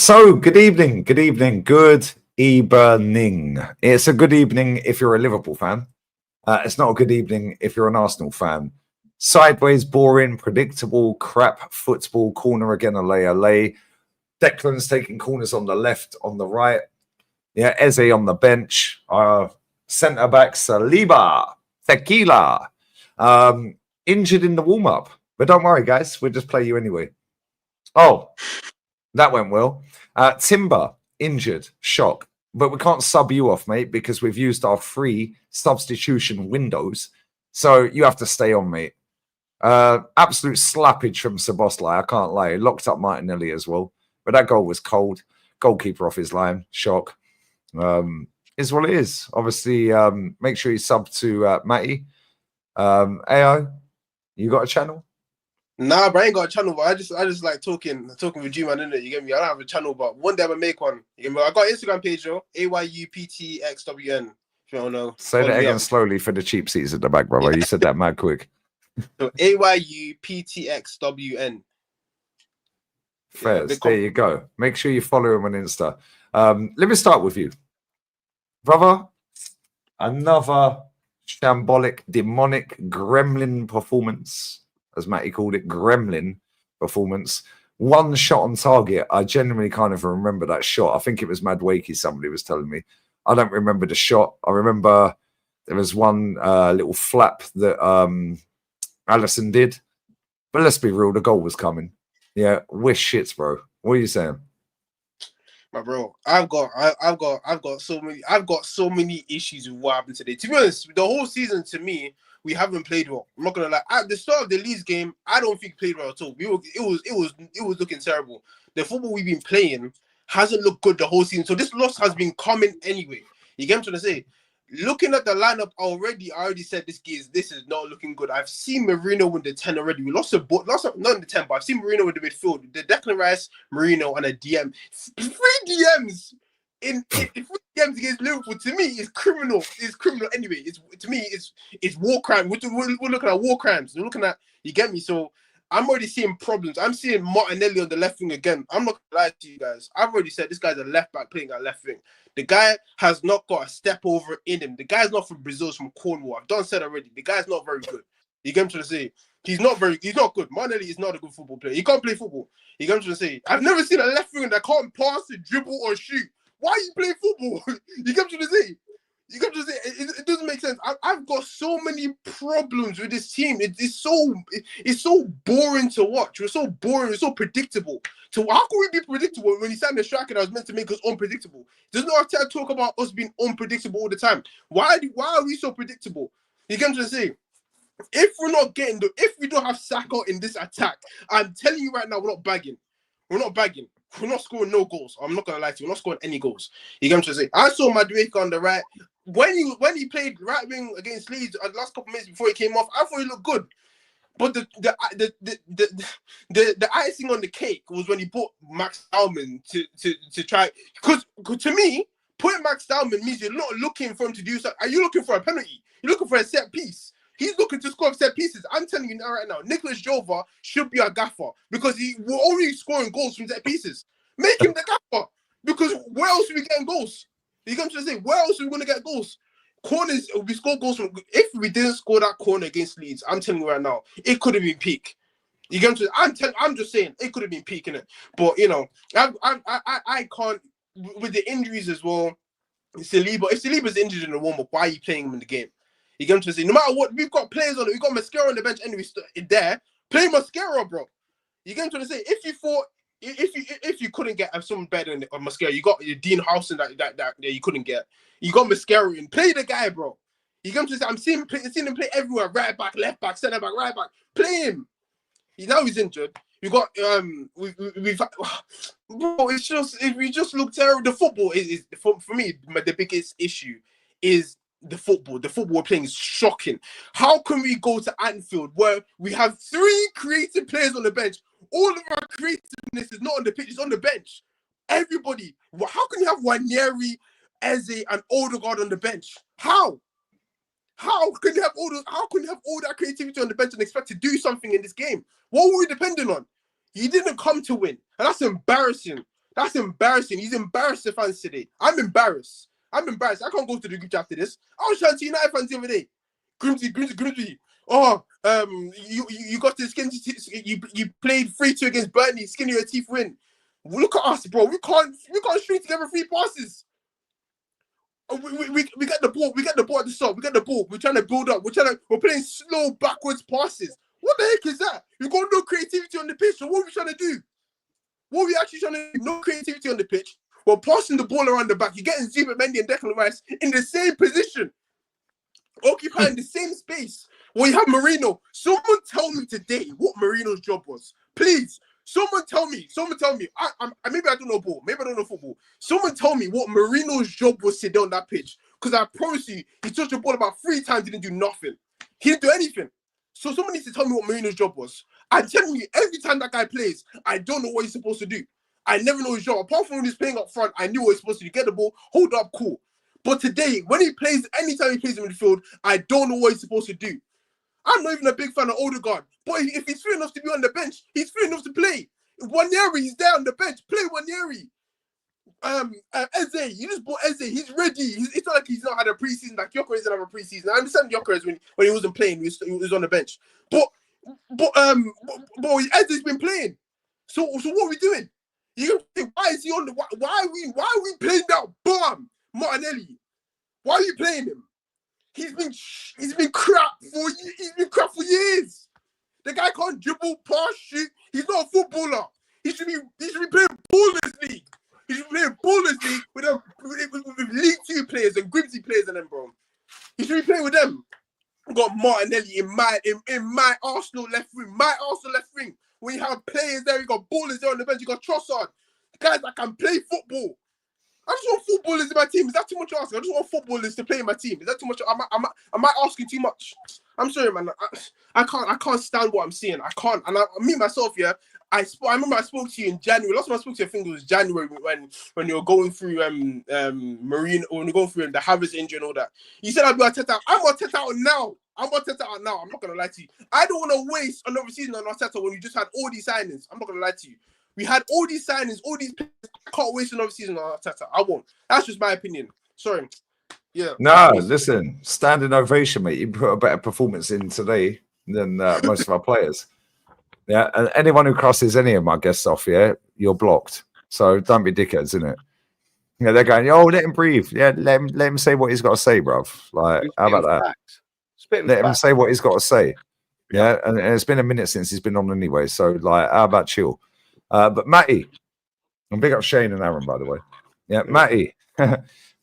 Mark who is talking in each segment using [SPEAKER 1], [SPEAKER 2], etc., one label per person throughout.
[SPEAKER 1] So, good evening, good evening, good evening. It's a good evening if you're a Liverpool fan. It's not a good evening if you're an Arsenal fan. Sideways, boring, predictable, crap football, corner again, a. Declan's taking corners on the left, on the right. Yeah, Eze on the bench. Centre back, Saliba, Tequila. Injured in the warm-up. But don't worry, guys, we'll just play you anyway. Oh, that went well. Timber, injured, shock. But we can't sub you off, mate, because we've used our free substitution windows. So you have to stay on, mate. Absolute slappage from Szoboszlai, I can't lie. He locked up Martinelli as well. But that goal was cold. Goalkeeper off his line, shock. Is what it is. Obviously, make sure you sub to Matty. AO, you got a channel?
[SPEAKER 2] Nah, but I ain't got a channel, but I just like talking with you, man, innit? You get me? I don't have a channel, but one day I'm gonna make one. You get me? I got an Instagram page, yo. AYUPTXWN. If you don't know.
[SPEAKER 1] Say that again slowly for the cheap seats at the back, brother. You said that mad quick.
[SPEAKER 2] So AYUPTXWN.
[SPEAKER 1] Fairs, there you go. Make sure you follow him on Insta. Let me start with you. Brother, another shambolic, demonic, gremlin performance, as Matty called it, gremlin performance. One shot on target. I genuinely kind of remember that shot. I think it was Mad Wakey, somebody was telling me. I don't remember the shot. I remember there was one little flap that Allison did. But let's be real, the goal was coming. Yeah, wish shits, bro. What are you saying?
[SPEAKER 2] My bro, I've got so many issues with what happened today. To be honest, the whole season to me, we haven't played well. I'm not gonna lie. At the start of the Leeds game, I don't think we played well at all. It was looking terrible. The football we've been playing hasn't looked good the whole season. So this loss has been coming anyway. You get what I'm trying to say? Looking at the lineup already, I already said this is not looking good. I've seen Marino win the 10 already. We lost not in the 10, but I've seen Marino with the midfield. The Declan Rice, Marino, and a DM. 3 DMs in 3 DMs against Liverpool, to me, is criminal. It's criminal anyway. It's war crime. We're looking at war crimes. We're looking at, you get me? So I'm already seeing problems. I'm seeing Martinelli on the left wing again. I'm not gonna lie to you guys. I've already said this guy's a left back playing at left wing. The guy has not got a step over in him. The guy's not from Brazil, he's from Cornwall. I've done said already. The guy's not very good. You get what I'm trying to say? He's not good. Martinelli is not a good football player. He can't play football. You get what I'm trying to say? I've never seen a left winger that can't pass, dribble, or shoot. Why are you playing football? You get what I'm trying to say? You got to say it doesn't make sense. I've got so many problems with this team. It's so boring to watch. We're so boring. We're so predictable. So how can we be predictable when he signed a striker that was meant to make us unpredictable? Doesn't Arteta talk about us being unpredictable all the time? Why are we so predictable? You get what I'm saying? If we don't have Saka in this attack, I'm telling you right now, we're not bagging. We're not bagging. We're not scoring no goals. I'm not gonna lie to you. We're not scoring any goals. You get what I'm trying to say? I saw Madueke on the right. When he played right wing against Leeds the last couple of minutes before he came off, I thought he looked good. But the icing on the cake was when he put Max Dowman to try, because to me, putting Max Dowman means you're not looking for him to do something. Are you looking for a penalty? You're looking for a set piece. He's looking to score set pieces. I'm telling you now, right now, Nicholas Jova should be a gaffer because we're only scoring goals from set pieces. Make him the gaffer, because where else are we getting goals? You come to say, where else are we going to get goals? Corners, we score goals from. If we didn't score that corner against Leeds, I'm telling you right now, it could have been peak. You get to? I'm just saying it could have been peak, innit? But you know, I can't, with the injuries as well. Saliba, if Saliba's injured in the warm-up, why are you playing him in the game? You get to say, no matter what, we've got players on it. We've got Mascara on the bench anyway. There, play Mascara, bro. You get to say, if you couldn't get someone better than Mascara, you got your Dean Howson that you couldn't get. You got Mascara and play the guy, bro. You get to say, I'm seeing him play everywhere, right back, left back, centre back, right back. Play him. Now he's injured. We got we've bro. It's just, if we just look terrible. The football is for me the biggest issue is the football. The football we're playing is shocking. How can we go to Anfield where we have 3 creative players on the bench? All of our creativeness is not on the pitch; it's on the bench. Everybody. How can you have Wanieri, Eze, and Odegaard on the bench? How? How can you have all that creativity on the bench and expect to do something in this game? What were we depending on? You didn't come to win, and that's embarrassing. That's embarrassing. He's embarrassed the fans today. I'm embarrassed. I can't go to the group chat after this. I was chatting to United fans the other day. Grimsby. Oh, you got to skin. You played 3-2 against Burnley. Skin your teeth win. Look at us, bro. We can't string together 3 passes. We get the ball. We get the ball at the start. We get the ball. We're trying to build up. We're playing slow backwards passes. What the heck is that? You got no creativity on the pitch. So what are we trying to do? What are we actually trying to do? No creativity on the pitch. We're passing the ball around the back. You're getting Zuba, Mendy, and Declan Rice in the same position, occupying the same space. Well, you have Marino. Someone tell me today what Marino's job was. Please. Someone tell me. Maybe I don't know ball. Maybe I don't know football. Someone tell me what Marino's job was today on that pitch. Because I promise you, he touched the ball about 3 times. He didn't do nothing. He didn't do anything. So someone needs to tell me what Marino's job was. I'm telling you, every time that guy plays, I don't know what he's supposed to do. I never know his job. Apart from when he's playing up front, I knew what he's supposed to do. Get the ball, hold up, cool. But today, when he plays, anytime he plays in midfield, I don't know what he's supposed to do. I'm not even a big fan of Odegaard. But if he's free enough to be on the bench, he's free enough to play. Wanyeri, he's there on the bench. Play Wanyeri. Eze, you just bought Eze. He's ready. It's not like he's not had a preseason. Like Gyökeres didn't have a preseason. I understand Gyökeres when he wasn't playing, he was on the bench. But Eze's been playing. So what are we doing? You think, why is he on the? Why are we playing that bomb, Martinelli? Why are you playing him? He's been crap for years. The guy can't dribble, pass, shoot. He's not a footballer. He should be playing Ballers League. He should be playing Ballers League with League 2 players and Grimsby players in them, bro. He should be playing with them. We got Martinelli in my Arsenal left wing. When you have players there, you got ballers there on the bench. You got Trossard, guys that can play football. I just want footballers in my team. Is that too much asking? I just want footballers to play in my team. Is that too much? Am I asking too much? I'm sorry, man. I can't stand what I'm seeing. I can't. And me myself, yeah. I remember I spoke to you in January. Last time I spoke to you, I think it was January when you were going through Marine, when you're going through the Havertz injury and all that. You said I'd be Arteta. I'm Arteta out now. I'm not gonna lie to you. I don't want to waste another season on Arteta when you just had all these signings. I'm not gonna lie to you. We had all these signings, all these players. I can't waste another season on Arteta. I won't. That's just my opinion. Sorry. Yeah.
[SPEAKER 1] No, listen, standing ovation, mate. You put a better performance in today than most of our players. Yeah, and anyone who crosses any of my guests off, yeah, you're blocked. So don't be dickheads, innit? Yeah, they're going, oh, let him breathe. Yeah, let him say what he's got to say, bruv. Like, how about that? Let him say what he's got to say. Yeah, and it's been a minute since he's been on anyway. So, like, how about chill? But Matty, and big up Shane and Aaron, by the way. Yeah, Matty,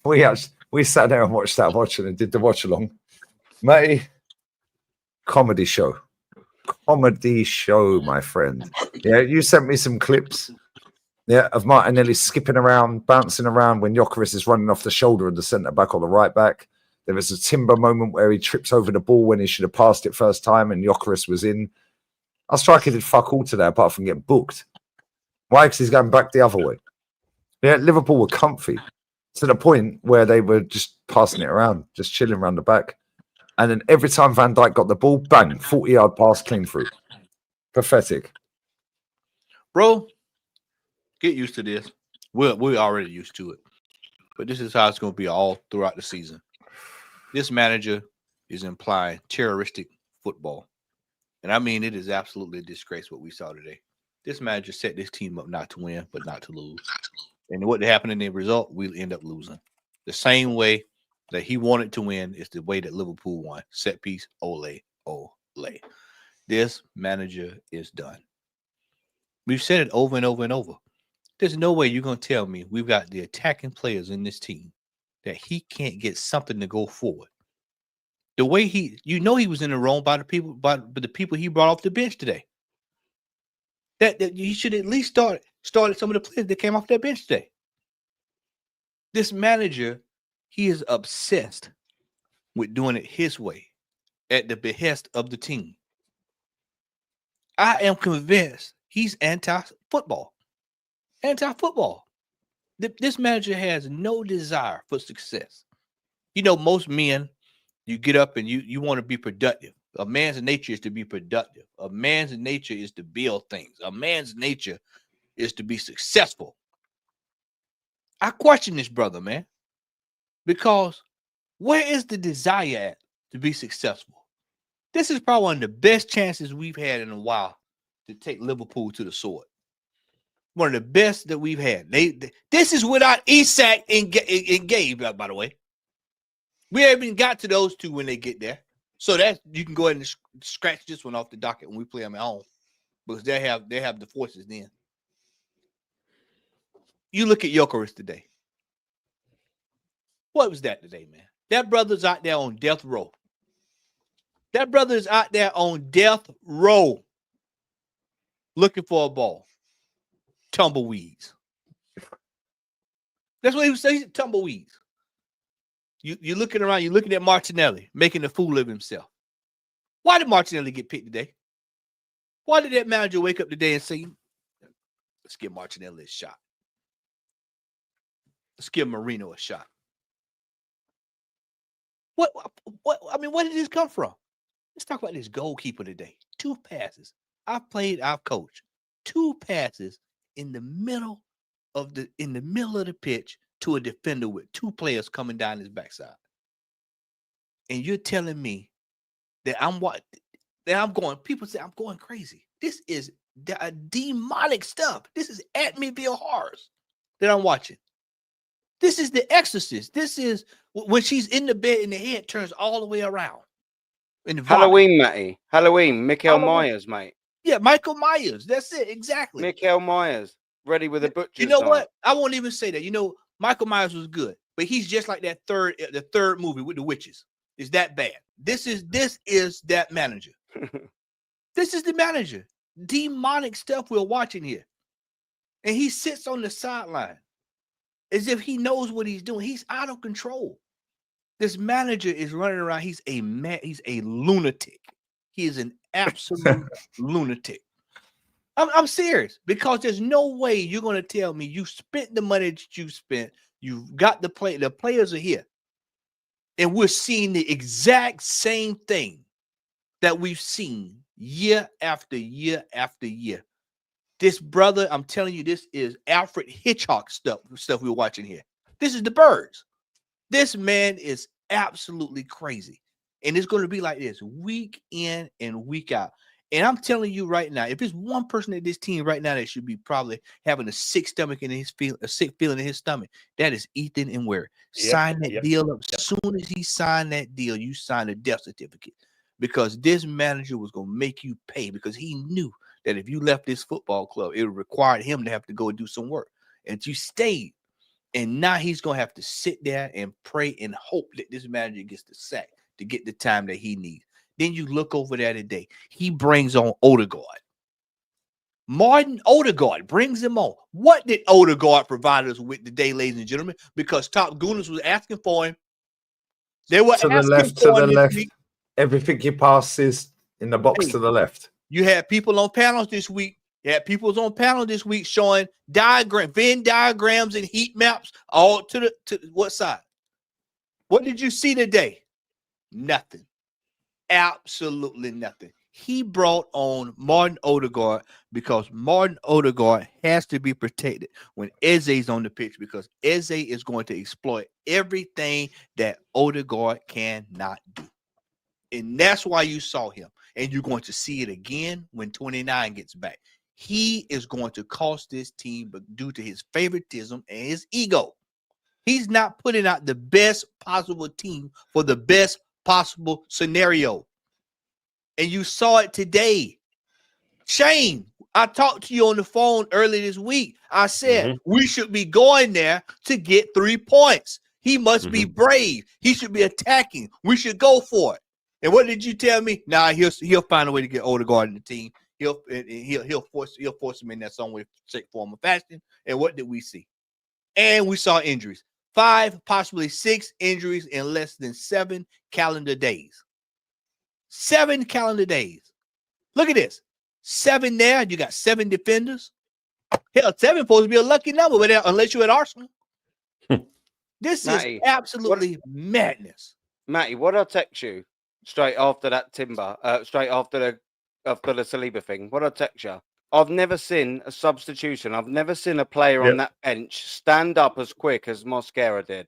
[SPEAKER 1] we sat there and watched that watching and did the watch along. Matty, comedy show, my friend. Yeah, you sent me some clips. Yeah, of Martinelli skipping around, bouncing around when Gyökeres is running off the shoulder of the centre back or the right back. There was a Timber moment where he trips over the ball when he should have passed it first time and Gyökeres was in. Our striker did fuck all today apart from get booked. Why? Because he's going back the other way. Yeah, Liverpool were comfy to the point where they were just passing it around, just chilling around the back. And then every time Van Dijk got the ball, bang, 40-yard pass clean through. Pathetic.
[SPEAKER 3] Bro, get used to this. We're already used to it. But this is how it's going to be all throughout the season. This manager is implying terroristic football. And I mean, it is absolutely a disgrace what we saw today. This manager set this team up not to win, but not to lose. And what happened in the result, we'll end up losing. The same way that he wanted to win is the way that Liverpool won. Set piece, ole. This manager is done. We've said it over and over and over. There's no way you're going to tell me we've got the attacking players in this team that he can't get something to go forward. The way he was in the wrong by the people he brought off the bench today. That you should at least started some of the players that came off that bench today. This manager, he is obsessed with doing it his way at the behest of the team. I am convinced he's anti-football. This manager has no desire for success. You know, most men, you get up and you want to be productive. A man's nature is to be productive. A man's nature is to build things. A man's nature is to be successful. I question this brother, man, because where is the desire at to be successful? This is probably one of the best chances we've had in a while to take Liverpool to the sword. One of the best that we've had. This is without Isak and Gabe, by the way. We haven't even got to those two when they get there. So that you can go ahead and scratch this one off the docket when we play them at home, because they have the forces then. You look at Gyökeres today. What was that today, man? That brother's out there on death row. That brother is out there on death row looking for a ball. Tumbleweeds. That's what he was saying. Tumbleweeds. You're looking around, you're looking at Martinelli making a fool of himself. Why did Martinelli get picked today? Why did that manager wake up today and say, let's give Martinelli a shot? Let's give Marino a shot. What where did this come from? Let's talk about this goalkeeper today. 2 passes. I've coached. 2 passes in the middle of the pitch to a defender with 2 players coming down his backside. And you're telling me that people say I'm going crazy. This is demonic stuff. This is Amityville horrors that I'm watching. This is The Exorcist. This is when she's in the bed and the head turns all the way around.
[SPEAKER 4] Halloween, Matty. Halloween. Michael Myers, mate.
[SPEAKER 3] Yeah, Michael Myers. That's it. Exactly.
[SPEAKER 4] Michael Myers. Ready with a butcher's
[SPEAKER 3] You know
[SPEAKER 4] knife.
[SPEAKER 3] what? I won't even say that. You know, Michael Myers was good, but he's just like the third movie with the witches. Is that bad? This is that manager. This is the manager. Demonic stuff we're watching here. And he sits on the sideline as if he knows what he's doing. He's out of control. This manager is running around. He's a lunatic. He is an absolute lunatic. I'm serious, because there's no way you're going to tell me you spent the money that you spent. You've got the players are here. And we're seeing the exact same thing that we've seen year after year after year. This brother, I'm telling you, this is Alfred Hitchcock stuff we're watching here. This is the birds. This man is absolutely crazy. And it's going to be like this week in and week out. And I'm telling you right now, if there's one person at this team right now that should be probably having a sick feeling in his stomach, that is Ethan and Ware. Sign that deal up. As soon as he signed that deal, you signed a death certificate, because this manager was going to make you pay, because he knew that if you left this football club, it required him to have to go and do some work. And you stayed. And now he's going to have to sit there and pray and hope that this manager gets the sack to get the time that he needs. Then you look over there today. He brings on Odegaard. Martin Odegaard brings him on. What did Odegaard provide us with today, ladies and gentlemen? Because Top Gooners was asking for him. They were
[SPEAKER 1] to
[SPEAKER 3] asking
[SPEAKER 1] the left. Everything he passes in the box to the left.
[SPEAKER 3] You had people on panels this week. You had people on panel this week showing Venn diagrams and heat maps all to what side? What did you see today? Nothing. Absolutely nothing. He brought on Martin Odegaard because Martin Odegaard has to be protected when Eze's on the pitch, because Eze is going to exploit everything that Odegaard cannot do. And that's why you saw him. And you're going to see it again when 29 gets back. He is going to cost this team, but due to his favoritism and his ego, he's not putting out the best possible team for the best possible scenario. And you saw it today. Shane, I talked to you on the phone earlier this week. I said we should be going there to get 3 points. He must be brave. He should be attacking. We should go for it. And what did you tell me? Nah, he'll find a way to get Odegaard in the team. He'll force him in there some way, shape, form, or fashion. And what did we see? And we saw injuries. 5, possibly 6 injuries in less than 7 calendar days. 7 calendar days. Look at this. 7 there. You got 7 defenders. Hell, 7 supposed to be a lucky number, but unless you're at Arsenal. This
[SPEAKER 4] Matty,
[SPEAKER 3] is absolutely madness.
[SPEAKER 4] Matty, what I text you straight after that straight after the Saliba thing? What I text you? I've never seen a substitution. I've never seen a player on that bench stand up as quick as Mosquera did.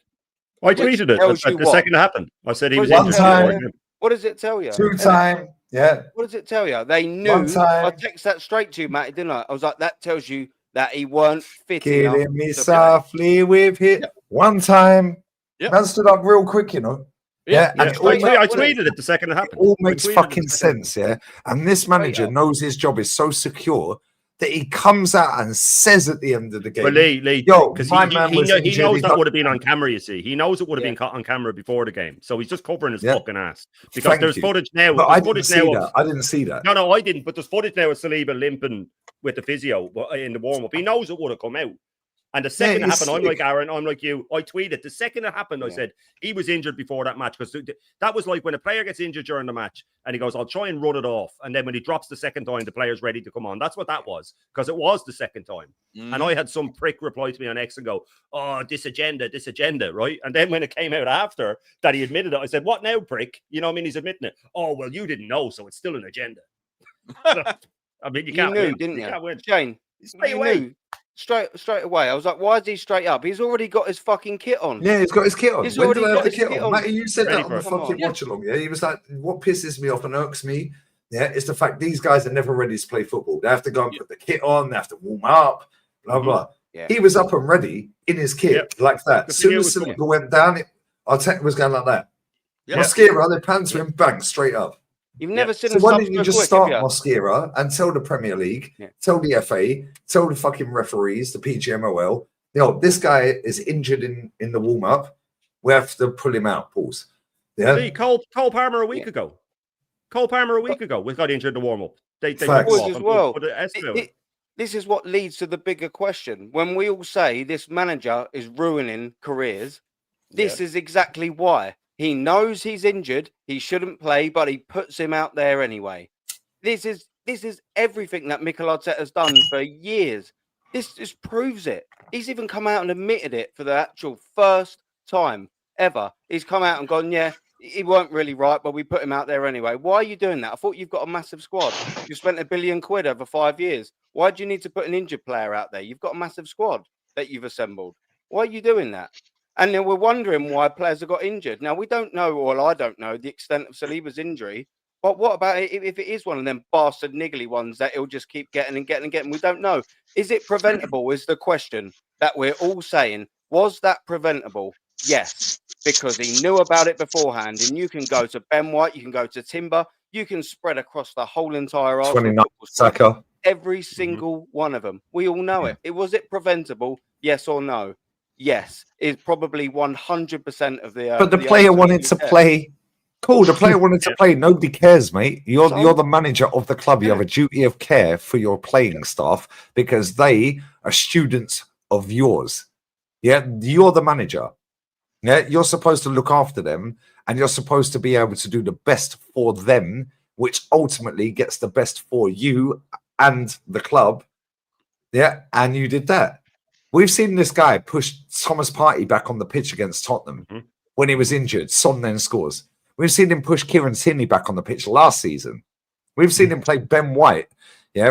[SPEAKER 5] I tweeted it
[SPEAKER 4] tells you
[SPEAKER 5] the
[SPEAKER 4] what?
[SPEAKER 5] second it happened. I said he was
[SPEAKER 4] What
[SPEAKER 5] injured.
[SPEAKER 4] does it tell
[SPEAKER 1] time.
[SPEAKER 4] you? What does it tell you?
[SPEAKER 1] 2-time, yeah.
[SPEAKER 4] What does it tell you? They knew.
[SPEAKER 1] One time.
[SPEAKER 4] I texted that straight to you, Matty, didn't I? I was like, that tells you that he weren't fit enough.
[SPEAKER 1] Killing me
[SPEAKER 4] to
[SPEAKER 1] softly with hit.
[SPEAKER 3] Yep.
[SPEAKER 1] One time.
[SPEAKER 3] Yep.
[SPEAKER 1] Man stood up real quick, you know.
[SPEAKER 3] Yeah.
[SPEAKER 1] And
[SPEAKER 5] Yeah,
[SPEAKER 1] it all,
[SPEAKER 5] I tweeted it the second it
[SPEAKER 1] it
[SPEAKER 5] happened.
[SPEAKER 1] all
[SPEAKER 5] I
[SPEAKER 1] makes
[SPEAKER 5] tweeted it
[SPEAKER 1] fucking
[SPEAKER 5] the second
[SPEAKER 1] sense, yeah. And this manager knows his job is so secure that he comes out and says at the end of the game,
[SPEAKER 5] But Lee,
[SPEAKER 1] yo,
[SPEAKER 5] because
[SPEAKER 1] my man was
[SPEAKER 5] he
[SPEAKER 1] injured,
[SPEAKER 5] knows
[SPEAKER 1] he
[SPEAKER 5] that
[SPEAKER 1] got-
[SPEAKER 5] would have been on camera. You see, he knows it would have
[SPEAKER 4] Yeah.
[SPEAKER 5] been caught on camera before the game, so he's just covering his
[SPEAKER 1] Yeah.
[SPEAKER 5] fucking ass. Because
[SPEAKER 1] Thank
[SPEAKER 5] there's
[SPEAKER 1] you.
[SPEAKER 5] footage now.
[SPEAKER 1] But
[SPEAKER 5] There's
[SPEAKER 1] I didn't
[SPEAKER 5] footage
[SPEAKER 1] see
[SPEAKER 5] now
[SPEAKER 1] that.
[SPEAKER 5] of,
[SPEAKER 1] I didn't see that.
[SPEAKER 5] no, I didn't. But there's footage now of Saliba limping with the physio in the warm up. He knows it would have come out. And the second it
[SPEAKER 1] he's
[SPEAKER 5] happened, I'm
[SPEAKER 1] slick.
[SPEAKER 5] like Aaron, I'm like you. I tweeted the second it happened. I said he was injured before that match because that was like when a player gets injured during the match and he goes, "I'll try and run it off," and then when he drops the second time, the player's ready to come on. That's what that was because it was the second time. And I had some prick reply to me on X and go, "Oh, this agenda, right?" And then when it came out after that he admitted it, I said, "What now, prick?" You know what I mean? He's admitting it. Oh, well, you didn't know, so it's still an agenda. I mean, you can't
[SPEAKER 4] knew,
[SPEAKER 5] win.
[SPEAKER 4] didn't you?
[SPEAKER 5] Can't win.
[SPEAKER 4] Shane,
[SPEAKER 5] Straight
[SPEAKER 4] you
[SPEAKER 5] away.
[SPEAKER 4] knew. Straight away. I was like, why is he straight up? He's already got his fucking kit on.
[SPEAKER 1] Yeah, he's got his kit on.
[SPEAKER 4] He's
[SPEAKER 1] When
[SPEAKER 4] already
[SPEAKER 1] did I have
[SPEAKER 4] got
[SPEAKER 1] the
[SPEAKER 4] his
[SPEAKER 1] kit
[SPEAKER 4] kit
[SPEAKER 1] on?
[SPEAKER 4] on.
[SPEAKER 1] Matty, you said
[SPEAKER 5] Ready
[SPEAKER 1] that on
[SPEAKER 5] for
[SPEAKER 1] the
[SPEAKER 5] it.
[SPEAKER 1] fucking
[SPEAKER 3] Yeah.
[SPEAKER 1] watch along. Yeah, he was like, what pisses me off and irks me, yeah, is the fact these guys are never ready to play football. They have to go and put the kit on, they have to warm up, blah, blah.
[SPEAKER 4] Yeah.
[SPEAKER 1] He was up and ready in his kit like that. As soon
[SPEAKER 5] video
[SPEAKER 1] as
[SPEAKER 5] was
[SPEAKER 1] Saliba went down, Arteta was going like that.
[SPEAKER 3] Yeah.
[SPEAKER 1] Mosquera, they pan to him, bang, straight up.
[SPEAKER 4] You've never seen
[SPEAKER 1] So
[SPEAKER 4] a
[SPEAKER 1] why
[SPEAKER 4] sub
[SPEAKER 1] didn't you
[SPEAKER 4] so
[SPEAKER 1] just
[SPEAKER 4] quick,
[SPEAKER 1] start
[SPEAKER 4] have you?
[SPEAKER 1] Mosquera and tell the Premier League, tell the FA, tell the fucking referees, the PGMOL, this guy is injured in the warm-up. We have to pull him out, pause. Yeah.
[SPEAKER 5] See, Cole Palmer a week ago. Cole Palmer a week ago was got injured in the warm-up. They
[SPEAKER 1] Facts.
[SPEAKER 5] took him off
[SPEAKER 4] as
[SPEAKER 5] and
[SPEAKER 4] well.
[SPEAKER 5] put Espinel in.
[SPEAKER 4] This is what leads to the bigger question. When we all say this manager is ruining careers, this is exactly why. He knows he's injured. He shouldn't play, but he puts him out there anyway. This is everything that Mikel Arteta's done for years. This just proves it. He's even come out and admitted it for the actual first time ever. He's come out and gone, yeah, he weren't really right, but we put him out there anyway. Why are you doing that? I thought you've got a massive squad. You spent £1 billion over 5 years. Why do you need to put an injured player out there? You've got a massive squad that you've assembled. Why are you doing that? And then we're wondering why players have got injured. Now, we don't know, or I don't know, the extent of Saliba's injury. But what about if it is one of them bastard niggly ones that he'll just keep getting and getting and getting? We don't know. Is it preventable is the question that we're all saying. Was that preventable? Yes, because he knew about it beforehand. And you can go to Ben White, you can go to Timber, you can spread across the whole entire Arsenal
[SPEAKER 1] 29
[SPEAKER 4] football squad.
[SPEAKER 1] Saka.
[SPEAKER 4] Every single one of them. We all know it. Was it preventable? Yes or no? Yes. Is probably 100% of the.
[SPEAKER 1] But the player wanted to play. Cool. The player wanted to play. Nobody cares, mate. You're the manager of the club. You have a duty of care for your playing staff because they are students of yours. Yeah, you're the manager. Yeah, you're supposed to look after them and you're supposed to be able to do the best for them, which ultimately gets the best for you and the club. Yeah, and you did that. We've seen this guy push Thomas Partey back on the pitch against Tottenham when he was injured. Son then scores. We've seen him push Kieran Tierney back on the pitch last season. We've seen him play Ben White,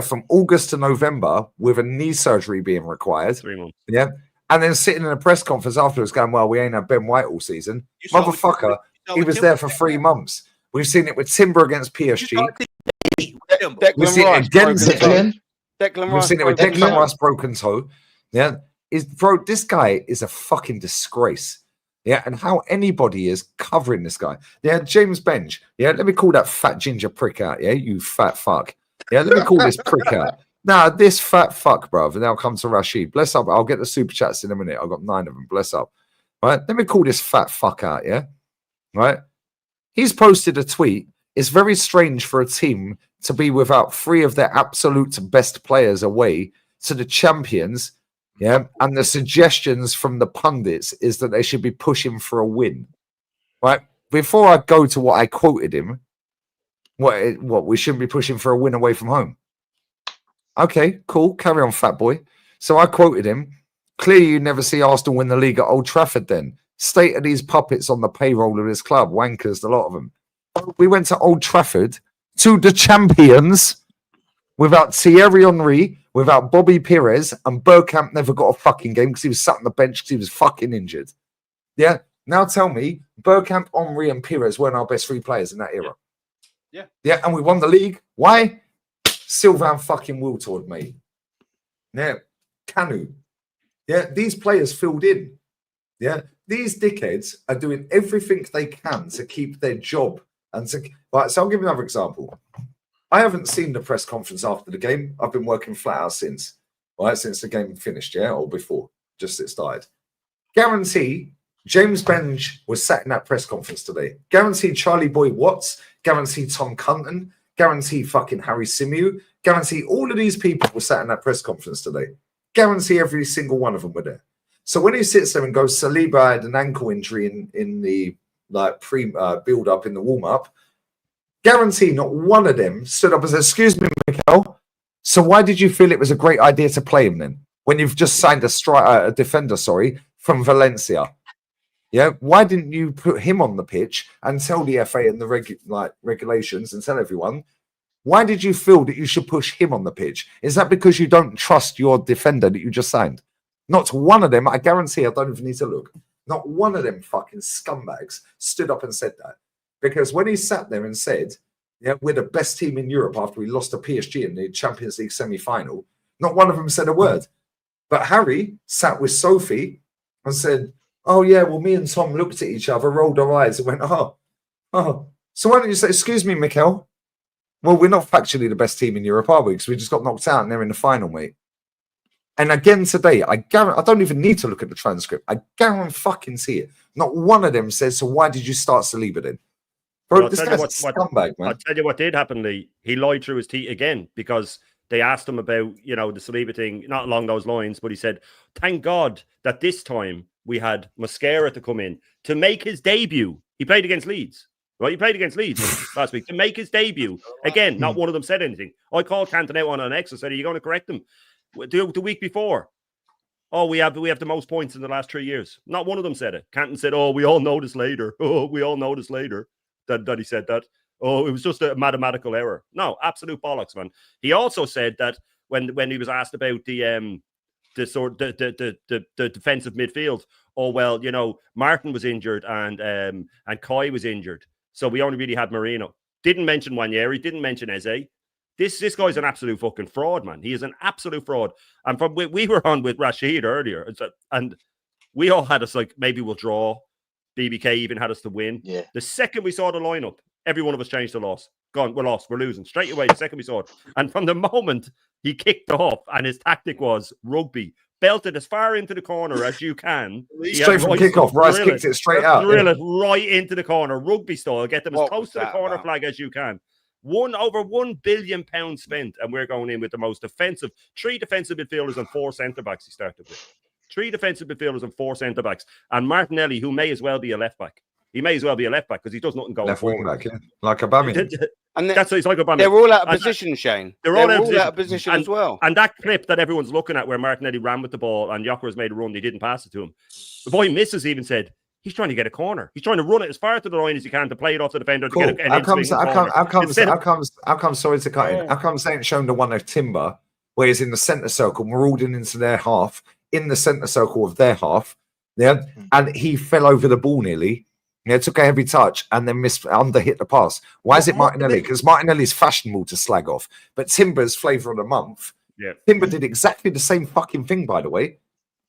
[SPEAKER 1] from August to November with a knee surgery being required.
[SPEAKER 5] 3 months.
[SPEAKER 1] Yeah. And then sitting in a press conference afterwards going, well, we ain't had Ben White all season. Motherfucker, he was there for 3 months. We've seen it with Timber against PSG. We've seen it against We've seen it with Declan Rice broken toe. Yeah. This guy is a fucking disgrace. Yeah, and how anybody is covering this guy. Yeah, James Benge. Yeah, let me call that fat ginger prick out. Yeah, you fat fuck. Yeah, let me call this prick out. Now, this fat fuck, bruv. And now come to Rashid. Bless up. I'll get the super chats in a minute. I've got 9 of them. Bless up. Right, let me call this fat fuck out. Yeah, right. He's posted a tweet. It's very strange for a team to be without 3 of their absolute best players away to the champions. Yeah, and the suggestions from the pundits is that they should be pushing for a win. Right? Before I go to what I quoted him, what we shouldn't be pushing for a win away from home. Okay, cool. Carry on, fat boy. So I quoted him. Clearly, you never see Arsenal win the league at Old Trafford then. State of these puppets on the payroll of this club. Wankers, a lot of them. We went to Old Trafford to the champions without Thierry Henry, without Bobby Pires, and Bergkamp never got a fucking game because he was sat on the bench because he was fucking injured. Yeah. Now tell me, Bergkamp, Henry, and Pires weren't our best 3 players in that era.
[SPEAKER 3] Yeah.
[SPEAKER 1] Yeah, and we won the league. Why? Sylvain fucking Wiltord, mate. Yeah. Canu. Yeah, these players filled in. Yeah, these dickheads are doing everything they can to keep their job. And to, right, so I'll give you another example. I haven't seen the press conference after the game. I've been working flat out since, right, since the game finished, yeah, or before, just it started. Guarantee James Benge was sat in that press conference today. Guarantee Charlie Boy Watts. Guarantee Tom Cunton. Guarantee fucking Harry Symeou. Guarantee all of these people were sat in that press conference today. Guarantee every single one of them were there. So when he sits there and goes, Saliba had an ankle injury in the like build up in the warm up, guarantee not one of them stood up and said, "Excuse me, Mikel. So why did you feel it was a great idea to play him then when you've just signed a defender, from Valencia? Yeah, why didn't you put him on the pitch and tell the FA and the regulations and tell everyone? Why did you feel that you should push him on the pitch? Is that because you don't trust your defender that you just signed?" Not one of them, I guarantee I don't even need to look. Not one of them fucking scumbags stood up and said that. Because when he sat there and said, yeah, we're the best team in Europe after we lost to PSG in the Champions League semi-final, not one of them said a word. But Harry sat with Sophie and said, "Oh, yeah, well, me and Tom looked at each other, rolled our eyes and went, oh. So why don't you say, excuse me, Mikel? Well, we're not factually the best team in Europe, are we? Because we just got knocked out and they're in the final, mate. And again today, I don't even need to look at the transcript. I guarantee it. Not one of them says, so why did you start Saliba then? Bro,
[SPEAKER 5] Well,
[SPEAKER 1] this guy's a scumbag, man.
[SPEAKER 5] I'll tell you what did happen, Lee. He lied through his teeth again because they asked him about, the Saliba thing, not along those lines, but he said, thank God that this time we had Mascara to come in to make his debut. He played against Leeds. Right, he played against Leeds last week to make his debut. Again, not one of them said anything. I called Canton out on an X and said, "Are you going to correct him?" The week before, we have the most points in the last 3 years. Not one of them said it. Canton said, "Oh, we all noticed later. Oh, we all noticed later that he said that. Oh, it was just a mathematical error." No, absolute bollocks, man. He also said that when he was asked about the defensive midfield, oh well, Martin was injured and Kai was injured. So we only really had Marino. Didn't mention Wanyeri, didn't mention Eze. This guy's an absolute fucking fraud, man. He is an absolute fraud. And we were on with Rashid earlier, and we all had us like, maybe we'll draw. BBK even had us to win.
[SPEAKER 6] Yeah.
[SPEAKER 5] The second we saw the lineup, every one of us changed to loss. Gone, we're lost, we're losing. Straight away, the second we saw it. And from the moment he kicked off and his tactic was rugby, belted as far into the corner as you can.
[SPEAKER 1] Straight from kickoff, Rice kicked it straight out.
[SPEAKER 5] Drill it right into the corner, rugby style. Get them as close to the corner flag as you can. Over £1 billion spent, and we're going in with the most defensive, 3 defensive midfielders and 4 centre-backs he started with. 3 defensive midfielders and 4 centre-backs. And Martinelli, who may as well be a left-back. He may as well be a left-back because he does nothing going forward.
[SPEAKER 1] Left wing back, yeah. Like Aubameyang.
[SPEAKER 4] And
[SPEAKER 5] That's it's like Aubameyang.
[SPEAKER 4] they're all out of position, Shane.
[SPEAKER 5] They're all out
[SPEAKER 4] of position as well.
[SPEAKER 5] And that clip that everyone's looking at where Martinelli ran with the ball and Jokeris made a run, they didn't pass it to him. The boy misses even said, he's trying to get a corner. He's trying to run it as far to the line as he can to play it off the defender
[SPEAKER 1] Cool.
[SPEAKER 5] to get an
[SPEAKER 1] sorry to cut in.
[SPEAKER 5] Oh.
[SPEAKER 1] How come saying showing the one of Timber where he's in the centre circle, marauding into their half, in the centre circle of their half, yeah, and he fell over the ball nearly. Yeah, took a heavy touch and then hit the pass. Why is it Martinelli? Because Martinelli's fashionable to slag off, but Timber's flavour of the month.
[SPEAKER 5] Yeah,
[SPEAKER 1] Timber did exactly the same fucking thing, by the way.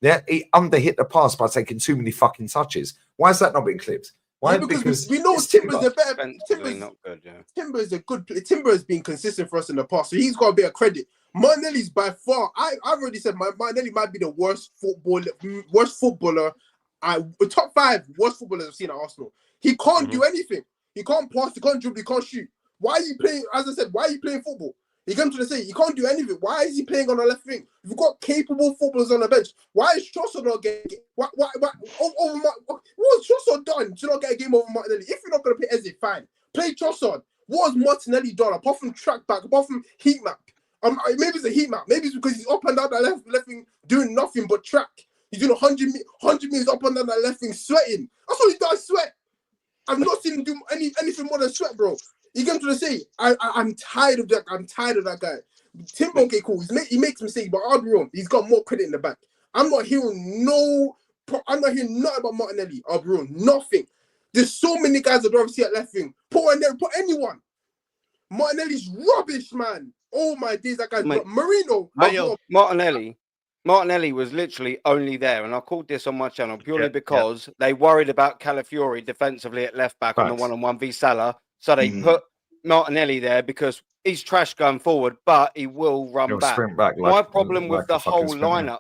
[SPEAKER 1] Yeah, he hit the pass by taking too many fucking touches. Why has that not been clipped? Why?
[SPEAKER 2] Yeah, because we know Timber's a better. Timber's
[SPEAKER 4] not good. Yeah.
[SPEAKER 2] Timber's a good player. Timber has been consistent for us in the past, so he's got a bit of credit. Martinelli's by far. I've already said Martinelli might be the worst footballer. Top 5 worst footballers I've seen at Arsenal. He can't do anything. He can't pass. He can't dribble. He can't shoot. Why are you playing? As I said, why are you playing football? He came to the city. He can't do anything. Why is he playing on the left wing? You've got capable footballers on the bench. Why is Trossard not getting? What's Trossard done to not get a game over Martinelli? If you're not going to play Eze, fine. Play Trossard. What has Martinelli done apart from track back, apart from heat map? Maybe it's a heat map. Maybe it's because he's up and down that left wing doing nothing but track. He's doing 100 meters up and down that left wing sweating. That's all he does, sweat. I've not seen him do anything more than sweat, bro. He came to the city. I'm tired of that. I'm tired of that guy. Timber, okay, cool. He makes mistakes, but I'll be wrong. He's got more credit in the bank. I'm not hearing nothing about Martinelli. I'll be wrong. Nothing. There's so many guys I'd rather see at left wing. Put anyone. Martinelli's rubbish, man. Oh my days, that guy's Marino.
[SPEAKER 4] Martinelli was literally only there, and I called this on my channel purely
[SPEAKER 3] Yeah,
[SPEAKER 4] because they worried about Calafiori defensively at left back on the one-on-one v Salah, so they put Martinelli there because he's trash going forward, but he will run
[SPEAKER 1] He'll
[SPEAKER 4] back.
[SPEAKER 1] sprint back
[SPEAKER 4] My problem with the whole
[SPEAKER 1] lineup.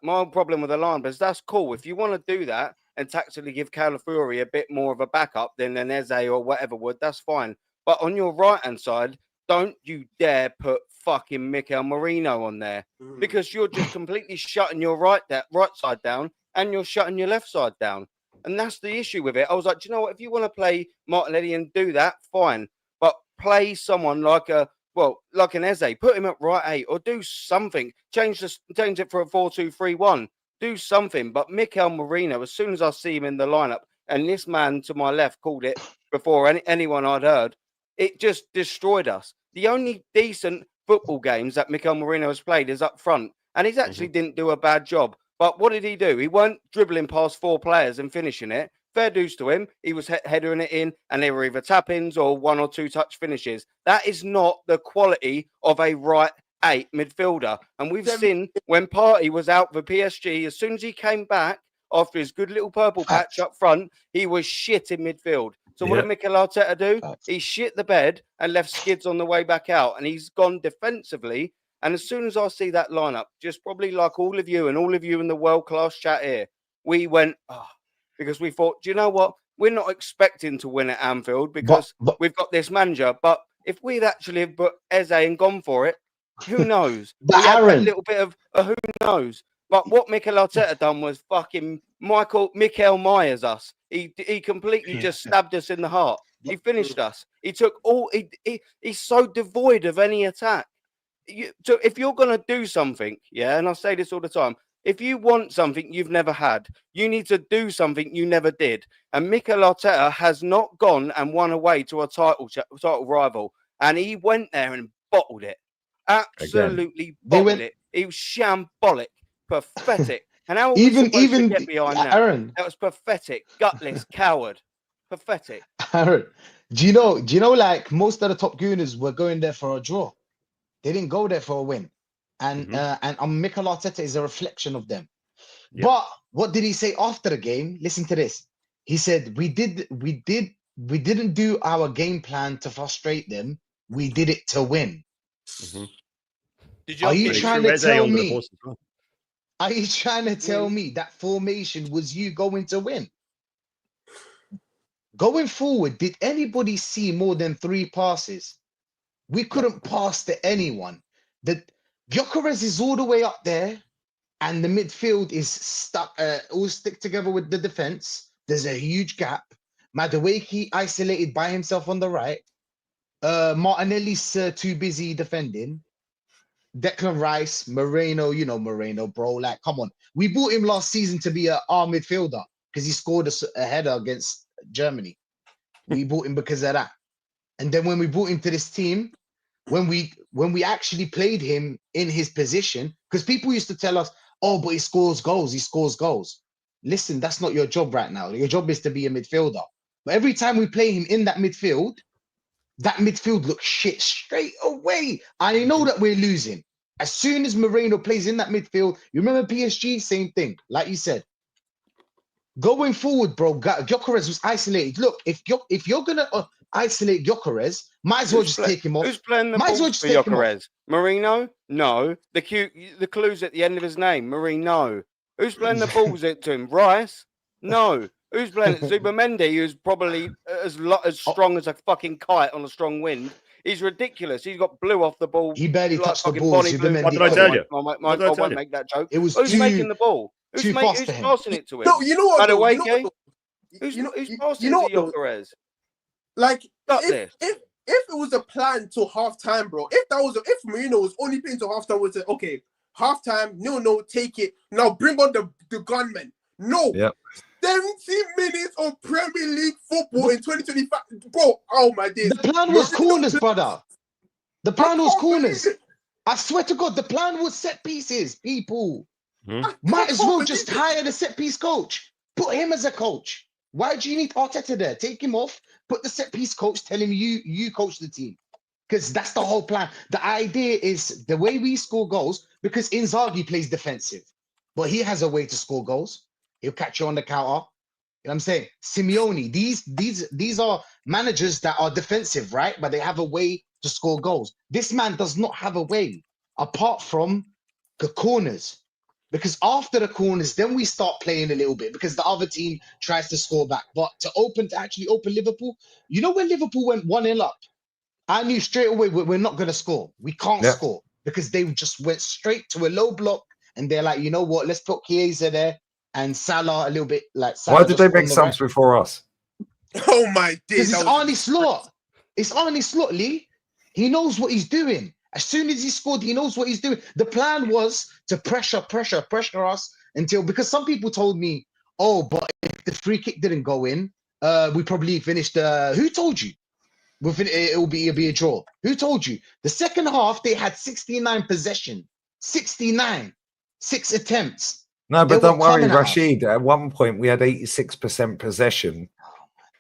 [SPEAKER 4] My problem with the line is that's cool. If you want to do that and tactically give Calafiori a bit more of a backup than an Eze or whatever would, that's fine. But on your right-hand side, don't you dare put fucking Mikel Merino on there because you're just completely shutting your right side down and you're shutting your left side down. And that's the issue with it. I was like, do you know what? If you want to play Martinelli and do that, fine. But play someone like an Eze, put him at right 8 or do something. Change it for a 4-2-3-1. Do something. But Mikel Merino, as soon as I see him in the lineup, and this man to my left called it before anyone I'd heard, it just destroyed us. The only decent football games that Mikel Merino has played is up front, and he's actually didn't do a bad job. But what did he do? He weren't dribbling past 4 players and finishing it. Fair dues to him. He was headering it in, and they were either tap-ins or 1 or 2 touch finishes. That is not the quality of a right 8 midfielder. And we've seen when Partey was out for PSG, as soon as he came back after his good little purple patch up front, he was shit in midfield. So what did Mikel Arteta do? He shit the bed and left skids on the way back out, and he's gone defensively. And as soon as I see that lineup, just probably like all of you in the world-class chat here, we went, because we thought, do you know what? We're not expecting to win at Anfield because we've got this manager. But if we'd actually have put Eze and gone for it, who knows?
[SPEAKER 6] But
[SPEAKER 4] we had
[SPEAKER 6] Aaron,
[SPEAKER 4] that little bit of who knows. But what Mikel Arteta done was fucking Michael Myers us. He completely just stabbed us in the heart. He finished us. He took all. He's so devoid of any attack. So if you're gonna do something, and I say this all the time, if you want something you've never had, you need to do something you never did. And Mikel Arteta has not gone and won away to a title rival, and he went there and bottled it. Absolutely bottled it. He was shambolic, pathetic. And how are we supposed to get behind that?
[SPEAKER 6] Aaron,
[SPEAKER 4] that was pathetic, gutless, coward, pathetic.
[SPEAKER 6] Aaron, do you know, like most of the top gooners were going there for a draw. They didn't go there for a win. And Mikel Arteta is a reflection of them. Yeah. But what did he say after the game? Listen to this. He said, we didn't do our game plan to frustrate them. We did it to win. Are you trying to tell me? Are you trying to tell me that formation was you going to win? Going forward, did anybody see more than 3 passes? We couldn't pass to anyone. Gyökeres is all the way up there, and the midfield is stuck, all stick together with the defense. There's a huge gap. Madueke isolated by himself on the right. Martinelli's too busy defending. Declan Rice, Moreno, Moreno, bro. Like, come on. We bought him last season to be our midfielder because he scored a header against Germany. We bought him because of that. And then when we brought him to this team, when we actually played him in his position, because people used to tell us, oh, but he scores goals. Listen, that's not your job right now. Your job is to be a midfielder. But every time we play him in that midfield looks shit straight away. I know that we're losing. As soon as Moreno plays in that midfield, you remember PSG, same thing, like you said. Going forward, bro, Gyökeres was isolated. Look, if you're gonna isolate Gyökeres, might as well just take him off.
[SPEAKER 4] Who's playing the balls for Gyökeres? Marino? No. The clue's at the end of his name. Marino. Who's playing the balls to him? Rice? No. Who's playing it? Zubimendi, who's probably as strong as a fucking kite on a strong wind. He's ridiculous. He's got blue off the ball.
[SPEAKER 6] He barely touched the ball.
[SPEAKER 5] What did I tell you?
[SPEAKER 4] I won't make that joke.
[SPEAKER 6] It was
[SPEAKER 4] who's making the ball? Who's passing it to him?
[SPEAKER 2] No, you know what?
[SPEAKER 4] Who's passing to Gyökeres?
[SPEAKER 2] Like, if it was a plan to halftime, bro, if Marino was only playing to halftime, would say, okay, halftime, no, take it. Now bring on the gunmen. No.
[SPEAKER 1] Yep.
[SPEAKER 2] 70 minutes of Premier League football in 2025. Bro, oh my days.
[SPEAKER 6] The plan was corners, brother. The plan was corners. I swear to God, the plan was set pieces, people.
[SPEAKER 5] Hmm?
[SPEAKER 6] Might as well just hire the set piece coach. Put him as a coach. Why do you need Arteta there? Take him off, put the set piece coach, tell him you coach the team. Because that's the whole plan. The idea is the way we score goals, because Inzaghi plays defensive, but he has a way to score goals. He'll catch you on the counter. You know what I'm saying? Simeone, these are managers that are defensive, right? But they have a way to score goals. This man does not have a way apart from the corners. Because after the corners, then we start playing a little bit because the other team tries to score back. But to actually open Liverpool, you know, when Liverpool went 1-0 up, I knew straight away we're not going to score. We can't
[SPEAKER 1] Yeah.
[SPEAKER 6] score because they just went straight to a low block and they're like, you know what? Let's put Chiesa there and Salah a little bit like Salah.
[SPEAKER 1] Why did they
[SPEAKER 6] just
[SPEAKER 1] make
[SPEAKER 6] on the
[SPEAKER 1] subs before us?
[SPEAKER 2] Oh my days.
[SPEAKER 6] because it's Arnie Slot. It's Arnie Slot, Lee. He knows what he's doing. As soon as he scored, he knows what he's doing. The plan was to pressure us until, because some people told me, oh, but if the free kick didn't go in, we probably finished. Who told you? It'll be a draw. Who told you? The second half, they had 69 possession. 69. 6 attempts.
[SPEAKER 1] No,
[SPEAKER 6] They
[SPEAKER 1] but don't
[SPEAKER 6] were
[SPEAKER 1] worry,
[SPEAKER 6] coming at us.
[SPEAKER 1] Rashid. At one point, we had 86% possession.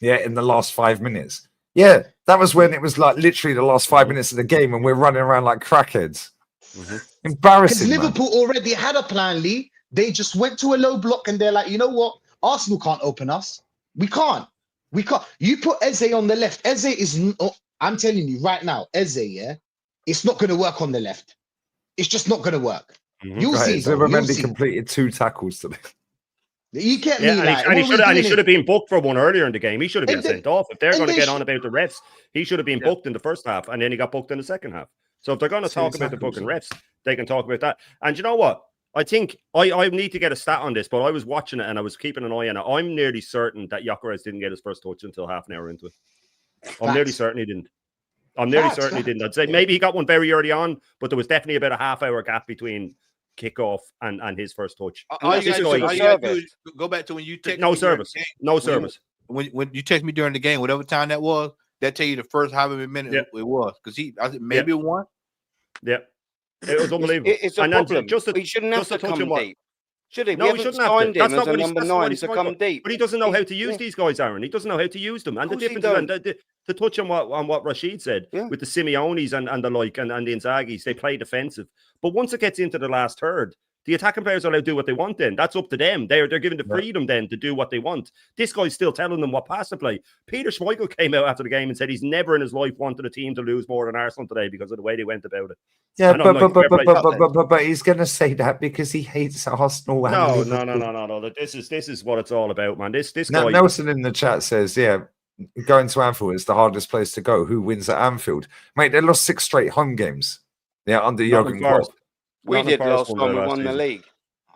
[SPEAKER 1] Yeah, in the last 5 minutes. Yeah, that was when it was like literally the last 5 minutes of the game, and we're running around like crackheads.
[SPEAKER 6] Because
[SPEAKER 1] Embarrassing, man.
[SPEAKER 6] Liverpool already had a plan, Lee. They just went to a low block and they're like, you know what? Arsenal can't open us. We can't. We can't. You put Eze on the left. Eze is, I'm telling you right now, Eze, yeah, it's not going to work on the left. It's just not going to work. You'll
[SPEAKER 1] Right,
[SPEAKER 6] see, though. You'll
[SPEAKER 1] Zimmermandy
[SPEAKER 6] see.
[SPEAKER 1] completed 2 tackles today.
[SPEAKER 6] You get
[SPEAKER 5] Yeah,
[SPEAKER 6] me, like,
[SPEAKER 5] and he
[SPEAKER 6] what are we
[SPEAKER 5] should
[SPEAKER 6] doing?
[SPEAKER 5] have been booked for one earlier in the game. He should have been
[SPEAKER 6] And then-
[SPEAKER 5] sent off. If they're
[SPEAKER 6] and
[SPEAKER 5] going to
[SPEAKER 6] they
[SPEAKER 5] get on about the refs, he should have been booked in the first half, and then he got booked in the second half. So if they're going to
[SPEAKER 1] 2
[SPEAKER 5] talk about the
[SPEAKER 1] tackles,
[SPEAKER 5] fucking
[SPEAKER 1] yeah.
[SPEAKER 5] refs, they can talk about that. And you know what? I think I need to get a stat on this, but I was watching it and I was keeping an eye on it. I'm nearly certain that Gyökeres didn't get his first touch until half an hour into it. I'm nearly
[SPEAKER 6] Facts.
[SPEAKER 5] certain he didn't. I'm nearly
[SPEAKER 6] Facts,
[SPEAKER 5] certain he
[SPEAKER 6] facts.
[SPEAKER 5] didn't. I'd say maybe he got one very early on, but there was definitely about a half-hour gap between kickoff and his first touch.
[SPEAKER 3] All you
[SPEAKER 5] This
[SPEAKER 3] gotta
[SPEAKER 5] guy-
[SPEAKER 3] do- all you gotta do is go back to when you text
[SPEAKER 5] No
[SPEAKER 3] me during the
[SPEAKER 5] service.
[SPEAKER 3] game.
[SPEAKER 5] No
[SPEAKER 3] When you-
[SPEAKER 5] service.
[SPEAKER 3] When you text me during the game, whatever time that was, that tell you the first however many minutes
[SPEAKER 5] Yeah.
[SPEAKER 3] it was. Because I said maybe one.
[SPEAKER 5] Yeah. It was unbelievable.
[SPEAKER 4] It's a
[SPEAKER 5] And then
[SPEAKER 4] problem.
[SPEAKER 5] just to-
[SPEAKER 4] He shouldn't have
[SPEAKER 5] just to
[SPEAKER 4] to
[SPEAKER 5] touch
[SPEAKER 4] come
[SPEAKER 5] on what-
[SPEAKER 4] deep. Should he?
[SPEAKER 5] No,
[SPEAKER 4] We
[SPEAKER 5] he
[SPEAKER 4] haven't
[SPEAKER 5] shouldn't have to.
[SPEAKER 4] signed him
[SPEAKER 5] That's
[SPEAKER 4] as
[SPEAKER 5] not
[SPEAKER 4] a
[SPEAKER 5] what he's
[SPEAKER 4] number
[SPEAKER 5] that's not what
[SPEAKER 4] 9
[SPEAKER 5] he's
[SPEAKER 4] to
[SPEAKER 5] trying
[SPEAKER 4] come deep.
[SPEAKER 5] But he doesn't know how to
[SPEAKER 4] Yeah.
[SPEAKER 5] use these guys, Aaron. He doesn't know how to use them. And the
[SPEAKER 4] Of course he
[SPEAKER 5] difference is, and to touch on what Rashid said
[SPEAKER 4] Yeah.
[SPEAKER 5] with the Simeones and the like and the Inzagis, they play defensive. But once it gets into the last third, the attacking players are allowed to do what they want then. That's up to them. They're given the freedom then to do what they want. This guy's still telling them what pass to play. Peter Schmeichel came out after the game and said he's never in his life wanted a team to lose more than Arsenal today because of the way they went about it.
[SPEAKER 1] Yeah,
[SPEAKER 5] And I'm like, fair play.
[SPEAKER 1] but he's going to say that because he hates Arsenal. And
[SPEAKER 5] No.
[SPEAKER 1] Liverpool.
[SPEAKER 5] This is what it's all about, man. This
[SPEAKER 1] Now,
[SPEAKER 5] guy.
[SPEAKER 1] Nelson in the chat says, yeah, going to Anfield is the hardest place to go. Who wins at Anfield? Mate, they lost 6 straight home games. Yeah, under
[SPEAKER 5] Nottingham
[SPEAKER 1] Jurgen Klopp.
[SPEAKER 5] Forest.
[SPEAKER 4] We
[SPEAKER 5] Nottingham
[SPEAKER 4] did
[SPEAKER 5] Forest
[SPEAKER 4] last time we
[SPEAKER 5] last
[SPEAKER 4] won the
[SPEAKER 5] season.
[SPEAKER 4] league.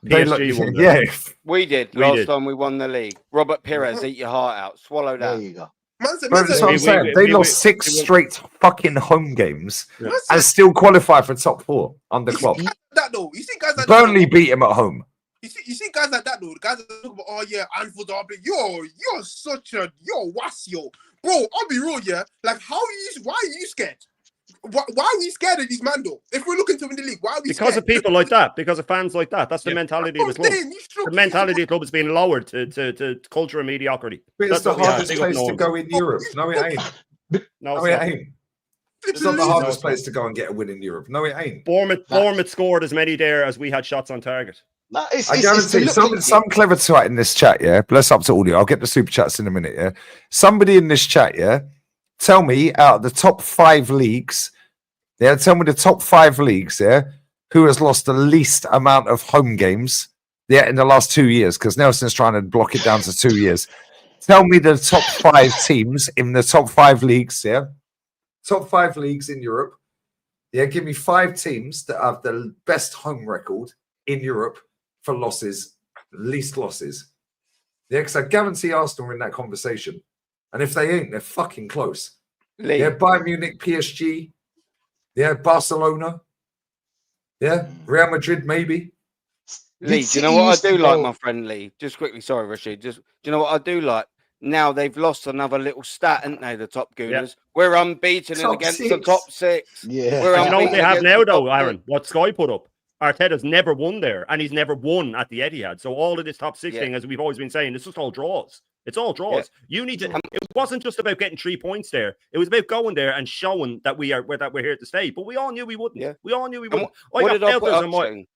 [SPEAKER 1] They
[SPEAKER 5] PSG won that.
[SPEAKER 1] yeah,
[SPEAKER 4] We did
[SPEAKER 5] We
[SPEAKER 4] last
[SPEAKER 5] did.
[SPEAKER 4] time we won the league. Robert Pires, eat your heart out. Swallow
[SPEAKER 6] There
[SPEAKER 4] that.
[SPEAKER 6] you go.
[SPEAKER 2] Man said,
[SPEAKER 1] but
[SPEAKER 2] man
[SPEAKER 1] that's
[SPEAKER 2] said,
[SPEAKER 1] what I'm saying. They
[SPEAKER 5] we-
[SPEAKER 1] lost 6
[SPEAKER 5] we-
[SPEAKER 1] straight fucking home games
[SPEAKER 5] Yeah.
[SPEAKER 2] man
[SPEAKER 1] and
[SPEAKER 2] said
[SPEAKER 1] still qualify for top 4 under Klopp.
[SPEAKER 2] that though. You see guys like
[SPEAKER 1] Burnley
[SPEAKER 2] that.
[SPEAKER 1] beat him at home.
[SPEAKER 2] You see guys like that though. The guys that talk about, oh yeah, Anfield derby. You're such a wasio, bro. I'll be real, yeah. Like, why are you scared? Why are we scared of these man though? If we're looking to win the league, why are we
[SPEAKER 5] Because
[SPEAKER 2] scared?
[SPEAKER 5] of people like that, because of fans like that. That's the
[SPEAKER 3] Yeah.
[SPEAKER 5] mentality of the club. The mentality of the club has been lowered to culture and mediocrity.
[SPEAKER 1] But it's
[SPEAKER 5] That's
[SPEAKER 1] the
[SPEAKER 5] what we have.
[SPEAKER 1] hardest
[SPEAKER 5] Big up
[SPEAKER 1] place to
[SPEAKER 5] norms.
[SPEAKER 1] go in Europe. No, it ain't.
[SPEAKER 5] No,
[SPEAKER 1] No,
[SPEAKER 5] it's
[SPEAKER 1] it
[SPEAKER 5] not.
[SPEAKER 1] ain't. It's not the hardest place to go and get a win in Europe. No, it ain't.
[SPEAKER 5] Bournemouth scored as many there as we had shots on target.
[SPEAKER 6] No,
[SPEAKER 1] I guarantee some clever twat in this chat, yeah. Bless up to all you. I'll get the super chats in a minute, yeah. Somebody in this chat, yeah. Tell me out of the top 5 leagues, yeah. Tell me the top 5 leagues, yeah. Who has lost the least amount of home games, yeah, in the last 2 years? Because Nelson's trying to block it down to 2 years. Tell me the top 5 teams in the top 5 leagues, yeah. Top 5 leagues in Europe. Yeah, give me 5 teams that have the best home record in Europe for losses, least losses. Yeah, because I guarantee Arsenal are in that conversation. And if they ain't, they're fucking close.
[SPEAKER 4] Lee,
[SPEAKER 1] Yeah, Bayern Munich, PSG. Yeah, Barcelona. Yeah, Real Madrid, maybe.
[SPEAKER 4] Lee, do you know what I do like, my friend Lee? Just quickly, sorry, Rashid. Do you know what I do like? now they've lost another little stat, haven't they? The top
[SPEAKER 5] Yeah.
[SPEAKER 4] Gooners. We're unbeaten
[SPEAKER 1] Top
[SPEAKER 4] against the
[SPEAKER 1] six.
[SPEAKER 4] top six.
[SPEAKER 6] Yeah.
[SPEAKER 4] We're
[SPEAKER 5] And you know what
[SPEAKER 4] unbeaten
[SPEAKER 5] they have
[SPEAKER 4] against
[SPEAKER 5] now,
[SPEAKER 4] the
[SPEAKER 5] though,
[SPEAKER 4] top
[SPEAKER 5] Aaron? What Sky put up? Arteta's never won there, and he's never won at the Etihad. So all of this top six thing, as we've always been saying, it's just all draws. It's all draws. You need to. It wasn't just about getting 3 points there. It was about going there and showing that we're here to stay. But we all knew we wouldn't.
[SPEAKER 4] Yeah.
[SPEAKER 5] We all knew we
[SPEAKER 4] And
[SPEAKER 5] wouldn't.
[SPEAKER 4] what did I put
[SPEAKER 5] pelters
[SPEAKER 4] up,
[SPEAKER 5] on my.
[SPEAKER 4] Shane?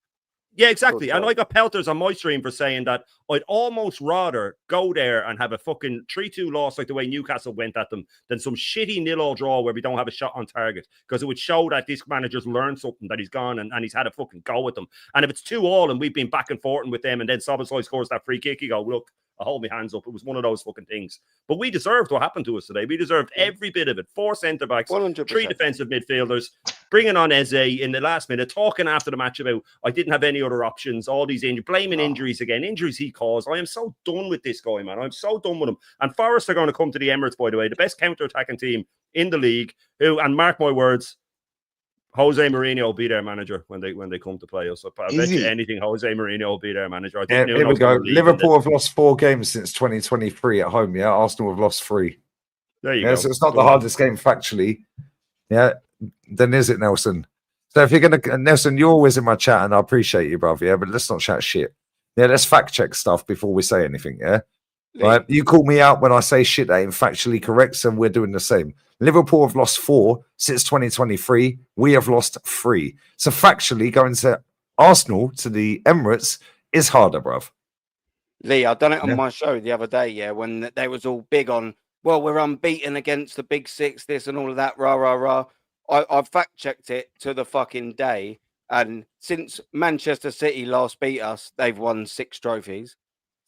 [SPEAKER 5] Yeah, exactly.
[SPEAKER 4] Good
[SPEAKER 5] And
[SPEAKER 4] job.
[SPEAKER 5] I got pelters on my stream for saying that I'd almost rather go there and have a fucking 3-2 loss like the way Newcastle went at them than some shitty 0-0 draw where we don't have a shot on target, because it would show that this manager's learned something, that he's gone and he's had a fucking go with them. And if it's 2-2 and we've been back and forth with them and then Szoboszlai scores that free kick, you go, look, I hold my hands up. It was one of those fucking things. But we deserved what happened to us today. We deserved every bit of it. 4 centre-backs,
[SPEAKER 4] 100%.
[SPEAKER 5] 3 defensive midfielders, bringing on Eze in the last minute, talking after the match about, I didn't have any other options, all these injuries, blaming injuries again, injuries he caused. I am so done with this guy, man. I'm so done with him. And Forest are going to come to the Emirates, by the way, the best counter-attacking team in the league, who, and mark my words, Jose Mourinho will be their manager when they come to play us. So I bet you anything, Jose Mourinho will be their manager. I think
[SPEAKER 1] Here we go. Liverpool have lost 4 games since 2023 at home. Yeah, Arsenal have lost 3.
[SPEAKER 5] There you go.
[SPEAKER 1] So it's not the hardest game factually. Yeah, then is it, Nelson? So if you're gonna, Nelson, you're always in my chat, and I appreciate you, brother. Yeah, but let's not chat shit. Yeah, let's fact check stuff before we say anything. Yeah, right. You call me out when I say shit that ain't factually correct, and we're doing the same. Liverpool have lost 4 since 2023. We have lost 3. So factually, going to Arsenal to the Emirates is harder, bruv.
[SPEAKER 4] Lee, I done it on my show the other day, yeah, when they was all big on, well, we're unbeaten against the big 6, this and all of that, rah, rah, rah. I fact-checked it to the fucking day, and since Manchester City last beat us, they've won 6 trophies.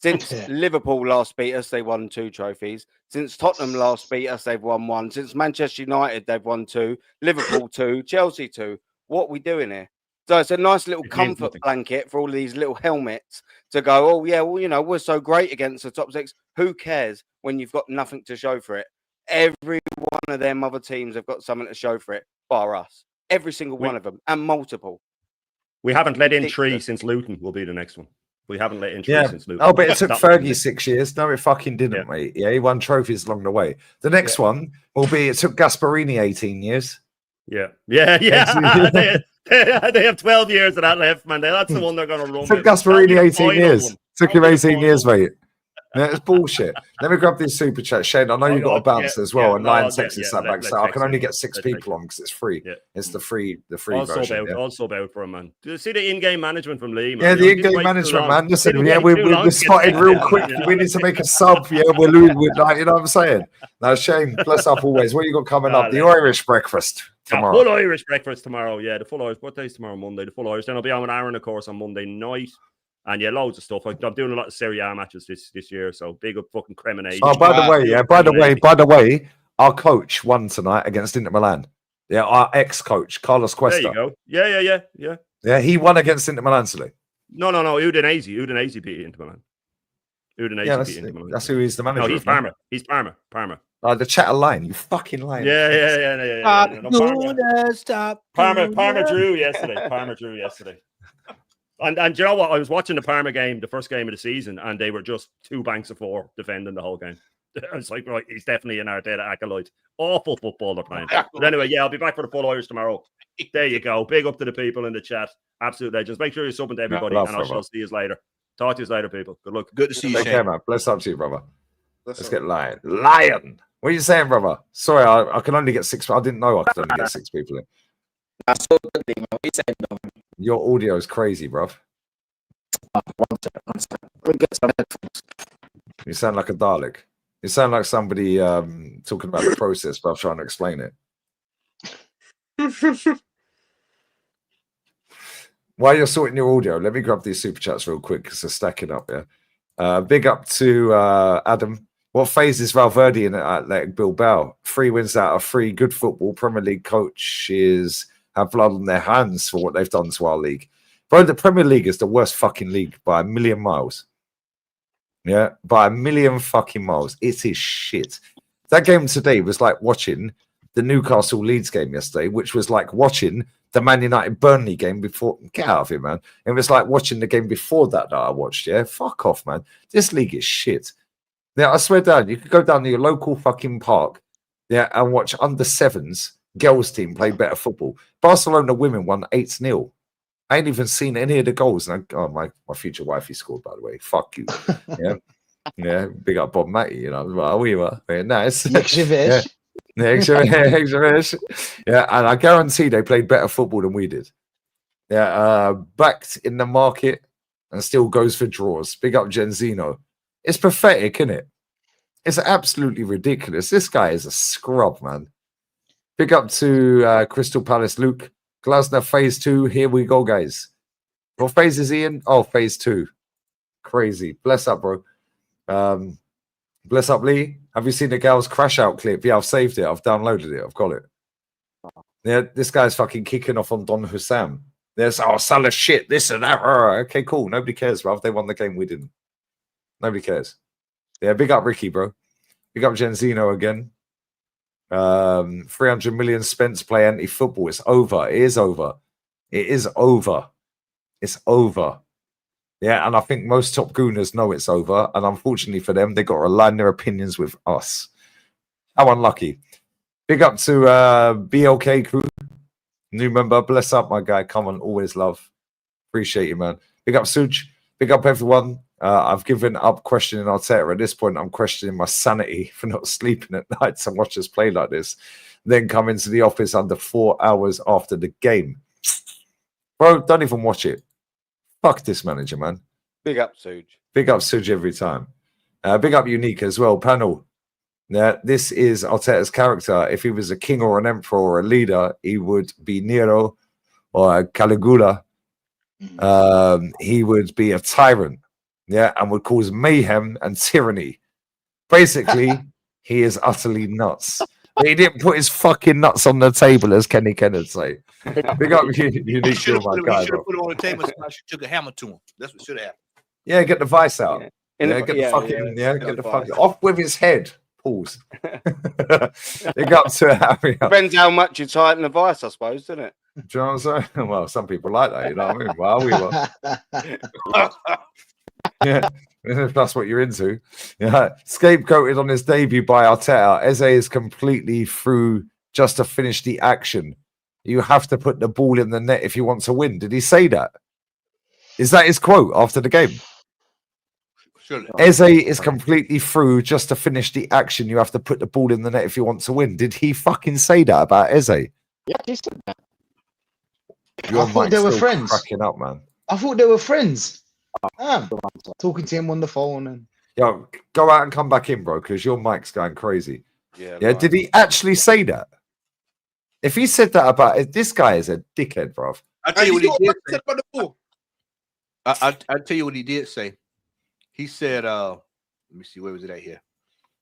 [SPEAKER 4] Since Liverpool last beat us, they won 2 trophies. Since Tottenham last beat us, they've won 1. Since Manchester United, they've won 2. Liverpool 2. Chelsea 2. What are we doing here? So it's a nice little comfort blanket for all these little helmets to go, oh, yeah, well, you know, we're so great against the top 6. Who cares when you've got nothing to show for it? Every one of them other teams have got something to show for it, bar us. Every single one of them, and multiple.
[SPEAKER 5] We haven't let in 3 since Luton will be the next one. We haven't let in 3 since Luton.
[SPEAKER 1] Oh, but it took Fergie 6 years. No, it fucking didn't, mate. Yeah, he won trophies along the way. The next one will be, it took Gasparini 18 years.
[SPEAKER 5] Yeah. they have 12 years of that left, man. That's the one they're going to run.
[SPEAKER 1] It took Gasparini 18 years. Took him 18 years, mate. Yeah, it's bullshit. Let me grab this super chat, Shane. I know you've got a bounce as well, and Lion Texas that back. So I can only get 6 people on because it's free. Yeah. It's the free version.
[SPEAKER 5] Also about for him, man. Do you see the in-game management from Lee, man?
[SPEAKER 1] Yeah, the in-game management, man. Listen, we're spotted real quick. We need to make a sub. Yeah, we're losing. Like, you know what I'm saying? Now, Shane, bless up always. What you got coming up? The Irish breakfast tomorrow.
[SPEAKER 5] Full Irish breakfast tomorrow. Yeah, the full Irish. What day's tomorrow? Monday. The full Irish. Then I'll be on with Aaron, of course, on Monday night. And yeah, loads of stuff. I'm doing a lot of Serie A matches this year, so big up fucking Cremonade.
[SPEAKER 1] Oh, by the way, our coach won tonight against Inter Milan. Yeah, our ex-coach, Carlos Cuesta.
[SPEAKER 5] There you go. Yeah.
[SPEAKER 1] Yeah, he won against Inter Milan today.
[SPEAKER 5] No. Udinese beat Inter Milan. Udinese beat Inter Milan.
[SPEAKER 1] That's who he's the manager.
[SPEAKER 5] No, he's Parma. He's Parma.
[SPEAKER 1] The chat line, you fucking line.
[SPEAKER 5] Yeah. Parma drew yesterday. And you know what? I was watching the Parma game, the first game of the season, and they were just 2 banks of 4 defending the whole game. I was like, right, he's definitely an Arteta acolyte. Awful football they're playing. But anyway, I'll be back for the full Irish tomorrow. There you go. Big up to the people in the chat. Absolute legends. Make sure you're subbing to everybody, and I shall see you later. Talk to you later, people. Good luck.
[SPEAKER 3] Good to see you,
[SPEAKER 1] Take care, man. Bless up to you, brother. Let's get Lion. What are you saying, brother? Sorry, I can only get 6. I didn't know I could only get 6 people in. Your audio is crazy, bruv. You sound like a Dalek. You sound like somebody talking about the process, but I'm trying to explain it. While you're sorting your audio, let me grab these super chats real quick because they're stacking up. Yeah. Big up to Adam. What phase is Valverde in at Athletic Bilbao? 3 wins out of 3. Good football. Premier League coaches have blood on their hands for what they've done to our league. Bro, the Premier League is the worst fucking league by a million miles. Yeah, by a million fucking miles. It is shit. That game today was like watching the Newcastle Leeds game yesterday, which was like watching the Man United Burnley game before. Get out of here, man. It was like watching the game before that I watched. Yeah, fuck off, man. This league is shit. Yeah, I swear down, you could go down to your local fucking park, yeah, and watch under sevens girls team play better football. Barcelona women won 8-0. I ain't even seen any of the goals. And my future wifey scored, by the way. Fuck you. Yeah. Yeah. Big up Bob Matty, you know. Well, we were very nice. Yeah. Yeah, and I guarantee they played better football than we did. Yeah, backed in the market and still goes for draws. Big up Genzino. It's pathetic, isn't it? It's absolutely ridiculous. This guy is a scrub, man. Big up to Crystal Palace Luke. Glasner phase 2. Here we go, guys. What phase is he in? Oh, phase 2. Crazy. Bless up, bro. Bless up, Lee. Have you seen the girls crash out clip? Yeah, I've saved it. I've downloaded it. I've got it. Yeah, this guy's fucking kicking off on Don Hussam. There's Salah shit, this and that. Okay, cool. Nobody cares, bro. They won the game. We didn't. Nobody cares. Yeah, big up Ricky, bro. Big up Genzino again. 300 million spent to play anti-football. It's over. It is over. It is over. It's over. Yeah, and I think most top gooners know it's over. And unfortunately for them, they got to align their opinions with us. How unlucky. Big up to BLK crew. New member. Bless up, my guy. Come on, always love. Appreciate you, man. Big up Suj. Big up everyone. I've given up questioning Arteta. At this point, I'm questioning my sanity for not sleeping at night to watch us play like this. Then come into the office under 4 hours after the game. Bro, don't even watch it. Fuck this manager, man.
[SPEAKER 4] Big up, Suj.
[SPEAKER 1] Big up Suj every time. Big up Unique as well. Panel. Yeah, this is Arteta's character. If he was a king or an emperor or a leader, he would be Nero or Caligula. He would be a tyrant. Yeah, and would cause mayhem and tyranny. Basically, he is utterly nuts. But he didn't put his fucking nuts on the table, as Kenny Kennard say. Big up Unique.
[SPEAKER 3] Should have
[SPEAKER 1] my
[SPEAKER 3] put,
[SPEAKER 1] guy,
[SPEAKER 3] it
[SPEAKER 1] bro.
[SPEAKER 3] on the table. And she took a hammer to him. That's what should have happened.
[SPEAKER 1] Yeah, get the vice out.
[SPEAKER 4] Yeah.
[SPEAKER 1] Get the fucking get the
[SPEAKER 4] advice.
[SPEAKER 1] fucking off with his head. Pause. Big up to Harry.
[SPEAKER 4] Depends how much you tighten the vice, I suppose, doesn't it?
[SPEAKER 1] Do you know what I'm saying? Well, some people like that, you know what I mean? Well, we were. Yeah, if that's what you're into. Yeah, scapegoated on his debut by Arteta. Eze is completely through just to finish the action. You have to put the ball in the net if you want to win. Did he say that? Is that his quote after the game?
[SPEAKER 3] Surely.
[SPEAKER 1] Eze is completely through just to finish the action. You have to put the ball in the net if you want to win. Did he fucking say that about Eze?
[SPEAKER 6] Yeah, he said that.
[SPEAKER 1] Your
[SPEAKER 6] I thought
[SPEAKER 1] mic's
[SPEAKER 6] they were
[SPEAKER 1] still
[SPEAKER 6] friends.
[SPEAKER 1] cracking up, man.
[SPEAKER 6] I thought they were friends. Talking to him on the phone and
[SPEAKER 1] Yo, go out and come back in, bro, because your mic's going crazy. Yeah,
[SPEAKER 4] right.
[SPEAKER 1] did he actually say that? If he said that about it, this guy is a dickhead, bro.
[SPEAKER 3] I'll tell you what he did say.
[SPEAKER 2] said about the ball.
[SPEAKER 3] I'll tell you what he did say. He said, let me see, where was it at here?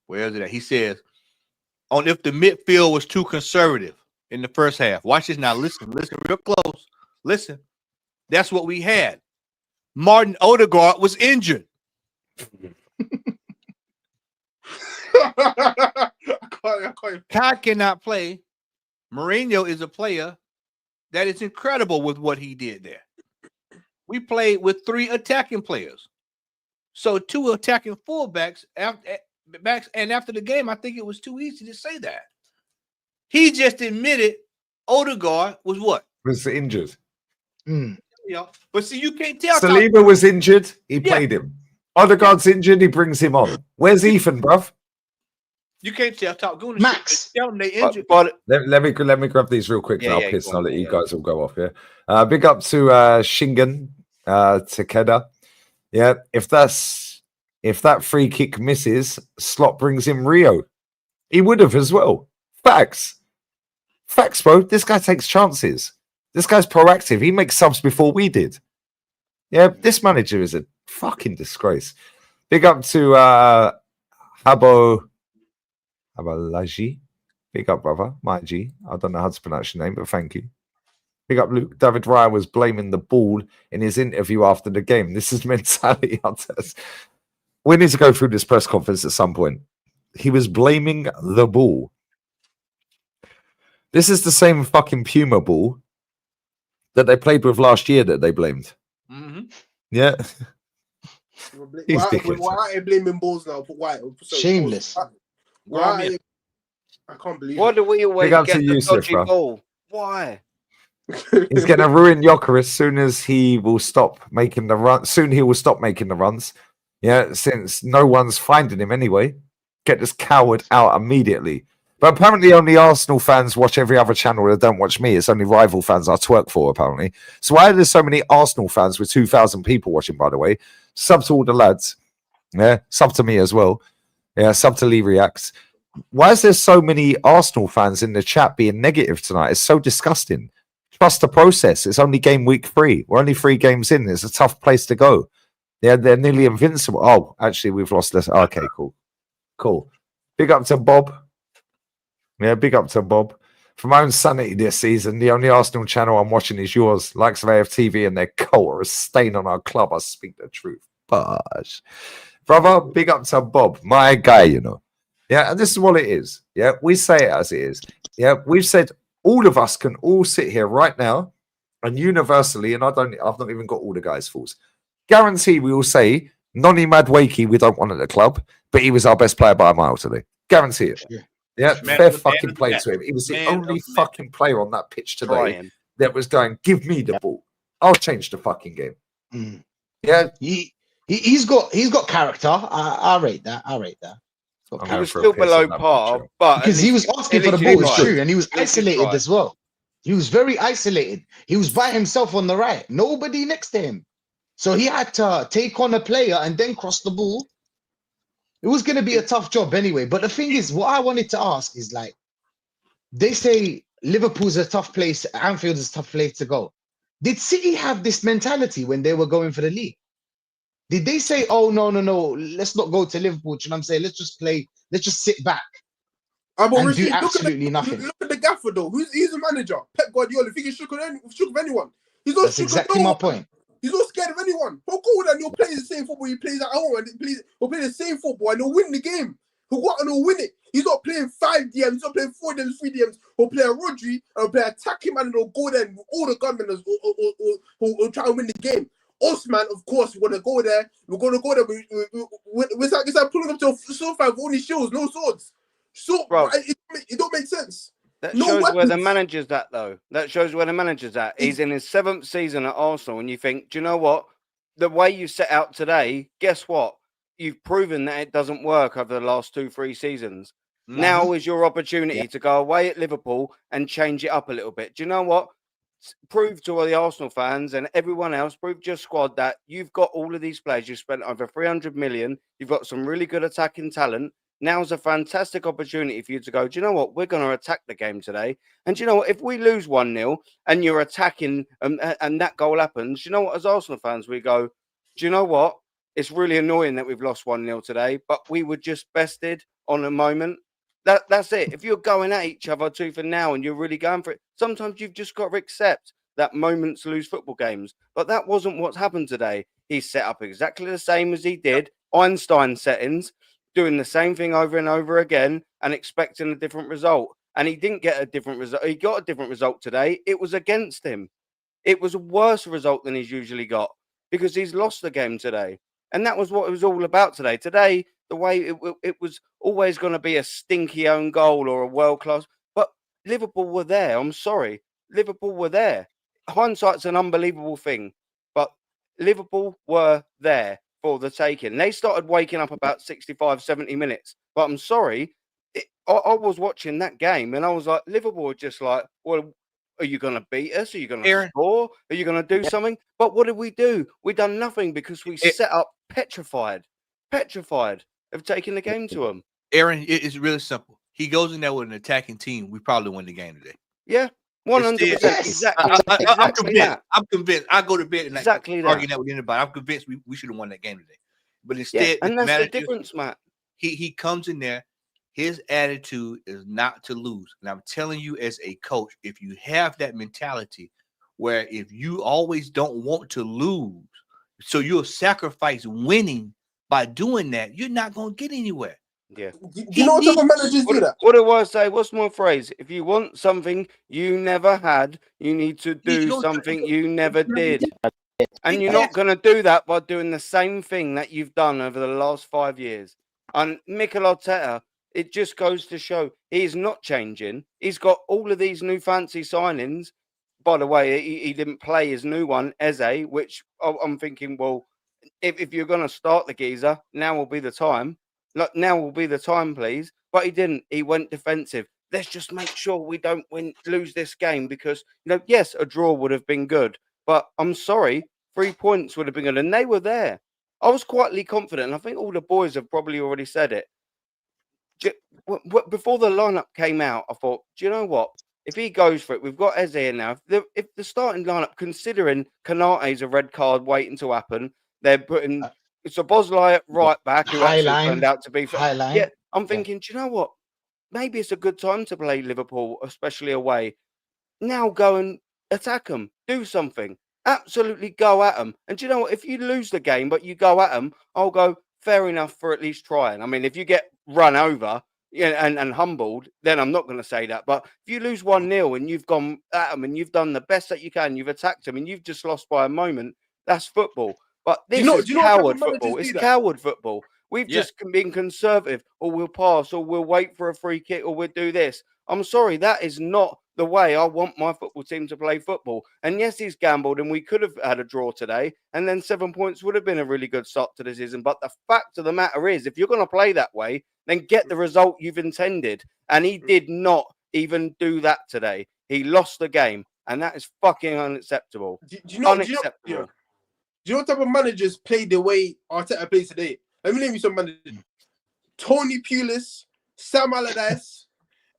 [SPEAKER 3] Where is it at? He says, on if the midfield was too conservative in the first half. Watch this now. Listen real close. Listen. That's what we had. Martin Odegaard was injured.
[SPEAKER 2] I can't.
[SPEAKER 3] Kai cannot play. Mourinho is a player that is incredible with what he did there. We played with 3 attacking players. So 2 attacking fullbacks and after the game, I think it was too easy to say that. He just admitted Odegaard was what?
[SPEAKER 1] Was injured.
[SPEAKER 6] Mm.
[SPEAKER 3] You know, but see, you can't tell.
[SPEAKER 1] Saliba was injured. He played him. Odegaard's injured. He brings him on. Where's Ethan, bruv?
[SPEAKER 3] You can't tell Top Goon.
[SPEAKER 6] Max.
[SPEAKER 3] Tell them they injured.
[SPEAKER 4] But
[SPEAKER 1] Let me grab these real quick.
[SPEAKER 4] Yeah,
[SPEAKER 1] and I'll
[SPEAKER 4] yeah,
[SPEAKER 1] piss
[SPEAKER 4] go
[SPEAKER 1] and I'll
[SPEAKER 4] on,
[SPEAKER 1] let you
[SPEAKER 4] yeah.
[SPEAKER 1] guys all go off. Yeah. Big up to Shingen Takeda. Yeah. If that free kick misses, Slot brings him Rio. He would have as well. Facts, bro. This guy takes chances. This guy's proactive. He makes subs before we did. Yeah. This manager is a fucking disgrace. Big up to Habalaji. Big up, brother. My G. I don't know how to pronounce your name, but thank you. Big up, Luke. David Raya was blaming the ball in his interview after the game. This is mentality. We need to go through this press conference at some point. He was blaming the ball. This is the same fucking Puma ball that they played with last year that they blamed.
[SPEAKER 3] Mm-hmm.
[SPEAKER 1] Yeah. He's
[SPEAKER 2] Why
[SPEAKER 1] dickhead.
[SPEAKER 2] are you blaming balls now? But why? Sorry,
[SPEAKER 6] Shameless.
[SPEAKER 2] balls.
[SPEAKER 3] Go on,
[SPEAKER 2] Why?
[SPEAKER 3] Mill.
[SPEAKER 2] I can't believe
[SPEAKER 4] Why do we always
[SPEAKER 1] up
[SPEAKER 4] get
[SPEAKER 1] to
[SPEAKER 4] the
[SPEAKER 1] Yusuf,
[SPEAKER 4] dodgy
[SPEAKER 1] bro.
[SPEAKER 4] ball? Why?
[SPEAKER 2] it.
[SPEAKER 1] He's going to ruin Joker as soon as he will stop making the run. Soon he will stop making the runs. Yeah, since no one's finding him anyway. Get this coward out immediately. But apparently only Arsenal fans watch every other channel that don't watch me. It's only rival fans I twerk for, apparently. So why are there so many Arsenal fans with 2,000 people watching, by the way? Sub to all the lads. Yeah, sub to me as well. Yeah, sub to Lee Reacts. Why is there so many Arsenal fans in the chat being negative tonight? It's so disgusting. Trust the process. It's only game week 3. We're only 3 games in. It's a tough place to go. Yeah, they're nearly invincible. Oh, actually, we've lost this. Okay, cool. Cool. Big up to Bob. Yeah, big up to Bob. For my own sanity this season, the only Arsenal channel I'm watching is yours. Likes of AFTV and their cult are a stain on our club. I speak the truth. Gosh. Brother, big up to Bob, my guy, you know. Yeah, and this is what it is. Yeah, we say it as it is. Yeah, we've said all of us can all sit here right now and universally, and I've not even got all the guys' fools. Guarantee we will say Nonny Madwakey we don't want at the club, but he was our best player by a mile today. Guarantee it.
[SPEAKER 6] Yeah.
[SPEAKER 1] Yeah,
[SPEAKER 3] Man
[SPEAKER 1] fair
[SPEAKER 3] of the
[SPEAKER 1] fucking
[SPEAKER 3] match.
[SPEAKER 1] play to him. He was the
[SPEAKER 3] Man of
[SPEAKER 1] only
[SPEAKER 3] the match.
[SPEAKER 1] fucking player on that pitch today
[SPEAKER 4] Trying.
[SPEAKER 1] that was going, give me the ball. I'll change the fucking game.
[SPEAKER 6] Mm.
[SPEAKER 1] Yeah.
[SPEAKER 6] He's got character. I rate that. I rate that. He's got
[SPEAKER 1] I'm
[SPEAKER 4] He
[SPEAKER 1] going
[SPEAKER 4] was
[SPEAKER 1] for a
[SPEAKER 4] still
[SPEAKER 1] piss on
[SPEAKER 4] below
[SPEAKER 1] that
[SPEAKER 4] par,
[SPEAKER 1] picture.
[SPEAKER 4] but
[SPEAKER 6] because he was asking for the ball. It's true, and he was
[SPEAKER 4] At least he
[SPEAKER 6] isolated
[SPEAKER 4] tried.
[SPEAKER 6] as well. He was very isolated. He was by himself on the right, nobody next to him. So he had to take on a player and then cross the ball. It was going to be a tough job anyway. But the thing is, what I wanted to ask is like, they say Liverpool's a tough place, Anfield is a tough place to go. Did City have this mentality when they were going for the league? Did they say, oh, no, let's not go to Liverpool? You know what I'm saying? Let's just play, let's just sit back
[SPEAKER 2] But
[SPEAKER 6] and do
[SPEAKER 2] Rashid,
[SPEAKER 6] absolutely nothing.
[SPEAKER 2] Look at the gaffer though. He's the manager? Pep Guardiola. Think he shook with anyone? He's not
[SPEAKER 6] That's
[SPEAKER 2] shook with
[SPEAKER 6] exactly
[SPEAKER 2] no
[SPEAKER 6] my
[SPEAKER 2] one.
[SPEAKER 6] point.
[SPEAKER 2] He's not scared of anyone. He'll go there and he'll play the same football he plays at home, and he'll play the same football and he'll win the game. He'll go out and he'll win it. He's not playing 5 DMs, he's not playing 4 DMs, 3 DMs. He'll play a Rodri and he'll play attacking man and he'll go there and all the gunmen will try and win the game. Us, man, of course, we're gonna go there. We're gonna go there. It's like pulling up to a sword fight with only shields, no swords. So
[SPEAKER 4] Bro.
[SPEAKER 2] it don't make sense.
[SPEAKER 4] That
[SPEAKER 2] No
[SPEAKER 4] shows where the
[SPEAKER 2] weapons.
[SPEAKER 4] manager's at, though. That shows where the manager's at. He's in his 7th season at Arsenal, and you think, do you know what? The way you set out today, guess what? You've proven that it doesn't work over the last 2-3 seasons. Now is your opportunity to go away at Liverpool and change it up a little bit. Do you know what? Prove to all the Arsenal fans and everyone else, prove to your squad that you've got all of these players. You've spent over 300 million. You've got some really good attacking talent. Now's a fantastic opportunity for you to go, do you know what? We're going to attack the game today. And do you know what? If we lose 1-0 and you're attacking and that goal happens, do you know what? As Arsenal fans, we go, do you know what? It's really annoying that we've lost 1-0 today, but we were just bested on a moment. That's it. If you're going at each other tooth and nail and you're really going for it, sometimes you've just got to accept that moments lose football games. But that wasn't what's happened today. He set up exactly the same as he did, Einstein settings, doing the same thing over and over again and expecting a different result. And he didn't get a different result. He got a different result today. It was against him. It was a worse result than he's usually got because he's lost the game today. And that was what it was all about today. Today, the way it was always going to be a stinky own goal or a world class. But Liverpool were there. I'm sorry. Liverpool were there. Hindsight's an unbelievable thing. But Liverpool were there for the taking. They started waking up about 65, 70 minutes. But I'm sorry. I was watching that game and I was like, Liverpool were just like, well, are you going to beat us? Are you going to score? Are you going to do something? But what did we do? We done nothing because we set up petrified of taking the game to them.
[SPEAKER 3] Aaron, it's really simple. He goes in there with an attacking team. We probably win the game today.
[SPEAKER 4] Yeah, 100%.
[SPEAKER 6] Yes.
[SPEAKER 4] Exactly.
[SPEAKER 3] I'm convinced. I'm convinced. I go to bed and
[SPEAKER 4] Exactly that.
[SPEAKER 3] arguing that with anybody. I'm convinced we should have won that game today. But instead,
[SPEAKER 4] and
[SPEAKER 3] the
[SPEAKER 4] that's the
[SPEAKER 3] manager,
[SPEAKER 4] difference, Matt.
[SPEAKER 3] he comes in there. His attitude is not to lose. And I'm telling you, as a coach, if you have that mentality where if you always don't want to lose, so you'll sacrifice winning by doing that, you're not going to get anywhere.
[SPEAKER 4] Yeah.
[SPEAKER 2] Do you know what type of managers do that?
[SPEAKER 4] What do I say? What's my phrase? If you want something you never had, you need to do something you never did. And you're not going to do that by doing the same thing that you've done over the last 5 years. And Mikel Arteta, it just goes to show he's not changing. He's got all of these new fancy signings. By the way, he didn't play his new one, Eze, which I'm thinking, well, if you're going to start the geezer, now will be the time. Like, now will be the time, please. But he didn't. He went defensive. Let's just make sure we don't lose this game because, yes, a draw would have been good. But I'm sorry, 3 points would have been good. And they were there. I was quietly confident. And I think all the boys have probably already said it. Before the lineup came out, I thought, do you know what? If he goes for it, we've got Eze in now. If the starting lineup, considering Kanate's a red card waiting to happen, they're putting it's a Bosley at right back who
[SPEAKER 6] High
[SPEAKER 4] actually
[SPEAKER 6] line,
[SPEAKER 4] turned out to be.
[SPEAKER 6] high line.
[SPEAKER 4] Yeah, I'm thinking, do you know what? Maybe it's a good time to play Liverpool, especially away. Now go and attack them. Do something. Absolutely go at them. And do you know what? If you lose the game, but you go at them, I'll go, fair enough for at least trying. I mean, if you get run over and humbled, then I'm not going to say that. But if you lose 1-0 and you've gone at them and you've done the best that you can, you've attacked them and you've just lost by a moment, that's football. But this is coward football. It's coward football. We've just been conservative, or we'll pass, or we'll wait for a free kick, or we'll do this. I'm sorry, that is not the way I want my football team to play football. And yes, he's gambled, and we could have had a draw today, and then 7 points would have been a really good start to the season. But the fact of the matter is, if you're going to play that way, then get the result you've intended. And he did not even do that today. He lost the game, and that is fucking unacceptable. Unacceptable.
[SPEAKER 2] Do you know what type of managers play the way Arteta plays today? Let me name you some managers. Tony Pulis, Sam Allardyce,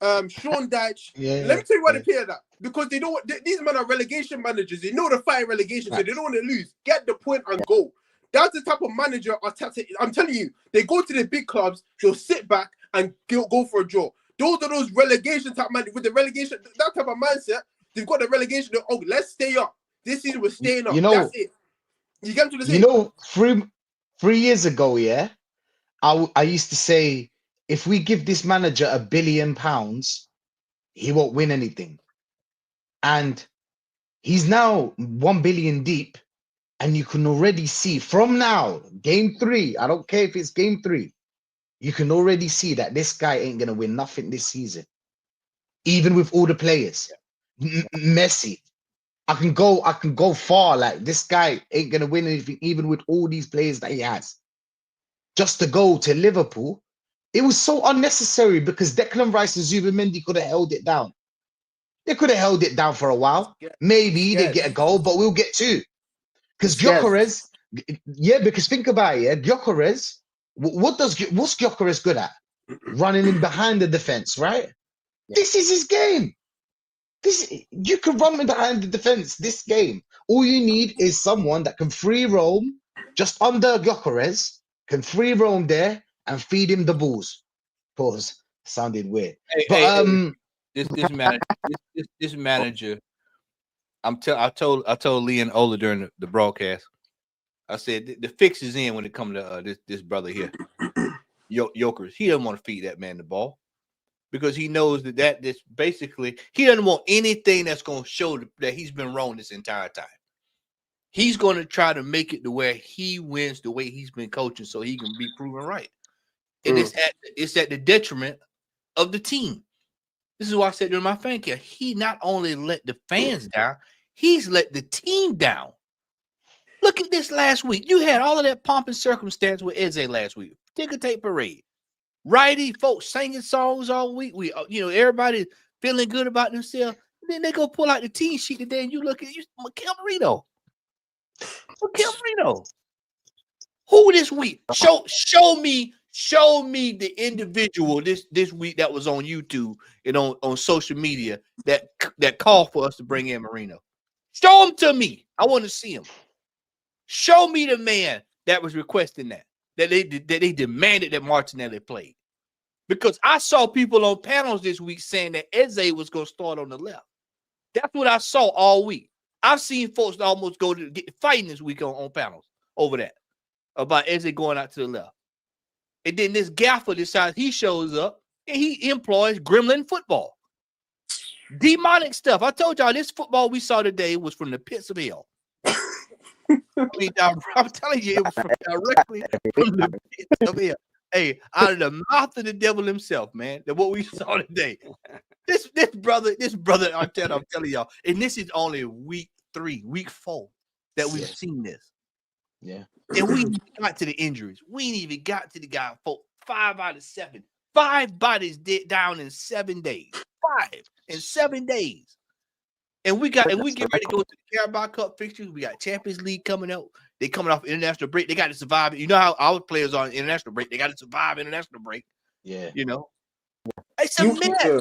[SPEAKER 2] Sean Dyche. Let me tell you why they play like that. Because they don't. These men are relegation managers. They know the fight relegation, so they don't want to lose. Get the point and go. That's the type of manager Arteta. I'm telling you, they go to the big clubs, they'll sit back and go for a draw. Those are those relegation type managers with the relegation, that type of mindset. They've got the relegation. Oh, let's stay up. This season we're staying up. That's it. You get to the same.
[SPEAKER 6] 3 years ago, yeah, I used to say, if we give this manager £1 billion, he won't win anything. And he's now 1 billion deep. And you can already see from now, game 3, I don't care if it's game 3, you can already see that this guy ain't going to win nothing this season. Even with all the players. Messi. I can go far. Like, this guy ain't going to win anything, even with all these players that he has. Just to go to Liverpool, it was so unnecessary because Declan Rice and Zubimendi could have held it down. They could have held it down for a while. Maybe they get a goal, but we'll get 2. Because Gyökeres, because think about it, yeah, Gyökeres, what's Gyökeres good at? Running in behind the defense, right? Yeah. This is his game. You can run behind the defense this game. All you need is someone that can free roam just under Gyökeres, can free roam there and feed him the balls. Pause. Sounded weird.
[SPEAKER 3] This manager. I told Lee and Ola during the broadcast. I said the fix is in when it comes to this brother here, Gyökeres. He doesn't want to feed that man the ball because he knows that this basically he doesn't want anything that's going to show that he's been wrong this entire time. He's going to try to make it to where he wins the way he's been coaching, so he can be proven right. And it's at the detriment of the team. This is why I said during my fan care, he not only let the fans down, he's let the team down. Look at this last week. You had all of that pomp and circumstance with Eze last week. Ticker tape parade. Righty folks singing songs all week. Everybody feeling good about themselves. Then they go pull out the team sheet today and you look at Mikel Marino. Who this week? Show me the individual this week that was on YouTube and on social media that called for us to bring in Marino. Show him to me. I want to see him. Show me the man that was requesting that they demanded that Martinelli played. Because I saw people on panels this week saying that Eze was going to start on the left. That's what I saw all week. I've seen folks almost go to get fighting this week on panels over that about Eze going out to the left. And then this gaffer decides he shows up and he employs gremlin football. Demonic stuff. I told y'all this football we saw today was from the pits of hell. I mean, I'm telling you, it was from directly from the pits of hell. Hey, out of the mouth of the devil himself, man. That what we saw today. This brother, Arteta, I'm telling y'all, and this is only week 3, week 4 that we've seen this.
[SPEAKER 6] Yeah.
[SPEAKER 3] And we ain't got to the injuries. We ain't even got to the guy. 5 out of 7. 5 bodies down in 7 days. 5 in 7 days. And we get ready to go to the Carabao Cup fixtures. We got Champions League coming out. They coming off international break. They got to survive. You know how our players are on international break. They got to survive international break.
[SPEAKER 6] Yeah.
[SPEAKER 3] You know, it's a mess.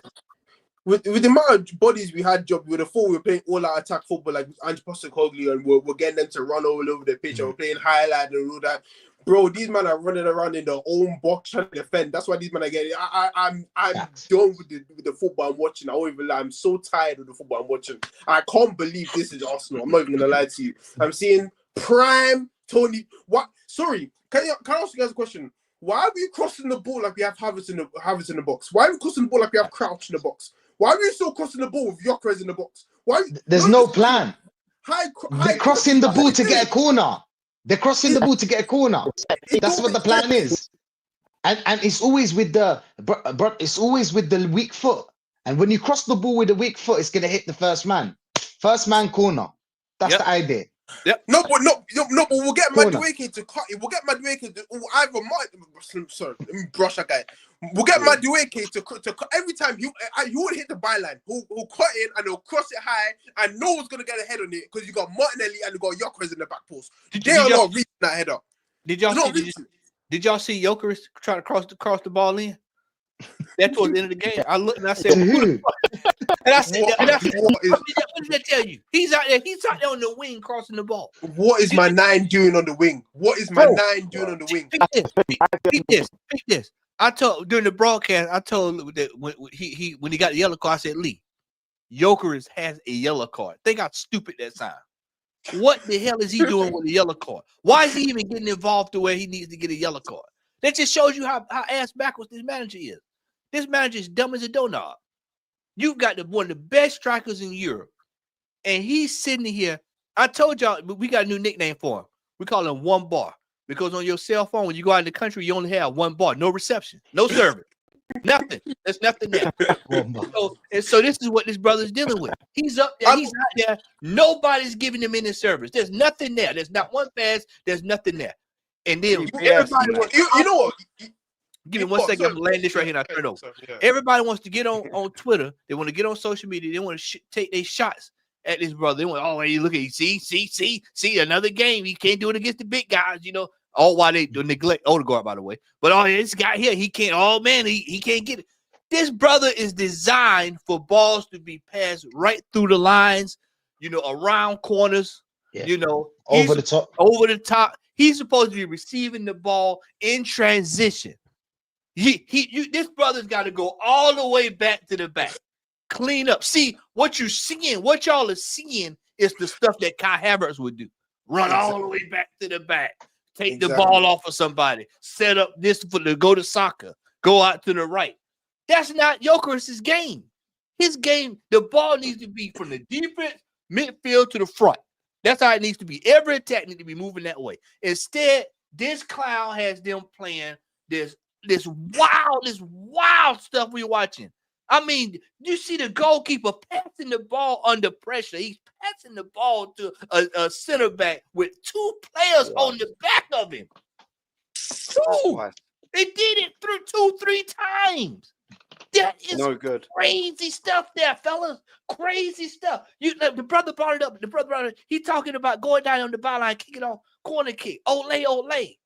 [SPEAKER 2] With the amount of bodies we had, job, we would have thought we were playing all out attack football like Ange Postecoglou, and we're getting them to run all over the pitch, and we're playing highlight and all that. Bro, these men are running around in their own box trying to defend. That's why these men are getting. I'm done with the football I'm watching. I won't even lie. I'm so tired of the football I'm watching. I can't believe this is Arsenal. I'm not even gonna lie to you. I'm seeing prime Tony. What? Sorry, can I ask you guys a question? Why are we crossing the ball like we have Havertz in the box? Why are we crossing the ball like we have Crouch in the box? Why are we still crossing the ball with Gyökeres in the box? Why?
[SPEAKER 6] There's no plan.
[SPEAKER 2] They're
[SPEAKER 6] crossing the ball to get a corner. They're crossing the ball to get a corner. That's what the plan is. And it's always with it's always with the weak foot. And when you cross the ball with the weak foot, it's gonna hit the first man. First man corner. That's the idea.
[SPEAKER 3] Yep.
[SPEAKER 2] No, but we'll get Madueke to cut it. We'll get Madueke to either sorry, let me brush that guy. We'll get Madueke to cut every time he would hit the byline. He'll cut in and he'll cross it high, and no one's gonna get a head on it because you got Martinelli and you got Gyökeres in the back post. They are not reaching that header.
[SPEAKER 3] Did y'all see Gyökeres trying to cross the ball in? That towards the end of the game. I looked and I said,
[SPEAKER 6] who?
[SPEAKER 3] And I said, what does that tell you? He's out there on the wing crossing the ball.
[SPEAKER 2] What is my 9 doing on the wing? What is my 9 doing on the wing?
[SPEAKER 3] Pick this. I told during the broadcast, I told that when he got the yellow card, I said, Lee, Gyökeres has a yellow card. They got stupid that time. What the hell is he doing with the yellow card? Why is he even getting involved to where he needs to get a yellow card? That just shows you how ass backwards this manager is. This manager is dumb as a doorknob. You've got one of the best strikers in Europe, and he's sitting here. I told y'all we got a new nickname for him. We call him One Bar because on your cell phone, when you go out in the country, you only have 1 bar, no reception, no service, nothing. There's nothing there. So this is what this brother's dealing with. He's up there. He's out there. Nobody's giving him any service. There's nothing there. There's not one pass. There's nothing there. And then everybody, you know what? Give me 1 second. I'm laying this right here and I turn it over. Everybody wants to get on Twitter. They want to get on social media. They want to take their shots at this brother. They want, oh, hey, look at you. See, another game. He can't do it against the big guys, you know. All while they neglect Odegaard, by the way. But this guy here, he can't. Oh man, he can't get it. This brother is designed for balls to be passed right through the lines, you know, around corners, you know,
[SPEAKER 6] over the top.
[SPEAKER 3] He's supposed to be receiving the ball in transition. This brother's got to go all the way back to the back, clean up. See what you're seeing, what y'all are seeing is the stuff that Kai Havertz would do. Run all the way back to the back, take the ball off of somebody, set up this to go to soccer, go out to the right. That's not Gyökeres' game. His game, the ball needs to be from the defense, midfield to the front. That's how it needs to be. Every attack needs to be moving that way. Instead, this clown has them playing this wild stuff we're watching. I mean, you see the goalkeeper passing the ball under pressure. He's passing the ball to a center back with 2 players on the back of him. 2. They did it through 2-3 times. That is
[SPEAKER 4] no good.
[SPEAKER 3] Crazy stuff there, fellas. Crazy stuff. The brother brought it up. He talking about going down on the byline, kicking on corner kick. Ole.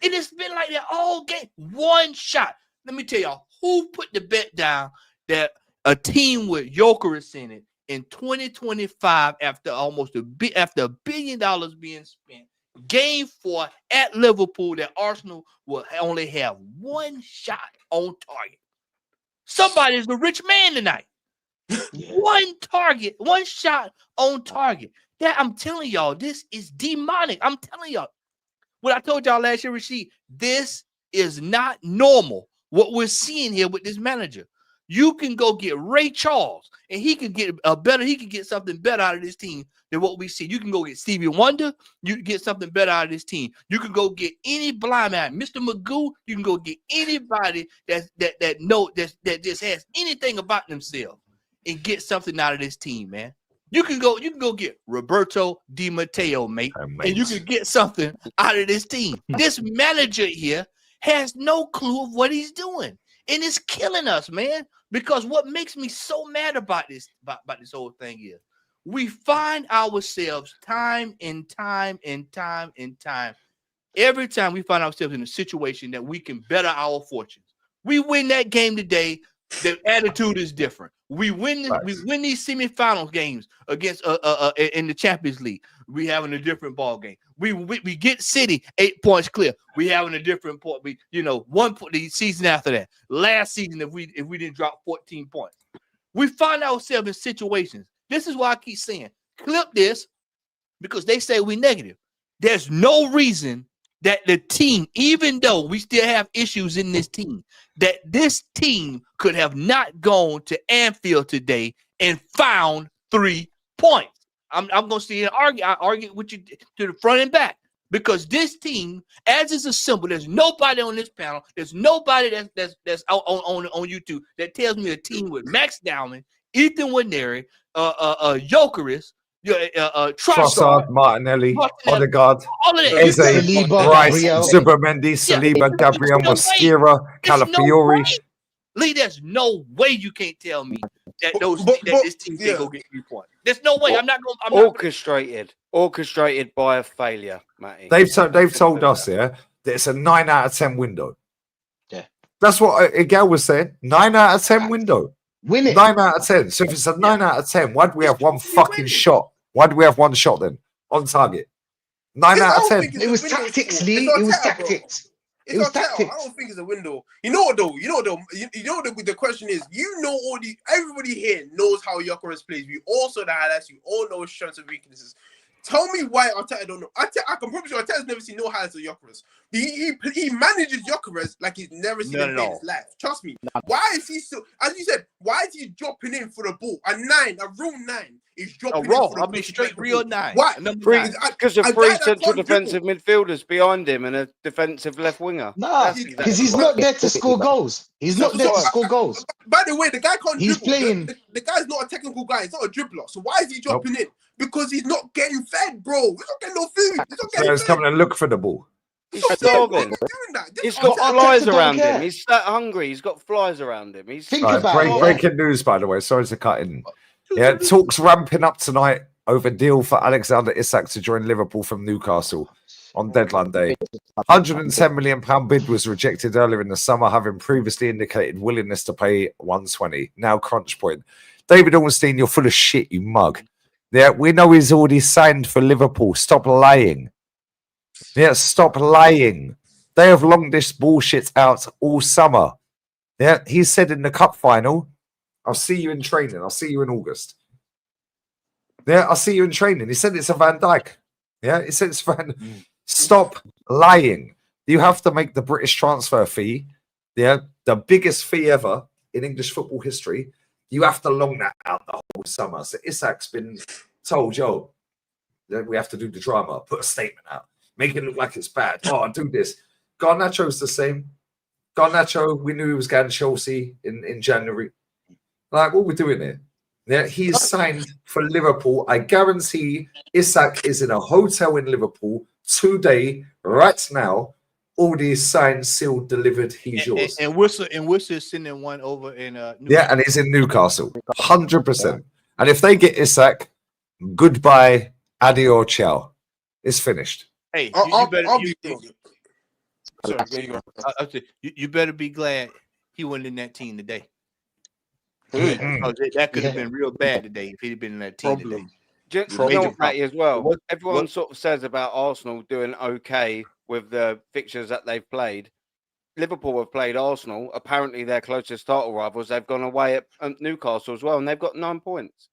[SPEAKER 3] It has been like that all game. One shot. Let me tell y'all, who put the bet down that a team with Gyökeres in it in 2025 after after $1 billion being spent, game 4 at Liverpool, that Arsenal will only have 1 shot on target. Somebody's the rich man tonight. 1 target, 1 shot on target. That I'm telling y'all, this is demonic. I'm telling y'all. What I told y'all last year, Rasheed, this is not normal. What we're seeing here with this manager. You can go get Ray Charles, and he can get he can get something better out of this team than what we see. You can go get Stevie Wonder, you can get something better out of this team. You can go get any blind man, Mr. Magoo. You can go get anybody that just has anything about themselves and get something out of this team, man. You can go get Roberto Di Matteo, mate, and you can get something out of this team. This manager here has no clue of what he's doing, and it's killing us, man. Because what makes me so mad about this whole thing is we find ourselves time and time. Every time we find ourselves in a situation that we can better our fortunes. We win that game today. The attitude is different. We win these semifinals games against in the Champions League. We having a different ball game. We get City 8 points clear. We having a different point. We 1 point the season after that. Last season, if we didn't drop 14 points, we find ourselves in situations. This is why I keep saying clip this because they say we negative. There's no reason that the team, even though we still have issues in this team, that this team could have not gone to Anfield today and found 3 points. I'm going to see and argue. I argue with you to the front and back because this team, as is assembled, there's nobody on this panel. There's nobody that's out on YouTube that tells me a team with Max Dowman, Ethan Waneri, Jokeris,
[SPEAKER 1] Trossard, Martinelli, Odegaard,
[SPEAKER 3] all of that.
[SPEAKER 1] Eze,
[SPEAKER 6] Saliba,
[SPEAKER 1] Rice,
[SPEAKER 6] Gabriel.
[SPEAKER 1] Zubermendi, Saliba, Gabriel, Mosquera, Calafiori.
[SPEAKER 3] Lee, there's no way you can't tell me that this team can go get 3 points. There's no way. I'm not going.
[SPEAKER 4] Orchestrated by a failure, Matty.
[SPEAKER 1] They've told us that it's a 9 out of 10 window.
[SPEAKER 6] Yeah,
[SPEAKER 1] that's what Igel was saying. 9 out of 10 window.
[SPEAKER 6] Win it.
[SPEAKER 1] 9 out of 10. So if it's a 9 out of 10, why do we have one fucking shot? Why do we have one shot then on target? 9 out of 10.
[SPEAKER 6] It was tactics, Lee. It was tactics. It was tactics.
[SPEAKER 2] I don't think it's a window. You know what though? The question is, everybody here knows how Gyökeres plays. We all saw the highlights. You all know his strengths and weaknesses. Tell me why Arteta don't know. I can promise you Arteta's never seen no highlights of Gyökeres. He manages Gyökeres like he's never seen him in his life. Trust me. Why is he so? As you said, why is he dropping in for the ball? A real 9 is dropping in for the ball.
[SPEAKER 3] I'll be straight real 9.
[SPEAKER 2] Why?
[SPEAKER 4] Because of 3 central defensive midfielders behind him and a defensive left winger.
[SPEAKER 6] Nah, because he's not there to score goals. He's not there to score goals.
[SPEAKER 2] By the way, the guy can't
[SPEAKER 6] He's
[SPEAKER 2] dribble.
[SPEAKER 6] playing.
[SPEAKER 2] The guy's not a technical guy. He's not a dribbler. So why is he dropping in? Because he's not getting fed, bro. He's not getting no food.
[SPEAKER 1] So he's coming to look for the ball.
[SPEAKER 4] He's starving. He's got flies around him. He's that hungry. He's got flies around him.
[SPEAKER 6] Think about it.
[SPEAKER 1] Breaking news, by the way. Sorry to cut in. Yeah, talks ramping up tonight over deal for Alexander Isak to join Liverpool from Newcastle on deadline day. £110 million bid was rejected earlier in the summer, having previously indicated willingness to pay 120. Now crunch point. David Ornstein, you're full of shit, you mug. Yeah, we know he's already signed for Liverpool. Stop lying. Yeah, stop lying. They have longed this bullshit out all summer. Yeah, he said in the cup final, I'll see you in training. I'll see you in August. Yeah, I'll see you in training. He said it's a Van Dijk. Yeah, he said it's Van. Stop lying. You have to make the British transfer fee, yeah, the biggest fee ever in English football history. You have to long that out the whole summer. So Isak's been told, yo, we have to do the drama, put a statement out, make it look like it's bad. Oh, do this. Garnacho's the same. Garnacho, we knew he was going to Chelsea in January. Like, what are we doing here? Yeah, he's signed for Liverpool. I guarantee Isak is in a hotel in Liverpool today, right now. Already signed, sealed, delivered. He's yours.
[SPEAKER 3] And Worcester is sending one over in
[SPEAKER 1] yeah, and he's in Newcastle, 100%. And if they get Isak, goodbye, adio, ciao. It's finished.
[SPEAKER 3] Hey, you better be glad he wasn't in that team today. That could have been real bad today if he'd been in that team today.
[SPEAKER 4] Just Matty as well. Everyone sort of says about Arsenal doing okay with the fixtures that they've played. Liverpool have played Arsenal. Apparently, their closest title rivals. They've gone away at Newcastle as well, and they've got 9 points.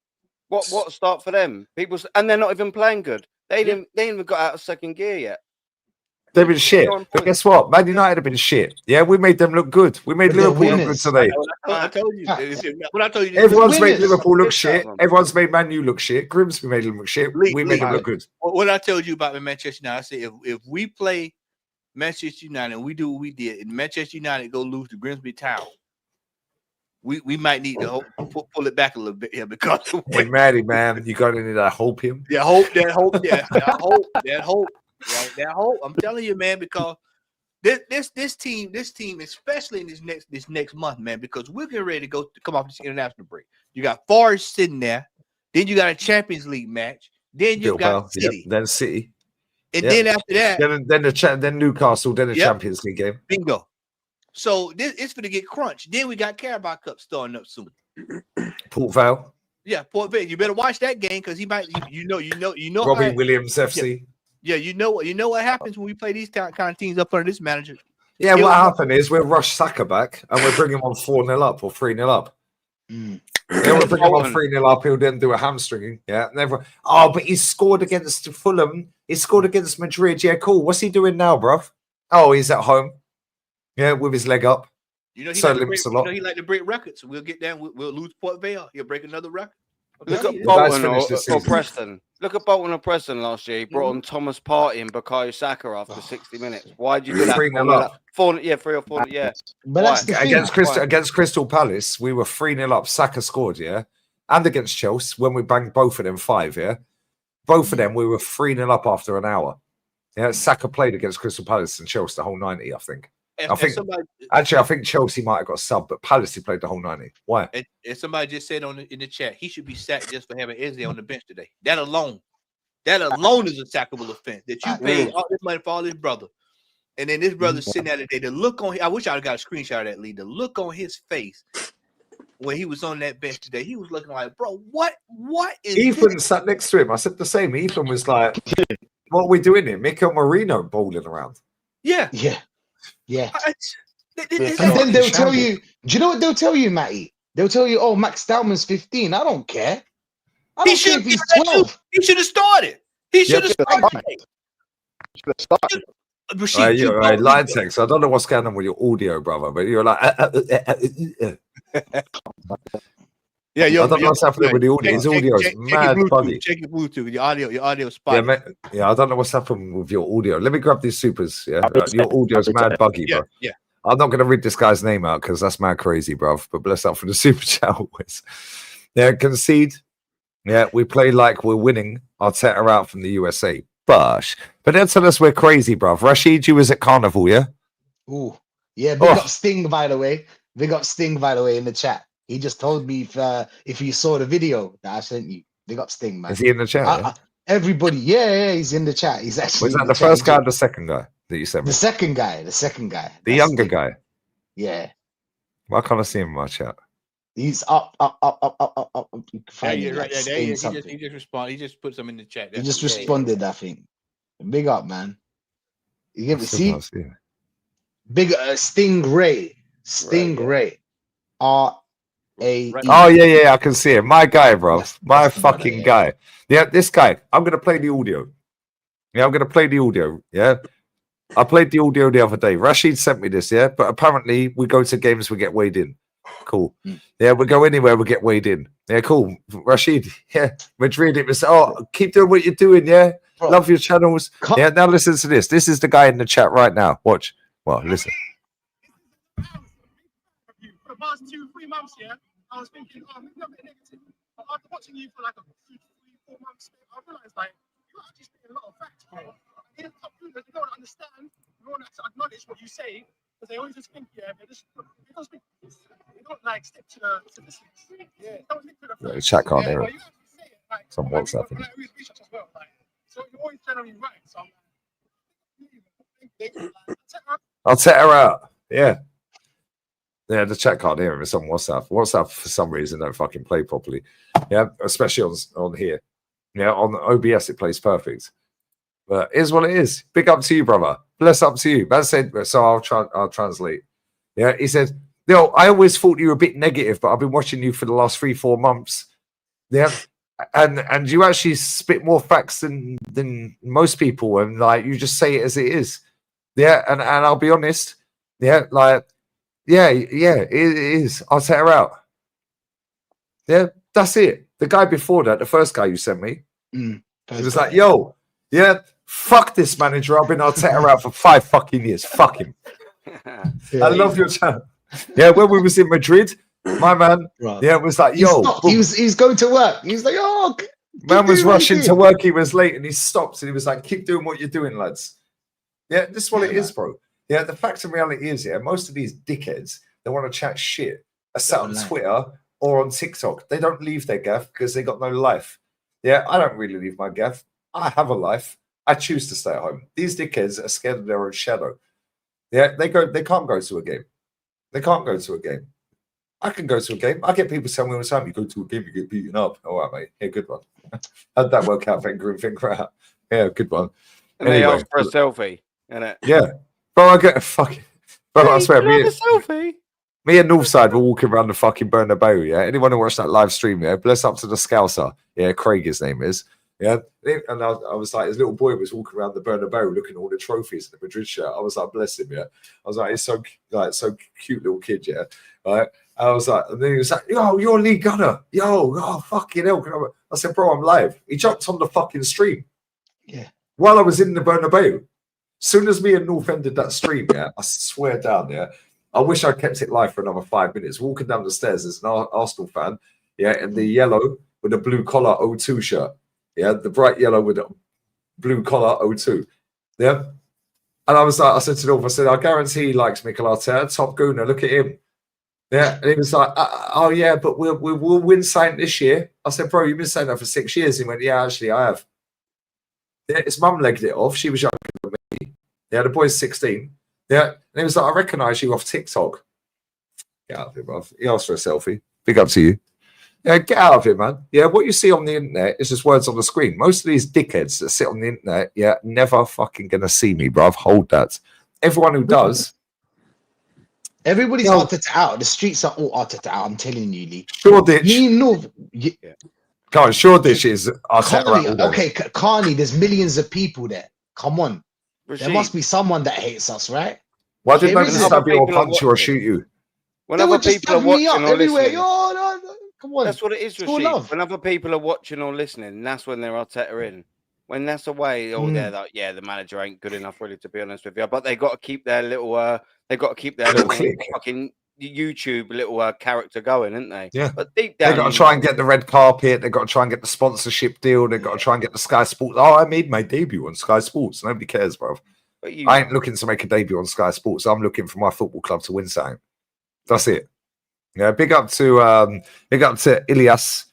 [SPEAKER 4] What a start for them? And they're not even playing good. They ain't even got out of second gear yet.
[SPEAKER 1] They've been shit.
[SPEAKER 4] You're on
[SPEAKER 1] But
[SPEAKER 4] point.
[SPEAKER 1] guess what? Man United have been shit. Yeah, we made them look good. We made
[SPEAKER 6] But they're
[SPEAKER 1] Liverpool look good
[SPEAKER 6] winners.
[SPEAKER 1] today.
[SPEAKER 3] I told you.
[SPEAKER 6] Facts.
[SPEAKER 3] What I told you.
[SPEAKER 1] Everyone's made
[SPEAKER 6] winners.
[SPEAKER 1] Liverpool look
[SPEAKER 4] Piss out
[SPEAKER 1] shit.
[SPEAKER 4] of them.
[SPEAKER 1] Everyone's made Man U look shit. Grimsby made them look shit. We made them look good.
[SPEAKER 3] What I told you about the Manchester United, I said if we play Manchester United and we do what we did, and Manchester United go lose to Grimsby Town, we might need to pull it back a little bit here because
[SPEAKER 1] Hey, Maddie, man, you got any of that hope him?
[SPEAKER 3] that hope. I'm telling you, man, because this team, especially in this next month, man, because we're getting ready to come off this international break. You got Forest sitting there, then you got a Champions League match, then you got City,
[SPEAKER 1] then City,
[SPEAKER 3] and then after that,
[SPEAKER 1] then Newcastle, then the
[SPEAKER 3] Yep.
[SPEAKER 1] Champions League game.
[SPEAKER 3] bingo. So it's going to get crunched. Then we got Carabao Cup starting up soon.
[SPEAKER 1] Port Vale,
[SPEAKER 3] Yeah, Port Vale. You better watch that game because he might. You know.
[SPEAKER 1] Robbie
[SPEAKER 3] how-
[SPEAKER 1] Williams FC.
[SPEAKER 3] Yeah, you know what happens when we play these kind of teams up under this manager.
[SPEAKER 1] Yeah,
[SPEAKER 3] He'll-
[SPEAKER 1] what happened is we'll rush Saka back and we'll bring him on 4-0 up or 3-0 up.
[SPEAKER 6] Mm.
[SPEAKER 1] Then we'll bring him on
[SPEAKER 4] Bolton.
[SPEAKER 1] 3-0 up. He'll then do a hamstringing. Yeah. And everyone, but he scored against Fulham. He scored against Madrid. Yeah, cool. What's he doing now, bruv? Oh, he's at home. Yeah, with his leg up.
[SPEAKER 3] You know,
[SPEAKER 1] So
[SPEAKER 3] like to
[SPEAKER 1] limits
[SPEAKER 3] break,
[SPEAKER 1] a lot.
[SPEAKER 3] he like to break records. We'll get down. We'll lose Port Vale. He'll break another record.
[SPEAKER 4] Look
[SPEAKER 3] Okay.
[SPEAKER 4] at
[SPEAKER 1] guys
[SPEAKER 4] Bolton
[SPEAKER 1] finished this
[SPEAKER 4] or
[SPEAKER 1] season.
[SPEAKER 4] Preston. Look at Bolton or Preston last year. He brought on Thomas Partey and Bukayo Saka after 60 minutes. Why'd you do that?
[SPEAKER 1] 3-0 up.
[SPEAKER 4] 3 or 4. Yeah.
[SPEAKER 6] But that's the thing.
[SPEAKER 1] Against Crystal Palace, we were 3-0 up. Saka scored, yeah. And against Chelsea, when we banged both of them 5, yeah. Both of them, we were 3-0 up after an hour. Yeah, Saka played against Crystal Palace and Chelsea the whole 90, I think.
[SPEAKER 3] And,
[SPEAKER 1] I think- I think Chelsea might have got subbed, but Palace he played the whole 90. Why?
[SPEAKER 3] and somebody just said in the chat he should be sacked just for having Eze on the bench today. That alone is a sackable offense. That you paid all this money for all his brother, and then this brother sitting there today. The look on, I wish I got a screenshot of that lead. The look on his face when he was on that bench today, he was looking like, bro, what is
[SPEAKER 1] Ethan
[SPEAKER 3] this?
[SPEAKER 1] sat next to him. I said the same. Ethan was like, "What are we doing here?" Mikel Marino bowling around.
[SPEAKER 3] Yeah.
[SPEAKER 6] Yeah.
[SPEAKER 3] This
[SPEAKER 6] And
[SPEAKER 3] is-
[SPEAKER 6] then they'll
[SPEAKER 1] Shambles.
[SPEAKER 6] tell you, do you know what they'll tell you, Matty? They'll tell you, oh, Max Dowman's 15. I don't care. I
[SPEAKER 3] He
[SPEAKER 6] don't care
[SPEAKER 3] should
[SPEAKER 6] if he's
[SPEAKER 3] be
[SPEAKER 6] 12.
[SPEAKER 3] He should have started. He should have started. Rashid, you
[SPEAKER 1] Right,
[SPEAKER 3] go-
[SPEAKER 1] line text. I don't know what's going on with your audio, brother, but you're like,
[SPEAKER 3] Yeah,
[SPEAKER 1] I don't know what's happening with the audio. His audio is mad buggy.
[SPEAKER 3] Check your Bluetooth. Your audio
[SPEAKER 1] Yeah,
[SPEAKER 3] spot.
[SPEAKER 1] I don't know what's happening with your audio. Let me grab these supers. Yeah, your audio's mad buggy, bro.
[SPEAKER 3] Yeah.
[SPEAKER 1] I'm not going to read this guy's name out because that's mad crazy, bro. But bless up for the super chat always. Yeah, concede. Yeah, we play like we're winning. Arteta out from the USA. But then tell us we're crazy, bro. Rashid, you was at Carnival, yeah?
[SPEAKER 6] Ooh. Yeah, big
[SPEAKER 1] Oh.
[SPEAKER 6] up Sting, by the way. Big up Sting, by the way, in the chat. He just told me if you saw the video that I sent you. Big up Sting, man.
[SPEAKER 1] Is he in the chat? Yeah?
[SPEAKER 6] Everybody, yeah, he's in the chat. He's actually
[SPEAKER 1] Was
[SPEAKER 6] in
[SPEAKER 1] that the
[SPEAKER 6] chat.
[SPEAKER 1] first guy or the second guy that you sent me?
[SPEAKER 6] The second guy.
[SPEAKER 1] The
[SPEAKER 6] That's
[SPEAKER 1] younger
[SPEAKER 6] Sting.
[SPEAKER 1] guy.
[SPEAKER 6] Yeah.
[SPEAKER 1] Why can't I see him in my chat?
[SPEAKER 6] He's up. You can
[SPEAKER 3] Yeah,
[SPEAKER 6] find
[SPEAKER 3] yeah,
[SPEAKER 6] him,
[SPEAKER 3] right.
[SPEAKER 6] like,
[SPEAKER 3] Yeah,
[SPEAKER 6] Sting
[SPEAKER 3] he
[SPEAKER 6] something.
[SPEAKER 3] just responded. He just put some in the chat.
[SPEAKER 6] He just responded, I think. Big up, man. You give it. See, big Stingray. Stingray. R-A-E.
[SPEAKER 1] Oh yeah, I can see him. My guy, bro.
[SPEAKER 6] That's
[SPEAKER 1] My
[SPEAKER 6] the brother,
[SPEAKER 1] fucking
[SPEAKER 6] yeah.
[SPEAKER 1] guy. Yeah, this guy. I'm gonna play the audio. Yeah, I'm gonna play the audio. Yeah. I played the audio the other day. Rashid sent me this, yeah. But apparently we go to games, we get weighed in. Cool. Yeah, we go anywhere, we get weighed in. Yeah, cool. Rashid, yeah. Madrid, it was keep doing what you're doing, yeah.
[SPEAKER 6] Bro,
[SPEAKER 1] Love your channels.
[SPEAKER 6] co-
[SPEAKER 1] Yeah, now listen to this. This is the guy in the chat right now. Watch. Well, listen.
[SPEAKER 7] For the past 2-3 months, yeah, I was thinking, maybe I'm a bit negative. But after watching you for like a 2-3-4 months, I realized like you're actually speaking a lot of facts, bro. And in top leaders, they don't understand, they don't like to acknowledge what you say, because they always just think, yeah, they don't like stick to the statistics. Yeah, don't stick to the
[SPEAKER 1] The
[SPEAKER 7] facts.
[SPEAKER 1] chat can't hear
[SPEAKER 7] but
[SPEAKER 1] it.
[SPEAKER 7] you actually say it, like,
[SPEAKER 1] Some
[SPEAKER 7] like,
[SPEAKER 1] WhatsApp.
[SPEAKER 7] like, we research as well, like, so you're always generally right. So I'm like,
[SPEAKER 1] I'll set her out. Yeah. Yeah, the chat can't hear him. It's on WhatsApp. WhatsApp, for some reason, don't fucking play properly. Yeah, especially on here. Yeah, on OBS, it plays perfect. But it is what it is. Big up to you, brother. Bless up to you. Man said, so I'll translate. Yeah, he said, I always thought you were a bit negative, but I've been watching you for the last 3-4 months. Yeah. And you actually spit more facts than most people, and like you just say it as it is. Yeah, and I'll be honest. Yeah, like, yeah, it is. I'll take her out. Yeah, that's it. The guy before that, the first guy you sent me, he was like, yo, yeah, fuck this manager. I've been Arteta out for 5 fucking years. Fuck him. I love your channel. Yeah, when we was in Madrid, my man, was like, yo.
[SPEAKER 6] He's going to work. He's like, oh,
[SPEAKER 1] man was rushing to work. He was late and he stopped and he was like, keep doing what you're doing, lads. Yeah, this is what it is, bro. Yeah, the fact of reality is, most of these dickheads that want to chat shit are sat on Twitter or on TikTok. They don't leave their gaff because they got no life. Yeah, I don't really leave my gaff. I have a life. I choose to stay at home. These dickheads are scared of their own shadow. Yeah, they can't go to a game. They can't go to a game. I can go to a game. I get people telling me all the time, you go to a game, you get beaten up. All right, mate. Yeah, good one. How'd that work out, finger and finger out? Yeah, good one.
[SPEAKER 4] And anyway, they ask for a selfie, innit?
[SPEAKER 1] Yeah. Bro, I get a fucking... Bro,
[SPEAKER 4] hey,
[SPEAKER 1] I swear,
[SPEAKER 4] selfie?
[SPEAKER 1] Me and Northside were walking around the fucking Bernabeu, yeah? Anyone who watched that live stream, yeah? Bless up to the Scouser. Yeah, Craig, his name is. Yeah, and I was like, his little boy was walking around the Bernabeu looking at all the trophies in the Madrid shirt. I was like, bless him, yeah. I was like, he's so cute little kid, yeah. Right? I was like, and then he was like, yo, you're Lee Gunner. Yo, oh, fucking hell. I said, bro, I'm live. He jumped on the fucking stream.
[SPEAKER 6] Yeah.
[SPEAKER 1] While I was in the Bernabeu. Soon as me and North ended that stream, yeah, I swear down, yeah. I wish I kept it live for another 5 minutes. Walking down the stairs as an Arsenal fan, yeah, in the yellow with a blue collar O2 shirt. Yeah, the bright yellow with a blue collar O2. Yeah. And I was like, I said to North, I said, I guarantee he likes Mikel Arteta, top gooner, look at him. Yeah. And he was like, oh yeah, but we'll win something this year. I said, bro, you've been saying that for 6 years. He went, yeah, actually I have. Yeah, his mum legged it off. She was younger than me. Yeah, the boy's 16. Yeah. And he was like, I recognise you off TikTok. Get out of here, bro. He asked for a selfie. Big up to you. Yeah, get out of here, man. Yeah, what you see on the internet is just words on the screen. Most of these dickheads that sit on the internet, yeah, never fucking gonna see me, bruv. Hold that. Everyone who does.
[SPEAKER 6] Everybody's Arteta out. The streets are all Arteta out. I'm telling you, Lee.
[SPEAKER 1] Shoreditch.
[SPEAKER 6] Me North.
[SPEAKER 1] Come on, Shoreditch is Arteta.
[SPEAKER 6] Okay, Carney, there's millions of people there. Come on.
[SPEAKER 4] Rashid.
[SPEAKER 6] There must be someone that hates us, right?
[SPEAKER 1] Why did nobody stab you or punch you or shoot you?
[SPEAKER 4] When other people are watching or listening,
[SPEAKER 6] no, come on.
[SPEAKER 4] That's what it is, Rashid. When other people are watching or listening, that's when they're Arteta in. When that's away, they're like, yeah, the manager ain't good enough, really, to be honest with you. But they got to keep their little, fucking YouTube little character going, haven't they?
[SPEAKER 1] Yeah.
[SPEAKER 4] But deep down,
[SPEAKER 1] they got to try and get the red carpet. They got to try and get the sponsorship deal. They got to try and get the Sky Sports. Oh, I made my debut on Sky Sports. Nobody cares, bro. I ain't looking to make a debut on Sky Sports. I'm looking for my football club to win something. That's it. Yeah, big up to Ilias.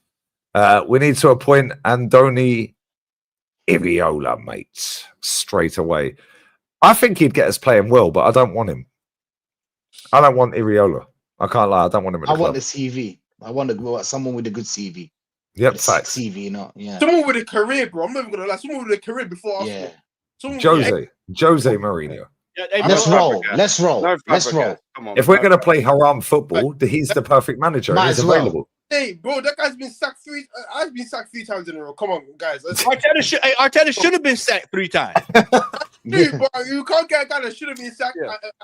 [SPEAKER 1] We need to appoint Andoni Iriola, mate, straight away. I think he'd get us playing well, but I don't want him. I don't want Iriola. I can't lie. I don't want him in the club.
[SPEAKER 6] I want the CV. I want someone with a good CV.
[SPEAKER 1] Yep, facts.
[SPEAKER 6] CV, not yeah.
[SPEAKER 2] Someone with a career, bro. I'm never gonna lie. Someone with a career before Arsenal.
[SPEAKER 6] Yeah.
[SPEAKER 1] Jose Mourinho.
[SPEAKER 6] Yeah, let's roll.
[SPEAKER 4] Come on,
[SPEAKER 1] if we're going to play haram football, he's the perfect manager. He's available.
[SPEAKER 2] Hey, bro, that guy's been sacked 3. I've been sacked 3 times in a row. Come on, guys.
[SPEAKER 3] Arteta should have been sacked 3 times.
[SPEAKER 2] Dude, bro, you can't get a guy that should have been sacked.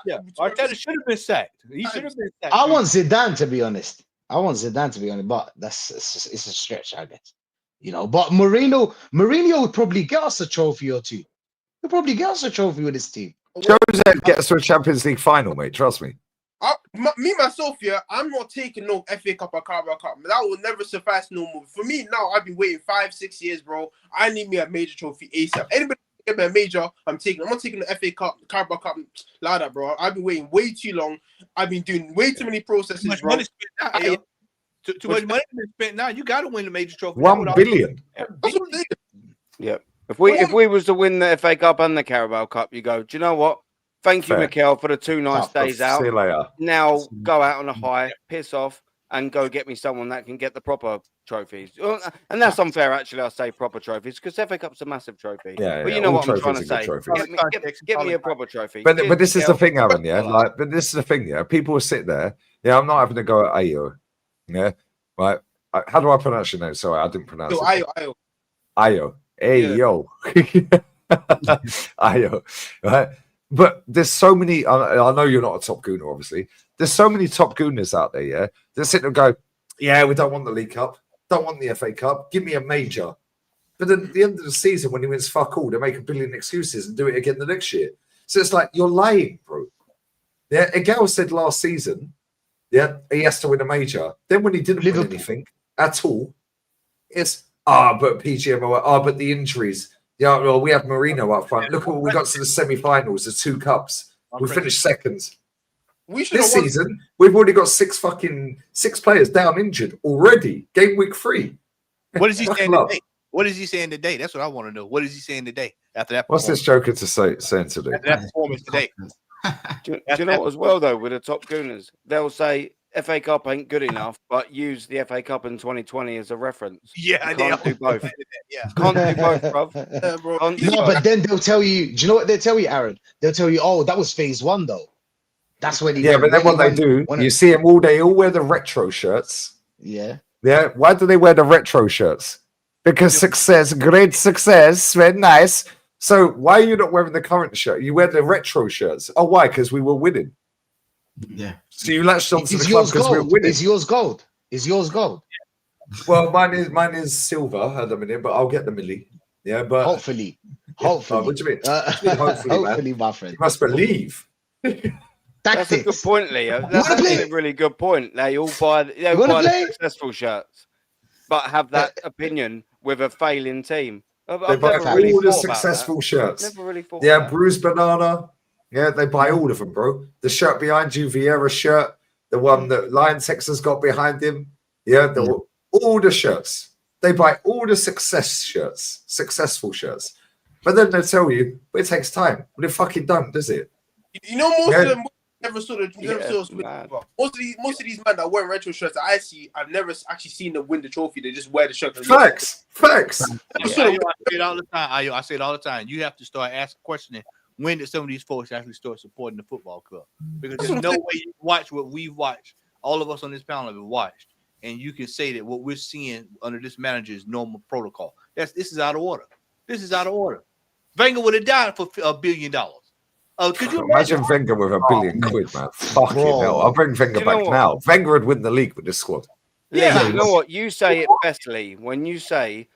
[SPEAKER 3] Yeah. Arteta should have been sacked. He should have been sacked.
[SPEAKER 6] I want Zidane to be honest. But it's a stretch, I guess. You know, but Mourinho would probably get us a trophy or two. He'll probably get us a trophy with his team.
[SPEAKER 1] Jose gets to a Champions League final, mate. Trust me.
[SPEAKER 2] Myself, I'm not taking no FA Cup or Carabao Cup. That will never suffice no more. For me, now, I've been waiting 5-6 years, bro. I need me a major trophy ASAP. Anybody get me a major, I'm taking. I'm not taking the FA Cup, Carabao Cup, like that, bro. I've been waiting way too long. I've been doing way too many processes,
[SPEAKER 3] too much
[SPEAKER 2] bro.
[SPEAKER 3] Money spent now, too much money spent now. You got to win the major trophy.
[SPEAKER 1] 1 billion.
[SPEAKER 2] That's what it is.
[SPEAKER 4] Yeah. If we was to win the FA Cup and the Carabao Cup, you go, do you know what? Thank you, Mikel, for the 2 nice days out.
[SPEAKER 1] See you later.
[SPEAKER 4] Now go out on a high, piss off, and go get me someone that can get the proper trophies. And that's unfair, actually. I say proper trophies because FA Cup's a massive trophy.
[SPEAKER 1] Yeah,
[SPEAKER 4] but you know what I'm trying to say. Get me a proper trophy.
[SPEAKER 1] But this is the thing, Aaron. Yeah, but this is the thing. Yeah, people will sit there. Yeah, I'm not having to go at Ayo. Yeah, right. How do I pronounce your name? Sorry, I didn't pronounce it. Ayo. Hey, yo. Ayo. Right. But there's so many. I know you're not a top gooner, obviously. There's so many top gooners out there. Yeah, they sit there and go, "Yeah, we don't want the League Cup, don't want the FA Cup. Give me a major." But then at the end of the season, when he wins fuck all, they make a billion excuses and do it again the next year. So it's like you're lying, bro. Yeah, Egal said last season, yeah, he has to win a major. Then when he didn't win anything at all, it's but PGMO, but the injuries. Yeah, well, we have Marino up front. Look at what we got to the semi-finals, the 2 cups. We finished seconds.
[SPEAKER 2] We should
[SPEAKER 1] This
[SPEAKER 2] have won.
[SPEAKER 1] season, we've already got 6 players down injured already. Game week 3.
[SPEAKER 3] What is he
[SPEAKER 1] Fuck
[SPEAKER 3] saying
[SPEAKER 1] love.
[SPEAKER 3] today? What is he saying today? That's what I want to know. What is he saying today after that?
[SPEAKER 1] What's this joker to saying today?
[SPEAKER 3] After that performance today.
[SPEAKER 4] Do you know what as well though with the top gooners? They'll say FA Cup ain't good enough, but use the FA Cup in 2020 as a reference.
[SPEAKER 3] Yeah,
[SPEAKER 4] You can't do both.
[SPEAKER 3] Yeah.
[SPEAKER 4] Can't do both, bruv.
[SPEAKER 2] Yeah, bro.
[SPEAKER 4] Can't do
[SPEAKER 6] No,
[SPEAKER 4] both.
[SPEAKER 6] but then they'll tell you. Do you know what they'll tell you, Aaron? They'll tell you, "Oh, that was phase 1, though. That's when he."
[SPEAKER 1] Yeah, but then what they
[SPEAKER 6] won-
[SPEAKER 1] do,
[SPEAKER 6] won
[SPEAKER 1] you
[SPEAKER 6] it."
[SPEAKER 1] see them all, they all wear the retro shirts.
[SPEAKER 6] Yeah.
[SPEAKER 1] Yeah, why do they wear the retro shirts? Because success, great success, very nice. So why are you not wearing the current shirt? You wear the retro shirts. Oh, why? Because we were winning.
[SPEAKER 8] Yeah.
[SPEAKER 1] So you latched onto
[SPEAKER 6] Is
[SPEAKER 1] the club
[SPEAKER 6] yours
[SPEAKER 1] because we were
[SPEAKER 6] gold?
[SPEAKER 1] winning.
[SPEAKER 6] Is yours gold? Is yours gold?
[SPEAKER 1] Well, mine is silver at the minute, but I'll get the milli. Yeah, but
[SPEAKER 6] Hopefully.
[SPEAKER 1] Yeah,
[SPEAKER 6] Hopefully.
[SPEAKER 1] what do you mean?
[SPEAKER 6] Hopefully,
[SPEAKER 1] Hopefully, man.
[SPEAKER 6] my friend.
[SPEAKER 1] You must believe.
[SPEAKER 4] That's a good
[SPEAKER 6] Tactics.
[SPEAKER 4] point, Leo.
[SPEAKER 6] wanna
[SPEAKER 4] That's
[SPEAKER 6] play?
[SPEAKER 4] a really good point. They all buy
[SPEAKER 6] You wanna
[SPEAKER 4] the
[SPEAKER 6] play?
[SPEAKER 4] successful shirts, but have that opinion with a failing team.
[SPEAKER 1] They
[SPEAKER 4] I've
[SPEAKER 1] buy
[SPEAKER 4] never
[SPEAKER 1] all
[SPEAKER 4] really
[SPEAKER 1] the
[SPEAKER 4] thought about
[SPEAKER 1] successful
[SPEAKER 4] that.
[SPEAKER 1] shirts.
[SPEAKER 4] Never really thought.
[SPEAKER 1] Yeah,
[SPEAKER 4] about that.
[SPEAKER 1] Bruised Banana. Yeah, they buy all of them, bro. The shirt behind you, Vieira shirt, the one that Lion Texas got behind him. Yeah, all the shirts. They buy all the successful shirts. But then they tell you, but it takes time. Well, it fucking don't, does it?
[SPEAKER 2] You know, most
[SPEAKER 1] Yeah.
[SPEAKER 2] of them never saw us win.
[SPEAKER 4] mad.
[SPEAKER 2] Most of these men that wear retro shirts that I see, I've never actually seen them win the trophy. They just wear the shirt.
[SPEAKER 1] Facts.
[SPEAKER 3] I say it all the time. I say it all the time. You have to start asking, questioning when did some of these folks actually start supporting the football club? Because there's no way you watch what we've watched. All of us on this panel have watched, and you can say that what we're seeing under this manager is normal protocol. This is out of order. This is out of order. Wenger would have died for $1 billion. Could you
[SPEAKER 1] imagine Wenger with $1 billion quid, man? Fucking hell. I'll bring Wenger
[SPEAKER 4] Do you know
[SPEAKER 1] back
[SPEAKER 4] what?
[SPEAKER 1] now. Wenger would win the league with this squad.
[SPEAKER 4] Yeah, you know what? You say it best, Lee, when you say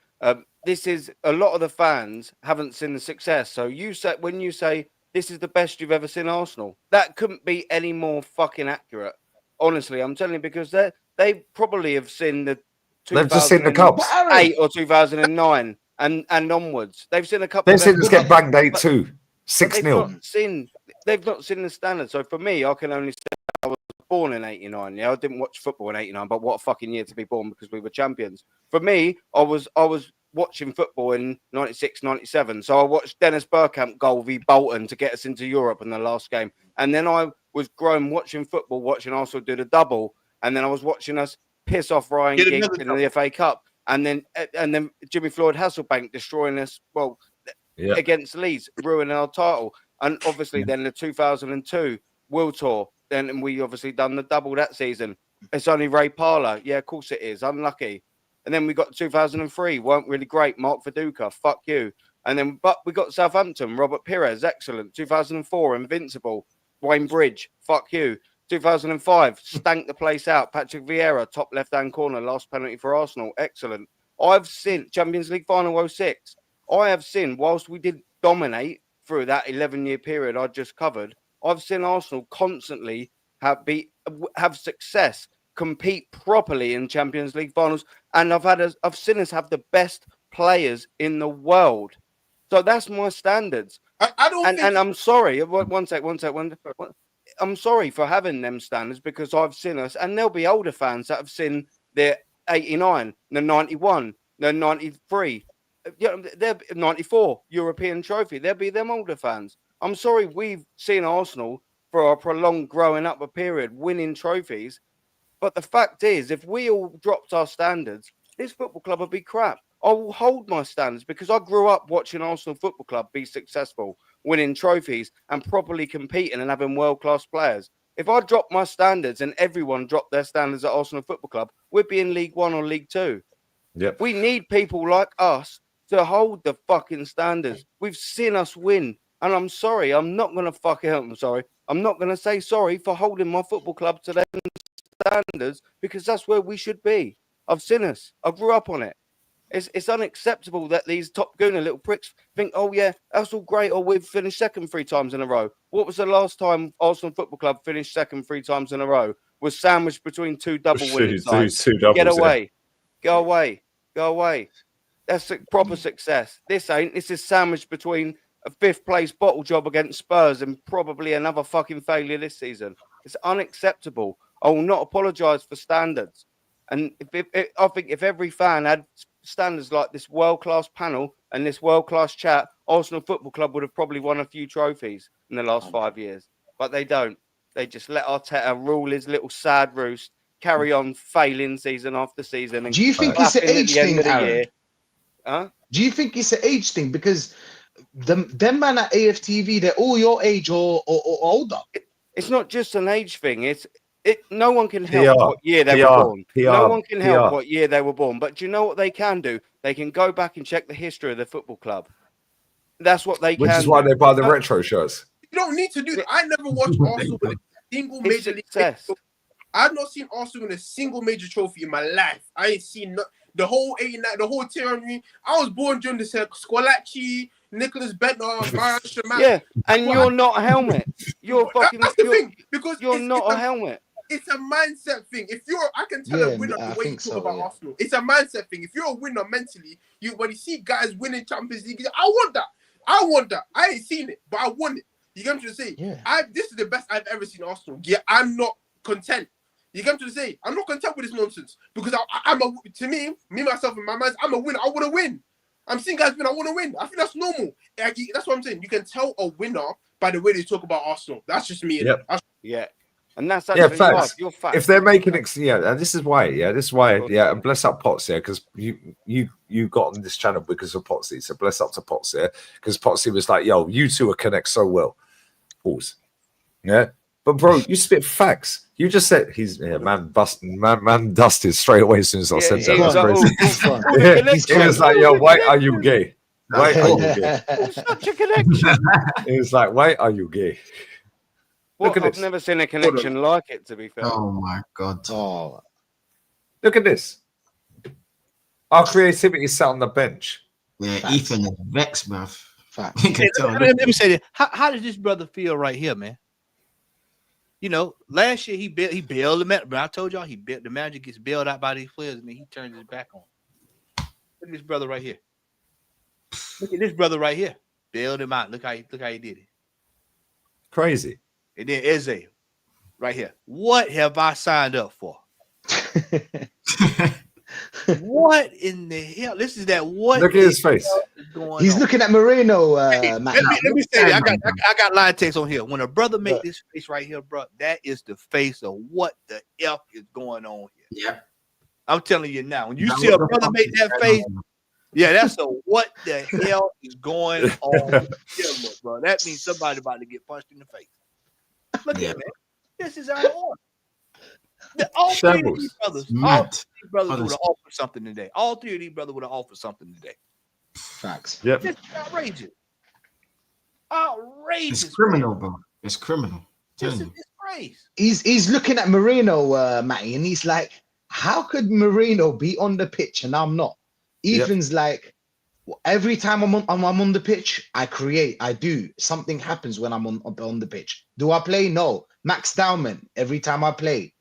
[SPEAKER 4] this is a lot of the fans haven't seen the success. So you say when you say this is the best you've ever seen Arsenal, that couldn't be any more fucking accurate. Honestly, I'm telling you, because they probably have seen the
[SPEAKER 1] They've just seen the cups.
[SPEAKER 4] 2008 or 2009 and onwards. They've seen a couple.
[SPEAKER 1] They've seen us get banged
[SPEAKER 4] but
[SPEAKER 1] 8-2, 6-0.
[SPEAKER 4] They've not seen the standard. So for me, I can only say I was born in '89. Yeah, I didn't watch football in '89, but what a fucking year to be born because we were champions. For me, I was watching football in '96, '97. So I watched Dennis Bergkamp goal v Bolton to get us into Europe in the last game, and then I was grown watching football, watching Arsenal do the double, and then I was watching us piss off Ryan
[SPEAKER 3] Get
[SPEAKER 4] Giggs
[SPEAKER 3] another
[SPEAKER 4] in the FA Cup, and then Jimmy Floyd Hasselbank destroying us. Well.
[SPEAKER 1] Yeah.
[SPEAKER 4] Against Leeds, ruining our title. And obviously then the 2002 World Tour, then we obviously done the double that season. It's only Ray Parlour. Yeah, of course it is. Unlucky. And then we got 2003, weren't really great. Mark Viduka, fuck you. And then, but we got Southampton, Robert Pires, excellent. 2004, Invincible, Wayne Bridge, fuck you. 2005, stank the place out. Patrick Vieira, top left-hand corner, last penalty for Arsenal, excellent. I've seen Champions League final 06. I have seen, whilst we did dominate through that 11-year period I just covered, I've seen Arsenal constantly have success, compete properly in Champions League finals, and I've seen us have the best players in the world. So that's my standards.
[SPEAKER 2] I don't think...
[SPEAKER 4] And I'm sorry. One sec. I'm sorry for having them standards because I've seen us, and there'll be older fans that have seen the 89, the 91, the 93. They're 94 European trophy. There'll be them older fans. I'm sorry, we've seen Arsenal for a prolonged growing up a period, winning trophies. But the fact is, if we all dropped our standards, this football club would be crap. I will hold my standards because I grew up watching Arsenal Football Club be successful, winning trophies and properly competing and having world-class players. If I drop my standards and everyone dropped their standards at Arsenal Football Club, we'd be in League One or League Two.
[SPEAKER 1] Yep.
[SPEAKER 4] We need people like us to hold the fucking standards. We've seen us win. And I'm sorry, I'm not going to fuck it up. I'm sorry. I'm not going to say sorry for holding my football club to their standards because that's where we should be. I've seen us. I grew up on it. It's unacceptable that these top gooner little pricks think, oh, yeah, that's all great. Or we've finished second 3 times in a row. What was the last time Arsenal Football Club finished second 3 times in a row? Was sandwiched between 2 double winning sides.
[SPEAKER 1] Two doubles,
[SPEAKER 4] Get
[SPEAKER 1] yeah.
[SPEAKER 4] away. Go away. Go away. That's a proper success. This ain't. This is sandwiched between a 5th place bottle job against Spurs and probably another fucking failure this season. It's unacceptable. I will not apologise for standards. And I think if every fan had standards like this world-class panel and this world-class chat, Arsenal Football Club would have probably won a few trophies in the last 5 years. But they don't. They just let Arteta rule his little sad roost, carry on failing season after season. And
[SPEAKER 6] Do you think it's an
[SPEAKER 4] clapping at
[SPEAKER 6] age
[SPEAKER 4] the end
[SPEAKER 6] thing,
[SPEAKER 4] of the
[SPEAKER 6] Aaron?
[SPEAKER 4] year. Huh?
[SPEAKER 6] Do you think it's an age thing? Because them man at AFTV, they're all your age or older.
[SPEAKER 4] It's not just an age thing. No one can help
[SPEAKER 1] PR,
[SPEAKER 4] what year they were born. No one can help what year they were born. But do you know what they can do? They can go back and check the history of the football club. That's what they
[SPEAKER 1] Which
[SPEAKER 4] can
[SPEAKER 1] is why
[SPEAKER 4] do.
[SPEAKER 1] they buy the retro shirts.
[SPEAKER 2] You don't need to do that. I never watched Arsenal with a single
[SPEAKER 4] It's
[SPEAKER 2] major league.
[SPEAKER 4] success.
[SPEAKER 2] I've not seen Arsenal win a single major trophy in my life. I ain't seen the whole 89, the whole Thierry. I was born during the Scolacci, Nicholas Bentner, Marian Shaman.
[SPEAKER 4] Yeah, and you're not a helmet. You're fucking.
[SPEAKER 2] That's the thing, because
[SPEAKER 4] you're not a helmet.
[SPEAKER 2] It's a mindset thing. If you're, I can tell
[SPEAKER 6] Yeah,
[SPEAKER 2] a winner
[SPEAKER 6] I
[SPEAKER 2] the way you
[SPEAKER 6] think
[SPEAKER 2] talk
[SPEAKER 6] so,
[SPEAKER 2] about
[SPEAKER 6] yeah.
[SPEAKER 2] Arsenal. It's a mindset thing. If you're a winner mentally, when you see guys winning Champions League, I want that. I want that. I ain't seen it, but I want it. You get me to say,
[SPEAKER 6] Yeah.
[SPEAKER 2] this is the best I've ever seen Arsenal. Yeah, I'm not content. You get me to say, I'm not content with this nonsense because to me, myself, in my mind, I'm a winner. I want to win. I'm seeing guys win. I want to win. I think that's normal. That's what I'm saying. You can tell a winner by the way they talk about Arsenal. That's just me.
[SPEAKER 1] Yep.
[SPEAKER 4] Yeah. And that's actually
[SPEAKER 1] facts.
[SPEAKER 4] life. You're facts.
[SPEAKER 1] If they're making and this is why, and bless up Potts, because you got on this channel because of Potsy, so bless up to Potts, because Potsy was like, yo, you two are connect so well. Pause. Yeah. But bro, you spit facts. You just said man dusted straight away as soon as I said that. That's crazy. He was like, yo, why are you gay? Why are you gay?
[SPEAKER 4] Such a connection.
[SPEAKER 1] He was like, why are you gay? Look at
[SPEAKER 4] I've
[SPEAKER 1] this.
[SPEAKER 4] never seen a connection like it, to be fair.
[SPEAKER 8] Oh my god.
[SPEAKER 6] Oh,
[SPEAKER 1] Look at this. Our creativity sat on the bench.
[SPEAKER 8] Yeah,
[SPEAKER 6] Facts.
[SPEAKER 8] Ethan is vexed, bruv.
[SPEAKER 6] fact.
[SPEAKER 8] You can tell.
[SPEAKER 3] Let me say this. How does this brother feel right here, man? You know, last year he bailed the manager. But I told y'all the manager gets bailed out by these players, and then he turns his back on. Look at this brother right here. Look at this brother right here. Bailed him out. Look how he did it.
[SPEAKER 1] Crazy.
[SPEAKER 3] And then Eze, right here. What have I signed up for? What in the hell? This is that. What?
[SPEAKER 1] Look at his face.
[SPEAKER 6] He's
[SPEAKER 3] on?
[SPEAKER 6] looking at Moreno,
[SPEAKER 3] Let
[SPEAKER 6] Matt.
[SPEAKER 3] me say that. I got line text on here. When a brother make this face right here, bro, that is the face of what the F is going on here.
[SPEAKER 8] Yeah.
[SPEAKER 3] I'm telling you now. When you see a brother make that face, yeah, that's a what the hell is going on here, bro. That means somebody about to get punched in the face. Look at it, man. This is out of order. All three of these brothers would have offered something today. All three of these brothers would have offered something today.
[SPEAKER 6] Facts.
[SPEAKER 1] Yep.
[SPEAKER 3] This is outrageous. Outrageous.
[SPEAKER 8] It's criminal, bro. It's criminal.
[SPEAKER 3] This is
[SPEAKER 8] Telling you.
[SPEAKER 3] disgrace.
[SPEAKER 6] He's looking at Moreno, Matty, and he's like, how could Moreno be on the pitch and I'm not? Ethan's like, every time I'm on the pitch, I create, I do. Something happens when I'm on the pitch. Do I play? No. Max Dowman, every time I play,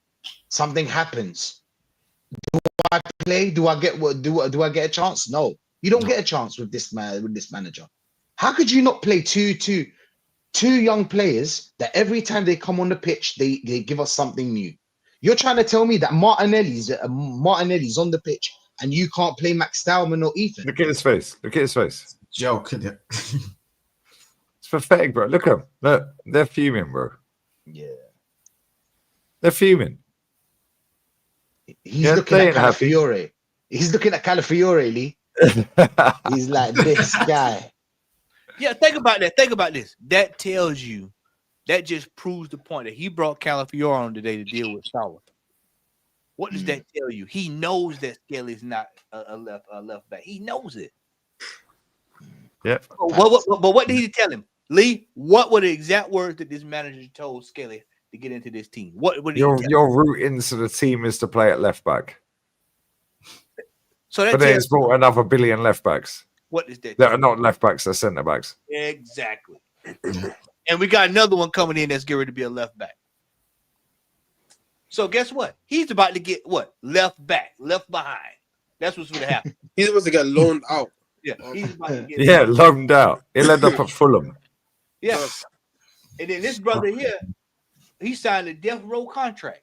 [SPEAKER 6] something happens. Do I play? Do I get do I get a chance? No. You don't get a chance with this manager. How could you not play two young players that every time they come on the pitch, they give us something new? You're trying to tell me that Martinelli's on the pitch and you can't play Max Dowman or Ethan?
[SPEAKER 1] Look at his face. Look at his face.
[SPEAKER 8] Joke, isn't it?
[SPEAKER 1] It's pathetic, bro. Look at them. Look, they're fuming, bro.
[SPEAKER 6] Yeah.
[SPEAKER 1] They're fuming.
[SPEAKER 6] He's
[SPEAKER 1] Yeah,
[SPEAKER 6] looking
[SPEAKER 1] they
[SPEAKER 6] at
[SPEAKER 1] ain't happy.
[SPEAKER 6] Calafiore. He's looking at Calafiore, Lee. He's like, this guy.
[SPEAKER 3] Yeah, think about that. Think about this. That tells you, that just proves the point that he brought Calafiore on today to deal with Salah. What does that tell you? He knows that Skelly's not a left back. He knows it.
[SPEAKER 1] Yeah.
[SPEAKER 3] But what did he tell him? Lee, what were the exact words that this manager told Skelly to get into this team? What did he
[SPEAKER 1] Your
[SPEAKER 3] tell?
[SPEAKER 1] route into the team is to play at left back.
[SPEAKER 3] So that
[SPEAKER 1] But then
[SPEAKER 3] tells
[SPEAKER 1] it's brought another billion left backs.
[SPEAKER 3] what is that?
[SPEAKER 1] That are not left backs, they're centre backs.
[SPEAKER 3] Exactly. And we got another one coming in that's getting ready to be a left back. So guess what? He's about to get what? Left back, left behind. That's what's going to happen.
[SPEAKER 2] He's supposed to get loaned out.
[SPEAKER 3] Yeah, he's about to get.
[SPEAKER 1] Yeah, loaned out. He'll end up at Fulham.
[SPEAKER 3] Yeah. And then this brother here, he signed a death row contract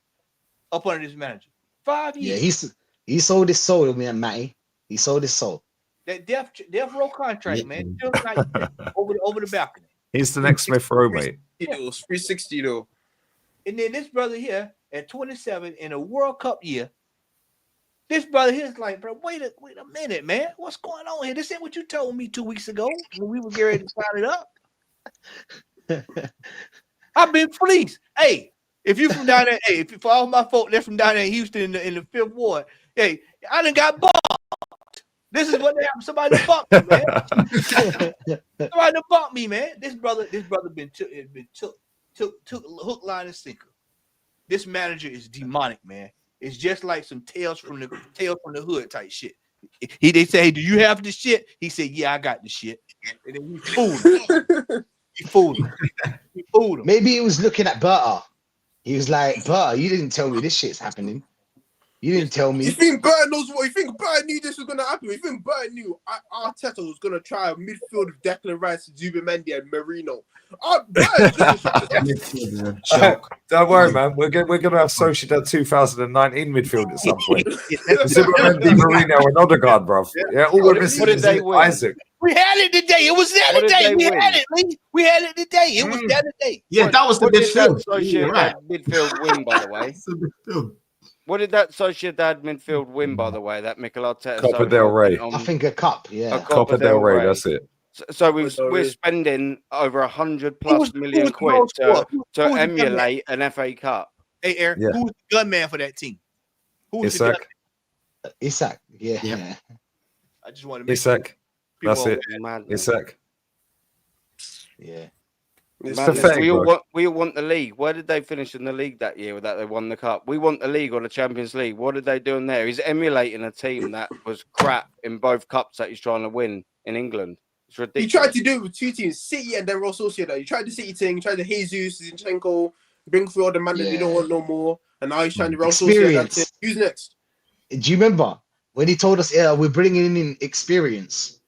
[SPEAKER 3] up under this manager. 5
[SPEAKER 6] Yeah,
[SPEAKER 3] years.
[SPEAKER 6] he sold his soul, man, Matty. He sold his soul.
[SPEAKER 3] That death row contract,
[SPEAKER 8] Yeah.
[SPEAKER 3] man. Feels like over the balcony.
[SPEAKER 1] He's the next Smith Rowe, mate.
[SPEAKER 2] It was 360 though.
[SPEAKER 3] And then this brother here at 27 in a World Cup year, this brother here is like, bro, wait a minute, man. What's going on here? This ain't what you told me 2 weeks ago when we were getting ready to sign it up. I've been fleeced. Hey, if you from down there, hey, if you for all my folk, they're from down there in Houston in the 5th Ward. Hey, I done got bumped. This is what they have. Somebody done bumped me, man. Somebody done bumped me, man. This brother been took hook, line, and sinker. This manager is demonic, man. It's just like some tales from the hood type shit. They say, hey, do you have the shit? He said, yeah, I got the shit. And then he fooled him. He fooled him.
[SPEAKER 6] Maybe he was looking at Berta. He was like, Berta, you didn't tell me this shit's happening. You didn't tell
[SPEAKER 2] You
[SPEAKER 6] me.
[SPEAKER 2] think Burton knows what? You think Burton knew this was gonna happen? You think Burton knew Arteta was gonna try a midfield with Declan Rice, Zubimendi, and Marino?
[SPEAKER 8] Joke.
[SPEAKER 1] Don't worry, man. We're gonna have Sociedad 2019 midfield at some point. Zubimendi, Marino, and Odegaard, bruv. Yeah, all we're missing
[SPEAKER 4] did
[SPEAKER 1] is
[SPEAKER 4] they win?
[SPEAKER 1] Isaac.
[SPEAKER 3] We had it today. It was there
[SPEAKER 4] What did
[SPEAKER 3] today.
[SPEAKER 4] they
[SPEAKER 3] We
[SPEAKER 4] win?
[SPEAKER 3] had it, Lee. We had it today. It was there today.
[SPEAKER 8] Yeah, that was the
[SPEAKER 4] What did that
[SPEAKER 8] midfield. You're
[SPEAKER 4] Sociedad
[SPEAKER 8] right.
[SPEAKER 4] midfield win, by the way?
[SPEAKER 8] That's the midfield.
[SPEAKER 4] What did that Sociedad midfield win, by the way? That Mikel Arteta.
[SPEAKER 1] Copa del Rey.
[SPEAKER 6] I think a cup, yeah.
[SPEAKER 1] Copa del Rey, that's it.
[SPEAKER 4] So we're
[SPEAKER 2] Rey.
[SPEAKER 4] spending over 100
[SPEAKER 3] Who
[SPEAKER 4] plus
[SPEAKER 3] was
[SPEAKER 4] million
[SPEAKER 3] the
[SPEAKER 4] quid
[SPEAKER 3] goal scorer? Who
[SPEAKER 4] to
[SPEAKER 3] was the
[SPEAKER 4] emulate an FA Cup.
[SPEAKER 3] Hey, Aaron,
[SPEAKER 1] Yeah.
[SPEAKER 3] who was the gunman for that team? Who was the
[SPEAKER 1] Isak.
[SPEAKER 3] gunman?
[SPEAKER 6] Isak, yeah.
[SPEAKER 8] Yeah.
[SPEAKER 3] I just want to make sure
[SPEAKER 1] Isak.
[SPEAKER 3] people
[SPEAKER 1] That's
[SPEAKER 3] are
[SPEAKER 1] it.
[SPEAKER 3] mad.
[SPEAKER 4] Madness.
[SPEAKER 1] Isak.
[SPEAKER 6] Yeah.
[SPEAKER 2] It's
[SPEAKER 4] Madness.
[SPEAKER 1] pathetic,
[SPEAKER 4] We all
[SPEAKER 1] bro.
[SPEAKER 4] want the league. Where did they finish in the league that year that they won the cup? We want the league or the Champions League. What are they doing there? He's emulating a team that was crap in both cups that he's trying to win in England. It's
[SPEAKER 2] He
[SPEAKER 4] ridiculous.
[SPEAKER 2] tried to do it with two teams, City and then Real Sociedad. He tried the City thing, tried the Jesus, Zinchenko, bring through all the man that they don't want no more, and now he's trying the Real Sociedad thing.
[SPEAKER 6] Experience.
[SPEAKER 2] Who's next?
[SPEAKER 6] Do you remember when he told us, we're bringing in experience?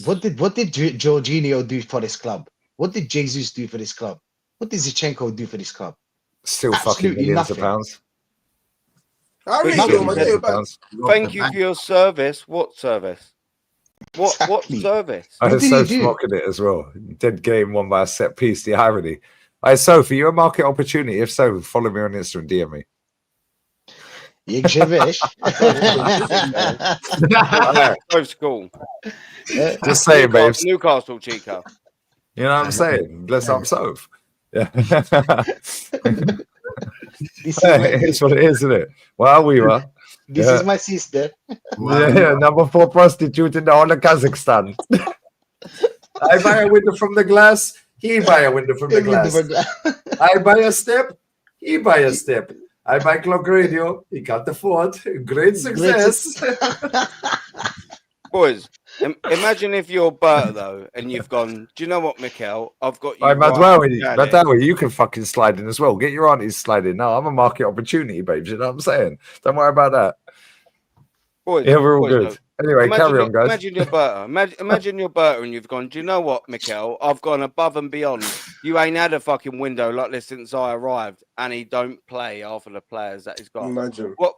[SPEAKER 6] What did Jorginho do for this club? What did Jesus do for this club? What did Zinchenko do for this club?
[SPEAKER 1] Still fucking
[SPEAKER 6] Absolutely
[SPEAKER 1] millions of
[SPEAKER 6] nothing.
[SPEAKER 1] pounds.
[SPEAKER 2] I really
[SPEAKER 4] Nothing.
[SPEAKER 2] don't man.
[SPEAKER 1] Millions
[SPEAKER 2] Yeah,
[SPEAKER 1] of
[SPEAKER 2] but
[SPEAKER 1] pounds.
[SPEAKER 4] Thank you for your service. What service? What
[SPEAKER 6] Exactly.
[SPEAKER 4] service?
[SPEAKER 1] I
[SPEAKER 6] What
[SPEAKER 1] had
[SPEAKER 6] did he
[SPEAKER 1] Sophie
[SPEAKER 6] do?
[SPEAKER 1] mocking it as well. Dead game won by a set piece. The irony. Hey, Sophie, you're a market opportunity. If so, follow me on Insta and DM me.
[SPEAKER 6] Yigjevish.
[SPEAKER 4] Both school.
[SPEAKER 1] Just saying, babes.
[SPEAKER 4] Newcastle, Chico.
[SPEAKER 1] You know what I'm saying? Bless up, Soph. Yeah. It's what it is, isn't it? Well, we were.
[SPEAKER 6] This
[SPEAKER 1] Yeah.
[SPEAKER 6] is my sister.
[SPEAKER 1] Yeah, number 4 prostitute in the whole of Kazakhstan. I buy a window from the glass. He buy a window from the glass. I buy a step. He buy a step. I buy clock radio. He can't afford. Great success.
[SPEAKER 4] Boys, imagine if you're Bert, though, and you've gone, do you know what, Mikel? I've got you.
[SPEAKER 1] Right,
[SPEAKER 4] right down here."
[SPEAKER 1] Madwawi, you can fucking slide in as well. Get your aunties slide in. No, I'm a market opportunity, babes. You know what I'm saying? Don't worry about that.
[SPEAKER 4] Boys,
[SPEAKER 1] Yeah, we're all
[SPEAKER 4] boys,
[SPEAKER 1] good.
[SPEAKER 4] though,
[SPEAKER 1] Anyway, carry on, guys.
[SPEAKER 4] Imagine you're Berta. Imagine you're Berta and you've gone, do you know what, Mikel? I've gone above and beyond. You ain't had a fucking window like this since I arrived, and he don't play half of the players that he's got.
[SPEAKER 2] Imagine.
[SPEAKER 4] What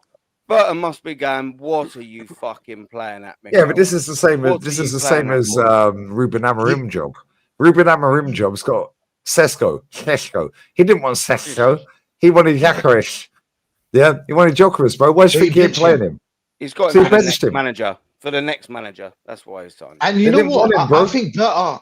[SPEAKER 4] Berta must be going, what are you fucking playing at, Mikel?
[SPEAKER 1] Yeah, but this is the same.
[SPEAKER 4] What
[SPEAKER 1] This
[SPEAKER 4] are
[SPEAKER 1] is
[SPEAKER 4] you
[SPEAKER 1] the same
[SPEAKER 4] playing
[SPEAKER 1] as
[SPEAKER 4] at,
[SPEAKER 1] Ruben Amorim job. Ruben Amorim job's got Sesko. He didn't want Sesko. He wanted Gyökeres. Yeah, he wanted Gyökeres, bro. Why do you
[SPEAKER 6] So
[SPEAKER 1] think
[SPEAKER 6] he
[SPEAKER 1] he ain't
[SPEAKER 6] benched
[SPEAKER 1] playing
[SPEAKER 6] him.
[SPEAKER 1] him?
[SPEAKER 4] He's got
[SPEAKER 1] So
[SPEAKER 4] him
[SPEAKER 1] he
[SPEAKER 4] for the
[SPEAKER 1] benched
[SPEAKER 4] next
[SPEAKER 1] him.
[SPEAKER 4] manager. For the next manager. That's why he's signed.
[SPEAKER 6] And you
[SPEAKER 1] They
[SPEAKER 6] know
[SPEAKER 1] didn't
[SPEAKER 6] what?
[SPEAKER 1] want him, bro.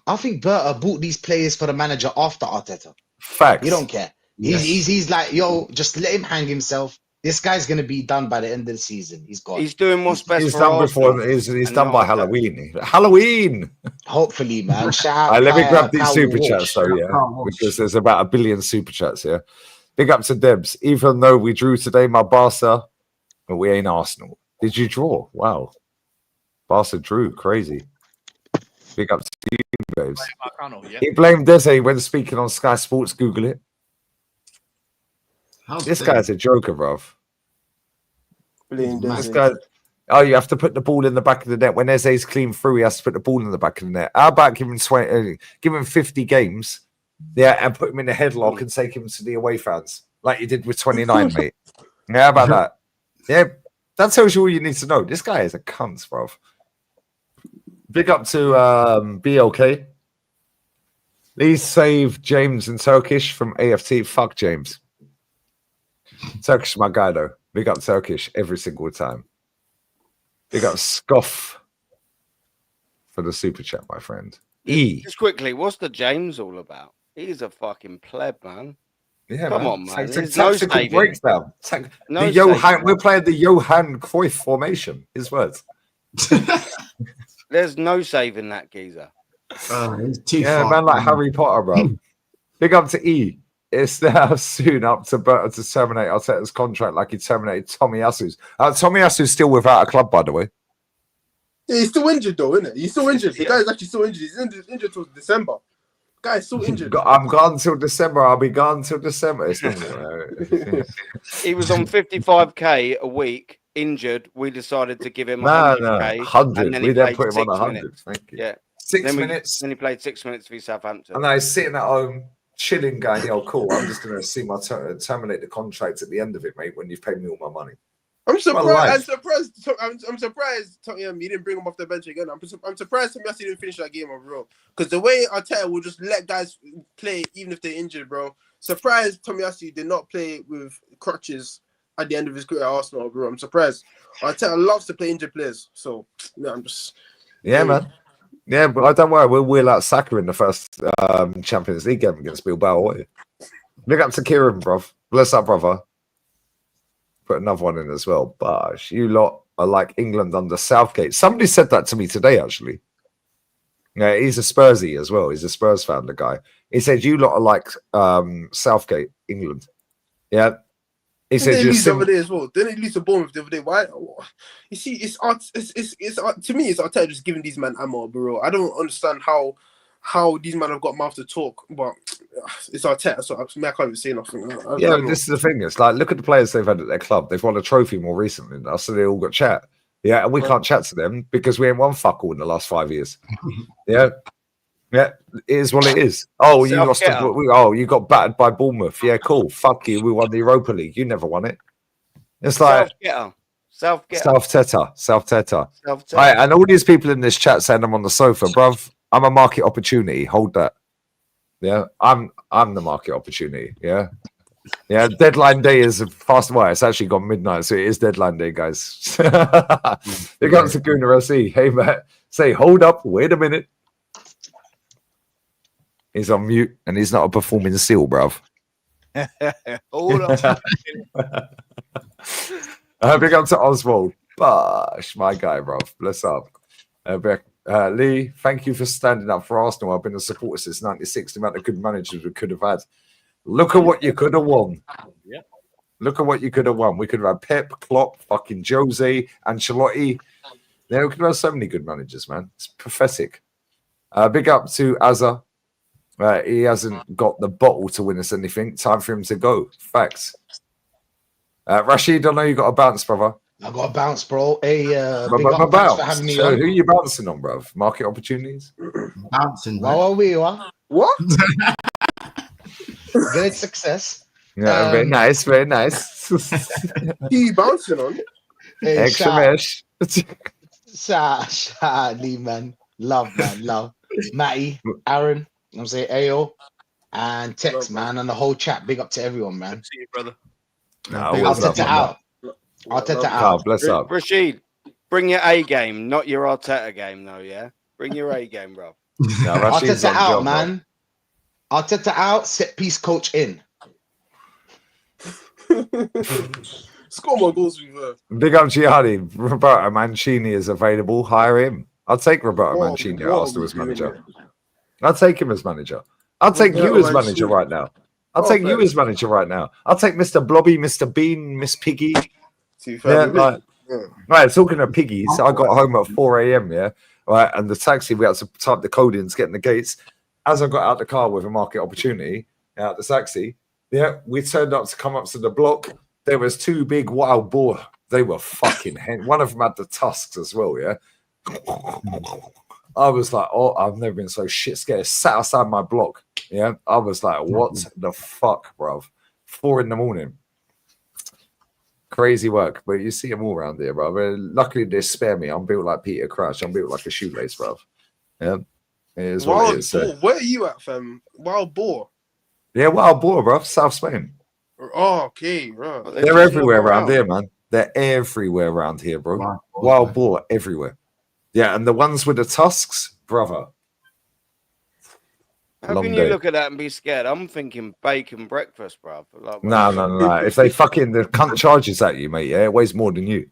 [SPEAKER 6] I think Berta bought these players for the manager after Arteta.
[SPEAKER 1] Facts.
[SPEAKER 6] He don't care.
[SPEAKER 8] Yes.
[SPEAKER 6] He's like, yo, just let him hang himself. This guy's gonna be done by the end of the season. He's gone.
[SPEAKER 4] He's doing what's best
[SPEAKER 1] He's
[SPEAKER 4] for
[SPEAKER 1] done
[SPEAKER 4] Arsenal.
[SPEAKER 1] before. He's
[SPEAKER 4] and
[SPEAKER 1] done by
[SPEAKER 4] not Arteta.
[SPEAKER 1] Halloween. Halloween.
[SPEAKER 6] Hopefully, man. Shout out
[SPEAKER 1] Let me grab these
[SPEAKER 6] Kyle
[SPEAKER 1] super
[SPEAKER 6] Walsh.
[SPEAKER 1] chats though, yeah,
[SPEAKER 8] Kyle Walsh.
[SPEAKER 1] because there's about 1 billion super chats here. Big up to Debs. Even though we drew today, my Barca, but we ain't Arsenal. Did you draw? Wow, Barca drew. Crazy. Big up to you, babes.
[SPEAKER 3] Marcano, yeah.
[SPEAKER 1] He blamed Desi when speaking on Sky Sports. Google it.
[SPEAKER 8] How's
[SPEAKER 1] This
[SPEAKER 8] that?
[SPEAKER 1] guy's a joker, bruv.
[SPEAKER 2] Blame
[SPEAKER 1] This
[SPEAKER 2] Desi.
[SPEAKER 1] guy. Oh, you have to put the ball in the back of the net. When Eze's clean through, he has to put the ball in the back of the net. How about give him 50 games, yeah, and put him in a headlock and take him to the away fans like you did with 29, mate. Yeah, how about that? Yeah, that tells you all you need to know. This guy is a cunt, bro. Big up to BLK. Please save James in Turkish from AFT. Fuck James. Turkish, my guy, though. Big up Turkish every single time. Big up Scoff for the super chat, my friend. E.
[SPEAKER 4] Just quickly, what's the James all about? He's a fucking pleb, man.
[SPEAKER 1] Yeah,
[SPEAKER 4] Come
[SPEAKER 1] man.
[SPEAKER 4] on, man.
[SPEAKER 1] It's a
[SPEAKER 4] There's no
[SPEAKER 1] tactical
[SPEAKER 4] saving.
[SPEAKER 1] breakdown.
[SPEAKER 4] No
[SPEAKER 1] the Johan,
[SPEAKER 4] saving.
[SPEAKER 1] we're playing the Johan Cruyff formation. His words.
[SPEAKER 4] There's no saving that geezer.
[SPEAKER 8] He's too
[SPEAKER 1] Yeah,
[SPEAKER 8] far.
[SPEAKER 1] man, like Harry Potter, bro. Big up to E. It's now soon up to terminate Arteta's contract like he terminated Tomiyasu's. Tomiyasu's still without a club, by the way.
[SPEAKER 2] Yeah, he's still injured though, isn't it? He's still injured. The guy's actually still injured. He's injured till December. Guy's still injured.
[SPEAKER 1] I'm gone till December. I'll be gone till December. It's not,
[SPEAKER 4] He was on 55k a week, injured. We decided to give him
[SPEAKER 1] no,
[SPEAKER 4] 100k.
[SPEAKER 1] 100.
[SPEAKER 4] and then
[SPEAKER 1] We
[SPEAKER 4] he
[SPEAKER 1] then
[SPEAKER 4] played
[SPEAKER 1] put him on
[SPEAKER 4] 6
[SPEAKER 1] 100.
[SPEAKER 4] minutes.
[SPEAKER 1] Thank you.
[SPEAKER 4] Yeah.
[SPEAKER 1] 6 minutes.
[SPEAKER 4] Then he played 6 minutes for Southampton.
[SPEAKER 1] And I was sitting at home, chilling, going, yo, cool. I'm just going to see my terminate the contract at the end of it, mate, when you've paid me all my money.
[SPEAKER 2] I'm surprised.
[SPEAKER 1] life.
[SPEAKER 2] I'm surprised. Tottenham, you didn't bring him off the bench again. I'm surprised Tomiyasu didn't finish that game, bro. Because the way Arteta will just let guys play even if they're injured, bro. Surprised Tomiyasu did not play with crutches at the end of his career at Arsenal, bro. I'm surprised. Arteta loves to play injured players, so yeah, I'm just.
[SPEAKER 1] Yeah, man. Yeah, but I don't worry. We'll wheel out Saka in the first Champions League game against Bilbao. Look up to Kieran, bro. Bless up, brother. Put another one in as well. Bosh, you lot are like England under Southgate. Somebody said that to me today, actually. Yeah, he's a Spursy as well. He's a Spurs fan, the guy. He said, you lot are like Southgate, England. Yeah. He said,
[SPEAKER 2] they
[SPEAKER 1] you're
[SPEAKER 2] lose over there as well. Then they lose to Bournemouth the other day. Why? You see, it's to me, it's Arteta just giving these men ammo, bro. I don't understand how these men have got mouth to talk, but it's Arteta, so I can't even say nothing.
[SPEAKER 1] Yeah, this is the thing. It's like, look at the players they've had at their club. They've won a trophy more recently than us, so they all got chat. Yeah, and we can't chat to them because we ain't won fuck all in the last 5 years. Yeah. Yeah, it is what it is. Oh, you lost. You got battered by Bournemouth. Yeah, cool. Fuck you. We won the Europa League. You never won it. It's like South Teta. Right, and all these people in this chat saying I'm on the sofa, bruv. I'm a market opportunity. Hold that. Yeah, I'm the market opportunity. Yeah, yeah. Deadline day is fast. Well, it's actually gone midnight, so it is deadline day, guys. They got to Guna SE. Hey, Matt. Say, hold up. Wait a minute. He's on mute and he's not a performing seal, bruv.
[SPEAKER 3] Hold on.
[SPEAKER 1] Big up to Oswald. Bosh, my guy, bruv. Bless up. Lee, thank you for standing up for Arsenal. I've been a supporter since 96. The amount of good managers we could have had. Look at what you could have won.
[SPEAKER 3] Yeah.
[SPEAKER 1] Look at what you could have won. We could have had Pep, Klopp, fucking Jose, Ancelotti. Yeah, we could have had so many good managers, man. It's pathetic. Big up to Azza. He hasn't got the bottle to win us anything. Time for him to go. Facts. Rashid, I know you got a bounce, brother.
[SPEAKER 6] I got a bounce, bro. Hey, big up, thanks for having me
[SPEAKER 1] So
[SPEAKER 6] on.
[SPEAKER 1] who are you bouncing on, bro? Market opportunities?
[SPEAKER 8] Bouncing,
[SPEAKER 6] What are we? What? Good success.
[SPEAKER 1] Yeah, very nice, very nice.
[SPEAKER 2] Who you bouncing on?
[SPEAKER 6] Hey,
[SPEAKER 1] Extra mesh.
[SPEAKER 6] shout Lee, man. Love, man. Love. Matty, Aaron, I'm saying Ayo, and Tex, man, and the whole chat. Big up to everyone, man.
[SPEAKER 3] See you, brother.
[SPEAKER 6] Arteta out. Arteta
[SPEAKER 1] Oh,
[SPEAKER 6] out.
[SPEAKER 1] bless up.
[SPEAKER 4] Rashid, bring your A game, not your Arteta game, though. Yeah, bring your A game, bro.
[SPEAKER 1] No, Rashid's
[SPEAKER 6] Arteta
[SPEAKER 1] on
[SPEAKER 6] out,
[SPEAKER 1] job,
[SPEAKER 6] man. Arteta out. Set piece coach in.
[SPEAKER 2] Score more goals with
[SPEAKER 1] Big up Gianni. Roberto Mancini is available. Hire him. I'll take Roberto
[SPEAKER 2] What-
[SPEAKER 1] Mancini at
[SPEAKER 2] what are
[SPEAKER 1] Arsenal
[SPEAKER 2] we
[SPEAKER 1] as
[SPEAKER 2] doing
[SPEAKER 1] manager.
[SPEAKER 2] here?
[SPEAKER 1] I'll take him as manager. I'll take you
[SPEAKER 2] Roberto
[SPEAKER 1] as manager
[SPEAKER 2] Mancini.
[SPEAKER 1] right now. I'll
[SPEAKER 2] Oh,
[SPEAKER 1] take you
[SPEAKER 2] thanks.
[SPEAKER 1] as manager right now. I'll take Mr. Blobby, Mr. Bean, Miss Piggy.
[SPEAKER 2] To be fair,
[SPEAKER 1] Yeah,
[SPEAKER 2] we
[SPEAKER 1] like,
[SPEAKER 2] yeah.
[SPEAKER 1] right, talking of piggies, I got home at 4 a.m. Yeah, right, and the taxi, we had to type the code in to get in the gates. As I got out the car with a market opportunity out the taxi, yeah, we turned up to come up to the block. There was two big wild boar. They were fucking one of them had the tusks as well. Yeah, I was like, oh, I've never been so shit scared. Sat outside my block. Yeah, I was like, what the fuck, bruv? 4 a.m. Crazy work, but you see them all around here, bro. Luckily, they spare me. I'm built like Peter Crouch. I'm built like a shoelace, bro. Yeah, it is what it
[SPEAKER 2] Wild
[SPEAKER 1] is.
[SPEAKER 2] boar. Where are you at, fam? Wild boar.
[SPEAKER 1] Yeah, wild boar, bro. South Spain.
[SPEAKER 2] Oh, okay, right.
[SPEAKER 4] But they
[SPEAKER 1] They're
[SPEAKER 4] just
[SPEAKER 1] everywhere
[SPEAKER 4] walk
[SPEAKER 1] around here, man. They're everywhere around here, bro.
[SPEAKER 8] Wow.
[SPEAKER 1] Wild boar everywhere. Yeah, and the ones with the tusks, brother.
[SPEAKER 4] How
[SPEAKER 1] Long
[SPEAKER 4] can
[SPEAKER 1] day.
[SPEAKER 4] you look at that and be scared? I'm thinking bacon breakfast, bro. Like,
[SPEAKER 1] No. If they fucking the cunt charges at you, mate, yeah, it weighs more than you.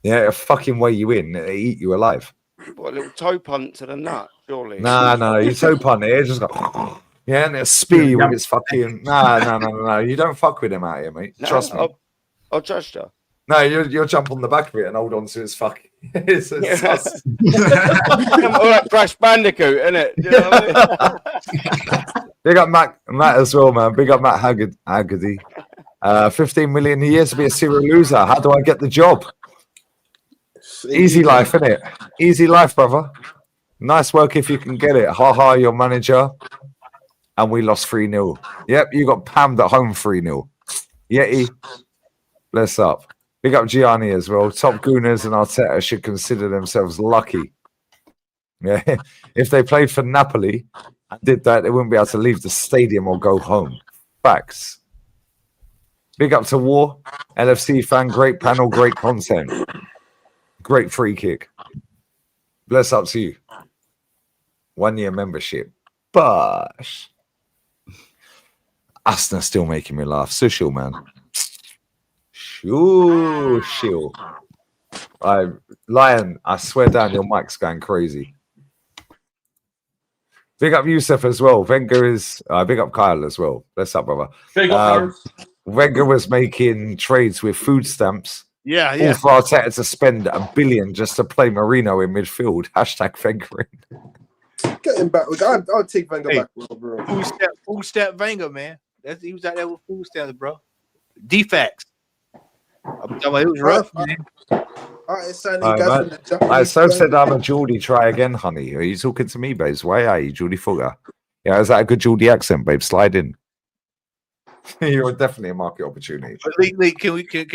[SPEAKER 1] Yeah, it'll fucking weigh you in. It'll eat you alive.
[SPEAKER 4] What, a little toe punt to the nut, surely.
[SPEAKER 1] No. You toe punt it. Just go. Yeah, and it'll spear you with its fucking. No. You don't fuck with him out here, mate.
[SPEAKER 4] No,
[SPEAKER 1] Trust me.
[SPEAKER 4] I'll trust you.
[SPEAKER 1] No, you'll jump on the back of it and hold on to its fucking. It's a sus.
[SPEAKER 4] All right, Crash Bandicoot, innit? Do you know what I mean?
[SPEAKER 1] Big up Matt as well, man. Big up Matt Haggerty. 15 million a year to be a serial loser. How do I get the job? Easy life, innit? Easy life, brother. Nice work if you can get it. Ha, your manager. And we lost 3-0. Yep, you got pammed at home 3-0. Yeti, bless up. Big up Gianni as well. Top Gooners and Arteta should consider themselves lucky. Yeah, if they played for Napoli and did that, they wouldn't be able to leave the stadium or go home. Facts. Big up to War, LFC fan, great panel, great content. Great free kick. Bless up to you. 1 year membership. Bosh. Asna's still making me laugh. Sushil, man. Shoo. Lion, I swear down, your mic's going crazy. Big up Yusuf as well. Wenger is big up Kyle as well. Bless up, brother.
[SPEAKER 9] Big up, Harris.
[SPEAKER 1] Wenger was making trades with food stamps.
[SPEAKER 3] Yeah,
[SPEAKER 1] All for Arteta to spend $1 billion just to play Marino in midfield. Hashtag Wenger.
[SPEAKER 2] Get him back. I'll take Wenger
[SPEAKER 3] Hey.
[SPEAKER 2] back, bro.
[SPEAKER 3] Food stamp Wenger, man. He was out there with food stamps, bro. Defects. I'm talking about it was rough, man.
[SPEAKER 2] All right, signing
[SPEAKER 1] All right,
[SPEAKER 2] guys
[SPEAKER 1] man.
[SPEAKER 2] from the Japanese.
[SPEAKER 1] I so said I'm a Geordie. Try again, honey. Are you talking to me, babes? Why are you, Geordie Fugger? Yeah, is that a good Geordie accent, babe? Slide in. You're definitely a market opportunity.
[SPEAKER 3] But Lee, can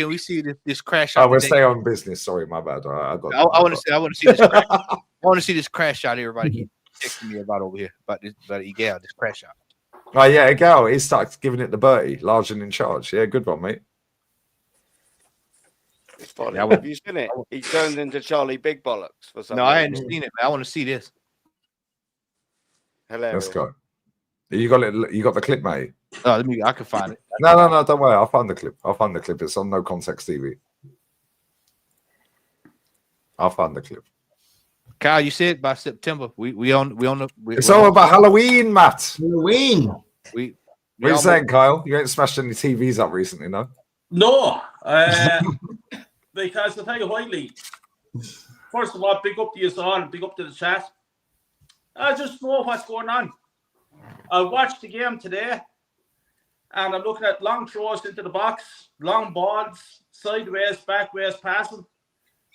[SPEAKER 3] we see this crash out?
[SPEAKER 1] I will
[SPEAKER 3] today?
[SPEAKER 1] stay on business. Sorry, my bad. I got.
[SPEAKER 3] I want to see this. Crash. I want to see this crash out. Everybody keep texting me about over here about Egal, this crash out.
[SPEAKER 1] Oh yeah, Gal, he starts giving it the Bertie, large and in charge. Yeah, good one, mate.
[SPEAKER 4] It's funny.
[SPEAKER 3] Yeah,
[SPEAKER 4] Have you seen it? He turned into Charlie Big Bollocks for some
[SPEAKER 3] No, I
[SPEAKER 4] reason.
[SPEAKER 3] hadn't seen it, man. I want to see this.
[SPEAKER 4] Hilarious.
[SPEAKER 1] Let's go. You got it. You got the clip, mate.
[SPEAKER 3] I can find it.
[SPEAKER 1] No. Don't worry. I'll find the clip. It's on No Context TV. I'll find the clip.
[SPEAKER 3] Kyle, you said by September. We on the.
[SPEAKER 1] It's all about Halloween, Matt.
[SPEAKER 8] Halloween.
[SPEAKER 3] We
[SPEAKER 1] What are you saying, Kyle? You ain't smashed any TVs up recently, no?
[SPEAKER 9] No, because I'll tell you why, Lee. First of all, big up to you all and big up to the chat. I just know what's going on. I watched the game today and I'm looking at long throws into the box, long balls, sideways, backways passing.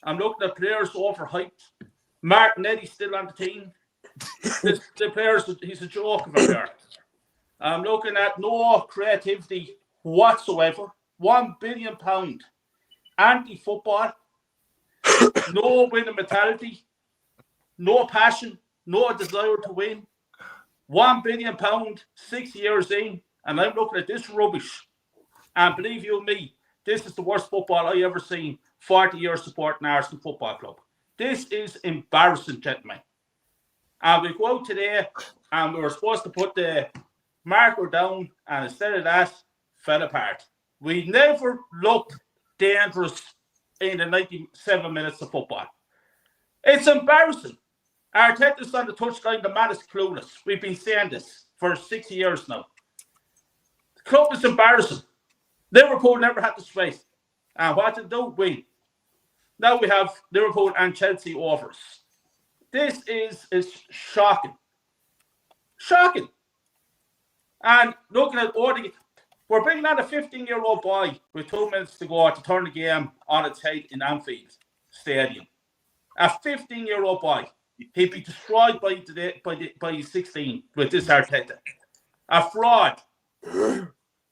[SPEAKER 9] I'm looking at players overhyped. Martinelli's still on the team. The players, he's a joke of a player. I'm looking at no creativity whatsoever. £1 billion anti-football, no winning mentality, no passion, no desire to win. £1 billion, 6 years in, and I'm looking at this rubbish. And believe you me, this is the worst football I ever seen. 40 years supporting Arsenal Football Club. This is embarrassing, gentlemen. And we go out today, and we were supposed to put the marker down, and instead of that, fell apart. We never looked dangerous in the 97 minutes of football. It's embarrassing. Arteta's on the touchline. The man is clueless. We've been saying this for 6 years now. The club is embarrassing. Liverpool never had the space. And what to do? Win. Now we have Liverpool and Chelsea offers. This is shocking. Shocking. And looking at Odegaard, we're bringing on a 15-year-old boy with 2 minutes to go to turn the game on its head in Anfield Stadium. A 15-year-old boy. He'd be destroyed by 16 with this Arteta. A fraud.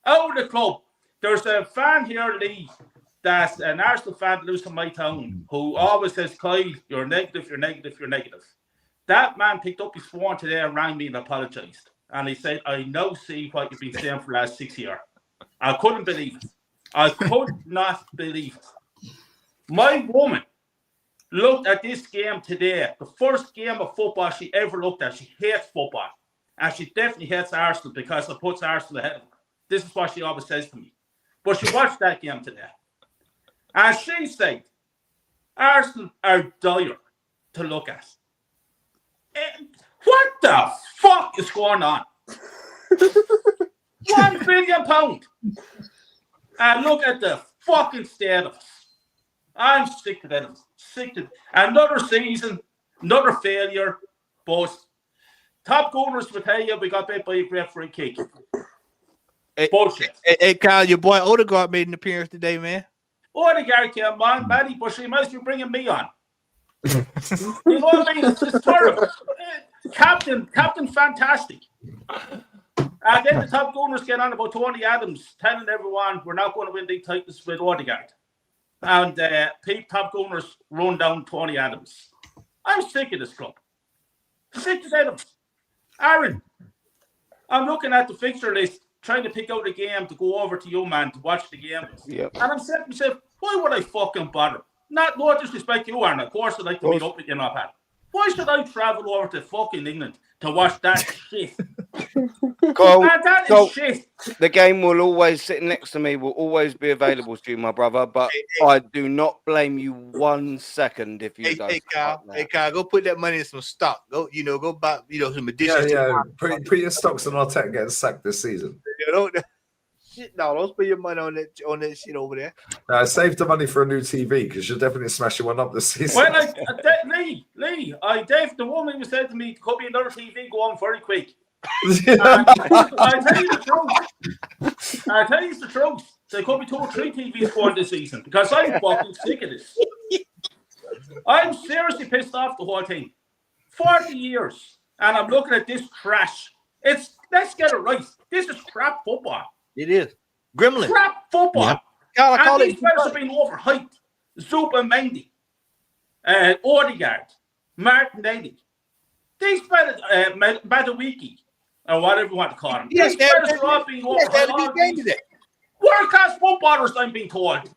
[SPEAKER 9] Out of the club. There's a fan here, Lee, that's an Arsenal fan lives in my town, who always says, Kyle, you're negative, you're negative, you're negative. That man picked up his phone today and rang me and apologised. And he said, I now see what you've been saying for the last 6 years. I couldn't believe it. I could not believe it. My woman looked at this game today, the first game of football she ever looked at. She hates football. And she definitely hates Arsenal because it puts Arsenal ahead of her. This is what she always says to me. But she watched that game today. And she said, Arsenal are dire to look at. And what the fuck is going on? £1 billion. And look at the fucking state of us. I'm sick of it. Sick of it. Another season, another failure. But top goalers will tell you we got beat by a great free kick. Bullshit.
[SPEAKER 3] Hey, Kyle, your boy Odegaard made an appearance today, man.
[SPEAKER 9] Odegaard came on, Matty, but she must be bringing me on. You know what I mean? It's terrible. Captain, fantastic. And then the top goalers get on about Tony Adams, telling everyone we're not going to win the titles with Odegaard. And top goalers run down Tony Adams. I'm sick of this club. Sick of them. Aaron, I'm looking at the fixture list, trying to pick out a game to go over to you, man, to watch the game.
[SPEAKER 4] Yep.
[SPEAKER 9] And I'm saying to myself, why would I fucking bother? No disrespect to you, Aaron. Of course I'd like to meet up with you, not that. Why should I travel over to fucking England to watch that shit?
[SPEAKER 4] Cole,
[SPEAKER 9] That is shit.
[SPEAKER 4] the game will always sit next to me, will always be available to you, my brother. But I do not blame you 1 second if you don't.
[SPEAKER 3] Hey, Kyle, go put that money in some stock. Go buy, some additions.
[SPEAKER 1] Yeah. Put your stocks on Arteta getting sacked this season.
[SPEAKER 3] Don't spend your money on that shit over there.
[SPEAKER 1] Save the money for a new TV because you're definitely smashing one up this season.
[SPEAKER 9] Well, Lee, Dave, the woman who said to me, could be another TV go on very quick. I tell you the truth. There could be 2 or 3 TVs going this season because I'm fucking sick of this. I'm seriously pissed off the whole thing. 40 years, and I'm looking at this trash. Let's get it right. This is crap football.
[SPEAKER 3] It is. Gremlin.
[SPEAKER 9] Crap football.
[SPEAKER 3] Yep. God,
[SPEAKER 9] And these players have been overhyped. Zuba-Mendy, Odegaard, Martinelli. These players, Badawiki, or whatever you want to call them. These players are all being overhyped. World-class footballers, I'm being told.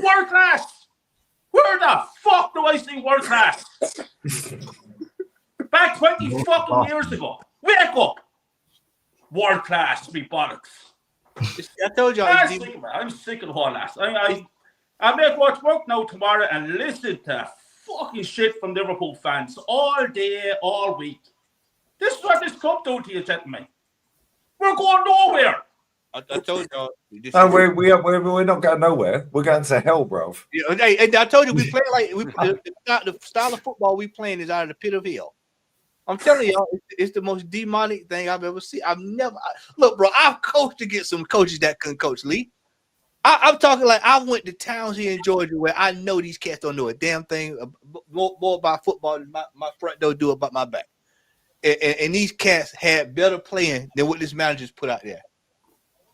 [SPEAKER 9] World-class. Where the fuck do I see world-class? Back 20 fucking years ago. Wake up. World-class, me bollocks.
[SPEAKER 3] I told you.
[SPEAKER 9] I'm sick of the whole last. I make watch work now tomorrow and listen to fucking shit from Liverpool fans all day, all week. This is what this club do to you, gentlemen. We're going nowhere.
[SPEAKER 3] I told y'all.
[SPEAKER 1] We're not going nowhere. We're going to hell, bro.
[SPEAKER 3] Hey, I told you we play the style of football we playing is out of the pit of hell. I'm telling y'all, it's the most demonic thing I've ever seen. Look, bro, I've coached against some coaches that couldn't coach, Lee. I'm talking like I went to towns here in Georgia where I know these cats don't know a damn thing more about football than my front door do about my back. And these cats had better playing than what this manager's put out there.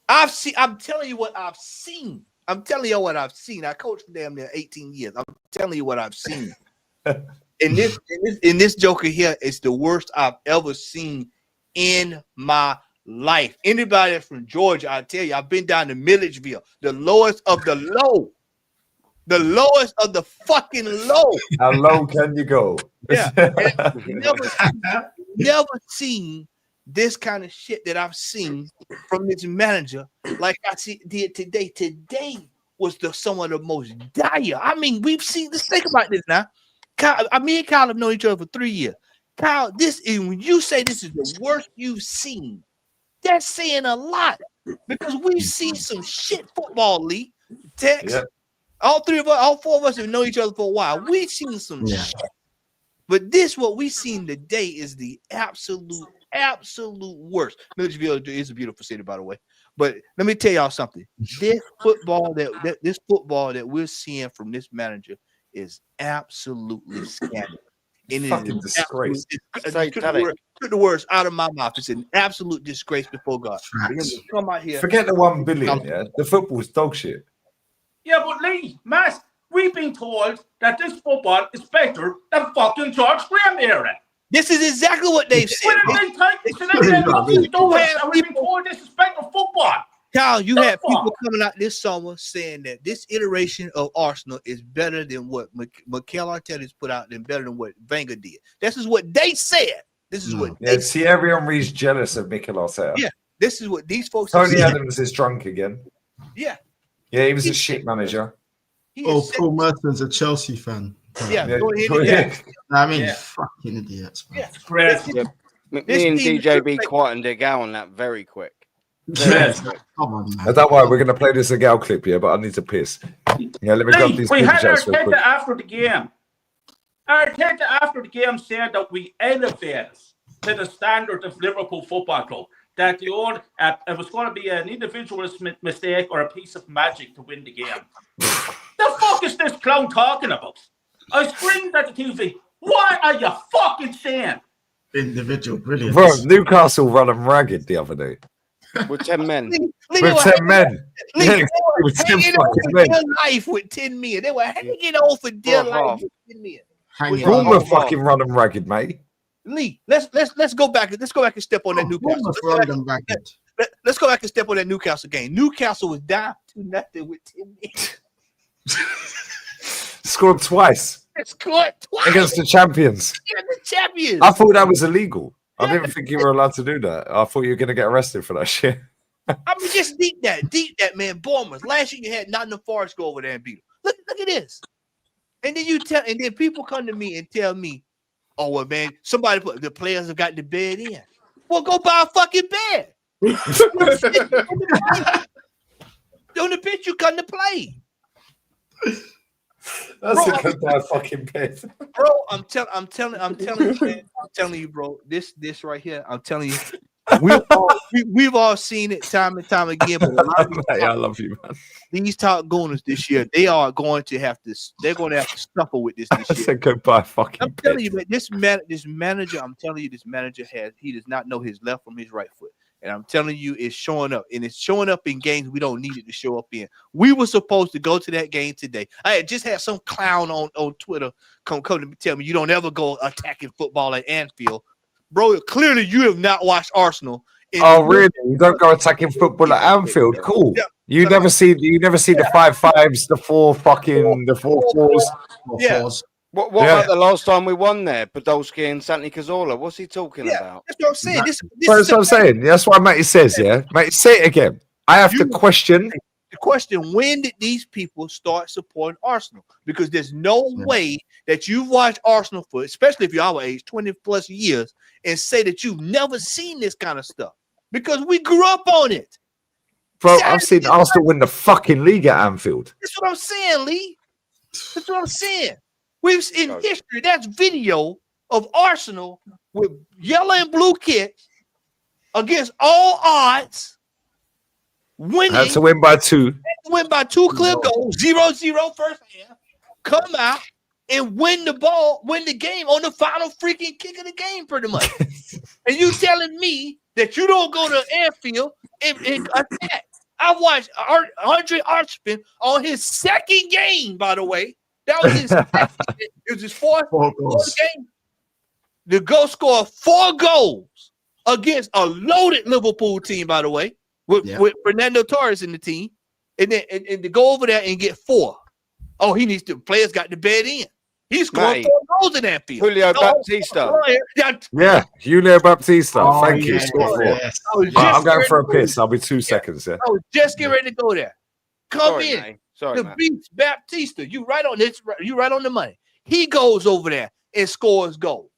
[SPEAKER 3] I'm telling you what I've seen. I'm telling you what I've seen. I coached for damn near 18 years. I'm telling you what I've seen. And this joker here is the worst I've ever seen in my life. Anybody that's from Georgia, I tell you, I've been down to Milledgeville, the lowest of the low, the lowest of the fucking low.
[SPEAKER 1] How low can you go?
[SPEAKER 3] Yeah, never seen this kind of shit that I've seen from this manager like I did today. Today, was some of the most dire. I mean, we've seen. Let's think about this now. Kyle, me and Kyle have known each other for 3 years. Kyle, this is when you say this is the worst you've seen. That's saying a lot because we've seen some shit football league. Tex, all four of us have known each other for a while. We've seen some shit. But what we seen today is the absolute worst. Managerial is a beautiful city, by the way. But let me tell y'all something. This football that we're seeing from this manager is absolutely scandalous. And it
[SPEAKER 1] Fucking
[SPEAKER 3] is
[SPEAKER 1] disgrace.
[SPEAKER 3] Took the words out of my mouth. It's an absolute disgrace before God. Come out here.
[SPEAKER 1] Forget the 1 billion, yeah? The football's dog shit.
[SPEAKER 9] Yeah, but Lee, Matt, we've been told that this football is better than fucking George Graham era.
[SPEAKER 3] This is exactly what they've said.
[SPEAKER 9] We've been told this is better football.
[SPEAKER 3] Kyle, you had people coming out this summer saying that this iteration of Arsenal is better than what Mikel Arteta's put out, and better than what Wenger did. This is what they said. This is what they
[SPEAKER 1] see, everyone reads jealous of Mikel Arteta.
[SPEAKER 3] Yeah, this is what these folks
[SPEAKER 1] Tony Adams is drunk again.
[SPEAKER 3] Yeah.
[SPEAKER 1] Yeah, he was a shit manager.
[SPEAKER 8] Paul Merton's a Chelsea fan.
[SPEAKER 3] Yeah.
[SPEAKER 8] I mean, fucking idiots. Man.
[SPEAKER 9] Yeah, it's crazy.
[SPEAKER 4] Yeah. Me and DJ be quieting their gal on that very quick.
[SPEAKER 8] Yes. Come on, man.
[SPEAKER 1] Don't worry, we're going to play this a gal clip here, but I need to piss. Yeah, let me grab these
[SPEAKER 9] we had
[SPEAKER 1] pictures real
[SPEAKER 9] Arteta
[SPEAKER 1] quick.
[SPEAKER 9] after the game. Arteta after the game said that we elevated to the standard of Liverpool Football Club. That it was going to be an individual mistake or a piece of magic to win the game. The fuck is this clown talking about? I screamed at the TV. What are you fucking saying?
[SPEAKER 8] Individual brilliance.
[SPEAKER 1] Bro, Newcastle run them ragged the other day.
[SPEAKER 4] With 10 men.
[SPEAKER 1] With 10 men. With 10 fucking men.
[SPEAKER 3] Life with 10 men. They were hanging on for dear life with 10 men.
[SPEAKER 1] Bournemouth fucking run them ragged, mate.
[SPEAKER 3] Lee, let's go back. Let's go back and step on that Newcastle. Let's go back and step on that Newcastle game. Newcastle was down 2-0 with 10 men.
[SPEAKER 1] Scored twice.
[SPEAKER 3] Scored twice
[SPEAKER 1] Against the champions.
[SPEAKER 3] Yeah, the champions.
[SPEAKER 1] I thought that was illegal. I didn't think you were allowed to do that. I thought you were going to get arrested for that shit.
[SPEAKER 3] I mean, just deep that, man. Bournemouth. Last year you had Nottingham Forest go over there and beat them. Look at this. And then people come to me and tell me, oh, well, man, the players have got the bed in. Well, go buy a fucking bed. On the pitch, you come to play.
[SPEAKER 1] That's a good buy fucking bed.
[SPEAKER 3] Bro, I'm telling you, bro. This right here, I'm telling you. We've all seen it time and time again. But
[SPEAKER 1] I love you, man.
[SPEAKER 3] These top gooners this year, they're going to have to suffer with this year.
[SPEAKER 1] I said goodbye, fucking.
[SPEAKER 3] I'm telling you, man, this manager, I'm telling you, this manager he does not know his left from his right foot. And I'm telling you, it's showing up. And it's showing up in games we don't need it to show up in. We were supposed to go to that game today. I had just had some clown on Twitter come to tell me you don't ever go attacking football at Anfield. Bro, clearly you have not watched Arsenal.
[SPEAKER 1] Oh, really? You don't go attacking football at Anfield? Cool.
[SPEAKER 3] Yeah.
[SPEAKER 1] You never see the 5-5s, the 4-4s.
[SPEAKER 3] Yeah.
[SPEAKER 4] What about the last time we won there? Podolski and Santi Cazorla. What's he talking about?
[SPEAKER 3] That's what I'm saying.
[SPEAKER 1] That's what I'm saying. That's why Matty says, yeah. Matty, say it again. I have to question.
[SPEAKER 3] The question, when did these people start supporting Arsenal? Because there's no way that you've watched Arsenal for, especially if you're our age, 20 plus years, and say that you've never seen this kind of stuff. Because we grew up on it.
[SPEAKER 1] Bro, I've seen Arsenal win the fucking league at Anfield.
[SPEAKER 3] That's what I'm saying, Lee. That's what I'm saying. We've in history, that's video of Arsenal with yellow and blue kits against all odds, winning.
[SPEAKER 1] Had to win by 2.
[SPEAKER 3] Win by 2 clear goals, 0-0 first half. Come out and win the game on the final freaking kick of the game, pretty much. And you telling me that you don't go to Anfield and attack? I watched Andre Archman on his second game, by the way. That was his it was his fourth game. The goal scored 4 goals against a loaded Liverpool team, by the way, with Fernando Torres in the team, and then and to go over there and get 4. Oh, players got the bed in. He scored 4 goals in that field.
[SPEAKER 4] Julio Baptista.
[SPEAKER 1] Yeah, Julio Baptista.
[SPEAKER 8] Oh,
[SPEAKER 1] Thank you.
[SPEAKER 8] yes.
[SPEAKER 1] I'm going for a piss. I'll be 2 seconds. Yeah.
[SPEAKER 3] I was just getting ready to go there.
[SPEAKER 10] come
[SPEAKER 4] Sorry,
[SPEAKER 10] in
[SPEAKER 4] mate. Sorry,
[SPEAKER 10] to
[SPEAKER 4] Matt.
[SPEAKER 10] beat Baptista. You right on this. You right on the money. He goes over there and scores goal.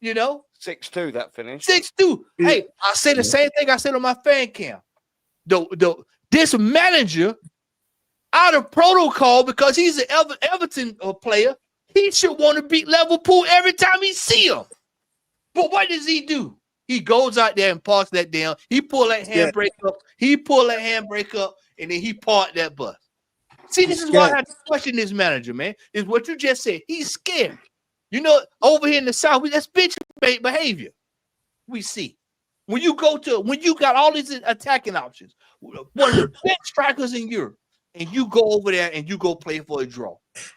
[SPEAKER 10] You know,
[SPEAKER 4] 6-2 that finish.
[SPEAKER 10] 6-2. Hey, I say the same thing I said on my fan cam. This manager out of protocol because he's an Everton player. He should want to beat Liverpool every time he see him. But what does he do? He goes out there and parks that down. He pull that handbrake up. He pull that handbrake up, and then he park that bus. See, this is why I have to question this manager, man. Is what you just said. He's scared. You know, over here in the South, that's bitch behavior. We see. When you got all these attacking options, one of the best strikers in Europe, and you go over there and you go play for a draw.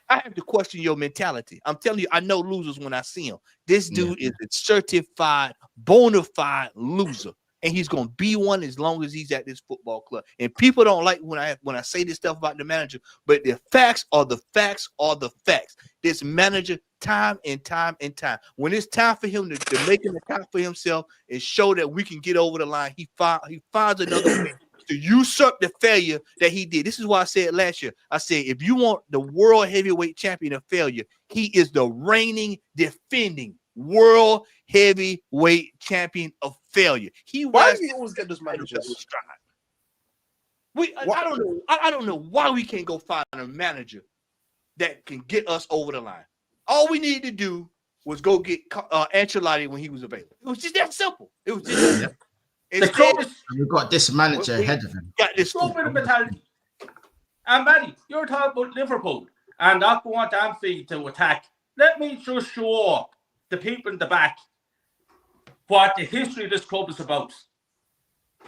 [SPEAKER 10] I have to question your mentality. I'm telling you, I know losers when I see him. This dude is a certified, bona fide loser. And he's going to be one as long as he's at this football club. And people don't like when I say this stuff about the manager, but the facts are the facts are the facts. This manager, time and time and time, when it's time for him to make an account for himself and show that we can get over the line, he finds another way to usurp the failure that he did. This is why I said last year. I said, if you want the world heavyweight champion of failure, he is the reigning, defending world heavyweight champion of failure.
[SPEAKER 2] Why do we always get those managers?
[SPEAKER 10] I don't know. I don't know why we can't go find a manager that can get us over the line. All we needed to do was go get Ancelotti when he was available. It was just that simple. It was just that simple.
[SPEAKER 8] We've got this manager ahead of him.
[SPEAKER 10] Got this
[SPEAKER 9] bit of mentality. And Matty, you're talking about Liverpool and not going to Anfield to attack. Let me just show the people in the back what the history of this club is about.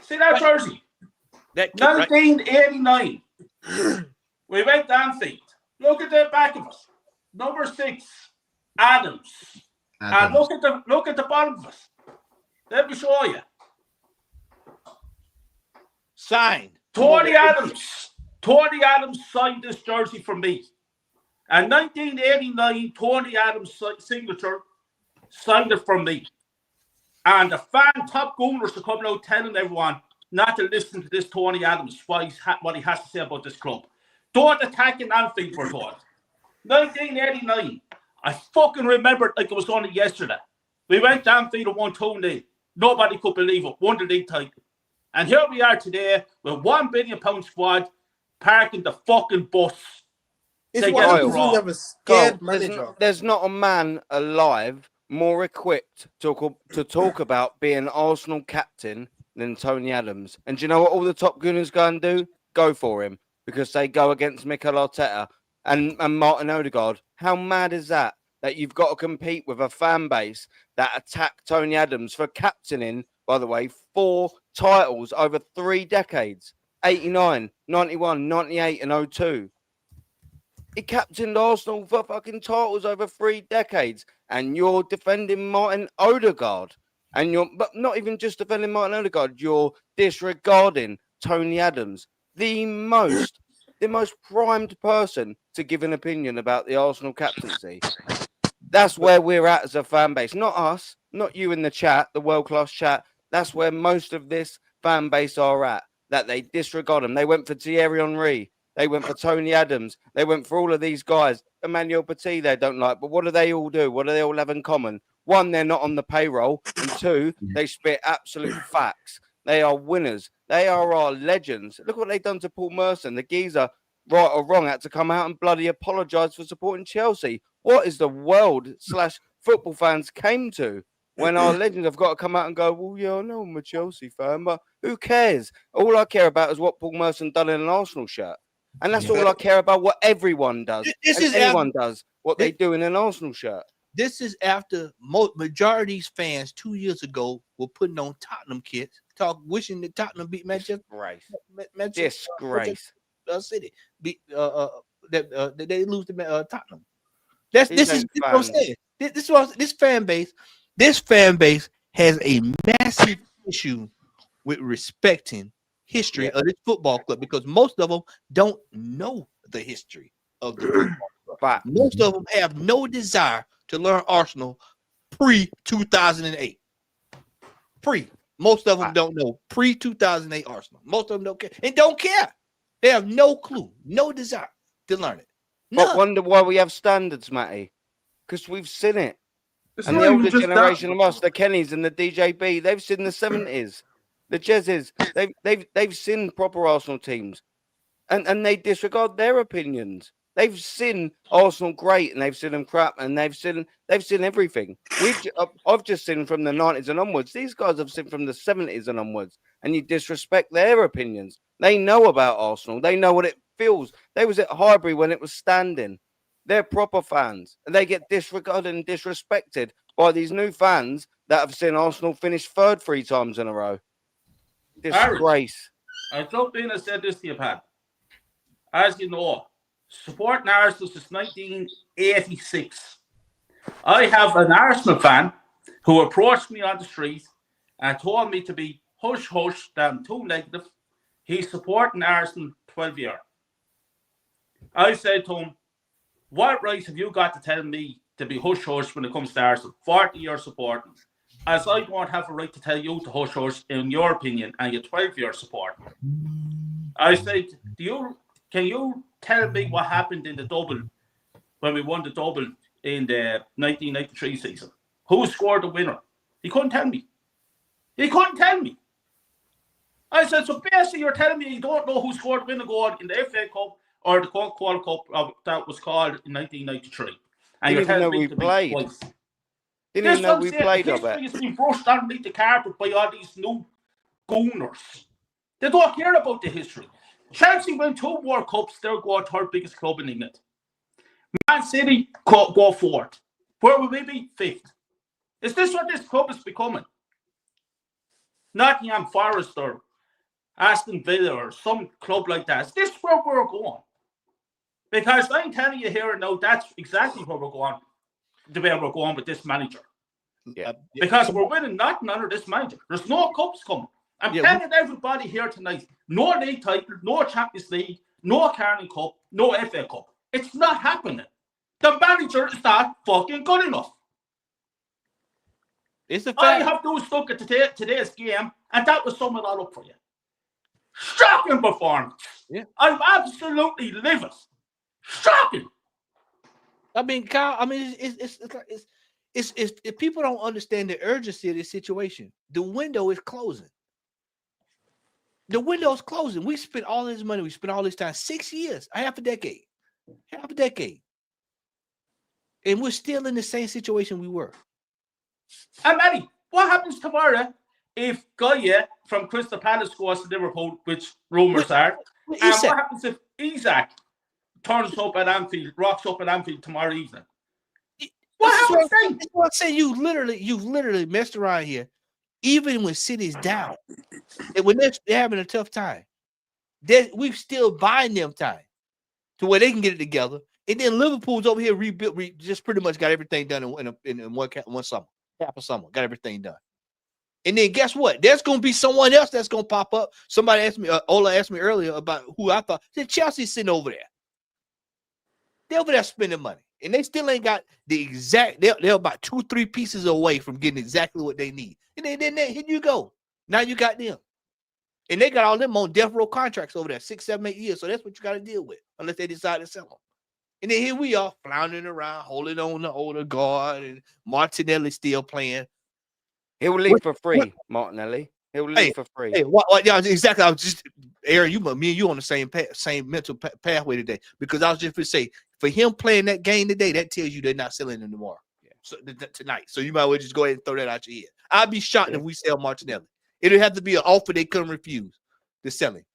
[SPEAKER 9] See that jersey? 1989. We went to Anfield. Look at the back of us. Number 6, Adams. And look at the bottom of us. Let me show you.
[SPEAKER 10] Signed.
[SPEAKER 9] Tony Adams. Tony Adams signed this jersey for me. And 1989, Tony Adams' signature signed it for me. And the fan top gooners are coming out telling everyone not to listen to this Tony Adams, what he has to say about this club. Don't attack in Anfield, we're told. 1989. I fucking remember it like it was only yesterday. We went to Anfield and won 2-0. Nobody could believe it. Won the league title. And here we are today with £1 billion squad parking the fucking bus.
[SPEAKER 2] It's why you have a scared manager.
[SPEAKER 4] There's not a man alive more equipped to talk about being Arsenal captain than Tony Adams. And do you know what all the top gooners go and do? Go for him because they go against Mikel Arteta and Martin Odegaard. How mad is that? That you've got to compete with a fan base that attacked Tony Adams for captaining, by the way, 4 titles over 3 decades. 89, 91, 98 and 02. He captained Arsenal for fucking titles over 3 decades. And you're defending Martin Odegaard. But not even just defending Martin Odegaard, you're disregarding Tony Adams, the most primed person to give an opinion about the Arsenal captaincy. That's where we're at as a fan base. Not us, not you in the chat, the world-class chat. That's where most of this fan base are at, that they disregard them. They went for Thierry Henry. They went for Tony Adams. They went for all of these guys. Emmanuel Petit they don't like. But what do they all do? What do they all have in common? 1, they're not on the payroll. And 2, they spit absolute facts. They are winners. They are our legends. Look what they've done to Paul Merson. The geezer, right or wrong, had to come out and bloody apologise for supporting Chelsea. What is the world/football fans came to when our legends have got to come out and go, well, yeah, I know I'm a Chelsea fan, but who cares? All I care about is what Paul Merson done in an Arsenal shirt. And that's all I care about, what everyone does. Anyone does what they do in an Arsenal shirt.
[SPEAKER 10] This is after majority's fans 2 years ago were putting on Tottenham kits, wishing that Tottenham beat Manchester.
[SPEAKER 4] Disgrace.
[SPEAKER 10] City. That they lose to Tottenham. This is what I'm saying. This fan base has a massive issue with respecting history of this football club because most of them don't know the history of the football club. Most of them have no desire to learn Arsenal pre-2008. Most of them don't know pre-2008 Arsenal. Most of them don't care and don't care. They have no clue, no desire to learn it.
[SPEAKER 4] But
[SPEAKER 10] None.
[SPEAKER 4] wonder why we have standards, Matty. Because we've seen it.
[SPEAKER 9] It's
[SPEAKER 4] And
[SPEAKER 9] not
[SPEAKER 4] the
[SPEAKER 9] even
[SPEAKER 4] older
[SPEAKER 9] just
[SPEAKER 4] generation
[SPEAKER 9] that.
[SPEAKER 4] of us, the Kennys and the DJB, they've seen the 70s, the Jezzes. They've seen proper Arsenal teams. And they disregard their opinions. They've seen Arsenal great, and they've seen them crap, and they've seen everything. I've just seen from the 90s and onwards. These guys have seen from the 70s and onwards, and you disrespect their opinions. They know about Arsenal. They know what it feels. They was at Highbury when it was standing. They're proper fans, and they get disregarded and disrespected by these new fans that have seen Arsenal finish third 3 times in a row. Disgrace.
[SPEAKER 9] I dropped in and said this to you, Pat. As you know, supporting Arsenal since 1986. I have an Arsenal fan who approached me on the street and told me to be hush hush, that I'm too negative. He's supporting Arsenal 12 years. I said to him, what right have you got to tell me to be hush hush when it comes to Arsenal? 40 years supporting. As I don't have a right to tell you to hush hush in your opinion and your 12 years supporting. I said, can you tell me what happened in the double when we won the double in the 1993 season? Who scored the winner? He couldn't tell me. He couldn't tell me. I said, so basically you're telling me you don't know who scored the winner goal in the FA Cup or the Coca-Cola Cup that was called in 1993. And
[SPEAKER 4] Didn't
[SPEAKER 9] you're
[SPEAKER 4] even
[SPEAKER 9] telling
[SPEAKER 4] know
[SPEAKER 9] me
[SPEAKER 4] we
[SPEAKER 9] to
[SPEAKER 4] played.
[SPEAKER 9] be twice.
[SPEAKER 4] Didn't even know we played, I bet.
[SPEAKER 9] History has been brushed underneath the carpet by all these new gooners. They don't care about the history. Chelsea win 2 World Cups, they're going third biggest club in England. Man City go fourth. Where will we be? 5th. Is this what this club is becoming? Nottingham Forest or Aston Villa or some club like that. Is this where we're going? Because I'm telling you here and now, that's exactly where we're going, the way we're going with this manager.
[SPEAKER 4] Yeah.
[SPEAKER 9] Because we're winning nothing under this manager. There's no cups coming. I'm telling everybody here tonight, no league title, no Champions League, no Carling Cup, no FA Cup. It's not happening. The manager is not fucking good enough.
[SPEAKER 10] It's a fact.
[SPEAKER 9] I have to look at today's game, and that was summing it all up for you. Shocking performance.
[SPEAKER 10] Yeah.
[SPEAKER 9] I'm absolutely livid. Shocking.
[SPEAKER 10] I mean, Kyle. I mean, it's if people don't understand the urgency of this situation, the window is closing. The window is closing. We spent all this money. We spent all this time. 6 years, half a decade, and we're still in the same situation we were.
[SPEAKER 9] And Manny, what happens tomorrow if Gaia from Crystal Palace goes to Liverpool, which rumours are? And what happens if Isaac turns up at Anfield, rocks up at Anfield tomorrow evening? What happens then?
[SPEAKER 10] That's what I'm saying. You've literally messed around here. Even when City's down, and when they're having a tough time, we're still buying them time to where they can get it together. And then Liverpool's over here rebuilt, just pretty much got everything done in one summer, half a summer, got everything done. And then guess what? There's going to be someone else that's going to pop up. Somebody asked me, Ola asked me earlier about who I thought. Said Chelsea's sitting over there. They're over there spending money. And they still ain't got the exact, they're about 2-3 pieces away from getting exactly what they need. And then here you go. Now you got them. And they got all them on death row contracts over there, 6, 7, 8 years. So that's what you got to deal with, unless they decide to sell them. And then here we are, floundering around, holding on to Odegaard, and Martinelli still playing.
[SPEAKER 4] He'll leave for free, Martinelli. He'll leave for free.
[SPEAKER 10] Hey, yeah, exactly. I was just, Aaron, me and you on the same mental pathway today, because I was just going to say, for him playing that game today, that tells you they're not selling him tomorrow. Yeah. So tonight. So you might well just go ahead and throw that out your head. I'd be shocked if we sell Martinelli. It'll have to be an offer they couldn't refuse to sell him.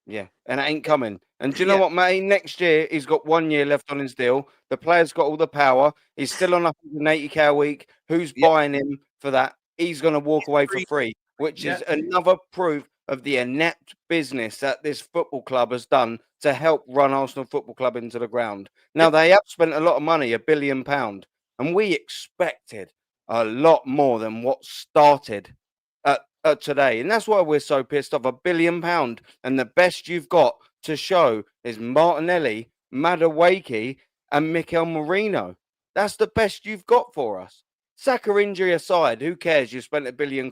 [SPEAKER 4] Yeah, and it ain't coming. And do you know what, mate? Next year, he's got 1 year left on his deal. The player's got all the power. He's still on 180K a week. Who's buying him for that? He's going to walk away for free, which is another proof of the inept business that this football club has done to help run Arsenal Football Club into the ground. Now, they have spent a lot of money, £1 billion, and we expected a lot more than what started today. And that's why we're so pissed off. £1 billion, and the best you've got to show is Martinelli, Madueke, and Mikel Merino. That's the best you've got for us. Saka injury aside, who cares? You spent £1 billion.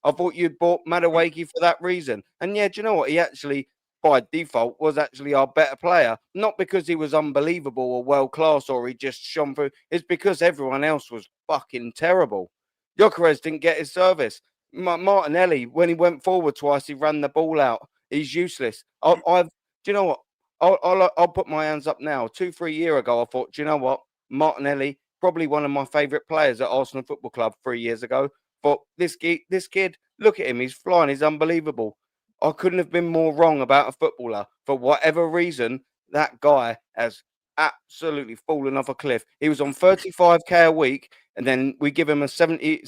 [SPEAKER 4] I thought you'd bought Madueke for that reason. And yeah, do you know what? He actually by default was actually our better player. Not because he was unbelievable or world class or he just shone through. It's because everyone else was fucking terrible. Gyökeres didn't get his service. Martinelli, when he went forward twice, he ran the ball out. He's useless. Do you know what? I'll put my hands up now. 2-3 years ago, I thought, do you know what? Martinelli, probably one of my favourite players at Arsenal Football Club 3 years ago. But this kid, look at him. He's flying. He's unbelievable. I couldn't have been more wrong about a footballer. For whatever reason, that guy has absolutely fallen off a cliff. He was on 35k a week, and then we give him a 70.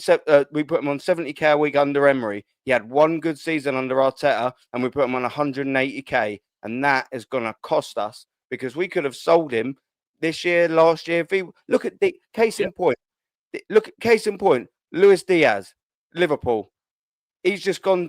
[SPEAKER 4] We put him on 70k a week under Emery. He had one good season under Arteta, and we put him on 180k, and that is going to cost us because we could have sold him this year, last year. If he look at the case in point, Luis Diaz, Liverpool. He's just gone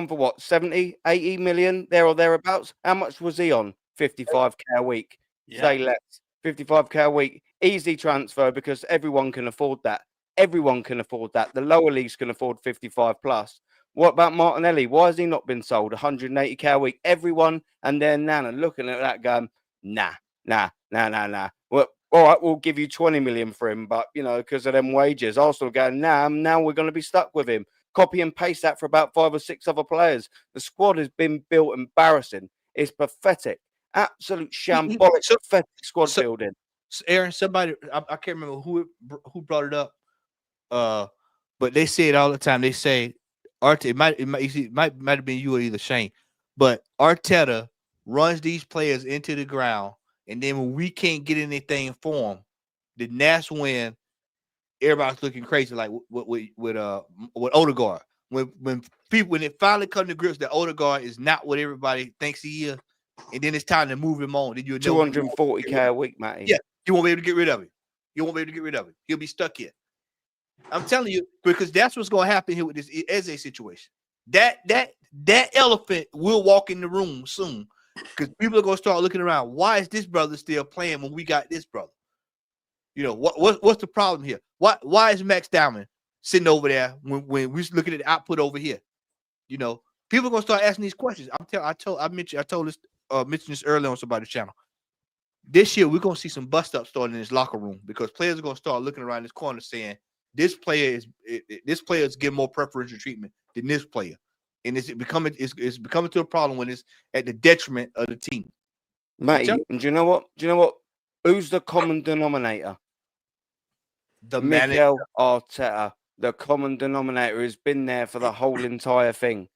[SPEAKER 4] for what, 70, 80 million, there or thereabouts. How much was he on? 55k a week. Say less. 55k a week. Easy transfer because everyone can afford that. Everyone can afford that. The lower leagues can afford 55 plus. What about Martinelli? Why has he not been sold? 180k a week. Everyone and their nana looking at that going, nah. Well, all right, we'll give you 20 million for him, but because of them wages, Arsenal going, nah, now we're going to be stuck with him. Copy and paste that for about 5 or 6 other players. The squad has been built embarrassing. It's pathetic. Absolute shambolic, pathetic squad building.
[SPEAKER 10] Aaron, somebody, I can't remember who brought it up, but they say it all the time. They say, it might have been you or either Shane, but Arteta runs these players into the ground, and then when we can't get anything for them, then that's when everybody's looking crazy, like with Odegaard. When it finally come to grips that Odegaard is not what everybody thinks he is, and then it's time to move him on. Then you
[SPEAKER 4] 240k a week, Matty.
[SPEAKER 10] Yeah, you won't be able to get rid of him. He'll be stuck here. I'm telling you, because that's what's going to happen here with this Eze situation. That elephant will walk in the room soon, because people are going to start looking around. Why is this brother still playing when we got this brother? What's the problem here? Why is Max Diamond sitting over there when we're looking at the output over here? People are gonna start asking these questions. I mentioned this earlier on somebody's channel. This year we're gonna see some bust up starting in this locker room because players are gonna start looking around this corner saying this player is getting more preferential treatment than this player, and it's becoming to a problem when it's at the detriment of the team.
[SPEAKER 4] Matty, and do you know what? Who's the common denominator? Mikel Arteta. The common denominator has been there for the whole entire thing.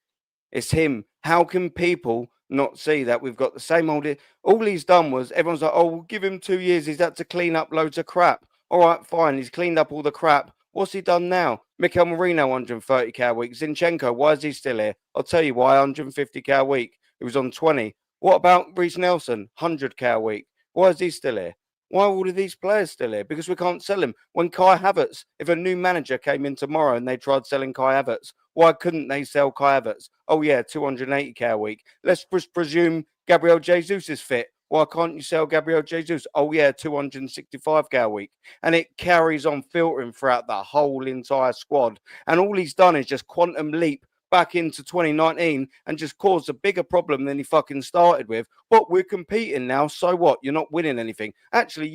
[SPEAKER 4] It's him. How can people not see that we've got the same old? All he's done was everyone's like, oh, we'll give him 2 years. He's had to clean up loads of crap. All right, fine. He's cleaned up all the crap. What's he done now? Mikel Merino, 130k a week. Zinchenko, why is he still here? I'll tell you why. 150k a week. He was on 20. What about Reece Nelson? 100k a week. Why is he still here? Why are all of these players still here? Because we can't sell him. When Kai Havertz, if a new manager came in tomorrow and they tried selling Kai Havertz, why couldn't they sell Kai Havertz? Oh, yeah, 280k a week. Let's presume Gabriel Jesus is fit. Why can't you sell Gabriel Jesus? Oh, yeah, 265k a week. And it carries on filtering throughout the whole entire squad. And all he's done is just quantum leap back into 2019 and just caused a bigger problem than he fucking started with. But we're competing now, so what? You're not winning anything. Actually,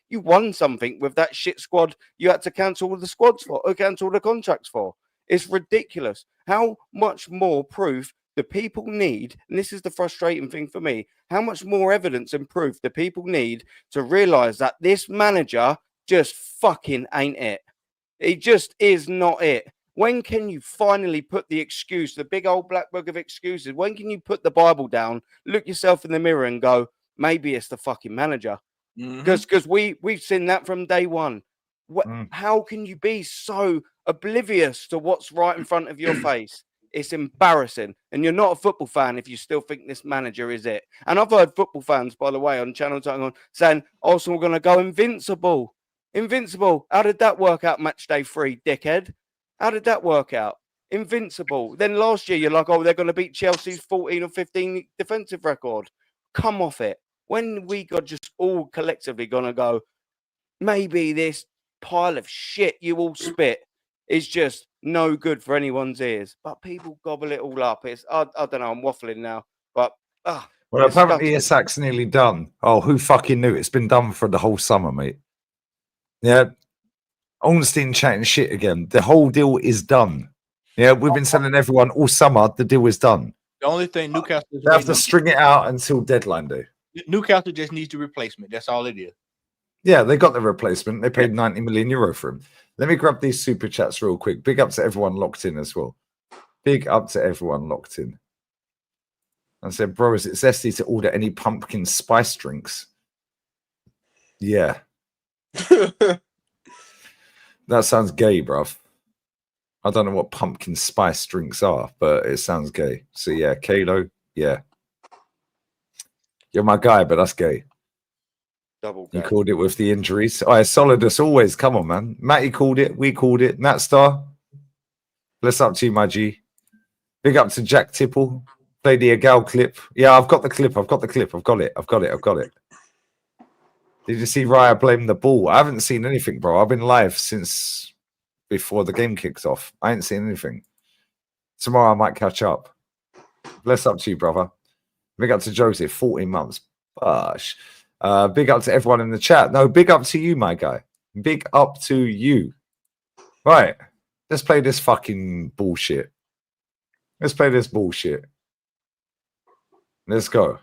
[SPEAKER 4] you won something with that shit squad you had to cancel all the squads for, or cancel the contracts for. It's ridiculous. How much more proof do people need? And this is the frustrating thing for me. How much more evidence and proof do people need to realize that this manager just fucking ain't it? It just is not it. When can you finally put the excuse, the big old black book of excuses? When can you put the Bible down, look yourself in the mirror and go, maybe it's the fucking manager? Because we've seen that from day one. How can you be so oblivious to what's right in front of your face? It's embarrassing. And you're not a football fan if you still think this manager is it. And I've heard football fans, by the way, on Channel 10 saying, Arsenal are going to go invincible. Invincible. How did that work out match day 3, dickhead? How did that work out? Invincible. Then last year, you're like, oh, they're going to beat Chelsea's 14 or 15 defensive record. Come off it. When we got just all collectively going to go, maybe this pile of shit you all spit is just no good for anyone's ears. But people gobble it all up. I don't know, I'm waffling now. But
[SPEAKER 1] Well, apparently
[SPEAKER 4] Disgusting.
[SPEAKER 1] Isak's nearly done. Oh, who fucking knew? It's been done for the whole summer, mate. Yeah. Ornstein chatting shit again. The whole deal is done. Yeah, we've been telling everyone all summer the deal is done.
[SPEAKER 3] The only thing Newcastle is
[SPEAKER 1] They have
[SPEAKER 3] waiting
[SPEAKER 1] to
[SPEAKER 3] on-
[SPEAKER 1] string it out until deadline day.
[SPEAKER 3] Newcastle just needs a replacement. That's all it is.
[SPEAKER 1] Yeah, they got the replacement. They paid 90 million euro for him. Let me grab these super chats real quick. Big up to everyone locked in as well. Big up to everyone locked in. I said, bro, is it zesty to order any pumpkin spice drinks? Yeah. That sounds gay, bruv. I don't know what pumpkin spice drinks are, but it sounds gay. So yeah, Kalo, yeah. You're my guy, but that's gay.
[SPEAKER 4] Double
[SPEAKER 1] You
[SPEAKER 4] gay.
[SPEAKER 1] called it with the injuries. Oh, solid as always. Come on, man. Matty called it. We called it. Nat Star. Bless up to you, my G. Big up to Jack Tipple. Play the Agal clip. Yeah, I've got the clip. I've got it. Did you see Raya blame the ball? I haven't seen anything, bro. I've been live since before the game kicks off. I ain't seen anything. Tomorrow I might catch up. Bless up to you, brother. Big up to Joseph, 14 months. Gosh. Big up to everyone in the chat. No, big up to you, my guy. Big up to you. Right. Let's play this fucking bullshit. Let's play this bullshit. Let's go.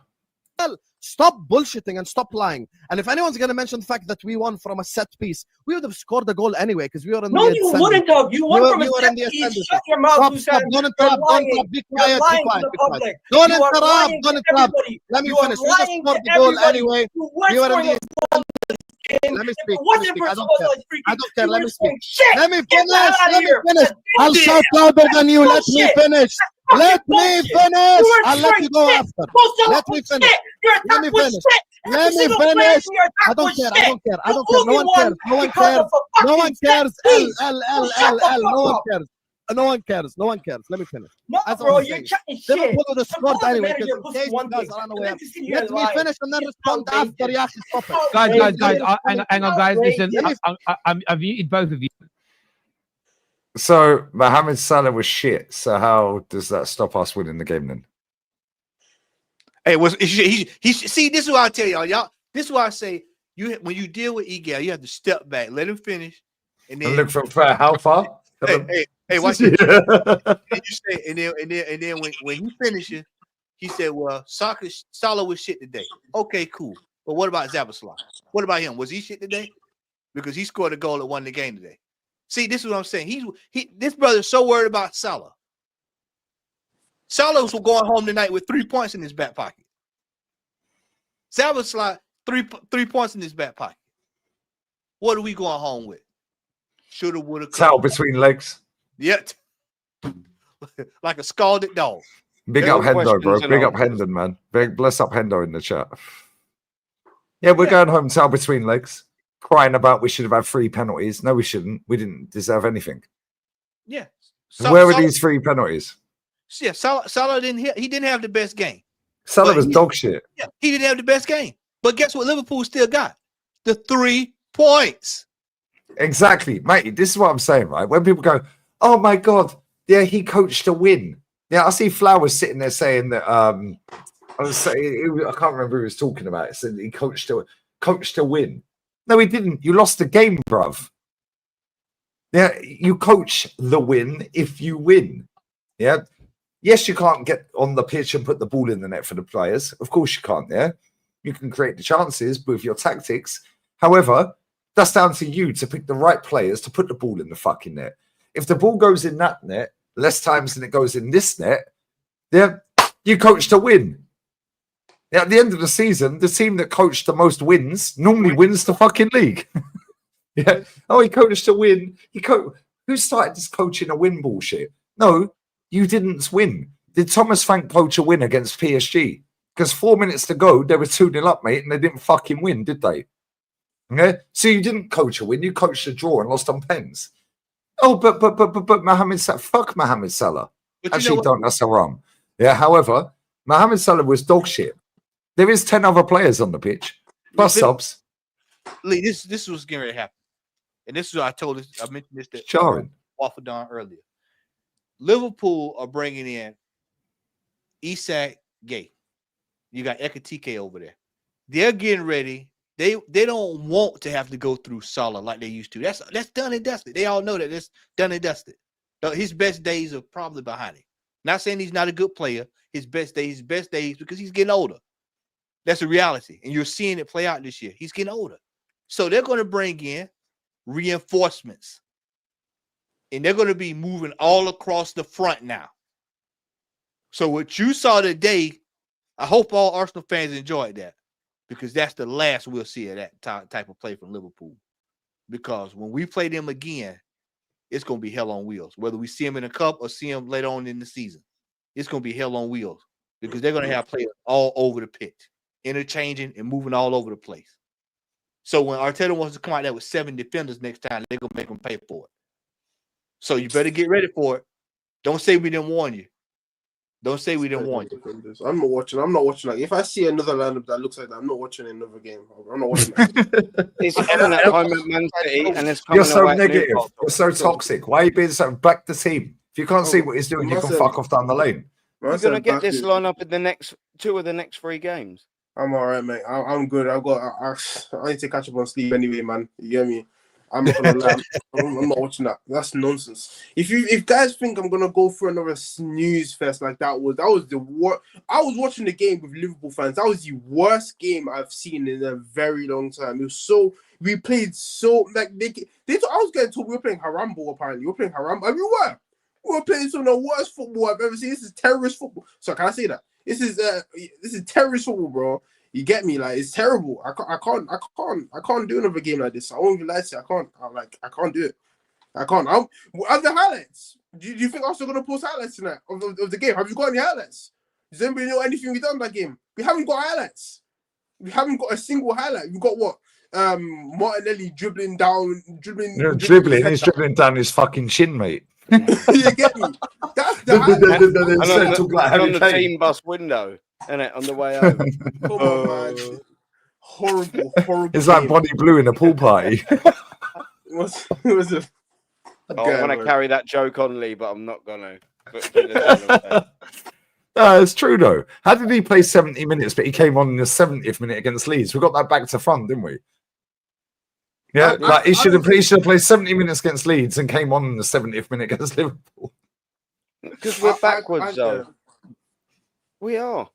[SPEAKER 11] Stop bullshitting and stop lying. And if anyone's going to mention the fact that we won from a set piece, we would have scored a goal anyway because we were in
[SPEAKER 12] No,
[SPEAKER 11] the
[SPEAKER 12] you
[SPEAKER 11] ascendant.
[SPEAKER 12] wouldn't have. You won
[SPEAKER 11] We
[SPEAKER 12] from
[SPEAKER 11] were
[SPEAKER 12] a
[SPEAKER 11] in
[SPEAKER 12] set
[SPEAKER 11] the
[SPEAKER 12] piece.
[SPEAKER 11] ascendant.
[SPEAKER 12] Shut your mouth,
[SPEAKER 11] Stop,
[SPEAKER 12] Hussein.
[SPEAKER 11] stop. Don't
[SPEAKER 12] You're
[SPEAKER 11] interrupt. Don't
[SPEAKER 12] lying.
[SPEAKER 11] interrupt. Be
[SPEAKER 12] You're
[SPEAKER 11] quiet. Be
[SPEAKER 12] lying to
[SPEAKER 11] quiet.
[SPEAKER 12] the
[SPEAKER 11] Be quiet.
[SPEAKER 12] public.
[SPEAKER 11] Don't
[SPEAKER 12] You are
[SPEAKER 11] interrupt.
[SPEAKER 12] lying
[SPEAKER 11] Don't
[SPEAKER 12] to
[SPEAKER 11] interrupt.
[SPEAKER 12] everybody.
[SPEAKER 11] Let me
[SPEAKER 12] You are
[SPEAKER 11] finish. We just
[SPEAKER 12] lying
[SPEAKER 11] scored
[SPEAKER 12] to
[SPEAKER 11] the goal
[SPEAKER 12] everybody.
[SPEAKER 11] anyway.
[SPEAKER 12] You weren't
[SPEAKER 11] We were in
[SPEAKER 12] scoring
[SPEAKER 11] the
[SPEAKER 12] a goal in this game.
[SPEAKER 11] Let me
[SPEAKER 12] If
[SPEAKER 11] speak.
[SPEAKER 12] it wasn't for
[SPEAKER 11] I don't
[SPEAKER 12] someone
[SPEAKER 11] care.
[SPEAKER 12] like freaking,
[SPEAKER 11] I don't care.
[SPEAKER 12] you
[SPEAKER 11] Let
[SPEAKER 12] were
[SPEAKER 11] me speak.
[SPEAKER 12] scoring shit.
[SPEAKER 11] Let me
[SPEAKER 12] Get the hell
[SPEAKER 11] finish.
[SPEAKER 12] out of
[SPEAKER 11] Let me
[SPEAKER 12] here.
[SPEAKER 11] finish.
[SPEAKER 12] That's
[SPEAKER 11] I'll
[SPEAKER 12] bullshit.
[SPEAKER 11] shout louder than you. Let me
[SPEAKER 12] Bullshit.
[SPEAKER 11] finish.
[SPEAKER 12] Fucking
[SPEAKER 11] Let me
[SPEAKER 12] bullshit.
[SPEAKER 11] finish.
[SPEAKER 12] You weren't
[SPEAKER 11] I'll let
[SPEAKER 12] scoring
[SPEAKER 11] you go
[SPEAKER 12] shit.
[SPEAKER 11] after.
[SPEAKER 12] Post up
[SPEAKER 11] Let me
[SPEAKER 12] was
[SPEAKER 11] finish.
[SPEAKER 12] shit. Your
[SPEAKER 11] Let
[SPEAKER 12] attack
[SPEAKER 11] me
[SPEAKER 12] was
[SPEAKER 11] finish.
[SPEAKER 12] shit.
[SPEAKER 11] Let
[SPEAKER 12] Every
[SPEAKER 11] me
[SPEAKER 12] single player
[SPEAKER 11] finish.
[SPEAKER 12] from your
[SPEAKER 11] I
[SPEAKER 12] attack
[SPEAKER 11] don't
[SPEAKER 12] was
[SPEAKER 11] care. I
[SPEAKER 12] shit.
[SPEAKER 11] don't care. I
[SPEAKER 12] You
[SPEAKER 11] don't care. No
[SPEAKER 12] only
[SPEAKER 11] one
[SPEAKER 12] won
[SPEAKER 11] cares. No one
[SPEAKER 12] because
[SPEAKER 11] cares.
[SPEAKER 12] of a
[SPEAKER 11] No
[SPEAKER 12] fucking
[SPEAKER 11] one
[SPEAKER 12] set
[SPEAKER 11] cares.
[SPEAKER 12] piece.
[SPEAKER 11] L.
[SPEAKER 12] So shut the fuck
[SPEAKER 11] No one
[SPEAKER 12] up.
[SPEAKER 11] cares. No one cares. No one cares. Let me finish.
[SPEAKER 12] No,
[SPEAKER 11] As I
[SPEAKER 12] bro,
[SPEAKER 11] was
[SPEAKER 12] you're
[SPEAKER 11] saying,
[SPEAKER 12] chatting shit.
[SPEAKER 11] Liverpool would have
[SPEAKER 12] The
[SPEAKER 11] scored
[SPEAKER 12] goal of the
[SPEAKER 11] anyway because
[SPEAKER 12] manager
[SPEAKER 11] in
[SPEAKER 12] puts
[SPEAKER 11] case you
[SPEAKER 12] one
[SPEAKER 11] guys
[SPEAKER 12] thing.
[SPEAKER 11] are
[SPEAKER 12] And
[SPEAKER 11] unaware.
[SPEAKER 12] then to sit here
[SPEAKER 11] Let
[SPEAKER 12] and
[SPEAKER 11] me
[SPEAKER 12] lie.
[SPEAKER 11] finish and then
[SPEAKER 12] It's
[SPEAKER 11] respond after.
[SPEAKER 12] outrageous.
[SPEAKER 11] Yashi, stop it.
[SPEAKER 10] Guys,
[SPEAKER 11] Let me
[SPEAKER 10] hang on, guys. Listen,
[SPEAKER 11] Let me
[SPEAKER 10] I've muted both of you.
[SPEAKER 1] So Mohamed Salah was shit. So how does that stop us winning the game then?
[SPEAKER 3] Hey, was he see? This is what I tell y'all. This is why I say when you deal with Egal, you have to step back, let him finish, and then
[SPEAKER 1] And look for how far?
[SPEAKER 3] hey, watch this. And you say, and then when he finishes, he said, "Well, Salah was shit today." Okay, cool. But what about Zabaslan? What about him? Was he shit today? Because he scored a goal that won the game today. See, this is what I'm saying. This brother's so worried about Salah. Salah was going home tonight with 3 points in his back pocket. Zabaslan, 3 points in his back pocket. What are we going home with? Shoulda, woulda,
[SPEAKER 1] Towel
[SPEAKER 3] coulda.
[SPEAKER 1] between legs.
[SPEAKER 3] Yet, like a scalded dog.
[SPEAKER 1] Big
[SPEAKER 4] No
[SPEAKER 1] up Hendo, bro.
[SPEAKER 4] questions and
[SPEAKER 1] Big up
[SPEAKER 4] answers.
[SPEAKER 1] Hendon, man. Bless up Hendo in the chat. Yeah, we're going home towel between legs. Crying about we should have had 3 penalties. No, we shouldn't. We didn't deserve anything.
[SPEAKER 3] Yeah.
[SPEAKER 1] Where were these 3 penalties?
[SPEAKER 3] Yeah, Salah didn't have the best game.
[SPEAKER 1] Salah
[SPEAKER 3] But
[SPEAKER 1] was dog shit.
[SPEAKER 3] Yeah, he didn't have the best game. But guess what? Liverpool still got the 3 points.
[SPEAKER 1] Exactly, mate. This is what I'm saying, right? When people go, "Oh my god, yeah, he coached a win." Yeah, I see Flowers sitting there saying that. I can't remember who was talking about it. Said he coached a win. No, he didn't. You lost the game, bruv. Yeah, you coach the win if you win. Yeah. Yes, you can't get on the pitch and put the ball in the net for the players. Of course you can't. Yeah, you can create the chances with your tactics. However, that's down to you to pick the right players to put the ball in the fucking net. If the ball goes in that net less times than it goes in this net, yeah, you coach to win. Yeah, at the end of the season, the team that coached the most wins normally wins the fucking league. Yeah. Oh, he coached to win. Who started this coaching a win bullshit? No, you didn't win. Did Thomas Frank coach a win against PSG? Because 4 minutes to go, they were 2-0 up, mate, and they didn't fucking win, did they? Okay, so you didn't coach a win. You coached a draw and lost on pens. Oh, but Mohamed Salah, fuck Mohamed Salah.
[SPEAKER 3] But
[SPEAKER 1] Actually,
[SPEAKER 3] what?
[SPEAKER 1] don't. That's so wrong. Yeah. However, Mohamed Salah was dog shit. There is 10 other players on the pitch plus subs.
[SPEAKER 3] Lee, this is what's getting ready to happen, and this is what I mentioned this to
[SPEAKER 1] Jarring.
[SPEAKER 3] Waffle Don earlier. Liverpool are bringing in Isak Gay.
[SPEAKER 10] You got Ekatike over there. They're getting ready. They don't want to have to go through Salah like they used to. That's done and dusted. They all know that it's done and dusted. His best days are probably behind him. Not saying he's not a good player. His best days because he's getting older. That's a reality. And you're seeing it play out this year. He's getting older. So they're going to bring in reinforcements. And they're going to be moving all across the front now. So what you saw today, I hope all Arsenal fans enjoyed that, because that's the last we'll see of that type of play from Liverpool. Because when we play them again, it's going to be hell on wheels. Whether we see them in a cup or see them later on in the season, it's going to be hell on wheels, because they're going to have players all over the pitch, interchanging and moving all over the place. So when Arteta wants to come out there with 7 defenders next time, they're going to make them pay for it. So you better get ready for it. Don't say we didn't warn you. Don't say we didn't warn you.
[SPEAKER 2] I'm not watching. Like, if I see another lineup that looks like that, I'm not watching another game. I'm not watching that.
[SPEAKER 4] It's coming at home at Man City, and it's coming
[SPEAKER 1] You're so
[SPEAKER 4] away at
[SPEAKER 1] negative.
[SPEAKER 4] Newcastle.
[SPEAKER 1] You're so toxic. Why are you being so back the team? If you can't see what he's doing, you can fuck off down the lane.
[SPEAKER 4] You're going to get this lineup in the next 2 of the next 3 games.
[SPEAKER 2] I'm all right, mate. I'm good. I need to catch up on sleep anyway, man. You get me? I'm not gonna lie. I'm not watching that. That's nonsense. If guys think I'm gonna go for another snooze fest like that was the worst. I was watching the game with Liverpool fans. That was the worst game I've seen in a very long time. It was so we played so like they I was getting told we were playing Harambo. Apparently, we were playing Harambo. I mean, we were playing some of the worst football I've ever seen. This is terrorist football. So can I say that? This is terrorist football, bro. You get me? Like, it's terrible. I can't do another game like this. I won't even lie to you. I can't do it. I can't. Have the highlights. Do you think I'm still gonna post highlights tonight of the game? Have you got any highlights? Does anybody know anything we've done that game? We haven't got highlights. We haven't got a single highlight. We've got what? Martinelli dribbling.
[SPEAKER 1] He's dribbling down his fucking shin, mate.
[SPEAKER 2] You get me? That's the highlight.
[SPEAKER 4] on the team bus window. And on the way home.
[SPEAKER 2] Come on, man. Horrible.
[SPEAKER 1] It's like Bonnie Blue in a pool party.
[SPEAKER 2] It was a
[SPEAKER 4] I want to carry that joke on, Lee, but I'm not going to.
[SPEAKER 1] It's true, though. How did he play 70 minutes, but he came on in the 70th minute against Leeds? We got that back to front, didn't we? Yeah, he should have played 70 minutes against Leeds and came on in the 70th minute against Liverpool.
[SPEAKER 4] Because we're backwards, though. We are.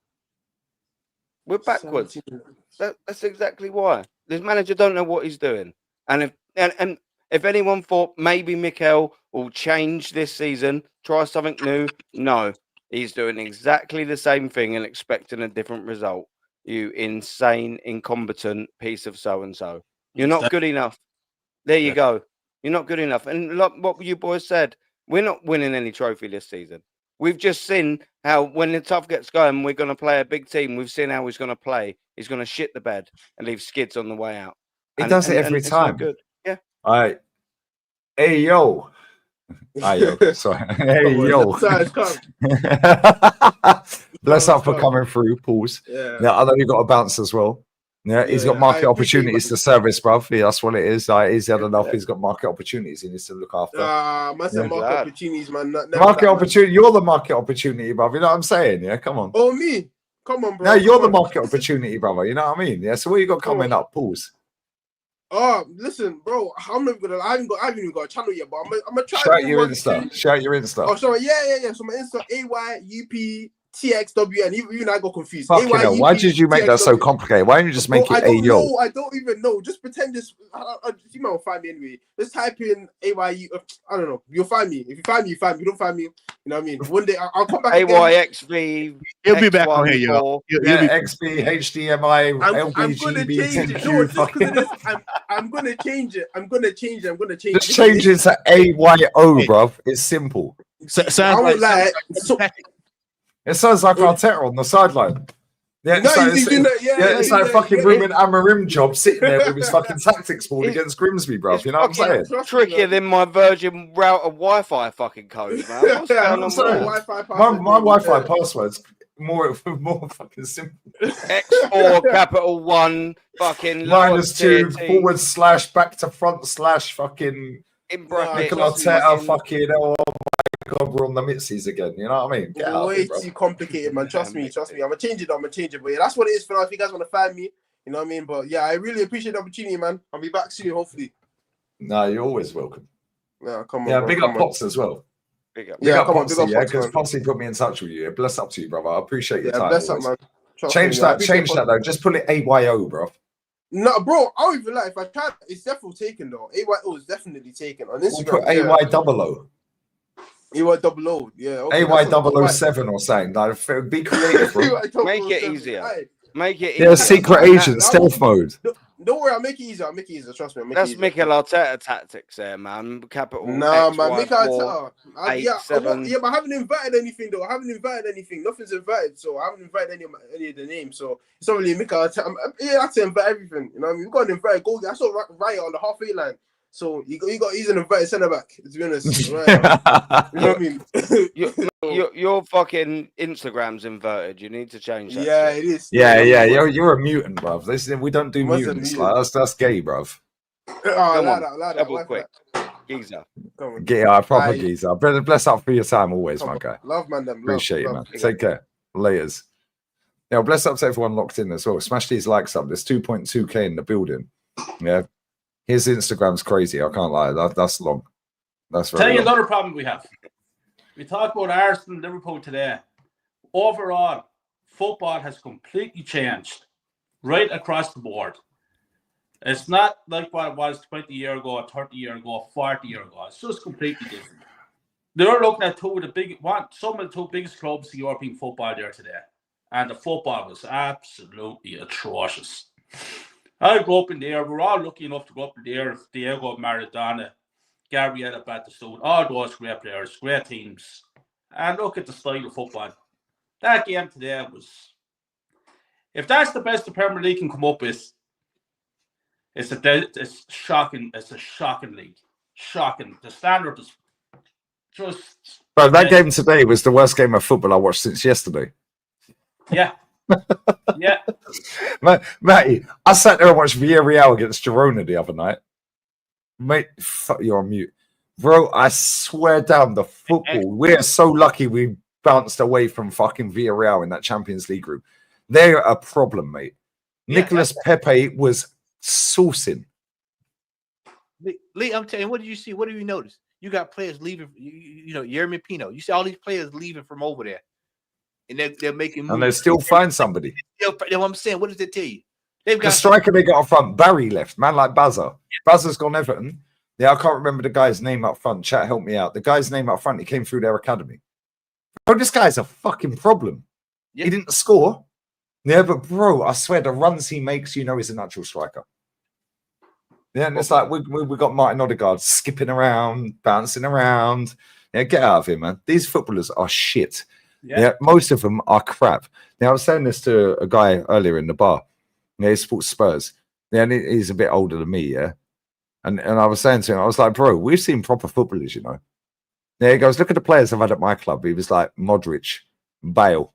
[SPEAKER 4] We're backwards. That's exactly why. This manager don't know what he's doing. And if anyone thought maybe Mikel will change this season, try something new, no. He's doing exactly the same thing and expecting a different result. You insane, incompetent piece of so-and-so. You're not good enough. There you go. You're not good enough. And look what you boys said. We're not winning any trophy this season. We've just seen how when the tough gets going, we're going to play a big team. We've seen how he's going to play. He's going to shit the bed and leave skids on the way out.
[SPEAKER 1] He does it every time.
[SPEAKER 4] Good. Yeah.
[SPEAKER 1] All right. Hey, yo. Sorry. Hey, yo. Bless up for coming through. Pause. Yeah. Now, I know you got a bounce as well. Yeah, he's got market opportunities to service, bruv. Yeah, that's what it is. He's had enough. He's got market opportunities he needs to look after.
[SPEAKER 2] Market opportunities, man.
[SPEAKER 1] Market opportunity. You're the market opportunity, bruv. You know what I'm saying? Yeah, come on.
[SPEAKER 2] Oh, me? Come on, bro.
[SPEAKER 1] No, you're the market opportunity, brother. You know what I mean? Yeah. So what you got coming up? Pause.
[SPEAKER 2] Oh, listen, bro. I haven't even got a channel yet, but I'm gonna try.
[SPEAKER 1] Shout your Insta.
[SPEAKER 2] Oh, sorry. Yeah. So my Insta AYUPTXW, and even I got confused.
[SPEAKER 1] Fucking hell, why did you make that so complicated? Why don't you just make it AYO?
[SPEAKER 2] I don't even know. Just pretend this. You might find me anyway. Let's type in AYU. I don't know. You'll find me. If you find me, you find me. You don't find me. You know what I mean? One day I'll come back.
[SPEAKER 4] AYXV.
[SPEAKER 10] He'll be back on here, yo.
[SPEAKER 1] XB, HDMI, LBGB.
[SPEAKER 2] I'm gonna change it.
[SPEAKER 1] Just change it to AYO, bruv. It's simple. It sounds like Arteta on the sideline. Yeah, it's like fucking Ruben Amorim job sitting there with his fucking tactics board against Grimsby, bruv. You know what I'm saying?
[SPEAKER 4] Trickier than my Virgin router Wi-Fi fucking code, man. What's going on?
[SPEAKER 1] My Wi-Fi password's more fucking simple.
[SPEAKER 4] X4 capital 1 fucking
[SPEAKER 1] -2 / back to front / fucking
[SPEAKER 4] in brackets.
[SPEAKER 1] Arteta fucking God we're on the mitsies again. You know what I mean? Get out of
[SPEAKER 2] Way
[SPEAKER 1] here, bro.
[SPEAKER 2] too complicated, man. Trust me. I'm gonna change it. But yeah, that's what it is for now. If you guys want to find me, you know what I mean. But yeah, I really appreciate the opportunity, man. I'll be back soon, hopefully.
[SPEAKER 1] No, you're always welcome.
[SPEAKER 2] Yeah, come on.
[SPEAKER 1] Yeah,
[SPEAKER 2] bro,
[SPEAKER 1] big
[SPEAKER 2] come
[SPEAKER 1] up
[SPEAKER 2] on.
[SPEAKER 1] Pops as well.
[SPEAKER 4] Big up.
[SPEAKER 1] Big
[SPEAKER 2] Yeah,
[SPEAKER 1] up
[SPEAKER 2] come on,
[SPEAKER 1] Potsy,
[SPEAKER 2] big up
[SPEAKER 1] yeah,
[SPEAKER 2] Pops,
[SPEAKER 1] because
[SPEAKER 2] man.
[SPEAKER 1] Potsy put me in touch with you. Bless up to you, brother. I appreciate your
[SPEAKER 2] Yeah,
[SPEAKER 1] time.
[SPEAKER 2] bless up,
[SPEAKER 1] always.
[SPEAKER 2] man. Trust
[SPEAKER 1] Change
[SPEAKER 2] me, man. I
[SPEAKER 1] that,
[SPEAKER 2] appreciate
[SPEAKER 1] change that though. Just put it AYO, bro.
[SPEAKER 2] No, bro, I don't even lie. If I tried, it's definitely taken though. AYO is definitely taken on
[SPEAKER 1] We'll
[SPEAKER 2] Instagram.
[SPEAKER 1] put AY00.
[SPEAKER 2] AY00. Yeah, okay. that sounds about right.
[SPEAKER 1] AY007 or something. Like, be creative, bro.
[SPEAKER 4] Make it
[SPEAKER 2] AY007.
[SPEAKER 4] easier.
[SPEAKER 2] Aye.
[SPEAKER 4] Make it
[SPEAKER 1] Yeah,
[SPEAKER 4] easier.
[SPEAKER 1] secret agent, stealth mode.
[SPEAKER 2] Don't worry, I'll make it easier. I'll make it easier. Trust me, I'll make
[SPEAKER 4] That's
[SPEAKER 2] it easier.
[SPEAKER 4] Mikel Arteta tactics there, man. Capital
[SPEAKER 2] Nah,
[SPEAKER 4] X,
[SPEAKER 2] man,
[SPEAKER 4] Y,
[SPEAKER 2] make
[SPEAKER 4] 4,
[SPEAKER 2] Arteta.
[SPEAKER 4] 8,
[SPEAKER 2] Yeah,
[SPEAKER 4] 7.
[SPEAKER 2] yeah, but I haven't invited anything though. I haven't invited anything. Nothing's invited, so I haven't invited any of the names. So it's not really Mikel Arteta. Yeah, I have to invite everything. You know what I mean? We've got an invited goal. I saw Riot on the halfway line. So he's an invited centre back. To be honest, right? You know what I mean?
[SPEAKER 4] Your fucking Instagram's inverted. You need to change that.
[SPEAKER 2] Yeah,
[SPEAKER 4] shit.
[SPEAKER 2] it is.
[SPEAKER 1] Yeah, you're a mutant, bruv. Listen, we don't do
[SPEAKER 2] What's a
[SPEAKER 1] mutants.
[SPEAKER 2] mutant?
[SPEAKER 1] Like, that's gay, bruv.
[SPEAKER 4] Come on,
[SPEAKER 2] lad,
[SPEAKER 4] double quick. Geezer.
[SPEAKER 1] Yeah, proper
[SPEAKER 2] Aye.
[SPEAKER 1] geezer. Bless up for your time always, my guy.
[SPEAKER 2] Love, man. Them.
[SPEAKER 1] Appreciate you,
[SPEAKER 2] love.
[SPEAKER 1] man. Take care. Laters. Yeah, bless up to everyone locked in as well. Smash these likes up. There's 2.2k in the building. Yeah. His Instagram's crazy. I can't lie. That's long. That's very
[SPEAKER 9] Tell you
[SPEAKER 1] long.
[SPEAKER 9] another problem we have. We talked about Arsenal and Liverpool today. Overall, football has completely changed right across the board. It's not like what it was 20 years ago, 30 years ago, 40 years ago. It's just completely different. They're looking at some of the two biggest clubs in European football there today. And the football was absolutely atrocious. I grew up in there. We're all lucky enough to grow up in there. Diego Maradona, Gabriel Batistuta, all those great players, great teams. And look at the style of football. That game today was, if that's the best the Premier League can come up with, it's shocking. It's a shocking league. Shocking. The standard is just.
[SPEAKER 1] Bro, that game today was the worst game of football I watched since yesterday.
[SPEAKER 9] Yeah. Yeah.
[SPEAKER 1] Matty, I sat there and watched Villarreal against Girona the other night. Mate, fuck, you're on mute. Bro, I swear down the football. We're so lucky we bounced away from fucking Villarreal in that Champions League group. They're a problem, mate.
[SPEAKER 3] Yeah,
[SPEAKER 1] Nicolas Pepe was saucing.
[SPEAKER 3] Lee, I'm telling you, what did you see? What did you notice? You got players leaving, you know, Yeremy Pino. You see all these players leaving from over there. And they're making moves.
[SPEAKER 1] And they still find somebody.
[SPEAKER 3] You know what I'm saying? What does it tell you? They've
[SPEAKER 1] The
[SPEAKER 3] got
[SPEAKER 1] striker they got up front, Barry left. Man like Bazza. Bazza's gone Everton. Yeah, I can't remember the guy's name up front. Chat, help me out. The guy's name up front, he came through their academy. Bro, this guy's a fucking problem.
[SPEAKER 3] Yeah.
[SPEAKER 1] He didn't score. Yeah, but bro, I swear the runs he makes, you know he's a natural striker. Yeah, and it's like we got Martin Odegaard skipping around, bouncing around. Yeah, get out of here, man. These footballers are shit. Yeah, most of them are crap. Now, I was saying this to a guy earlier in the bar. Yeah, he supports Spurs. Yeah, and he's a bit older than me, yeah. And I was saying to him, I was like, bro, we've seen proper footballers, you know. Yeah, he goes, look at the players I've had at my club. He was like Modric, Bale,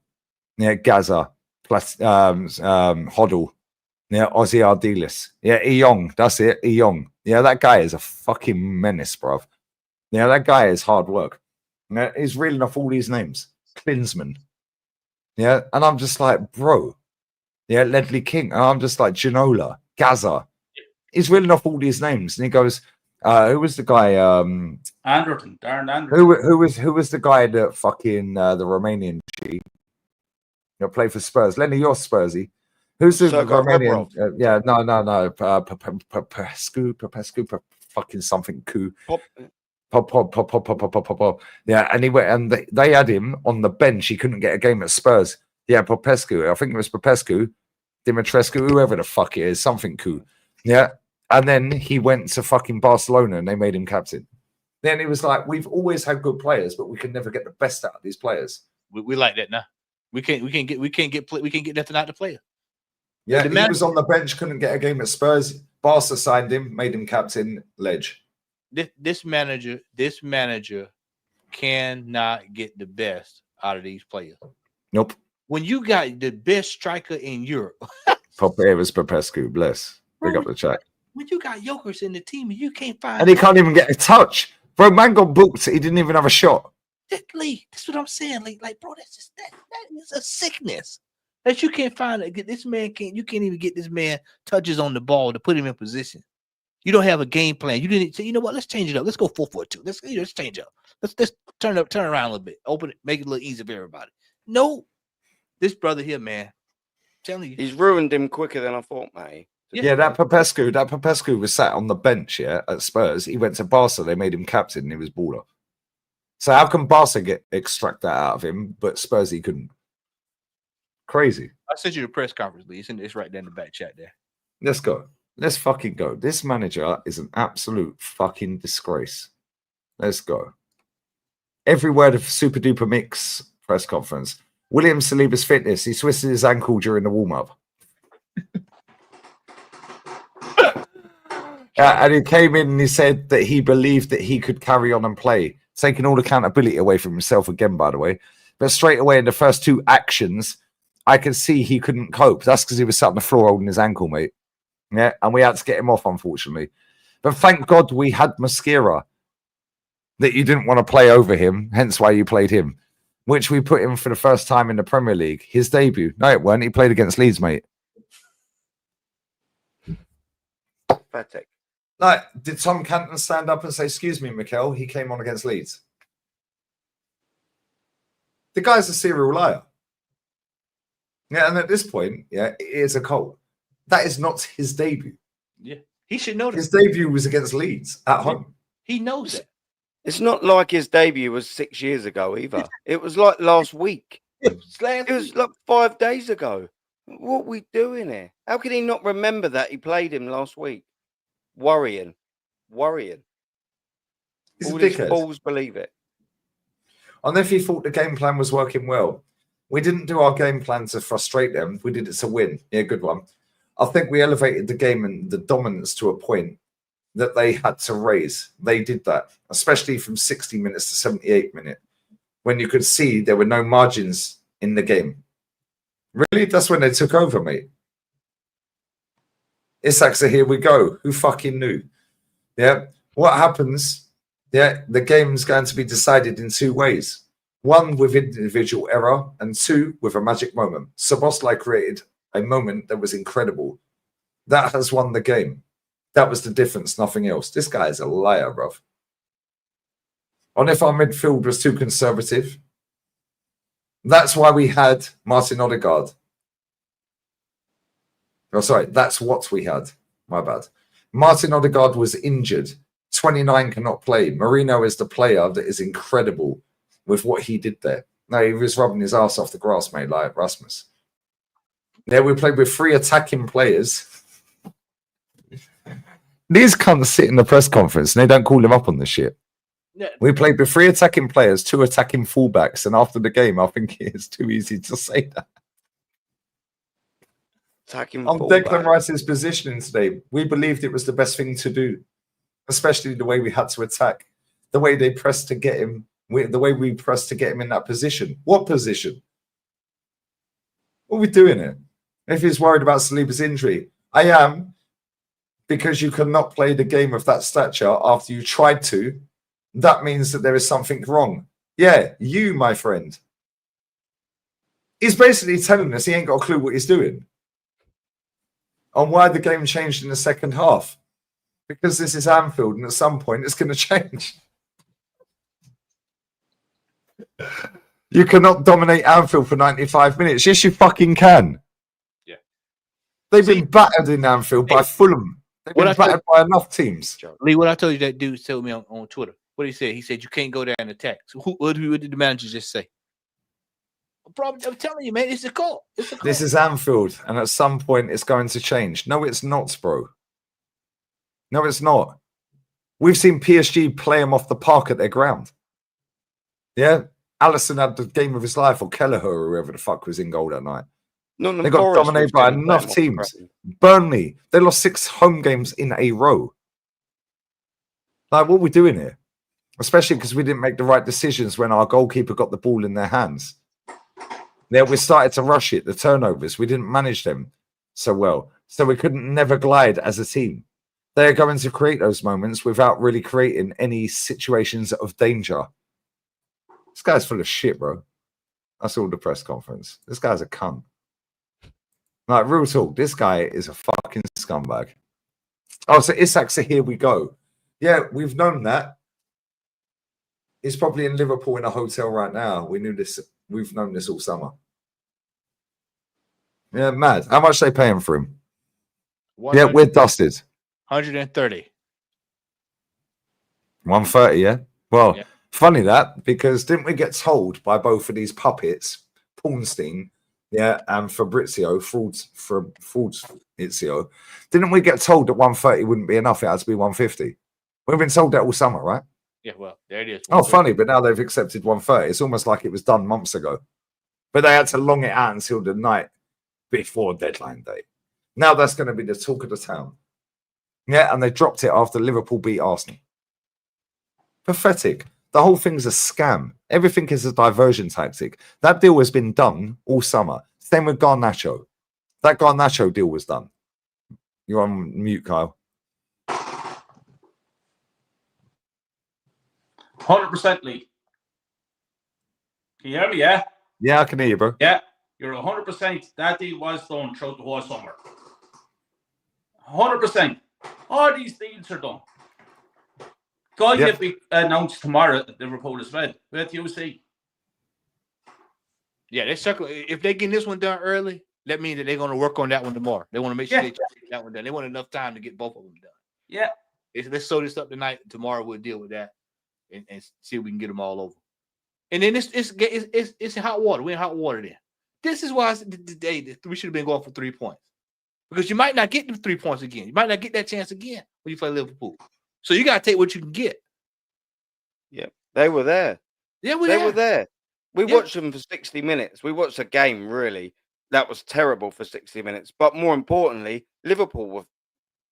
[SPEAKER 1] yeah, Gaza, plus Hoddle, yeah, Ozzy Ardiles, yeah, Eong, that's it, Eong. Yeah, that guy is a fucking menace, bruv. Yeah, that guy is hard work. Yeah, he's reeling off all these names. Klinsmann. Yeah, and I'm just like, bro. Yeah, Ledley King. And I'm just like, Ginola, Gaza. He's reeling off all these names. And he goes, who was the guy?
[SPEAKER 9] Anderton, Darren Anderton.
[SPEAKER 1] Who was the guy that fucking the Romanian G? You played for Spurs. Lenny, you're Spursy. Who's the Romanian? Yeah, no. Popescu, fucking something coup. Pop. Yeah, and he went, and they had him on the bench. He couldn't get a game at Spurs. Yeah, Popescu. I think it was Popescu, Dimitrescu, whoever the fuck it is, something coup. Yeah, and then he went to fucking Barcelona, and they made him captain. Then he was like, "We've always had good players, but we can never get the best out of these players."
[SPEAKER 3] We like that now. We can't get nothing out of the player.
[SPEAKER 1] Yeah, he was on the bench, couldn't get a game at Spurs. Barca signed him, made him captain. Ledge.
[SPEAKER 3] This manager cannot get the best out of these players.
[SPEAKER 1] Nope.
[SPEAKER 3] When you got the best striker in Europe,
[SPEAKER 1] It was Popescu, bless. Big up the chat.
[SPEAKER 3] When you got Jokers in the team and you can't find,
[SPEAKER 1] and he can't even get a touch. Bro, man got booked. He didn't even have a shot.
[SPEAKER 10] Lee, that's what I'm saying. Like, bro, that is a sickness that you can't find. This man can't. You can't even get this man touches on the ball to put him in position. You don't have a game plan. You didn't say, you know what? Let's change it up. Let's go 4-4-2. Let's change it up. Let's turn around a little bit. Open it, make it a little easier for everybody. No, this brother here, man, I'm telling you,
[SPEAKER 4] He's ruined him quicker than I thought, mate.
[SPEAKER 1] Yeah, that Popescu was sat on the bench, at Spurs. He went to Barca, they made him captain, and he was baller. So how can Barca extract that out of him, but Spurs he couldn't? Crazy.
[SPEAKER 10] I sent you the press conference, Lee. It's right there in the back chat there.
[SPEAKER 1] Let's go. Let's fucking go. This manager is an absolute fucking disgrace. Let's go. Every word of Super Duper Mix press conference. William Saliba's fitness. He twisted his ankle during the warm-up. And he came in and he said that he believed that he could carry on and play, taking all accountability away from himself again, by the way. But straight away in the first two actions, I could see he couldn't cope. That's because he was sat on the floor holding his ankle, mate. Yeah, and we had to get him off, unfortunately. But thank God we had Mosquera, that you didn't want to play over him, hence why you played him, which we put him for the first time in the Premier League. His debut. No, it weren't. He played against Leeds, mate.
[SPEAKER 4] Pathetic.
[SPEAKER 1] Like, did Tom Canton stand up and say, excuse me, Mikel, he came on against Leeds? The guy's a serial liar. Yeah, and at this point, yeah, it is a cult. That is not his debut.
[SPEAKER 10] Yeah, he should know that.
[SPEAKER 1] His debut was against Leeds at home.
[SPEAKER 10] He knows that.
[SPEAKER 4] It's not like his debut was 6 years ago either. It was like last week. It was like 5 days ago. What are we doing here? How can he not remember that he played him last week? Worrying.
[SPEAKER 1] He's
[SPEAKER 4] All
[SPEAKER 1] a
[SPEAKER 4] these
[SPEAKER 1] dickhead.
[SPEAKER 4] fools believe it.
[SPEAKER 1] And if he thought the game plan was working well, we didn't do our game plan to frustrate them. We did it to win. Yeah, good one. I think we elevated the game and the dominance to a point that they had to raise. They did that, especially from 60 minutes to 78 minutes, when you could see there were no margins in the game. Really? That's when they took over, mate. Isak's a here we go. Who fucking knew? Yeah. What happens? Yeah, the game's going to be decided in two ways. One with individual error, and two with a magic moment. Szoboszlai created a moment that was incredible. That has won the game. That was the difference, nothing else. This guy is a liar, bruv. On if our midfield was too conservative, that's why we had Martin Odegaard. Oh, sorry, that's what we had. My bad. Martin Odegaard was injured. 29 cannot play. Marino is the player that is incredible with what he did there. No, he was rubbing his ass off the grass, mate, like Rasmus. Yeah, we played with 3 attacking players. These cunts sit in the press conference and they don't call him up on this shit.
[SPEAKER 10] Yeah.
[SPEAKER 1] We played with 3 attacking players, 2 attacking fullbacks, and after the game, I think it's too easy to say that.
[SPEAKER 4] Attacking
[SPEAKER 1] On
[SPEAKER 4] fullback.
[SPEAKER 1] Declan Rice's positioning today, we believed it was the best thing to do, especially the way we had to attack, the way they pressed to get him, the way we pressed to get him in that position. What position? What are we doing here? If he's worried about Saliba's injury, I am, because you cannot play the game of that stature after you tried to. That means that there is something wrong. Yeah, you, my friend. He's basically telling us he ain't got a clue what he's doing. On why the game changed in the second half. Because this is Anfield, and at some point it's going to change. You cannot dominate Anfield for 95 minutes. Yes, you fucking can.
[SPEAKER 10] Yeah.
[SPEAKER 1] They've been battered in Anfield by Fulham. They've been battered by enough teams.
[SPEAKER 10] Lee, what I told you that dude told me on Twitter. What he said? He said you can't go there and attack. So what did the manager just say? I'm telling you, man, it's a call. It's a call.
[SPEAKER 1] This is Anfield, and at some point it's going to change. No, it's not, bro. No, it's not. We've seen PSG play them off the park at their ground. Yeah? Allison had the game of his life, or Kelleher, or whoever the fuck was in goal that night. They got dominated by enough teams. Burnley, they lost 6 home games in a row. Like, what are we doing here? Especially because we didn't make the right decisions when our goalkeeper got the ball in their hands. Yeah, we started to rush it, the turnovers. We didn't manage them so well. So we couldn't never glide as a team. They're going to create those moments without really creating any situations of danger. This guy's full of shit, bro. That's all the press conference. This guy's a cunt. Like, real talk, this guy is a fucking scumbag. Oh, so Isak's a here we go. Yeah, we've known that. He's probably in Liverpool in a hotel right now. We knew this. We've known this all summer. Yeah, mad. How much they paying for him? Yeah, we're dusted.
[SPEAKER 10] 130.
[SPEAKER 1] 130, yeah? Well,
[SPEAKER 10] Yeah.
[SPEAKER 1] funny that, because didn't we get told by both of these puppets, Pornstein, yeah, and Fabrizio, Fraudizio, didn't we get told that 130 wouldn't be enough? It had to be 150. We've been told that all summer, right?
[SPEAKER 10] Yeah, well, there it is.
[SPEAKER 1] Oh, funny, but now they've accepted 130. It's almost like it was done months ago. But they had to long it out until the night before deadline day. Now that's going to be the talk of the town. Yeah, and they dropped it after Liverpool beat Arsenal. Pathetic. The whole thing's a scam. Everything is a diversion tactic. That deal has been done all summer. Same with Garnacho. That Garnacho deal was done. You're on mute, Kyle.
[SPEAKER 9] 100%, Lee. Can you hear me? Yeah.
[SPEAKER 1] Yeah, I can hear you, bro.
[SPEAKER 9] Yeah, you're 100%. That deal was done throughout the whole summer. 100%. All these deals are done. Going to be announced tomorrow at Liverpool as well. Where do you see?
[SPEAKER 10] Yeah, they circle. If they get this one done early, that means that they're going to work on that one tomorrow. They want to make sure they get that one done. They want enough time to get both of them done.
[SPEAKER 9] Yeah.
[SPEAKER 10] Let's sew this up tonight. Tomorrow we'll deal with that and see if we can get them all over. And then it's hot water. We're in hot water then. This is why today we should have been going for 3 points. Because you might not get them 3 points again. You might not get that chance again when you play Liverpool. So you got to take what you can get.
[SPEAKER 4] Yeah, they were there.
[SPEAKER 10] Yeah,
[SPEAKER 4] they were there. We watched them for 60 minutes. We watched a game, really, that was terrible for 60 minutes. But more importantly, Liverpool were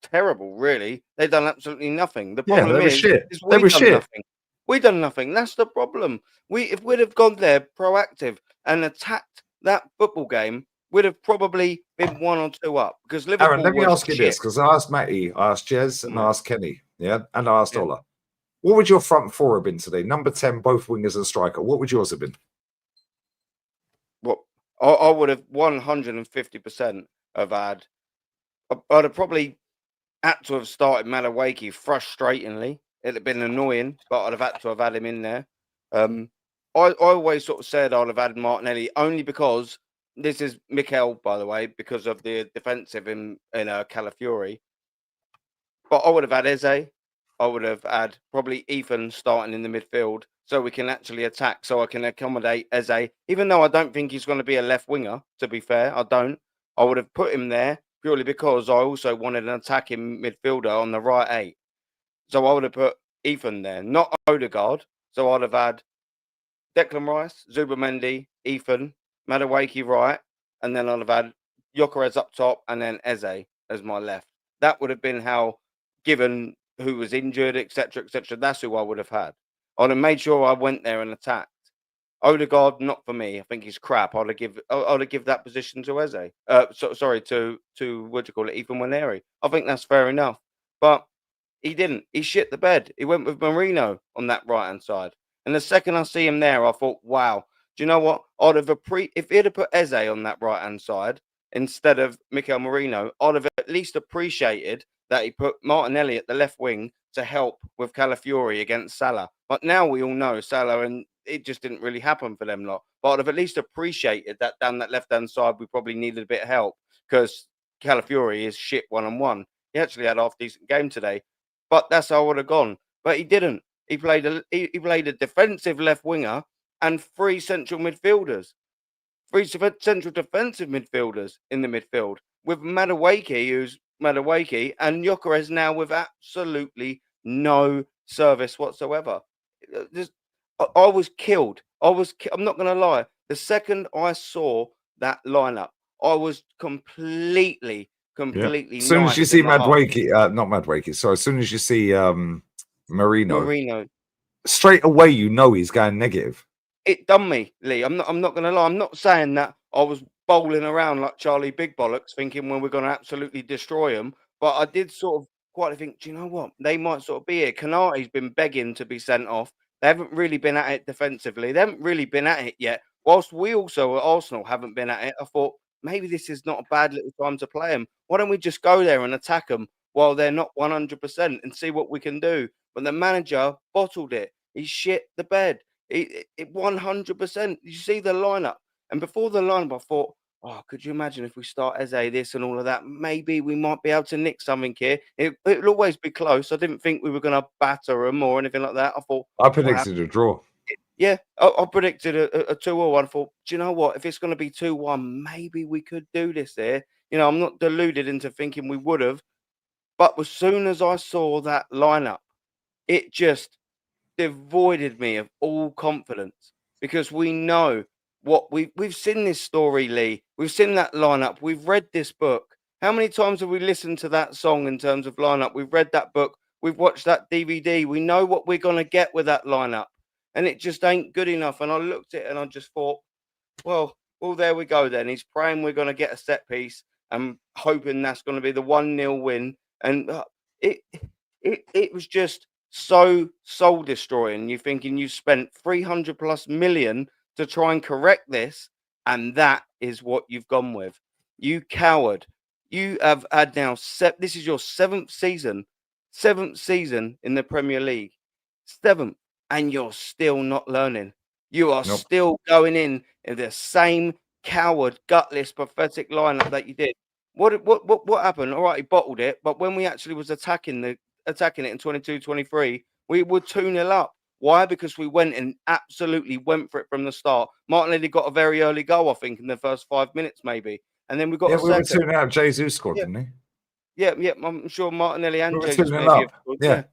[SPEAKER 4] terrible, really. They've done absolutely nothing. The problem
[SPEAKER 1] they were
[SPEAKER 4] is
[SPEAKER 1] shit.
[SPEAKER 4] we've
[SPEAKER 1] They were
[SPEAKER 4] done
[SPEAKER 1] shit.
[SPEAKER 4] nothing. We've done nothing. That's the problem. If we'd have gone there proactive and attacked that football game, we'd have probably been 1 or 2 up. Because Liverpool
[SPEAKER 1] Aaron, let me
[SPEAKER 4] was
[SPEAKER 1] ask you
[SPEAKER 4] shit.
[SPEAKER 1] this, because I asked Matty, I asked Jez, and I asked Kenny, yeah, and I asked Ola. What would your front four have been today? Number 10, both wingers and striker. What would yours have been?
[SPEAKER 4] What I would have 150% have had. I'd have probably had to have started Madueke frustratingly. It'd have been annoying, but I'd have had to have had him in there. I always sort of said I'd have had Martinelli only because this is Mikel, by the way, because of the defensive in Calafiori. But I would have had Eze. I would have had probably Ethan starting in the midfield so we can actually attack, so I can accommodate Eze. Even though I don't think he's going to be a left winger, to be fair, I don't. I would have put him there purely because I also wanted an attacking midfielder on the right 8. So I would have put Ethan there, not Odegaard. So I'd have had Declan Rice, Zubimendi, Ethan, Madueke right, and then I'd have had Gyökeres up top and then Eze as my left. That would have been how, given who was injured, etc., that's who I would have had. I'd have made sure I went there and attacked. Odegaard, not for me. I think he's crap. I'd have give that position to Eze. To what do you call it, Ethan Waneri. I think that's fair enough. But he didn't. He shit the bed. He went with Marino on that right hand side. And the second I see him there, I thought, wow. Do you know what? I'd have if he'd have put Eze on that right hand side instead of Mikel Marino, I'd have at least appreciated that he put Martinelli at the left wing to help with Calafiori against Salah. But now we all know Salah, and it just didn't really happen for them lot. But I'd have at least appreciated that down that left-hand side, we probably needed a bit of help because Calafiori is shit one-on-one. He actually had a half-decent game today. But that's how I would have gone. But he didn't. He played a defensive left winger and 3 central midfielders. 3 central defensive midfielders in the midfield with Madueke, who's Madueke, and Gyökeres now with absolutely no service whatsoever. I was killed. I'm not going to lie. The second I saw that lineup, I was completely.
[SPEAKER 1] As soon as you see Madueke, not Madueke, sorry, as soon as you see Marino, straight away you know he's going negative.
[SPEAKER 4] It done me, Lee. I'm not going to lie. I'm not saying that I was bowling around like Charlie Big Bollocks, thinking when we're going to absolutely destroy them. But I did sort of quite think, do you know what? They might sort of be here. Canate's been begging to be sent off. They haven't really been at it defensively. They haven't really been at it yet. Whilst we also at Arsenal haven't been at it, I thought maybe this is not a bad little time to play them. Why don't we just go there and attack them while they're not 100% and see what we can do? But the manager bottled it. He shit the bed. It 100%. You see the lineup. And before the lineup, I thought, oh, could you imagine if we start Eze this and all of that? Maybe we might be able to nick something here. It'll always be close. I didn't think we were going to batter them or anything like that. I thought,
[SPEAKER 1] I predicted a draw.
[SPEAKER 4] yeah, I predicted a 2-1. I thought, do you know what? If it's going to be 2-1, maybe we could do this here. You know, I'm not deluded into thinking we would have. But as soon as I saw that lineup, it just devoided me of all confidence because we know what we've seen this story, Lee. We've seen that lineup. We've read this book. How many times have we listened to that song in terms of lineup? We've read that book. We've watched that DVD. We know what we're going to get with that lineup. And it just ain't good enough. And I looked at it and I just thought, well, there we go then. He's praying we're going to get a set piece and hoping that's going to be the 1-0 win. And it was just so soul destroying. You're thinking you spent 300+ million to try and correct this, and that is what you've gone with. You coward. You have had now this is your 7th season in the Premier League. 7th, and you're still not learning. You are still going in the same coward, gutless, pathetic lineup that you did. What happened? All right, he bottled it, but when we actually was attacking it in 22-23, we were 2-0 up. Why? Because we went and absolutely went for it from the start. Martinelli got a very early goal, I think, in the first 5 minutes, maybe. And then we got
[SPEAKER 1] Yeah,
[SPEAKER 4] a
[SPEAKER 1] we were
[SPEAKER 4] second.
[SPEAKER 1] 2-0 up. Jesus scored, didn't he?
[SPEAKER 4] Yeah, I'm sure Martinelli and
[SPEAKER 1] We were
[SPEAKER 4] Jesus
[SPEAKER 1] 2-0
[SPEAKER 4] maybe.
[SPEAKER 1] up. Yeah.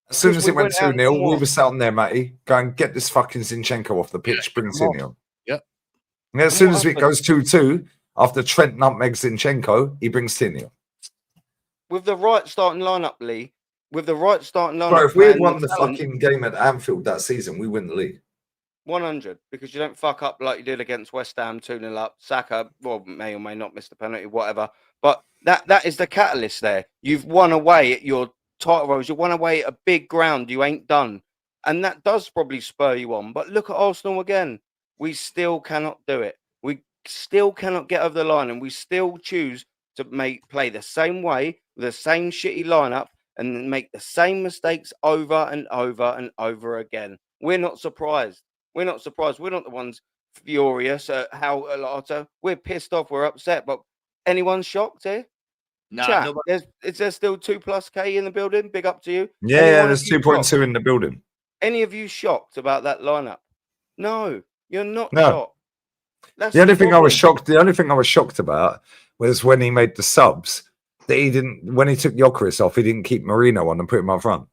[SPEAKER 1] As soon
[SPEAKER 4] Because
[SPEAKER 1] as it
[SPEAKER 4] we
[SPEAKER 1] went
[SPEAKER 4] went out
[SPEAKER 1] 2-0, we
[SPEAKER 4] more.
[SPEAKER 1] were sat on there, Matty, going, get this fucking Zinchenko off the pitch, bring Cine on.
[SPEAKER 3] Yep.
[SPEAKER 1] And as
[SPEAKER 4] And
[SPEAKER 1] soon
[SPEAKER 4] what
[SPEAKER 1] as it
[SPEAKER 4] happened?
[SPEAKER 1] goes 2-2, after Trent nutmegs Zinchenko, he brings Cine on.
[SPEAKER 4] With the right starting lineup, Lee, with the right starting lineup,
[SPEAKER 1] Bro, if we had
[SPEAKER 4] and
[SPEAKER 1] won the
[SPEAKER 4] talent,
[SPEAKER 1] fucking game at Anfield that season, we win the league.
[SPEAKER 4] 100, because you don't fuck up like you did against West Ham, 2-0 up. Saka, well, may or may not miss the penalty, whatever. But that is the catalyst there. You've won away at your title rows. You won away at a big ground. You ain't done. And that does probably spur you on. But look at Arsenal again. We still cannot do it. We still cannot get over the line. And we still choose to play the same way, with the same shitty lineup, and make the same mistakes over and over and over again. We're not surprised. We're not surprised. We're not the ones furious at how Alata. We're pissed off. We're upset. But anyone shocked here?
[SPEAKER 3] Nah,
[SPEAKER 4] Chat.
[SPEAKER 3] nobody.
[SPEAKER 4] Is there still 2+ K in the building? Big up to you.
[SPEAKER 1] Yeah,
[SPEAKER 4] Anyone
[SPEAKER 1] there's
[SPEAKER 4] of you
[SPEAKER 1] 2.2
[SPEAKER 4] shocked?
[SPEAKER 1] in the building.
[SPEAKER 4] Any of you shocked about that lineup? No, you're not
[SPEAKER 1] No.
[SPEAKER 4] shocked. That's
[SPEAKER 1] The only thing I was
[SPEAKER 4] problem.
[SPEAKER 1] shocked, the only thing I was shocked about was when he made the subs that he didn't, when he took Gyökeres off, he didn't keep Marino on and put him up front.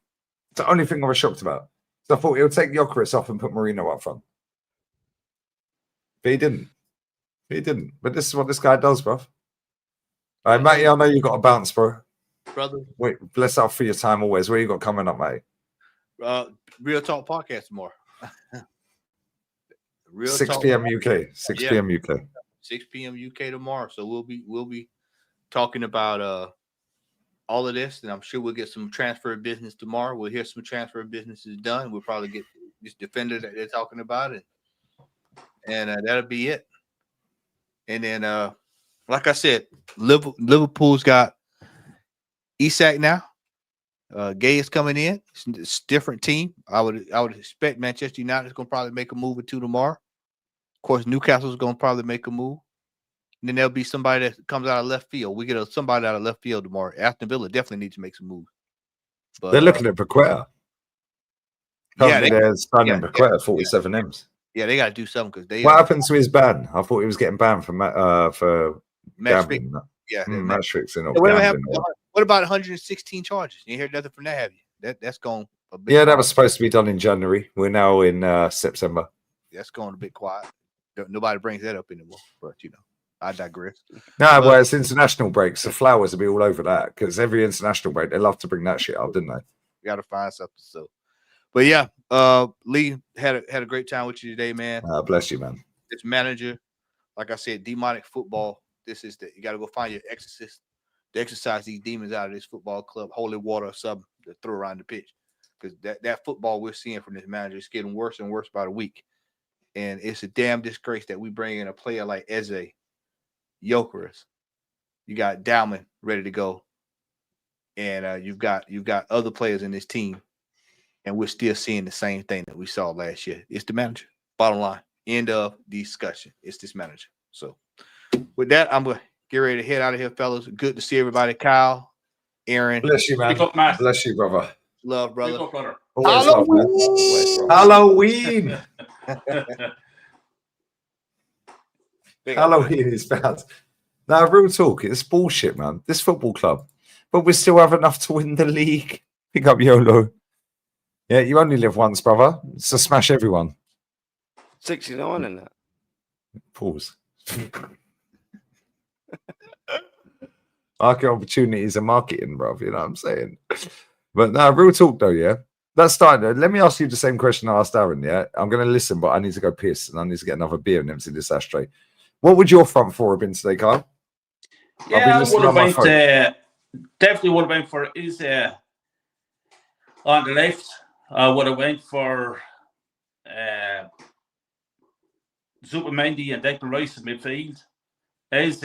[SPEAKER 1] It's the only thing I was shocked about. So I thought he would take Gyökeres off and put Marino up front. But he didn't. He didn't. But this is what this guy does, bro. All right, Matty, I know you got a bounce, bro.
[SPEAKER 3] Brother.
[SPEAKER 1] Wait, bless out for your time always. Where you got coming up, mate?
[SPEAKER 3] Real Talk Podcast tomorrow.
[SPEAKER 1] 6 p.m. UK. 6
[SPEAKER 3] Yeah.
[SPEAKER 1] p.m. UK.
[SPEAKER 3] 6 p.m. UK tomorrow. So we'll be talking about all of this, and I'm sure we'll get some transfer business tomorrow. We'll hear some transfer businesses done. We'll probably get this defender that they're talking about, and that'll be it. And then, like I said, Liverpool's got Isak now. Gay is coming in. It's a different team. I would expect Manchester United is going to probably make a move or two tomorrow. Of course, Newcastle's going to probably make a move. And then there'll be somebody that comes out of left field. We get somebody out of left field tomorrow. Aston Villa definitely needs to make some moves. But
[SPEAKER 1] They're looking at Paqueta.
[SPEAKER 3] Yeah,
[SPEAKER 1] they're signing Paqueta 47 M's.
[SPEAKER 3] Yeah, they got to do something because they.
[SPEAKER 1] What happened to his ban? I thought he was getting banned for
[SPEAKER 3] match
[SPEAKER 1] gambling.
[SPEAKER 3] Yeah,
[SPEAKER 1] match fixing.
[SPEAKER 3] What about 116 charges? You hear nothing from that, have you? That's going a bit.
[SPEAKER 1] Yeah, that was supposed to be done in January. We're now in September.
[SPEAKER 3] That's going a bit quiet. Nobody brings that up anymore. But I digress.
[SPEAKER 1] No, well, it's international breaks. The Flowers will be all over that because every international break they love to bring that shit up, didn't they?
[SPEAKER 3] Got to find something. So, but yeah, Lee had a great time with you today, man.
[SPEAKER 1] Bless you, man.
[SPEAKER 3] This manager, like I said, demonic football. This is you got to go find your exorcist to exercise these demons out of this football club. Holy water or something to throw around the pitch. because that football we're seeing from this manager is getting worse and worse by the week. And it's a damn disgrace that we bring in a player like Eze, Jokeris. You got Dalman ready to go. And you've got other players in this team. And we're still seeing the same thing that we saw last year. It's the manager. Bottom line. End of discussion. It's this manager. So with that, I'm gonna get ready to head out of here, fellas. Good to see everybody. Kyle, Aaron.
[SPEAKER 1] Bless you, man.
[SPEAKER 9] Pick up, Matt.
[SPEAKER 1] Bless you, brother.
[SPEAKER 3] Love, brother.
[SPEAKER 9] Pick up, brother.
[SPEAKER 1] Always love, man. Always, bro. Halloween. Halloween is bad. Now, real talk, it's bullshit, man. This football club. But we still have enough to win the league. Pick up YOLO. Yeah, you only live once, brother. So smash everyone.
[SPEAKER 4] 69 in that.
[SPEAKER 1] Pause. Market opportunities and marketing, bro. You know what I'm saying? But now, real talk, though, yeah? That's starting. Let me ask you the same question I asked Aaron, yeah? I'm going to listen, but I need to go piss and I need to get another beer and empty this ashtray. What would your front four have been today, Kyle?
[SPEAKER 9] Yeah, I would have went, definitely would have went for is on the left. I would have went for Zupermendi and Declan Rice in midfield. Is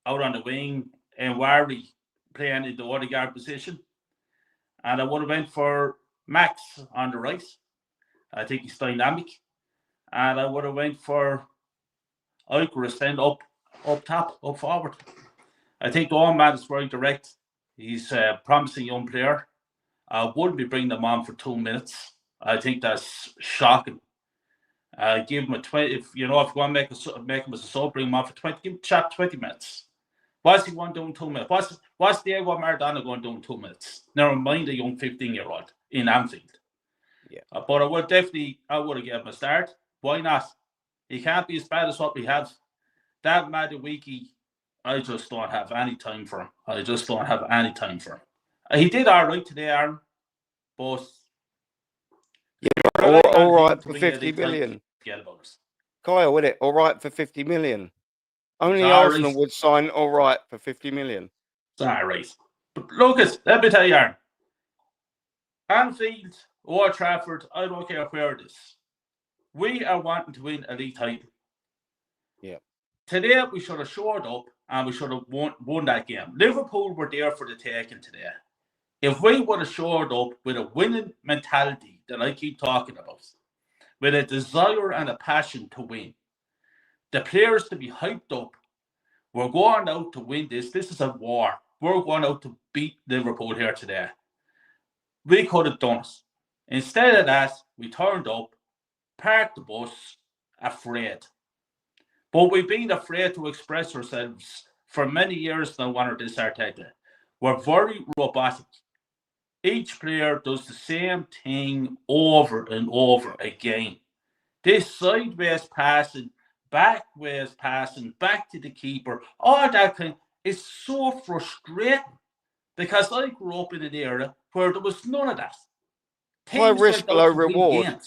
[SPEAKER 9] out on the wing and Wari playing in the Odegaard position. And I would have went for Max on the right. I think he's dynamic. And I would have went for Icarus then up top, up forward. I think the old man is very direct. He's a promising young player. I wouldn't be bringing them on for 2 minutes. I think that's shocking. Give him a 20. If you want to make him as a sub, bring him on for 20. Give him chap 20 minutes. What's he going to do in 2 minutes? What's Diego Maradona going to do in 2 minutes? Never mind a young 15-year-old in Anfield.
[SPEAKER 4] Yeah.
[SPEAKER 9] But I would have given him a start. Why not? He can't be as bad as what we have. That Madueke, I just don't have any time for him. He did all right today, Aaron. But
[SPEAKER 4] all right for 50 million.
[SPEAKER 9] Forget about it.
[SPEAKER 4] Kyle, would it? All right for 50 million. Only Arsenal would sign all right for 50 million.
[SPEAKER 9] It's all right. But Lucas, let me tell you, Aaron. Anfield, Old Trafford, I don't care where it is. We are wanting to win a league title.
[SPEAKER 4] Yeah.
[SPEAKER 9] Today, we should have showed up and we should have won that game. Liverpool were there for the taking today. If we would have showed up with a winning mentality that I keep talking about, with a desire and a passion to win, the players to be hyped up, we're going out to win this. This is a war. We're going out to beat Liverpool here today. We could have done it. Instead of that, we turned up, parked the bus, afraid. But we've been afraid to express ourselves for many years now under this Arteta. We're very robotic. Each player does the same thing over and over again. This sideways passing, backways passing, back to the keeper, all that kind is so frustrating because I grew up in an era where there was none of that.
[SPEAKER 4] High risk, low reward.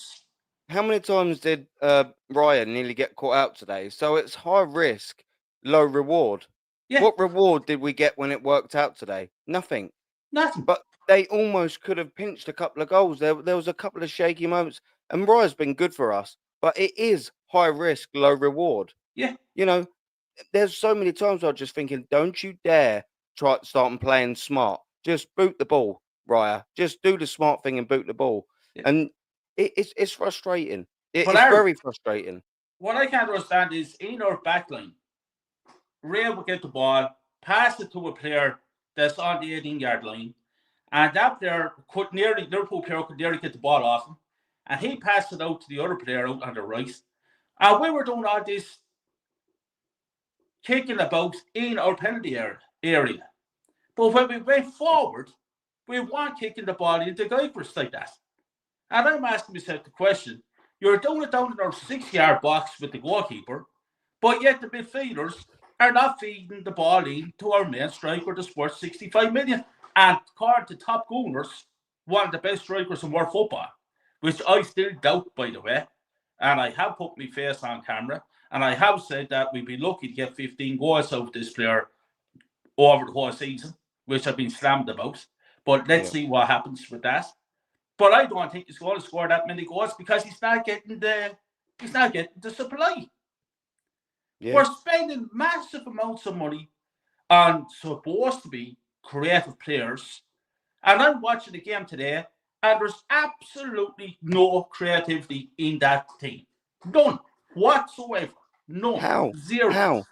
[SPEAKER 4] How many times did Ryan nearly get caught out today? So it's high risk, low reward.
[SPEAKER 9] Yeah.
[SPEAKER 4] What reward did we get when it worked out today? Nothing.
[SPEAKER 9] Nothing.
[SPEAKER 4] But they almost could have pinched a couple of goals. There was a couple of shaky moments. And Ryan's been good for us. But it is high risk, low reward.
[SPEAKER 9] Yeah.
[SPEAKER 4] You know, there's so many times I was just thinking, don't you dare try to start playing smart. Just boot the ball, Raya. Just do the smart thing and boot the ball. Yeah. And it's frustrating. It's very frustrating.
[SPEAKER 9] What I can't understand is in our backline, Ray will get the ball, pass it to a player that's on the 18-yard line, and that player Liverpool player could nearly get the ball off him, and he passed it out to the other player out on the right. And we were doing all this kicking about in our penalty area. But when we went forward, we weren't kicking the ball into goalposts like that. And I'm asking myself the question, you're doing it down in our 6-yard box with the goalkeeper, but yet the midfielders are not feeding the ball in to our main striker that's worth 65 million. And according to Top Gooners, one of the best strikers in world football, which I still doubt, by the way. And I have put my face on camera, and I have said that we'd be lucky to get 15 goals out of this player over the whole season, which I've been slammed about. But let's
[SPEAKER 4] Yeah.
[SPEAKER 9] see what happens with that. But I don't think he's going to score that many goals because he's not getting the supply.
[SPEAKER 4] Yeah.
[SPEAKER 9] We're spending massive amounts of money on supposed to be creative players. And I'm watching the game today, and there's absolutely no creativity in that team. None whatsoever. None.
[SPEAKER 4] How?
[SPEAKER 9] Zero.
[SPEAKER 4] How?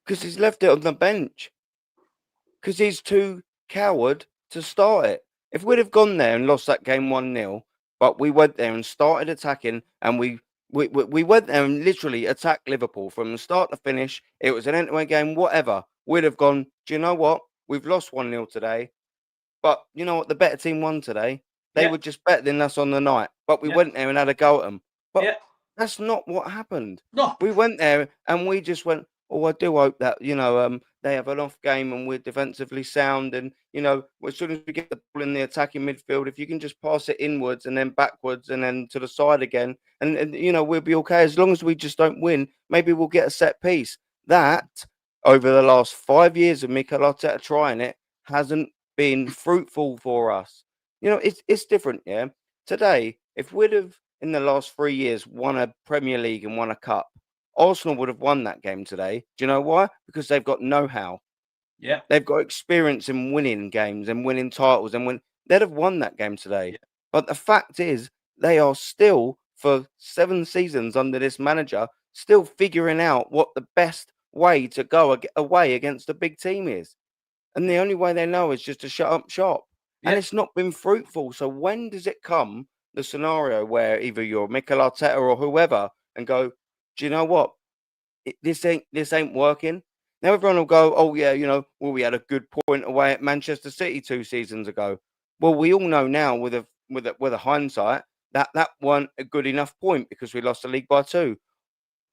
[SPEAKER 4] Because he's left it on the bench. Because he's too coward to start it. If we'd have gone there and lost that game 1-0, but we went there and started attacking, and we went there and literally attacked Liverpool from the start to finish. It was an end-to-end game, whatever. We'd have gone, do you know what? We've lost 1-0 today. But you know what? The better team won today. They were just better than us on the night. But we went there and had a go at them. But that's not what happened.
[SPEAKER 9] No.
[SPEAKER 4] We went there and we just went, oh, I do hope that, they have an off game and we're defensively sound. And, as soon as we get the ball in the attacking midfield, if you can just pass it inwards and then backwards and then to the side again, and we'll be okay. As long as we just don't win, maybe we'll get a set piece. That, over the last 5 years of Mikel Arteta trying it, hasn't been fruitful for us. It's different, yeah. Today, if we'd have in the last 3 years won a Premier League and won a cup, Arsenal would have won that game today. Do you know why? Because they've got know-how.
[SPEAKER 9] Yeah.
[SPEAKER 4] They've got experience in winning games and winning titles, and they'd have won that game today. Yeah. But the fact is, they are still, for 7 seasons under this manager, still figuring out what the best way to go away against a big team is. And the only way they know is just to shut up shop. Yeah. And it's not been fruitful. So when does it come, the scenario where either you're Mikel Arteta or whoever, and go, do you know what? This ain't working. Now everyone will go, oh yeah, we had a good point away at Manchester City 2 seasons ago. Well, we all know now with a hindsight that weren't a good enough point because we lost the league by 2.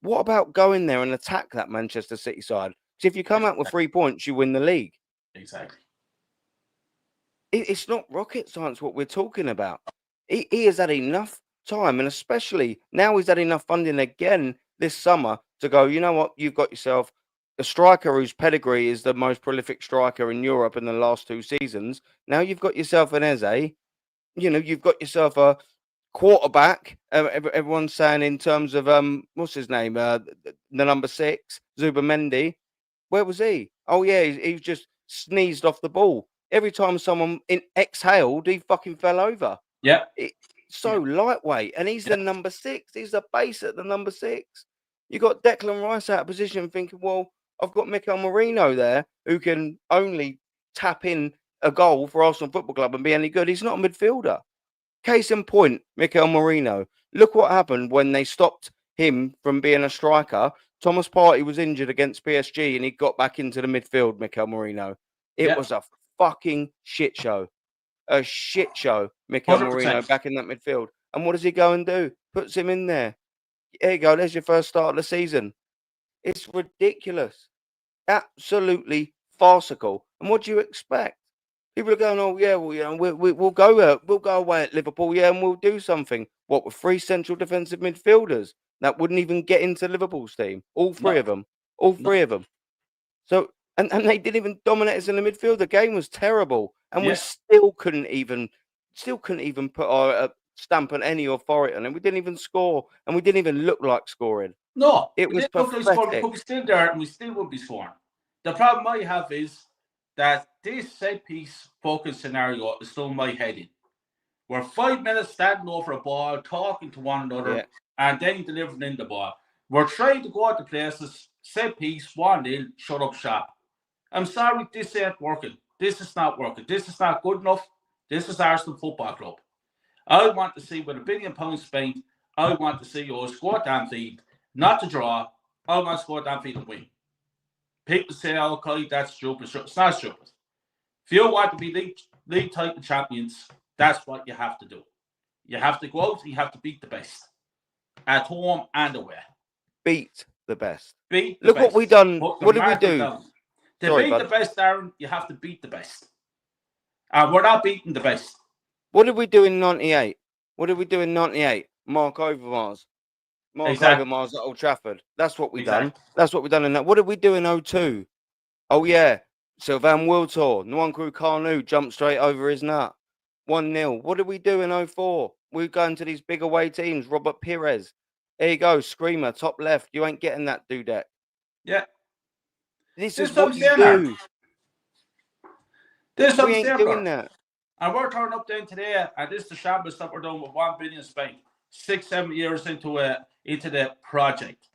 [SPEAKER 4] What about going there and attack that Manchester City side? So if you come out with 3 points, you win the league.
[SPEAKER 9] Exactly.
[SPEAKER 4] It's not rocket science what we're talking about. He has had enough time, and especially now he's had enough funding again this summer to go, you know what, you've got yourself a striker whose pedigree is the most prolific striker in Europe in the last 2 seasons. Now you've got yourself an Eze. You've got yourself a quarterback. Everyone's saying in terms of what's his name, the number 6, Zubimendi. Where was he? Oh yeah, he just sneezed off the ball. Every time someone exhaled, he fucking fell over.
[SPEAKER 9] Yeah.
[SPEAKER 4] Lightweight, and he's the number 6. He's the base at the number 6. You got Declan Rice out of position, thinking, well, I've got Mikel Merino there who can only tap in a goal for Arsenal Football Club and be any good. He's not a midfielder. Case in point, Mikel Merino. Look what happened when they stopped him from being a striker. Thomas Partey was injured against PSG and he got back into the midfield, Mikel Merino. It was a fucking shit show. A shit show, Mikel
[SPEAKER 9] 100%.
[SPEAKER 4] Merino back in that midfield. And what does he go and do? Puts him in there. There you go. There's your first start of the season. It's ridiculous. Absolutely farcical. And what do you expect? People are going, oh yeah, well, we'll go away at Liverpool, yeah, and we'll do something. What, with 3 central defensive midfielders that wouldn't even get into Liverpool's team? All 3 of them. All 3 of them. So and they didn't even dominate us in the midfield. The game was terrible, and we still couldn't even put our stamp on any authority on it. We didn't even score, and we didn't even look like scoring.
[SPEAKER 9] No,
[SPEAKER 4] it was pathetic.
[SPEAKER 9] But we still there, and we still would be scoring. The problem I have is that this set piece focus scenario is still in my head in. We're 5 minutes standing over a ball, talking to one another, and then delivering in the ball. We're trying to go out to places, set piece, 1-0, shut up shop. I'm sorry, this ain't working. This is not working. This is not good enough. This is Arsenal Football Club. I want to see, with £1 billion spent, I want to see us go at Anfield, not to draw. I want to go at Anfield and win. People say, okay, that's stupid. It's not stupid. If you want to be league title champions, that's what you have to do. You have to go out and you have to beat the best. At home and away.
[SPEAKER 4] Beat the best.
[SPEAKER 9] Look
[SPEAKER 4] what we done. What did we do?
[SPEAKER 9] To beat the best, Aaron, you have to beat the best. And we're not beating the best.
[SPEAKER 4] What did we do in 98? What did we do in 98? Mark Overmars. Overmars at Old Trafford. That's what we done. That's what we done in that. What did we do in 02? Oh, yeah. Sylvain Wiltor, Nwankwo Kanu jumped straight over his nut. 1-0. What did we do in 04? We're going to these big away teams. Robert Pires. There you go. Screamer, top left. You ain't getting that dudek.
[SPEAKER 9] Yeah.
[SPEAKER 4] This
[SPEAKER 9] This
[SPEAKER 4] is
[SPEAKER 9] what
[SPEAKER 4] what
[SPEAKER 9] I'm
[SPEAKER 4] you
[SPEAKER 9] saying, Aaron.
[SPEAKER 4] do.
[SPEAKER 9] This is what
[SPEAKER 4] We
[SPEAKER 9] I'm
[SPEAKER 4] ain't
[SPEAKER 9] saying,
[SPEAKER 4] doing
[SPEAKER 9] bro.
[SPEAKER 4] that.
[SPEAKER 9] And we're turning up then today, and this is the shambles that we're doing with 1 billion spent 6-7 years into the project.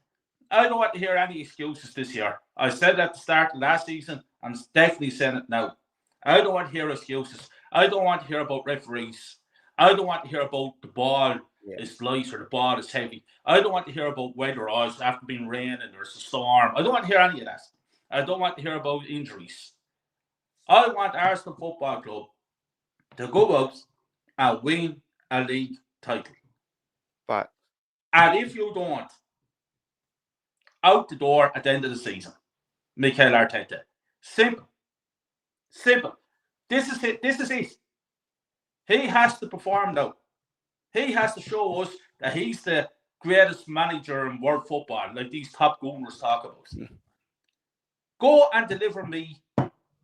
[SPEAKER 9] I don't want to hear any excuses this year. I said at the start of last season, I'm definitely saying it now. I don't want to hear excuses. I don't want to hear about referees. I don't want to hear about the ball is light or the ball is heavy. I don't want to hear about weather odds after being rain and there's a storm. I don't want to hear any of that. I don't want to hear about injuries. I want Arsenal Football Club to go out and win a league title.
[SPEAKER 4] But
[SPEAKER 9] And if you don't, out the door at the end of the season, Mikel Arteta. Simple. Simple. This is it. This is it. He has to perform now. He has to show us that he's the greatest manager in world football, like these top gooners talk about. Go and deliver me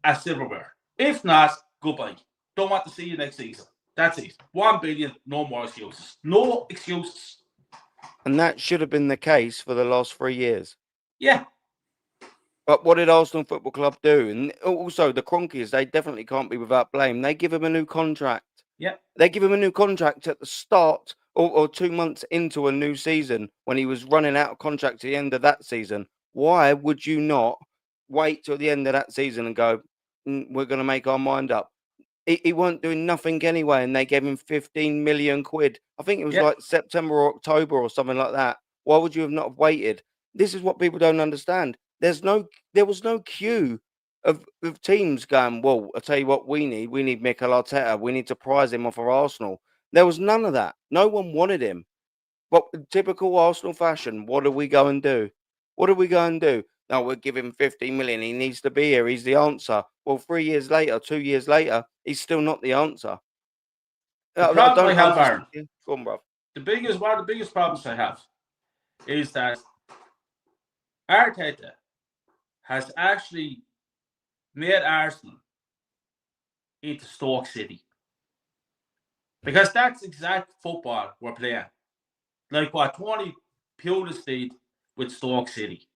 [SPEAKER 9] a silverware. If not, goodbye. Don't want to see you next season. That's it. 1 billion, no more excuses. No excuses.
[SPEAKER 4] And that should have been the case for the last 3 years.
[SPEAKER 9] Yeah.
[SPEAKER 4] But what did Arsenal Football Club do? And also the Cronkies, they definitely can't be without blame. They give him a new contract.
[SPEAKER 9] Yeah.
[SPEAKER 4] They give him a new contract at the start or 2 months into a new season when he was running out of contract at the end of that season. Why would you not wait till the end of that season and go, we're going to make our mind up? He weren't doing nothing anyway, and they gave him 15 million quid. I think it was like September or October or something like that. Why would you have not waited? This is what people don't understand. There was no queue of teams going, well, I'll tell you what we need Mikel Arteta. We need to prize him off of Arsenal. There was none of that. No one wanted him. But typical Arsenal fashion, what do we go and do? What do we go and do? No, we'll give him 15 million. He needs to be here. He's the answer. Well, 3 years later, 2 years later, he's still not the answer.
[SPEAKER 9] The problem I have,
[SPEAKER 4] understand.
[SPEAKER 9] Aaron,
[SPEAKER 4] Go on, bro.
[SPEAKER 9] one of the biggest problems I have is that Arteta has actually made Arsenal into Stoke City. Because that's exact football we're playing. Like what Tony Pulis did with Stoke City.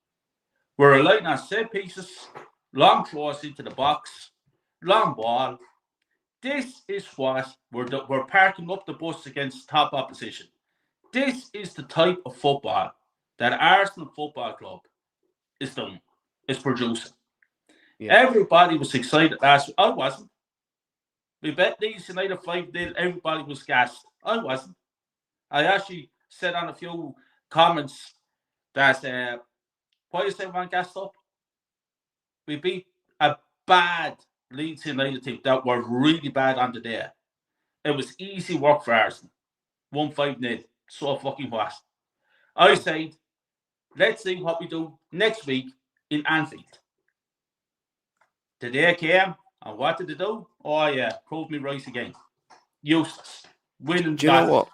[SPEAKER 9] We're relying on set pieces, long throws into the box, long ball. This is what we're parking up the bus against top opposition. This is the type of football that Arsenal Football Club is producing.
[SPEAKER 4] Yeah.
[SPEAKER 9] Everybody was excited last week. I wasn't. We bet Leeds United 5-0. Everybody was gassed. I wasn't. I actually said on a few comments that why is everyone gassed up? We beat a bad Leeds United team that were really bad on the day. It was easy work for Arsenal. 1-5-0. So fucking what? I said, let's see what we do next week in Anfield. The day came, and what did they do? Oh yeah, prove me right again. Useless. Winning.
[SPEAKER 4] Do you know what?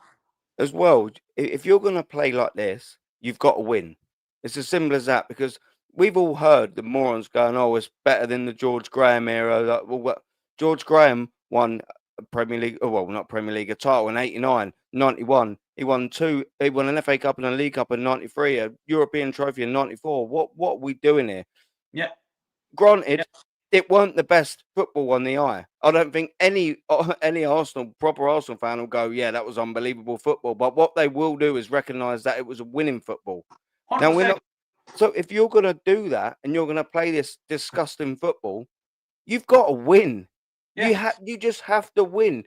[SPEAKER 4] As well, if you're going to play like this, you've got to win. It's as simple as that, because we've all heard the morons going, oh, it's better than the George Graham era. Like, well, George Graham won a Premier League, not Premier League, a title in 89, 91. He won an FA Cup and a League Cup in 93, a European trophy in 94. What are we doing here?
[SPEAKER 9] Yeah.
[SPEAKER 4] Granted, it weren't the best football on the eye. I don't think any proper Arsenal fan will go, yeah, that was unbelievable football. But what they will do is recognise that it was a winning football.
[SPEAKER 9] 100%.
[SPEAKER 4] Now we're not. So if you're going to do that and you're going to play this disgusting football, you've got to win.
[SPEAKER 9] Yeah.
[SPEAKER 4] You just have to win.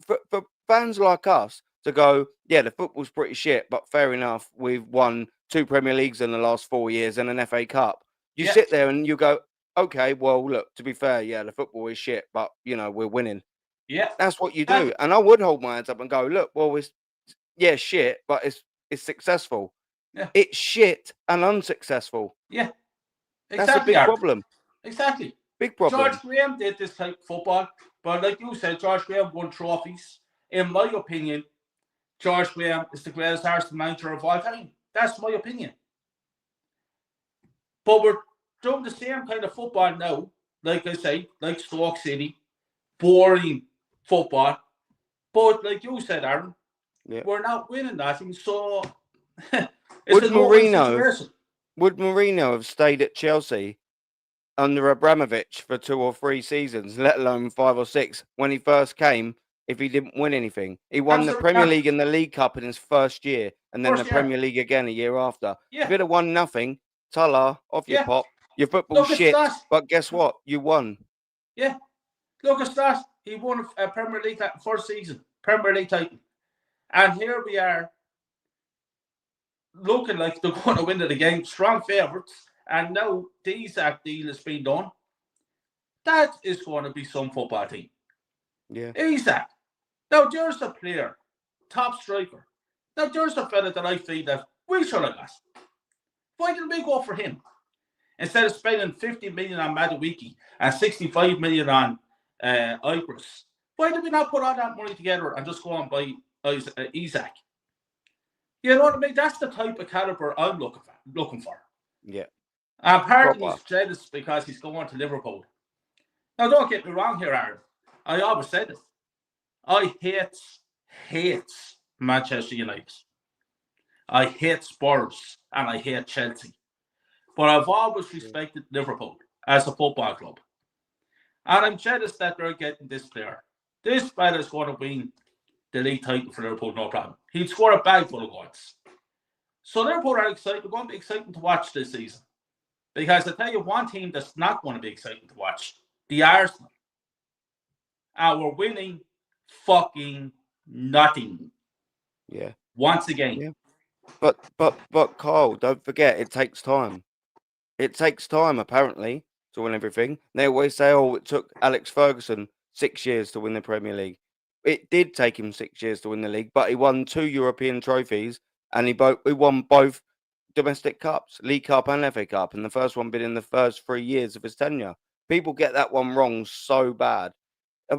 [SPEAKER 4] For fans like us to go, yeah, the football's pretty shit, but fair enough. We've won 2 Premier Leagues in the last 4 years and an FA Cup. You sit there and you go, okay, well, look, to be fair, yeah, the football is shit, but, we're winning.
[SPEAKER 9] Yeah.
[SPEAKER 4] That's what you do. And I would hold my hands up and go, look, well, it's shit, but it's successful.
[SPEAKER 9] Yeah.
[SPEAKER 4] It's shit and unsuccessful.
[SPEAKER 9] Yeah. Exactly.
[SPEAKER 4] That's a big problem.
[SPEAKER 9] Exactly.
[SPEAKER 4] Big problem.
[SPEAKER 9] George Graham did this type of football, but like you said, George Graham won trophies. In my opinion, George Graham is the greatest Arsenal manager of all time. That's my opinion. But we're doing the same kind of football now, like I say, like Stoke City, boring football. But like you said, Aaron, we're not winning nothing, so it's
[SPEAKER 4] Would
[SPEAKER 9] a no-win
[SPEAKER 4] Mourinho,
[SPEAKER 9] situation.
[SPEAKER 4] would Mourinho have stayed at Chelsea under Abramovich for 2 or 3 seasons, let alone 5 or 6, when he first came, if he didn't win anything? He won the
[SPEAKER 9] Absolutely
[SPEAKER 4] Premier
[SPEAKER 9] not.
[SPEAKER 4] League and the League Cup in his first year, and then
[SPEAKER 9] First
[SPEAKER 4] the
[SPEAKER 9] year.
[SPEAKER 4] Premier League again a year after.
[SPEAKER 9] Yeah.
[SPEAKER 4] If he'd have won nothing, Tala, off your
[SPEAKER 9] Yeah.
[SPEAKER 4] pop. Your football's
[SPEAKER 9] Look at
[SPEAKER 4] shit,
[SPEAKER 9] that.
[SPEAKER 4] but guess what? You won.
[SPEAKER 9] Yeah. Look at that. He won a Premier League first season, Premier League title. And here we are looking like they're going to win it again, strong favourites. And now the Isaac deal has been done. That is going to be some football team.
[SPEAKER 4] Yeah.
[SPEAKER 9] Isaac. Now there's a player, top striker. Now there's a fella that I feel that we should have got. Why didn't we go for him? Instead of spending 50 million on Madueke and 65 million on Igris, why did we not put all that money together and just go and buy Isaac? You know what I mean? That's the type of caliber I'm looking for.
[SPEAKER 4] Yeah.
[SPEAKER 9] And partly
[SPEAKER 4] Proper.
[SPEAKER 9] he's jealous because he's going to Liverpool. Now, don't get me wrong here, Aaron. I always said it. I hate Manchester United. I hate Spurs and I hate Chelsea. But I've always respected Liverpool as a football club. And I'm jealous that they're getting this player. This fella's going to win the league title for Liverpool, no problem. He'd score a bag full of goals. So Liverpool are excited. They're going to be exciting to watch this season. Because I tell you one team that's not going to be exciting to watch, the Arsenal. And we're winning fucking nothing.
[SPEAKER 4] Yeah.
[SPEAKER 9] Once again.
[SPEAKER 4] Yeah. But Kyle, don't forget, it takes time. It takes time, apparently, to win everything. They always say, oh, it took Alex Ferguson 6 years to win the Premier League. It did take him 6 years to win the league, but he won 2 European trophies, and he won both domestic cups, League Cup and FA Cup, and the first one being in the first 3 years of his tenure. People get that one wrong so bad.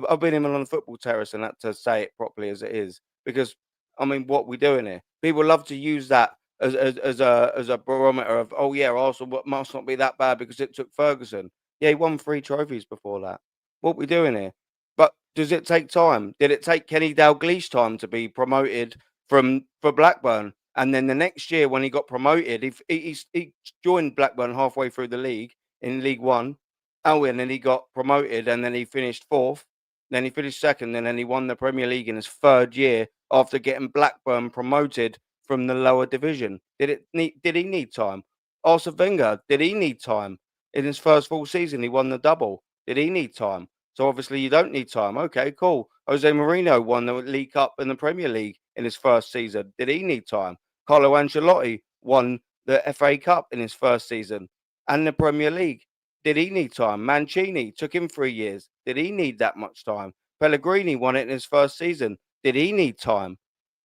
[SPEAKER 4] I've been in on the football terrace and had to say it properly as it is, because I mean, what we doing here? People love to use that as a barometer of, oh yeah, Arsenal must not be that bad because it took Ferguson. Yeah, he won 3 trophies before that. What we doing here? But does it take time? Did it take Kenny Dalglish time to be promoted for Blackburn? And then the next year when he got promoted, he joined Blackburn halfway through the league in League One. Oh, and then he got promoted, and then he finished 4th. Then he finished 2nd, and then he won the Premier League in his 3rd year after getting Blackburn promoted from the lower division. Did he need time? Arsene Wenger, did he need time? In his first full season, he won the double. Did he need time? So obviously you don't need time. Okay, cool. Jose Mourinho won the League Cup and the Premier League in his first season. Did he need time? Carlo Ancelotti won the FA Cup in his first season and the Premier League. Did he need time? Mancini took him 3 years. Did he need that much time? Pellegrini won it in his first season. Did he need time?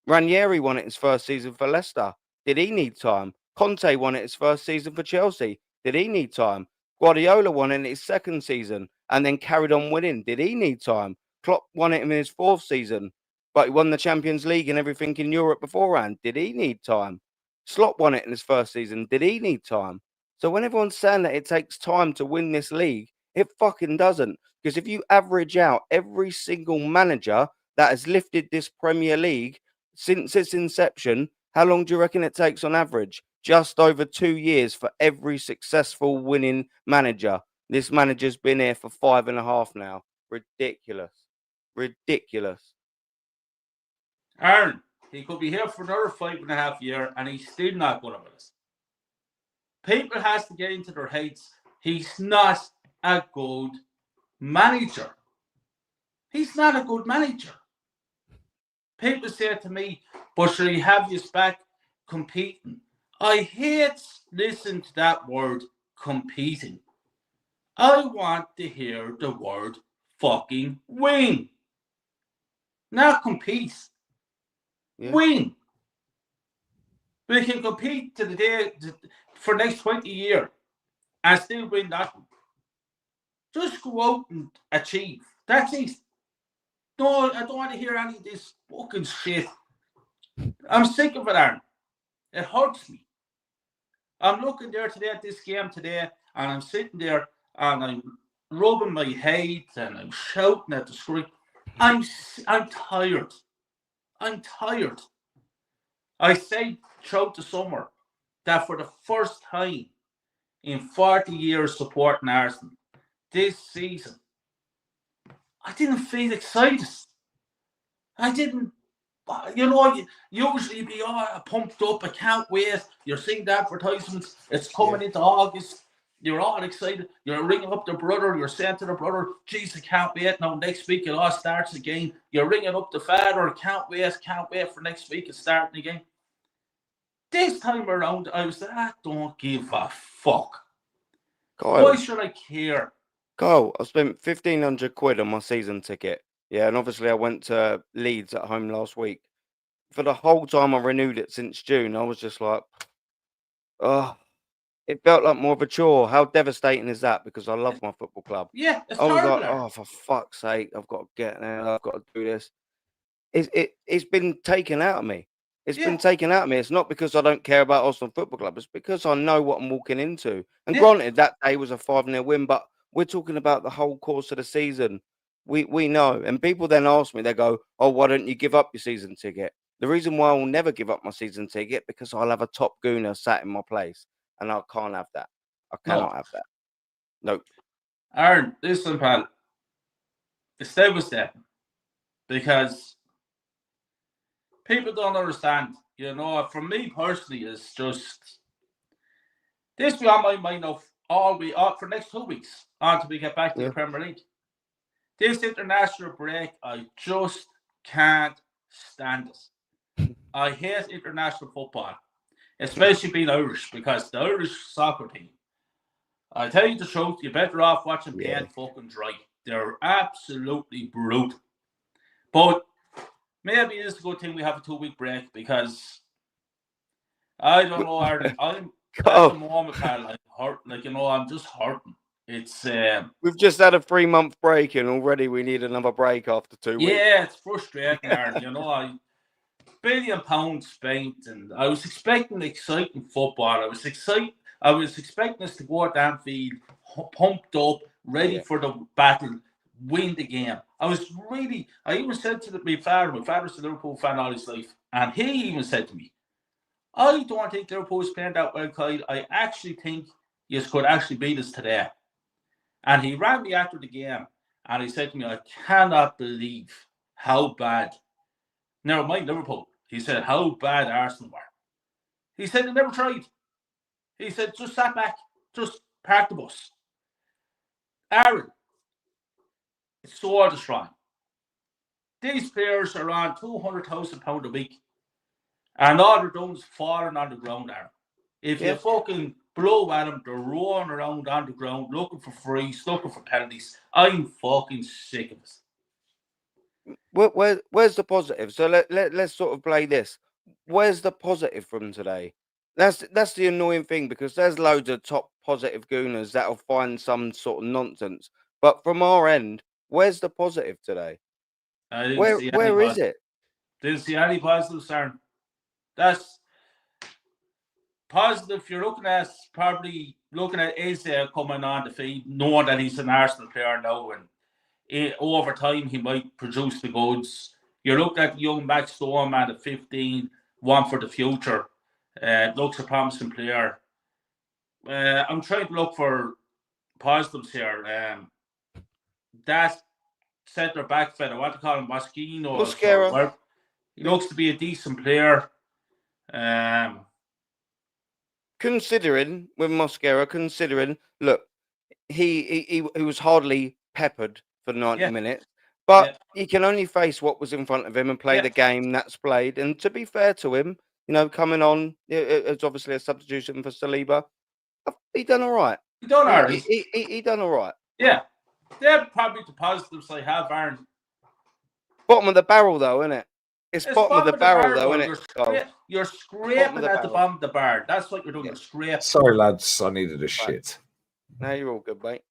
[SPEAKER 4] Ranieri won it his first season for Leicester. Did he need time? Conte won it his first season for Chelsea. Did he need time? Guardiola won it in his 2nd season and then carried on winning. Did he need time? Klopp won it in his 4th season, but he won the Champions League and everything in Europe beforehand. Did he need time? Slot won it in his first season. Did he need time? So when everyone's saying that it takes time to win this league, it fucking doesn't. Because if you average out every single manager that has lifted this Premier League since its inception, how long do you reckon it takes on average? Just over 2 years for every successful winning manager. This manager's been here for 5.5 now. Ridiculous. Ridiculous.
[SPEAKER 9] Aaron, he could be here for another 5.5 years and he's still not going to win us. People has to get into their heads. He's not a good manager. He's not a good manager. People say to me, but should he have you back competing? I hate listening to that word competing. I want to hear the word fucking win. Not compete.
[SPEAKER 4] Yeah.
[SPEAKER 9] Win. We can compete to the day for the next 20 years and still win nothing. Just go out and achieve. That's it. No, I don't want to hear any of this fucking shit. I'm sick of it, Aaron. It hurts me. I'm looking there today at this game today, and I'm sitting there and I'm rubbing my head and I'm shouting at the screen. I'm tired. I'm tired. I said throughout the summer that for the first time in 40 years supporting Arsenal, this season, I didn't feel excited. I didn't. Usually you'd be all pumped up. I can't wait. You're seeing the advertisements. It's coming into August. You're all excited. You're ringing up the brother. You're saying to the brother, "Geez, I can't wait. Now next week it all starts again." You're ringing up the father. Can't wait for next week. It's starting again. This time around, I was like, I don't give a fuck. Why should I care?
[SPEAKER 4] Kyle, I spent 1,500 quid on my season ticket. Yeah, and obviously I went to Leeds at home last week. For the whole time I renewed it since June, I was just like, oh, it felt like more of a chore. How devastating is that? Because I love my football club.
[SPEAKER 9] Yeah, it's
[SPEAKER 4] I was
[SPEAKER 9] terrible.
[SPEAKER 4] like, oh, for fuck's sake, I've got to get there. I've got to do this. It's been taken out of me. It's been taken out of me. It's not because I don't care about Arsenal Football Club. It's because I know what I'm walking into. And granted, that day was a 5-0 win, but we're talking about the whole course of the season. We know. And people then ask me, they go, oh, why don't you give up your season ticket? The reason why I will never give up my season ticket, because I'll have a top gooner sat in my place. And I can't have that. I cannot have that. Nope.
[SPEAKER 9] Aaron, listen, pal. Stay with that. Because people don't understand. For me personally, it's just this be on my mind of all we for next 2 weeks until we get back to the Premier League. This international break, I just can't stand it. I hate international football, especially being Irish, because the Irish soccer team, I tell you the truth, you're better off watching paint fucking dry. They're absolutely brutal. But maybe it is a good thing we have a 2-week break, because I don't know, Aaron. I'm at the moment, pal, I'm hurt. I'm just hurting. It's
[SPEAKER 4] we've just had a 3-month break, and already we need another break after 2 weeks.
[SPEAKER 9] Yeah, it's frustrating, Aaron. £1 billion spent, and I was expecting exciting football. I was expecting us to go out Anfield, pumped up, ready for the battle, win the game. I even said to my father's a Liverpool fan all his life, and he even said to me, I don't think Liverpool's playing that well, Kyle. I actually think you could actually beat us today. And he rang me after the game, and he said to me, I cannot believe how bad, never mind Liverpool, he said how bad Arsenal were. He said they never tried. He said, just sat back, just park the bus. Aaron, it's so destroying. These players are on £200,000 a week, and all they're doing is falling on the ground, Aaron. If you fucking blow at them, they're rolling around on the ground, looking for frees, looking for penalties. I'm fucking sick of it.
[SPEAKER 4] Where's the positive? So let's sort of play this. Where's the positive from today? That's the annoying thing, because there's loads of top positive gooners that'll find some sort of nonsense. But from our end, where's the positive today? Where is it?
[SPEAKER 9] Didn't see any positives, Aaron. That's positive. You're probably looking at Eze coming on the field, knowing that he's an Arsenal player now, and over time he might produce the goods. You're looking at young Max Storm at 15, one for the future. Looks a promising player. I'm trying to look for positives here. That centre back fella, what do you call him, Mosquito? He looks to be a decent player.
[SPEAKER 4] Considering with Mosquera, look, he was hardly peppered for 90 minutes, but he can only face what was in front of him and play the game that's played. And to be fair to him, coming on, it's obviously a substitution for Saliba. He done all right.
[SPEAKER 9] He done all right.
[SPEAKER 4] He done all right.
[SPEAKER 9] Yeah. They're probably the positives I have, Aaron.
[SPEAKER 4] Bottom of the barrel, though, isn't it? It's bottom of the barrel, though, isn't it?
[SPEAKER 9] You're scraping at the bottom of the bar. That's what you're doing. You're scraping.
[SPEAKER 1] Sorry, lads. I needed a shit.
[SPEAKER 4] No, you're all good, mate.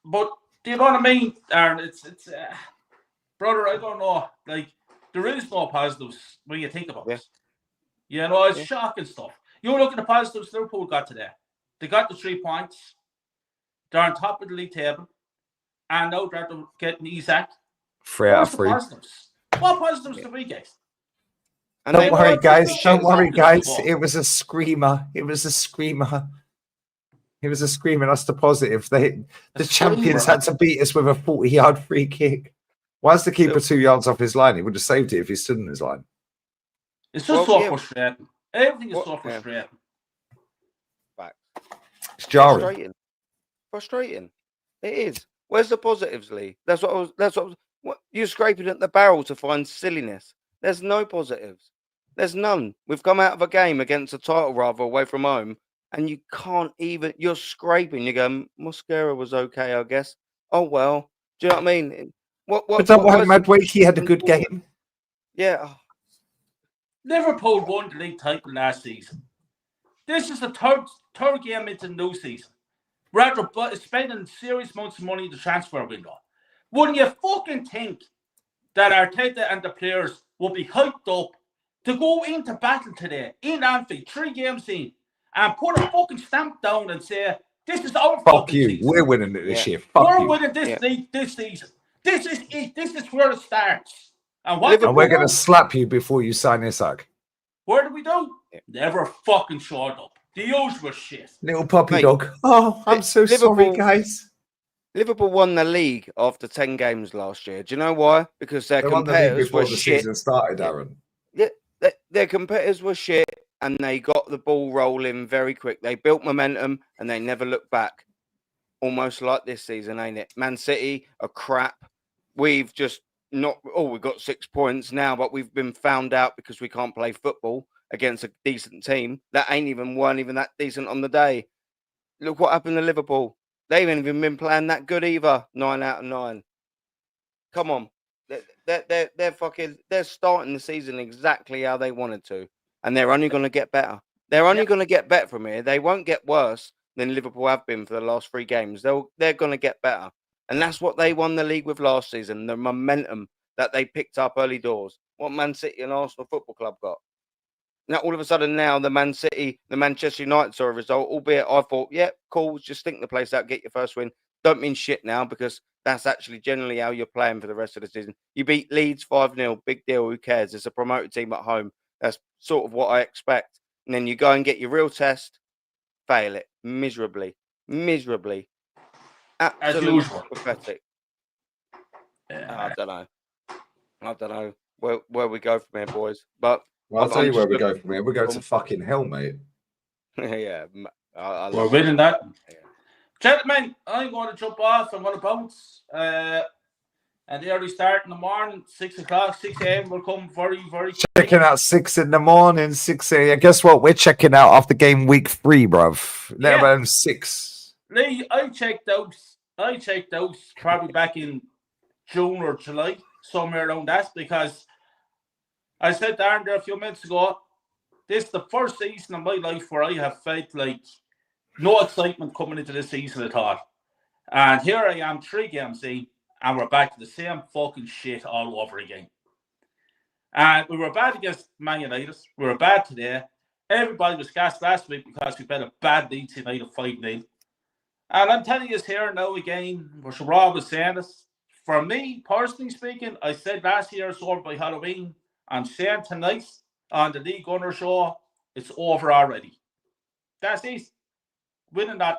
[SPEAKER 9] But do you know what I mean, Aaron? It's brother, I don't know. There is no positives when you think about it. It's shocking stuff. You look at the positives Liverpool got today. They got the 3 points. They're on top of the league table. And now they're getting Isak.
[SPEAKER 1] 3 out
[SPEAKER 9] Where's
[SPEAKER 1] of
[SPEAKER 9] the
[SPEAKER 1] 3.
[SPEAKER 9] positives? What positives do we get?
[SPEAKER 4] And
[SPEAKER 1] Don't
[SPEAKER 4] they
[SPEAKER 1] worry,
[SPEAKER 4] were
[SPEAKER 1] guys.
[SPEAKER 9] shit
[SPEAKER 1] Don't worry,
[SPEAKER 9] fucking up the
[SPEAKER 1] guys.
[SPEAKER 9] ball.
[SPEAKER 1] It was a screamer. It was a screamer. It was a screamer. That's the positive. The champions
[SPEAKER 9] screamer.
[SPEAKER 1] had to beat us with a 40-yard free kick. Why is the keeper
[SPEAKER 4] Look.
[SPEAKER 1] 2 yards off his line? He would have saved it if he stood in his line.
[SPEAKER 9] It's just
[SPEAKER 4] Well,
[SPEAKER 9] so
[SPEAKER 4] yeah.
[SPEAKER 9] frustrating. Everything is
[SPEAKER 4] What-
[SPEAKER 9] so
[SPEAKER 4] yeah.
[SPEAKER 9] frustrating.
[SPEAKER 1] It's jarring.
[SPEAKER 4] Frustrating. It is. Where's the positives, Lee? That's what you're scraping at the barrel to find silliness. There's no positives. There's none. We've come out of a game against a title rather away from home, and you can't even. You're scraping. You go, Mosquera was okay, I guess. Oh well. Do you know what I mean?
[SPEAKER 1] But don't worry,
[SPEAKER 4] where's the
[SPEAKER 1] Madwake, he had a good
[SPEAKER 4] positives?
[SPEAKER 1] game.
[SPEAKER 4] Yeah. Oh,
[SPEAKER 9] Liverpool won the league title last season. This is the third game into the new season. Rather spending serious amounts of money in the transfer window. Wouldn't you fucking think that Arteta and the players will be hyped up to go into battle today in Anfield, 3 games in, and put a fucking stamp down and say, this is our
[SPEAKER 1] Fuck
[SPEAKER 9] fucking
[SPEAKER 1] you.
[SPEAKER 9] season.
[SPEAKER 1] We're winning it this
[SPEAKER 4] Yeah.
[SPEAKER 1] year. Fuck
[SPEAKER 9] We're
[SPEAKER 1] you.
[SPEAKER 9] winning this
[SPEAKER 4] Yeah.
[SPEAKER 9] league this season. This is it. This is where it starts. And what
[SPEAKER 4] Liverpool-
[SPEAKER 1] And we're
[SPEAKER 9] do we
[SPEAKER 1] going to
[SPEAKER 9] do?
[SPEAKER 1] slap you before you sign Isak.
[SPEAKER 9] Where do we do?
[SPEAKER 4] Yeah.
[SPEAKER 9] Never fucking showed up. The usual shit.
[SPEAKER 1] Little puppy
[SPEAKER 4] Mate,
[SPEAKER 1] dog. Oh, I'm so sorry,
[SPEAKER 4] Liverpool-
[SPEAKER 1] guys.
[SPEAKER 4] Liverpool won the league after 10 games last year. Do you know why? Because their
[SPEAKER 1] They won the league
[SPEAKER 4] competitors
[SPEAKER 1] before
[SPEAKER 4] were
[SPEAKER 1] the
[SPEAKER 4] shit.
[SPEAKER 1] season started, Aaron.
[SPEAKER 4] Their competitors were shit, and they got the ball rolling very quick. They built momentum, and they never looked back. Almost like this season, ain't it? Man City are crap. We've just not. Oh, we've got 6 points now, but we've been found out because we can't play football against a decent team that weren't even that decent on the day. Look what happened to Liverpool. They haven't even been playing that good either. 9 out of 9. Come on. They're starting the season exactly how they wanted to, and they're only going to get better. They're only going to get better from here. They won't get worse than Liverpool have been for the last 3 games. They're going to get better, and that's what they won the league with last season. The momentum that they picked up early doors. What Man City and Arsenal Football Club got. Now all of a sudden, now the Manchester United saw a result. Albeit I thought, yeah, cool, just stink the place out, get your first win. Don't mean shit now because that's actually generally how you're playing for the rest of the season. You beat Leeds 5-0, big deal. Who cares? It's a promoted team at home. That's sort of what I expect. And then you go and get your real test, fail it miserably. Absolutely
[SPEAKER 9] usual.
[SPEAKER 4] pathetic.
[SPEAKER 9] Yeah.
[SPEAKER 4] I don't know where we go from here, boys. But
[SPEAKER 1] Well, I'll tell you where we
[SPEAKER 4] just
[SPEAKER 1] go from here. We go to fucking hell, mate.
[SPEAKER 4] yeah, I
[SPEAKER 9] We're
[SPEAKER 4] love
[SPEAKER 9] winning that.
[SPEAKER 4] Yeah.
[SPEAKER 9] Gentlemen, I'm going to jump off. I'm going to bounce. And the early start in the morning, 6 o'clock, 6 a.m. will come very, very
[SPEAKER 1] Checking out 6 in the morning, 6 a.m. Guess what? We're checking out after game week 3, bruv. Let
[SPEAKER 9] Yeah.
[SPEAKER 1] alone 6.
[SPEAKER 9] Lee, I checked out probably back in June or July, somewhere around that, because I said to Aaron there a few minutes ago, this is the first season of my life where I have felt like no excitement coming into this season at all. And here I am, 3 games in, and we're back to the same fucking shit all over again. And we were bad against Man United. We were bad today. Everybody was gassed last week because we bet a bad Leeds United 5-0. And I'm telling you here now again, which Rob was saying this, for me, personally speaking, I said last year it's over by Halloween. I'm saying tonight on the League Gunner show, it's over already. That's it. Winning that.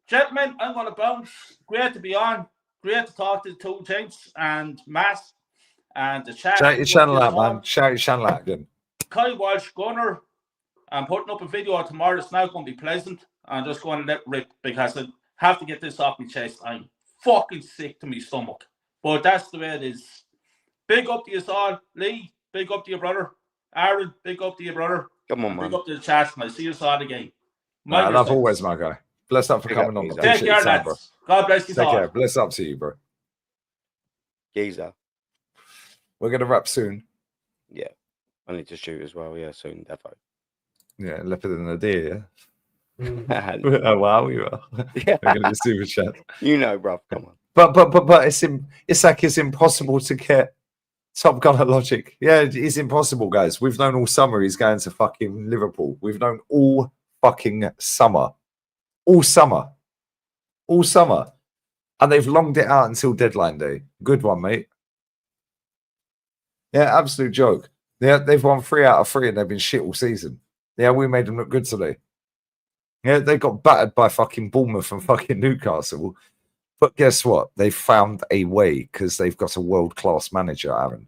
[SPEAKER 9] Gentlemen, I'm going to bounce. Great to be on. Great to talk to the 2 gents and Matt and the chat.
[SPEAKER 1] Shout your channel out, man. Shout your channel out again.
[SPEAKER 9] Kyle Walsh Gunner. I'm putting up a video tomorrow. It's not going to be pleasant. I'm just going to let rip because I have to get this off my chest. I'm fucking sick to my stomach. But that's the way it is. Big up to you all. Lee, big up to your brother. Aaron, big up to your brother.
[SPEAKER 4] Come on,
[SPEAKER 9] And
[SPEAKER 4] man.
[SPEAKER 9] big up to the chat. And I'll see you all again.
[SPEAKER 1] Nah,
[SPEAKER 9] Mind
[SPEAKER 1] love
[SPEAKER 9] yourselves.
[SPEAKER 1] always, my guy. Bless up for
[SPEAKER 4] Big
[SPEAKER 1] coming
[SPEAKER 4] up,
[SPEAKER 1] on.
[SPEAKER 4] Geezer.
[SPEAKER 9] Take
[SPEAKER 1] Appreciate your
[SPEAKER 9] care,
[SPEAKER 1] time, bro.
[SPEAKER 9] lads. God bless you
[SPEAKER 1] Take
[SPEAKER 9] all.
[SPEAKER 1] care. Bless up to you, bro.
[SPEAKER 4] Geezer.
[SPEAKER 1] We're going to wrap soon.
[SPEAKER 4] Yeah. I need to shoot as well. Yeah, soon, defo.
[SPEAKER 1] Yeah, leopard and a deer, yeah?
[SPEAKER 4] Yeah.
[SPEAKER 1] Oh, wow, you are. We're going to do super chat.
[SPEAKER 4] You know, bruv. Come on.
[SPEAKER 1] But it's like it's impossible to get Top Gunner logic. Yeah, it's impossible, guys. We've known all summer he's going to fucking Liverpool. We've known all fucking summer all summer, and they've longed it out until deadline day. Good one, mate. Yeah, absolute joke. Yeah, they've won 3 out of 3 and they've been shit all season. Yeah, we made them look good today. Yeah, they got battered by fucking Bournemouth and fucking Newcastle. But guess what? They found a way because they've got a world-class manager, Aaron.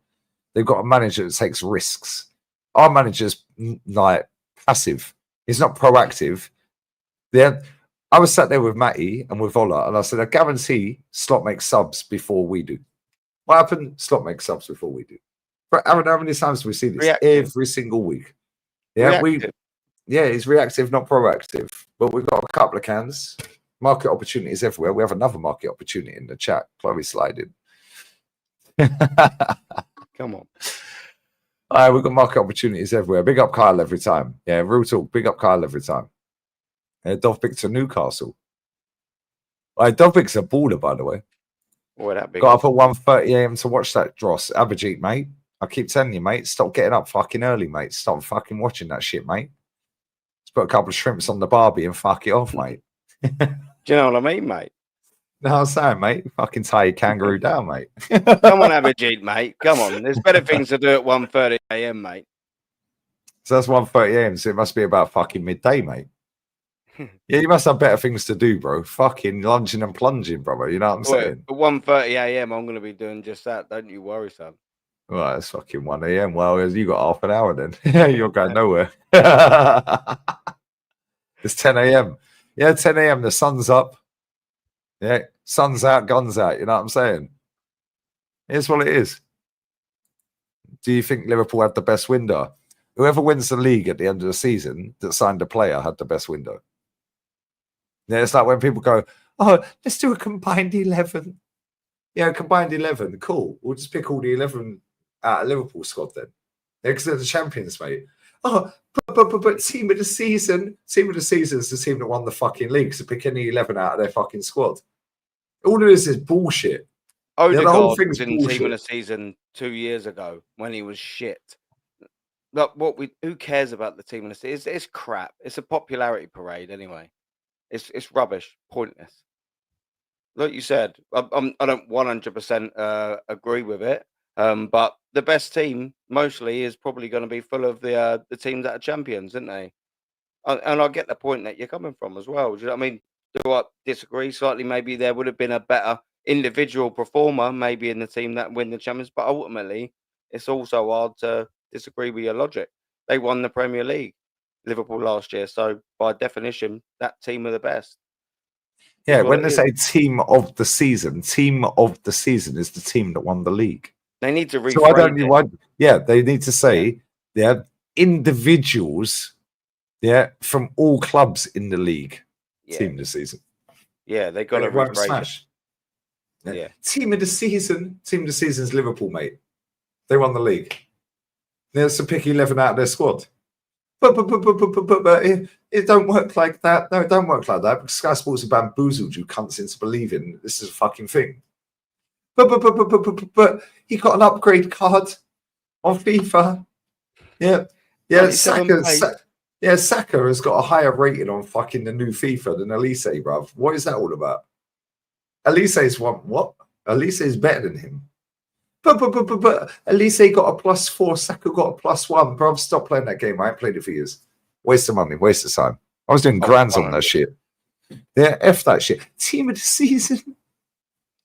[SPEAKER 1] They've got a manager that takes risks. Our manager's like passive. He's not proactive. Yeah, I was sat there with Matty and with Ola, and I said, I guarantee Slot makes subs before we do. What happened? Slot makes subs before we do. But Aaron, how many times do we see this? Every single week? Yeah, he's reactive, not proactive. But we've got a couple of cans. Market opportunities everywhere. We have another market opportunity in the chat. Chloe sliding.
[SPEAKER 4] Come on.
[SPEAKER 1] All right, we've got market opportunities everywhere. Big up Kyle every time. Yeah, real talk. Big up Kyle every time. Dovbik to Newcastle. All right, Dovbik's a baller, by the way.
[SPEAKER 4] Boy, that big.
[SPEAKER 1] Got up at 1:30 a.m. to watch that dross. Abhijit, mate. I keep telling you, mate. Stop getting up fucking early, mate. Stop fucking watching that shit, mate. Let's put a couple of shrimps on the barbie and fuck it off, mate.
[SPEAKER 4] Do you know what I mean, mate?
[SPEAKER 1] No, I'm saying, mate. Fucking tie your kangaroo down, mate.
[SPEAKER 4] Come on, Abhijit, mate. Come on. There's better things to do at 1:30 a.m., mate.
[SPEAKER 1] So that's 1:30 a.m. So it must be about fucking midday, mate. Yeah, you must have better things to do, bro. Fucking lunging and plunging, brother. You know what I'm saying?
[SPEAKER 4] At 1:30 a.m., I'm going to be doing just that. Don't you worry, son.
[SPEAKER 1] Well, it's fucking 1 a.m. Well, you got half an hour then. You're going nowhere. It's 10 a.m. Yeah, 10 a.m. The sun's up. Yeah, sun's out, guns out. You know what I'm saying? Here's what it is. Do you think Liverpool had the best window? Whoever wins the league at the end of the season that signed a player had the best window. Yeah, it's like when people go, oh, let's do a combined 11. Yeah, combined 11. Cool. We'll just pick all the 11 out of Liverpool squad then. Yeah, because they're the champions, mate. Oh, but team of the season. Team of the season is the team that won the fucking league. So pick any 11 out of their fucking squad. All of this is bullshit.
[SPEAKER 4] Odegaard
[SPEAKER 1] the whole thing's
[SPEAKER 4] was in
[SPEAKER 1] bullshit.
[SPEAKER 4] team of the season 2 years ago when he was shit. Look, who cares about the team of the season? It's crap. It's a popularity parade anyway. It's rubbish, pointless. Like you said, I don't 100% agree with it. But the best team mostly is probably going to be full of the teams that are champions, isn't they? And I get the point that you're coming from as well. Do you know what I mean? Do I disagree slightly? Maybe there would have been a better individual performer, maybe in the team that win the champions. But ultimately, it's also hard to disagree with your logic. They won the Premier League, Liverpool last year. So by definition, that team are the best.
[SPEAKER 1] Yeah, when they say team of the season is the team that won the league.
[SPEAKER 4] They need to rephrase
[SPEAKER 1] So I don't. Yeah, they need to say individuals. Yeah, from all clubs in the league. Team of the season.
[SPEAKER 4] Yeah, they got to rephrase it.
[SPEAKER 1] Yeah. Team of the season. Team of the season is Liverpool, mate. They won the league. There's to pick 11 out of their squad. But it don't work like that. No, it don't work like that. Because Sky Sports have bamboozled you cunts into believing this is a fucking thing. But he got an upgrade card on FIFA. Yeah, Saka has got a higher rating on fucking the new FIFA than Elise, bruv. What is that all about? Elise's what? Elise is better than him. But Elise got a +4, Saka got a +1. Bruv, stop playing that game. I ain't played it for years. Waste of money, waste of time. I was doing grands on that shit. Yeah, F that shit. Team of the season.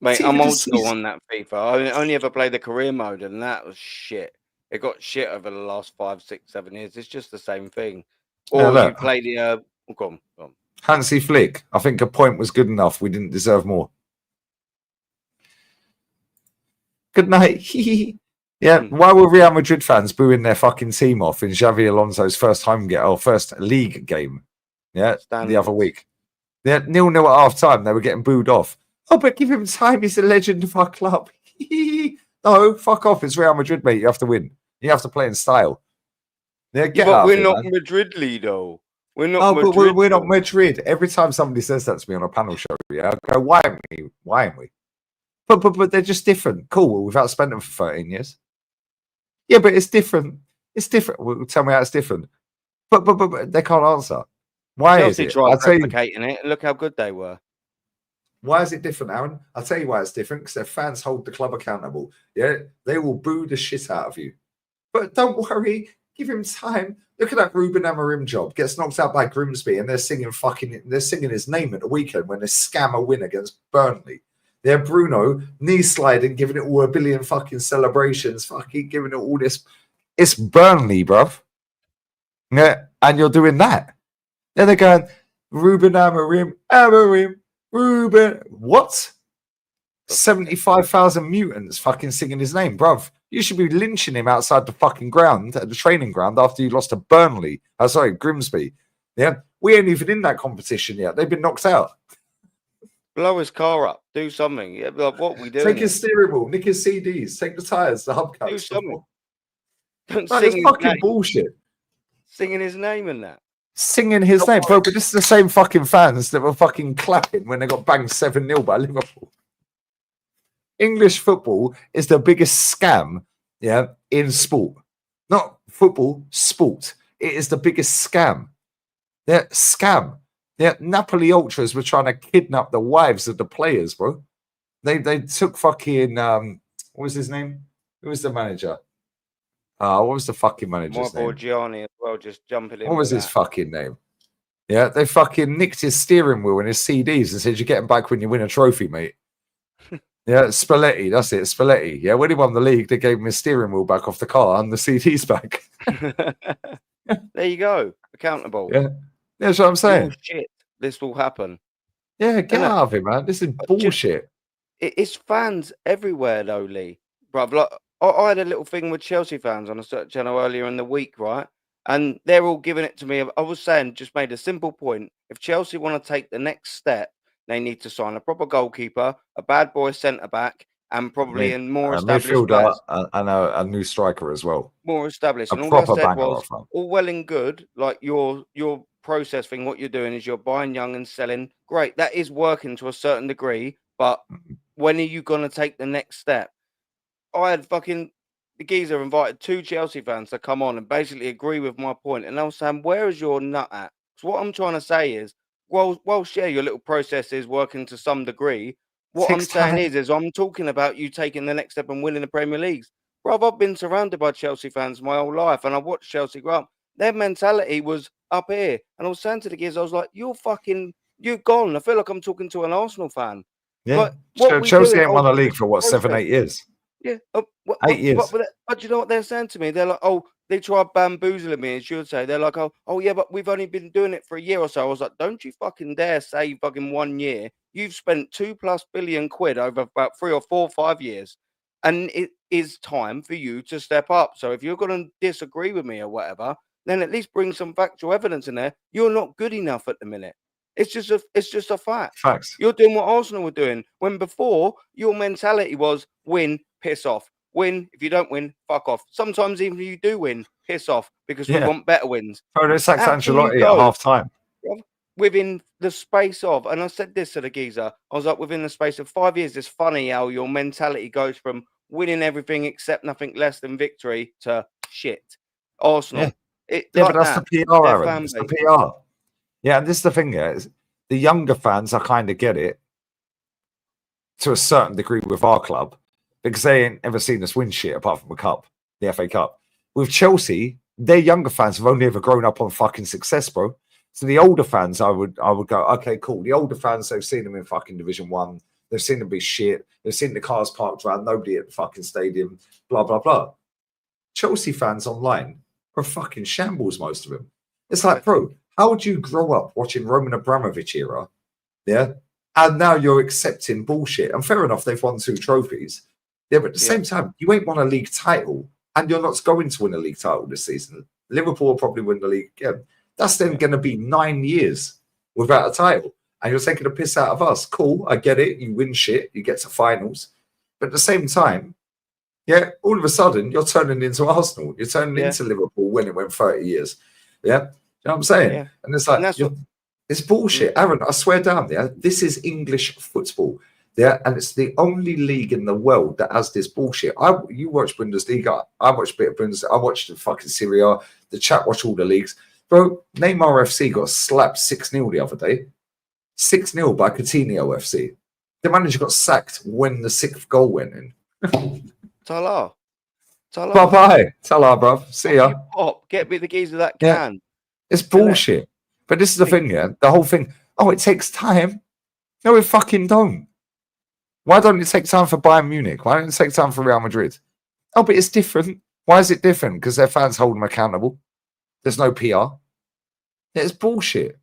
[SPEAKER 4] Mate, I'm old school on that FIFA. I only ever played the career mode, and that was shit. It got shit over the last 5, 6, 7 years. It's just the same thing. Or you play the go on.
[SPEAKER 1] Hansi Flick. I think a point was good enough. We didn't deserve more. Good night. Yeah, why were Real Madrid fans booing their fucking team off in Xavi Alonso's first league game? Yeah, the other week. Yeah, 0-0 at half time. They were getting booed off. Oh, but give him time. He's a legend of our club. No, fuck off. It's Real Madrid, mate. You have to win. You have to play in style. Yeah,
[SPEAKER 4] but we're not Madrid, though. We're not Madrid.
[SPEAKER 1] But we're not Madrid. Every time somebody says that to me on a panel show, I go, why aren't we? Why aren't we? But they're just different. Cool. We've outspent them for 13 years. Yeah, but it's different. It's different. Well, tell me how it's different. But they can't answer. Why is
[SPEAKER 4] Chelsea
[SPEAKER 1] it?
[SPEAKER 4] tried
[SPEAKER 1] I'll tell you.
[SPEAKER 4] replicating it. And look how good they were.
[SPEAKER 1] Why is it different, Aaron? I'll tell you why it's different, because their fans hold the club accountable. Yeah, they will boo the shit out of you. But don't worry, give him time. Look at that Ruben Amorim job. Gets knocked out by Grimsby, and they're singing his name at the weekend when they scam a win against Burnley. Yeah, Bruno, knee sliding, giving it all a billion fucking celebrations, fucking giving it all this. It's Burnley, bruv. Yeah, and you're doing that. Then they're going, Ruben Amorim, Ruben. What? 75,000 mutants fucking singing his name, bruv. You should be lynching him outside the fucking ground, at the training ground, after you lost to Burnley. Grimsby. Yeah, we ain't even in that competition yet. They've been knocked out.
[SPEAKER 4] Blow his car up. Do something. Yeah, like, what we doing?
[SPEAKER 1] Take his steering wheel, nick his CDs, take the tires, the hubcaps.
[SPEAKER 4] Do something. Don't
[SPEAKER 1] Like,
[SPEAKER 4] sing
[SPEAKER 1] it's
[SPEAKER 4] his
[SPEAKER 1] fucking
[SPEAKER 4] name.
[SPEAKER 1] bullshit.
[SPEAKER 4] Singing his name and that.
[SPEAKER 1] Singing his name, bro. But this is the same fucking fans that were fucking clapping when they got banged 7-0 by Liverpool. English football is the biggest scam, yeah, in sport. Not football, sport. It is the biggest scam. Yeah, scam. Yeah, Napoli Ultras were trying to kidnap the wives of the players, bro. They took fucking what was his name? Who was the manager? What was the fucking manager's
[SPEAKER 4] My boy
[SPEAKER 1] name?
[SPEAKER 4] Gianni as well, just jumping in.
[SPEAKER 1] What was
[SPEAKER 4] with
[SPEAKER 1] his
[SPEAKER 4] that.
[SPEAKER 1] fucking name? Yeah, they fucking nicked his steering wheel and his CDs and said, "You get them back when you win a trophy, mate." Yeah, Spalletti, that's it, Spalletti. Yeah, when he won the league, they gave him his steering wheel back off the car and the CDs back.
[SPEAKER 4] There you go. Accountable.
[SPEAKER 1] Yeah, that's what I'm
[SPEAKER 4] Your
[SPEAKER 1] saying.
[SPEAKER 4] shit. This will happen.
[SPEAKER 1] Yeah, get
[SPEAKER 4] Innit?
[SPEAKER 1] out of it, man. This is bullshit.
[SPEAKER 4] It's fans everywhere, though, Lee. Bruv, like, I had a little thing with Chelsea fans on a certain channel earlier in the week, right? And they're all giving it to me. I was saying, just made a simple point. If Chelsea want to take the next step, they need to sign a proper goalkeeper, a bad boy centre back, and probably in more established players.
[SPEAKER 1] Midfielder and a new striker as well.
[SPEAKER 4] More established.
[SPEAKER 1] A
[SPEAKER 4] And all I
[SPEAKER 1] proper
[SPEAKER 4] said
[SPEAKER 1] banger
[SPEAKER 4] was,
[SPEAKER 1] off them.
[SPEAKER 4] all well and good, like your process thing, what you're doing is you're buying young and selling. Great, that is working to a certain degree, but when are you going to take the next step? I had fucking the geezer invited 2 Chelsea fans to come on and basically agree with my point, and I was saying, where is your nut at? So what I'm trying to say is, well, yeah, your little process is working to some degree. What I'm
[SPEAKER 1] Takes
[SPEAKER 4] saying
[SPEAKER 1] time.
[SPEAKER 4] is I'm talking about you taking the next step and winning the Premier Leagues. Bro, I've been surrounded by Chelsea fans my whole life, and I watched Chelsea grow up. Their mentality was up here, and I was saying to the geezers, I was like, you're gone. I feel like I'm talking to an Arsenal fan.
[SPEAKER 1] Yeah,
[SPEAKER 4] Like, what we
[SPEAKER 1] Chelsea
[SPEAKER 4] doing?
[SPEAKER 1] ain't won a league for what, 7-8 years?
[SPEAKER 4] Yeah.
[SPEAKER 1] 8 years.
[SPEAKER 4] But you know what they're saying to me? They're like, oh, they tried bamboozling me, as you would say. They're like, oh, yeah, but we've only been doing it for a year or so. I was like, don't you fucking dare say fucking 1 year. You've spent 2+ billion quid over about 3 or 4 or 5 years. And it is time for you to step up. So if you're going to disagree with me or whatever, then at least bring some factual evidence in there. You're not good enough at the minute. It's just a fact.
[SPEAKER 1] Facts.
[SPEAKER 4] You're doing what Arsenal were doing when before your mentality was win, piss off. Win. If you don't win, fuck off. Sometimes even if you do win, piss off because we
[SPEAKER 1] Yeah.
[SPEAKER 4] want better wins.
[SPEAKER 1] Bro, they sacked
[SPEAKER 4] How can you
[SPEAKER 1] Ancelotti
[SPEAKER 4] go
[SPEAKER 1] at half time.
[SPEAKER 4] within the space of, and I said this to the geezer, I was like, within the space of 5 years, it's funny how your mentality goes from winning everything except nothing less than victory to shit. Arsenal.
[SPEAKER 1] Yeah,
[SPEAKER 4] Like
[SPEAKER 1] but that's
[SPEAKER 4] that.
[SPEAKER 1] the PR,
[SPEAKER 4] Their
[SPEAKER 1] Aaron.
[SPEAKER 4] fan
[SPEAKER 1] It's the
[SPEAKER 4] base.
[SPEAKER 1] PR. Yeah, and this is the thing, yeah. Is the younger fans, I kind of get it to a certain degree with our club because they ain't ever seen us win shit apart from a cup, the FA Cup. With Chelsea, their younger fans have only ever grown up on fucking success, bro. So the older fans, I would go, okay, cool. The older fans, they've seen them in fucking Division 1. They've seen them be shit. They've seen the cars parked around, nobody at the fucking stadium, blah, blah, blah. Chelsea fans online are fucking shambles, most of them. It's like, bro, how would you grow up watching Roman Abramovich era? Yeah. And now you're accepting bullshit. And fair enough, they've won 2 trophies. Yeah, but at the same time, you ain't won a league title and you're not going to win a league title this season. Liverpool will probably win the league again. That's then going to be 9 years without a title. And you're taking a piss out of us. Cool, I get it. You win shit, you get to finals. But at the same time, yeah, all of a sudden, you're turning into Arsenal. You're turning into Liverpool when it went 30 years. Yeah? You know what I'm saying?
[SPEAKER 4] Yeah.
[SPEAKER 1] And it's like, it's bullshit. Aaron, I swear down, yeah, this is English football. Yeah, and it's the only league in the world that has this bullshit. You watch Bundesliga, I watch a bit of Bundesliga, I watch the fucking Serie A, the chat watch all the leagues. Bro, Neymar FC got slapped 6-0 the other day. 6-0 by Coutinho FC. The manager got sacked when the 6th goal went in.
[SPEAKER 4] Salah.
[SPEAKER 1] Bye-bye. Salah, bruv. See ya.
[SPEAKER 4] Pop, get me the geezer that
[SPEAKER 1] Yeah.
[SPEAKER 4] can.
[SPEAKER 1] It's bullshit. But this is the thing, yeah? The whole thing, oh, it takes time. No, it fucking don't. Why don't it take time for Bayern Munich? Why don't it take time for Real Madrid? Oh, but it's different. Why is it different? Because their fans hold them accountable. There's no PR. It's bullshit.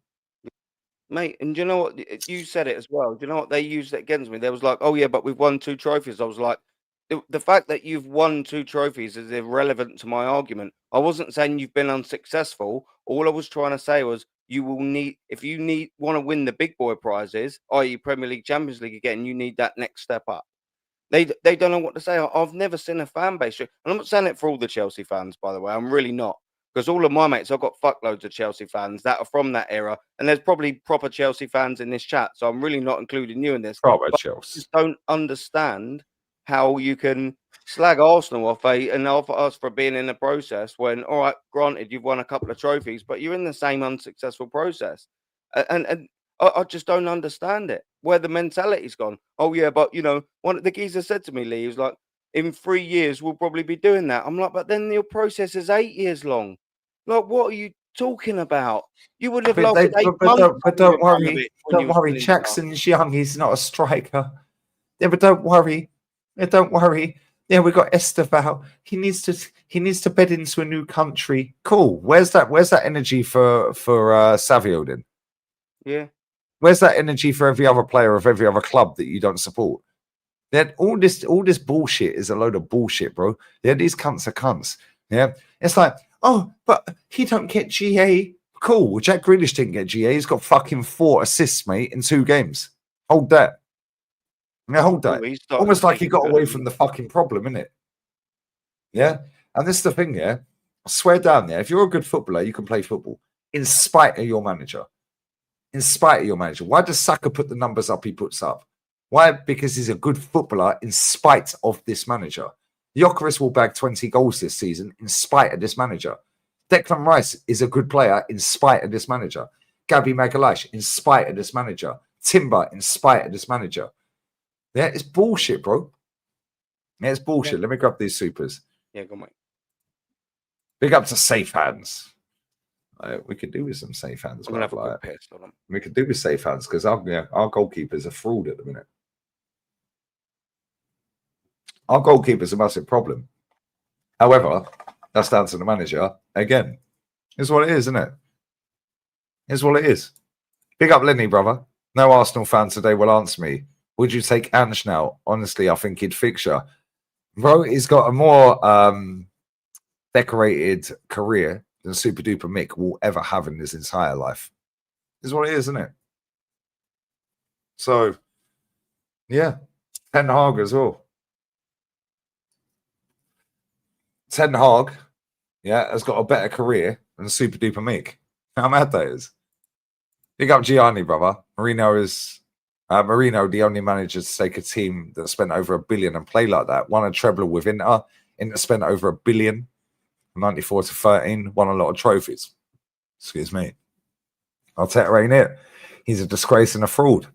[SPEAKER 4] Mate, and do you know what? You said it as well. Do you know what? They used it against me. They was like, oh, yeah, but we've won 2 trophies. I was like, the fact that you've won 2 trophies is irrelevant to my argument. I wasn't saying you've been unsuccessful. All I was trying to say was you will need, if you want to win the big boy prizes, i.e. Premier League, Champions League again, you need that next step up. They don't know what to say. I've never seen a fan base. And I'm not saying it for all the Chelsea fans, by the way. I'm really not. Because all of my mates, I've got fuckloads of Chelsea fans that are from that era. And there's probably proper Chelsea fans in this chat. So I'm really not including you in this.
[SPEAKER 1] Proper
[SPEAKER 4] But
[SPEAKER 1] Chelsea.
[SPEAKER 4] I just don't understand how you can slag Arsenal off and offer us for being in the process when, all right, granted, you've won a couple of trophies, but you're in the same unsuccessful process. And I just don't understand it, where the mentality's gone. Oh, yeah, but, you know, one of the geezer said to me, Lee, he was like, in 3 years, we'll probably be doing that. I'm like, but then your process is 8 years long. Like, what are you talking about? You would have lasted 8 months.
[SPEAKER 1] But don't worry. Don't worry. Jackson's young. He's not a striker. Yeah, but don't worry. Yeah, don't worry. Yeah, we got Esteval. He needs to bed into a new country. Cool. Where's that energy for Savio then?
[SPEAKER 4] Yeah.
[SPEAKER 1] Where's that energy for every other player of every other club that you don't support? Then all this bullshit is a load of bullshit, bro. Yeah, these cunts are cunts. Yeah, it's like, oh, but he don't get GA. Cool. Well, Jack Grealish didn't get GA. He's got fucking 4 assists, mate, in 2 games. Hold that. Yeah, hold that. Almost like he got away from the fucking problem, innit? Yeah, and this is the thing, yeah. I swear down there, if you're a good footballer, you can play football in spite of your manager. In spite of your manager. Why does Saka put the numbers up he puts up? Why? Because he's a good footballer in spite of this manager. Gyökeres will bag 20 goals this season in spite of this manager. Declan Rice is a good player in spite of this manager. Gabby Magalhaes in spite of this manager. Timber in spite of this manager. Yeah, it's bullshit, bro. Yeah, it's bullshit. Let me grab these supers.
[SPEAKER 4] Yeah, go on, mate.
[SPEAKER 1] Big up to safe hands. We could do with some safe hands.
[SPEAKER 4] I'm gonna have a quick piss. Hold on.
[SPEAKER 1] We could do with safe hands because our goalkeeper's a fraud at the minute. Our goalkeeper's a massive problem. However, that's down to the manager. Again, it's what it is, isn't it? It's what it is. Big up Lenny, brother. No Arsenal fan today will answer me. Would you take Ange now? Honestly, I think he'd fix you. Bro, he's got a more decorated career than Super Duper Mick will ever have in his entire life. Is what it is, isn't it? So, yeah. Ten Hag as well. Ten Hag, yeah, has got a better career than Super Duper Mick. How mad that is. Big up Gianni, brother. Marino, the only manager to take a team that spent over $1 billion and play like that. Won a treble with Inter. Inter spent over $1 billion. 94-13, won a lot of trophies. Excuse me. Arteta ain't it. He's a disgrace and a fraud.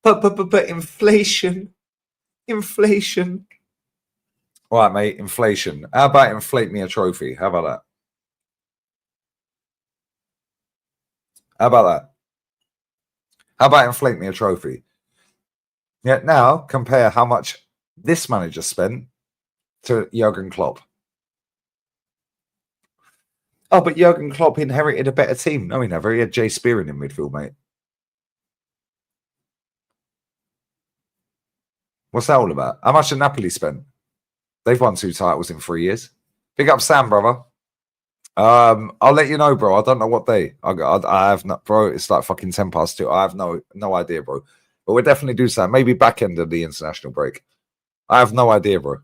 [SPEAKER 1] But inflation. All right, mate, inflation. How about inflate me a trophy? How about that? How about inflate me a trophy? Yeah, now compare how much this manager spent to Jurgen Klopp. Oh, but Jurgen Klopp inherited a better team. No, he never. He had Jay Spearing in midfield, mate. What's that all about? How much did Napoli spend? They've won 2 titles in 3 years. Big up Sam, brother. I'll let you know, bro. I don't know what day. I have not, bro. It's like fucking 10 past 2. I have no idea, bro. But we'll definitely do something. Maybe back end of the international break. I have no idea, bro.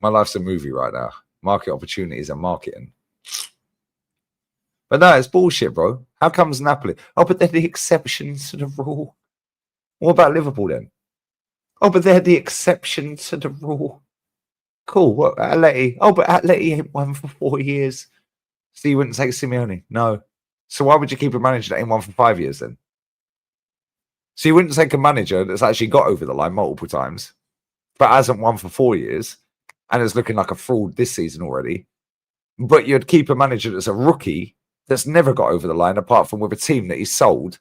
[SPEAKER 1] My life's a movie right now. Market opportunities and marketing. But no, it's bullshit, bro. How comes Napoli? Oh, but they're the exception to the rule. What about Liverpool then? Oh, but they're the exception to the rule. Cool. What, Atleti? Oh, but Atleti ain't won for 4 years. So you wouldn't take Simeone? No. So why would you keep a manager that ain't won for 5 years then? So you wouldn't take a manager that's actually got over the line multiple times, but hasn't won for 4 years and is looking like a fraud this season already. But you'd keep a manager that's a rookie that's never got over the line apart from with a team that he sold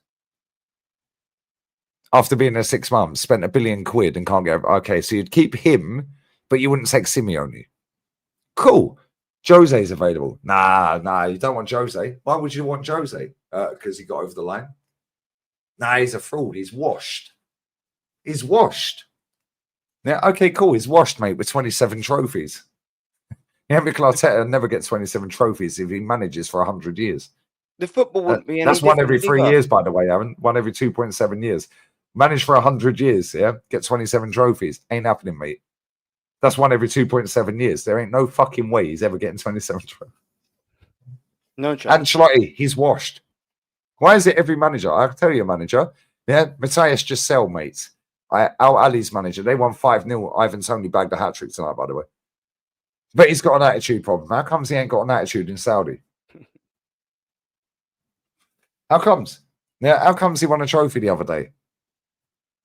[SPEAKER 1] after being there 6 months, spent £1 billion and can't get over. Okay, so you'd keep him, but you wouldn't take Simeone. Cool. Jose's available. Nah, you don't want Jose. Why would you want Jose? Because he got over the line. Nah, he's a fraud. He's washed. He's washed. Yeah, okay, cool. He's washed, mate, with 27 trophies. Yeah, Mikel Arteta never gets 27 trophies if he manages for 100 years.
[SPEAKER 4] The football wouldn't be any
[SPEAKER 1] That's one every
[SPEAKER 4] different
[SPEAKER 1] 3
[SPEAKER 4] either.
[SPEAKER 1] years, by the way, Aaron. One every 2.7 years. Manage for 100 years, yeah? Get 27 trophies. Ain't happening, mate. That's one every 2.7 years. There ain't no fucking way he's ever getting 27 trophies.
[SPEAKER 4] No chance.
[SPEAKER 1] Ancelotti, he's washed. Why is it every manager? I'll tell you, manager. Yeah, Matthias Giselle, mate. Al Ali's manager. They won 5-0. Ivan Toney bagged a hat trick tonight, by the way. But he's got an attitude problem. How comes he ain't got an attitude in Saudi? How comes? Yeah, how comes he won a trophy the other day?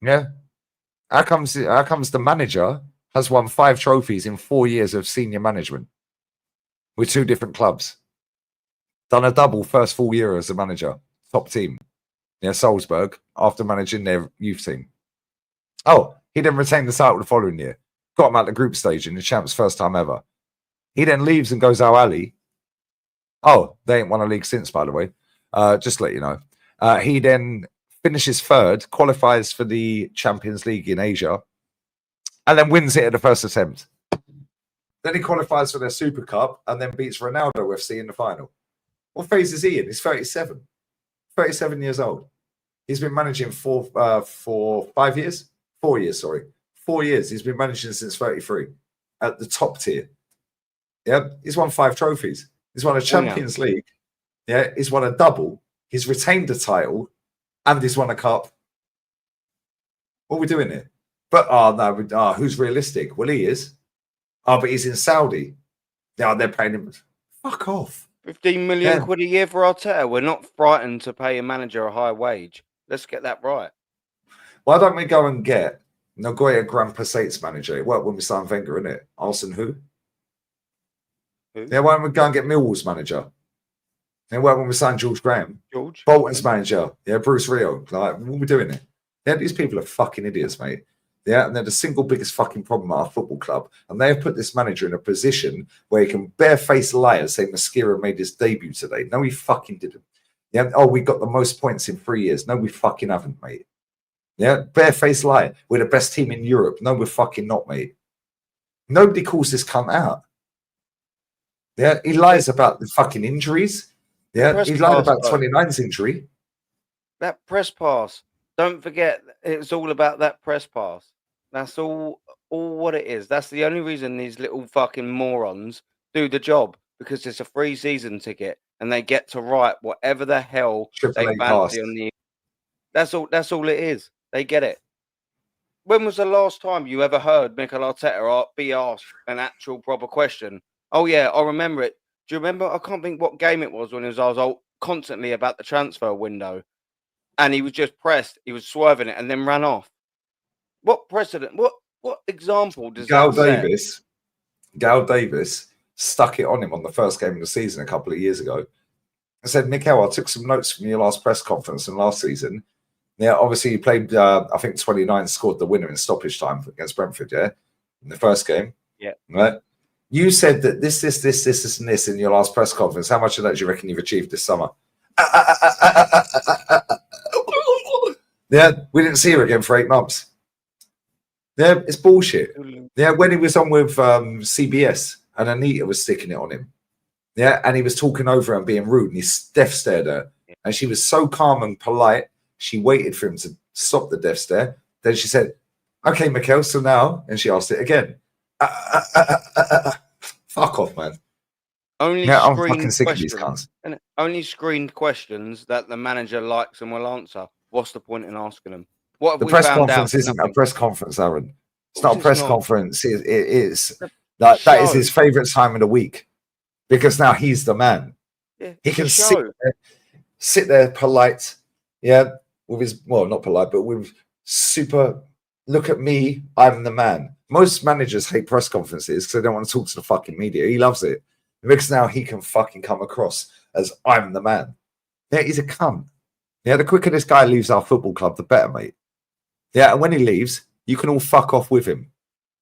[SPEAKER 1] Yeah. How comes the manager has won 5 trophies in 4 years of senior management with 2 different clubs? Done a double first full year as a manager. Top team. Yeah, Salzburg, after managing their youth team. Oh, he then retained the title the following year. Got him out the group stage in the champs' first time ever. He then leaves and goes Al Ali. Oh, they ain't won a league since, by the way. Just to let you know. He then finishes 3rd, qualifies for the Champions League in Asia, and then wins it at the first attempt. Then he qualifies for their Super Cup and then beats Ronaldo FC in the final. What phase is he in? He's 37. 37 years old. He's been managing for 5 years? 4 years, sorry. 4 years. He's been managing since 33 at the top tier. Yeah, he's won 5 trophies. He's won a Champions League. Yeah, he's won a double. He's retained a title and he's won a cup. What are we doing here? But, who's realistic? Well, he is. Oh, but he's in Saudi. Yeah, they're paying him. Fuck off.
[SPEAKER 4] 15 million quid a year for Arteta. We're not frightened to pay a manager a high wage. Let's get that right.
[SPEAKER 1] Why don't we go and get Nagoya Grand Passate's manager? It worked when we signed Wenger, innit? Arsene who? Yeah, why don't we go and get Millwall's manager? It worked when we signed George Graham. Bolton's manager. Yeah, Bruce Rio. Like, what are we doing here? Yeah, these people are fucking idiots, mate. Yeah, and they're the single biggest fucking problem at our football club. And they have put this manager in a position where he can barefaced lie and say Mosquera made his debut today. No, he fucking didn't. Yeah, oh, we got the most points in 3 years. No, we fucking haven't, mate. Yeah, barefaced lie. We're the best team in Europe. No, we're fucking not, mate. Nobody calls this cunt out. Yeah, he lies about the fucking injuries. Yeah, he lied about 29's injury.
[SPEAKER 4] That press pass. Don't forget, it's all about that press pass. That's all what it is. That's the only reason these little fucking morons do the job, because it's a free season ticket and they get to write whatever the hell they fancy on the. That's all it is. They get it. When was the last time you ever heard Mikel Arteta be asked an actual proper question? Oh yeah, I remember it. Do you remember? I can't think what game it was when he was asked constantly about the transfer window. And he was just pressed. He was swerving it and then ran off. What precedent? What example does that set?
[SPEAKER 1] Gal Davis stuck it on him on the first game of the season a couple of years ago. I said, Mikel, I took some notes from your last press conference and last season. Yeah, obviously you played, I think 29 scored the winner in stoppage time against Brentford, yeah? In the first game.
[SPEAKER 4] Yeah.
[SPEAKER 1] Right? You said that this, and this in your last press conference. How much of that do you reckon you've achieved this summer? Yeah, we didn't see her again for 8 months. Yeah, it's bullshit. Yeah, when he was on with CBS and Anita was sticking it on him. Yeah, and he was talking over her and being rude and he death stared her. And she was so calm and polite, she waited for him to stop the death stare. Then she said, okay, Mikel, so now, and she asked it again. Fuck off, man.
[SPEAKER 4] Only
[SPEAKER 1] I'm fucking sick of these cunts.
[SPEAKER 4] Only screened questions that the manager likes and will answer. What's the point in asking them? What have
[SPEAKER 1] the
[SPEAKER 4] we
[SPEAKER 1] press
[SPEAKER 4] found
[SPEAKER 1] conference
[SPEAKER 4] out?
[SPEAKER 1] isn't a press conference, Aaron. It's not a
[SPEAKER 4] It's
[SPEAKER 1] press
[SPEAKER 4] not.
[SPEAKER 1] conference. It is that is his favorite time of the week because now he's the man.
[SPEAKER 4] Yeah,
[SPEAKER 1] He
[SPEAKER 4] it's
[SPEAKER 1] can
[SPEAKER 4] a show.
[SPEAKER 1] sit there polite, yeah, with his, well, not polite, but with super, look at me, I'm the man. Most managers hate press conferences because they don't want to talk to the fucking media. He loves it because now he can fucking come across as I'm the man. Yeah, he's a cunt. Yeah, the quicker this guy leaves our football club, the better, mate. Yeah, and when he leaves, you can all fuck off with him.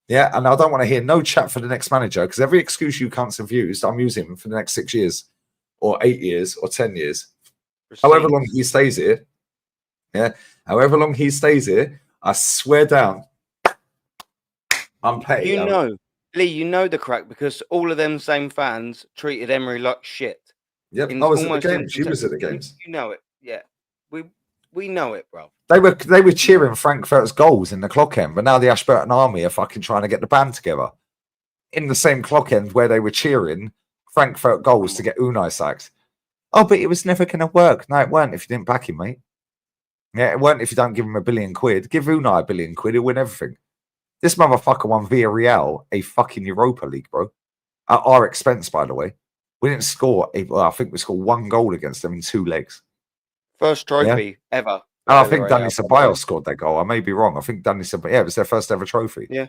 [SPEAKER 1] Yeah, and I don't want to hear no chat for the next manager because every excuse you cunts have used, I'm using for the next 6 years or 8 years or 10 years. However long he stays here, yeah, however long he stays here, I swear down, I'm petty.
[SPEAKER 4] You know, Lee, you know the crack because all of them same fans treated Emery like shit.
[SPEAKER 1] Yep,
[SPEAKER 4] In
[SPEAKER 1] I was at the
[SPEAKER 4] almost
[SPEAKER 1] games. She was at the games.
[SPEAKER 4] You know it, yeah. We know it, bro.
[SPEAKER 1] They were cheering Frankfurt's goals in the clock end, but now the Ashburton Army are fucking trying to get the band together in the same clock end where they were cheering Frankfurt goals to get Unai sacked. Oh, but it was never going to work. No, it weren't if you didn't back him, mate. Yeah, it weren't if you don't give him £1 billion. Give Unai £1 billion, he'll win everything. This motherfucker won Villarreal a fucking Europa League, bro. At our expense, by the way. We didn't score, I think we scored 1 goal against them in 2 legs.
[SPEAKER 4] First trophy ever.
[SPEAKER 1] And I think Dani Ceballos scored that goal. I may be wrong. I think Dani Ceballos, yeah, it was their first ever trophy.
[SPEAKER 4] Yeah.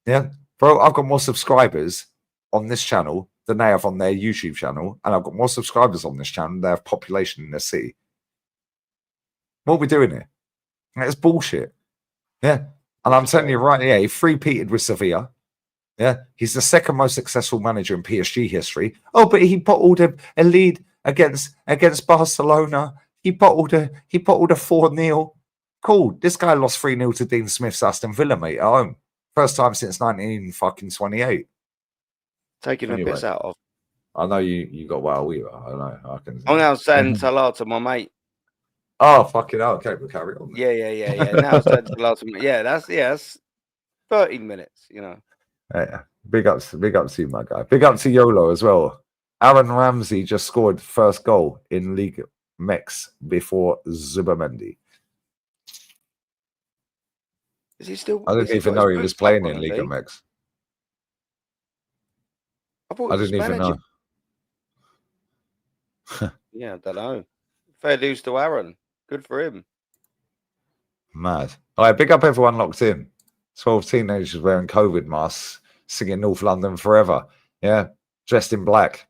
[SPEAKER 1] Yeah. Bro, I've got more subscribers on this channel than they have on their YouTube channel. And I've got more subscribers on this channel than they have population in their city. What are we doing here? It's bullshit. Yeah. And I'm telling you right, yeah, he three-peated with Sevilla. Yeah. He's the second most successful manager in PSG history. Oh, but he bottled a lead against Barcelona. He bottled a 4-0. Cool. This guy lost 3-0 to Dean Smith's Aston Villa, mate, at home. First time since 1928.
[SPEAKER 4] Taking a piss out of.
[SPEAKER 1] I know you got Wow Weaver. I know.
[SPEAKER 4] I'm now saying hello to my mate.
[SPEAKER 1] Oh, fucking hell. Okay, we'll carry on.
[SPEAKER 4] Yeah. Now saying hello to me. Yeah, that's 30 minutes, you know.
[SPEAKER 1] Yeah. Big up to you, my guy. Big up to YOLO as well. Aaron Ramsey just scored first goal in League Mex before Zubamendi.
[SPEAKER 4] Is he still?
[SPEAKER 1] I didn't even know he was playing in League Mex. I didn't even know.
[SPEAKER 4] Yeah, I don't know. Fair dues to Aaron. Good for him.
[SPEAKER 1] Mad. All right, big up everyone locked in. 12 teenagers wearing COVID masks, singing North London Forever. Yeah, dressed in black.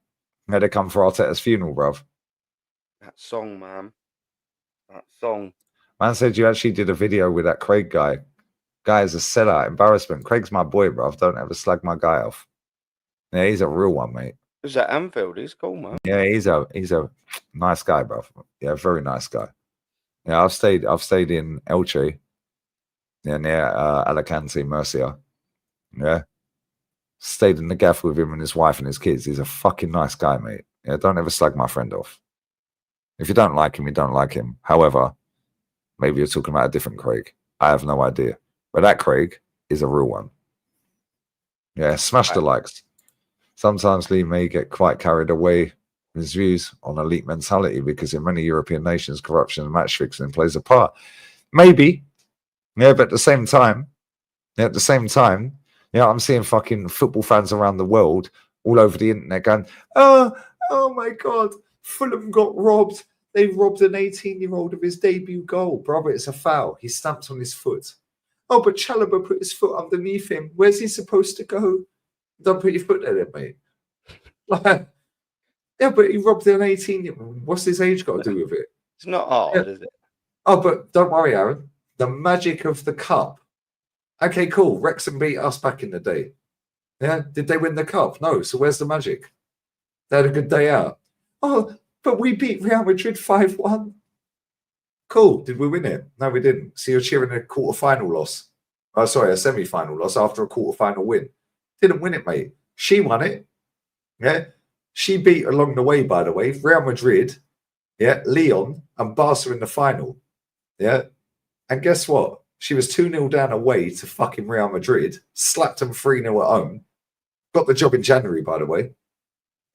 [SPEAKER 1] Had to come for Arteta's funeral, bruv.
[SPEAKER 4] That song, man. That song.
[SPEAKER 1] Man said you actually did a video with that Craig guy. Guy is a sellout. Embarrassment. Craig's my boy, bruv. Don't ever slag my guy off. Yeah, he's a real one, mate.
[SPEAKER 4] Who's at Anfield? He's cool, man.
[SPEAKER 1] Yeah, he's a nice guy, bruv. Yeah, very nice guy. Yeah, I've stayed in Elche. Yeah, near Alicante, Murcia. Yeah. Stayed in the gaff with him and his wife and his kids. He's a fucking nice guy, mate. Yeah, don't ever slag my friend off. If you don't like him, you don't like him. However, maybe you're talking about a different Craig. I have no idea. But that Craig is a real one. Yeah, smash the likes. Sometimes Lee may get quite carried away with his views on elite mentality because in many European nations, corruption and match fixing plays a part. Maybe. Yeah, but at the same time, I'm seeing fucking football fans around the world all over the internet going, oh my God, Fulham got robbed. They robbed an 18-year-old of his debut goal. Brother, it's a foul. He stamped on his foot. Oh, but Chalobah put his foot underneath him. Where's he supposed to go? Don't put your foot there, mate. Like, yeah, but he robbed an 18-year-old. What's his age got to do with it?
[SPEAKER 4] It's not hard, is it?
[SPEAKER 1] Oh, but don't worry, Aaron. The magic of the cup. Okay, cool. Wrexham beat us back in the day. Yeah, did they win the cup? No. So where's the magic? They had a good day out. Oh, but we beat Real Madrid 5-1. Cool. Did we win it? No, we didn't. So you're cheering a quarter-final loss. Oh, sorry, a semi-final loss after a quarter-final win. Didn't win it, mate. She won it. Yeah. She beat along the way, by the way, Real Madrid, yeah, Lyon, and Barca in the final. Yeah. And guess what? She was 2-0 down away to fucking Real Madrid, slapped them 3-0 at home. Got the job in January, by the way.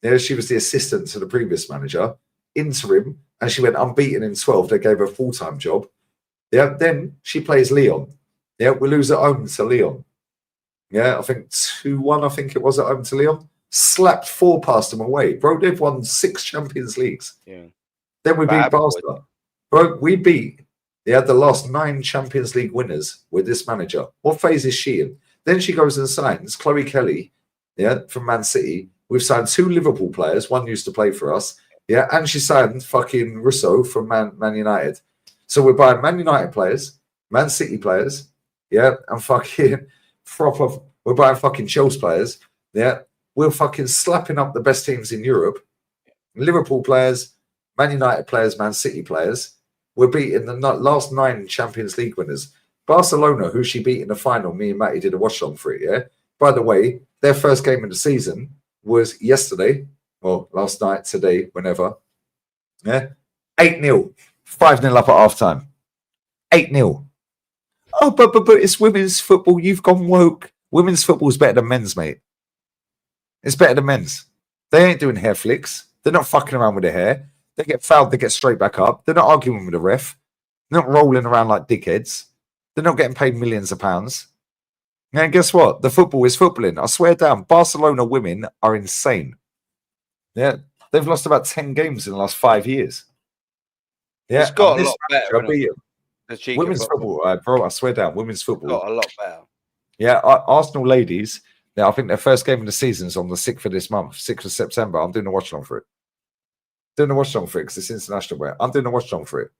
[SPEAKER 1] Yeah, she was the assistant to the previous manager, interim, and she went unbeaten in 12. They gave her a full-time job. Yeah, then she plays Lyon. Yeah, we lose at home to Lyon. Yeah, I think 2-1, I think it was at home to Lyon. slapped 4 past them away. Bro, they've won 6 Champions Leagues.
[SPEAKER 4] Yeah.
[SPEAKER 1] Then we beat
[SPEAKER 4] Bad boys.
[SPEAKER 1] Barca. Bro, we beat the last 9 Champions League winners with this manager. What phase is she in? Then she goes and signs Chloe Kelly, from Man City. We've signed 2 Liverpool players. One used to play for us. Yeah, and she signed fucking Russo from Man United. So we're buying Man United players, Man City players, and fucking proper. We're buying fucking Chelsea players. Yeah, we're fucking slapping up the best teams in Europe. Liverpool players, Man United players, Man City players. We're beating the last 9 Champions League winners. Barcelona, who she beat in the final, me and Matty did a watch along for it. Yeah. By the way, their first game of the season was yesterday, or last night, today, whenever. Yeah, 8-0, 5-0 up at half time. 8-0. Oh, but it's women's football. You've gone woke. Women's football is better than men's, mate. It's better than men's. They ain't doing hair flicks. They're not fucking around with their hair. They get fouled, they get straight back up. They're not arguing with the ref. They're not rolling around like dickheads. They're not getting paid millions of pounds. And guess what? The football is footballing. I swear down, Barcelona women are insane. Yeah, they've lost about 10 games in the last 5 years. Yeah,
[SPEAKER 4] It's got a
[SPEAKER 1] this
[SPEAKER 4] lot better.
[SPEAKER 1] manager,
[SPEAKER 4] Innit? The cheeky
[SPEAKER 1] women's football, bro, I swear down, women's football.
[SPEAKER 4] got a lot better.
[SPEAKER 1] Yeah, Arsenal ladies. Now, I think their first game of the season is on the 6th of this month, 6th of September. I'm doing a watch along for it. Doing a watch along for it because it's international wear. I'm doing a watch along for it.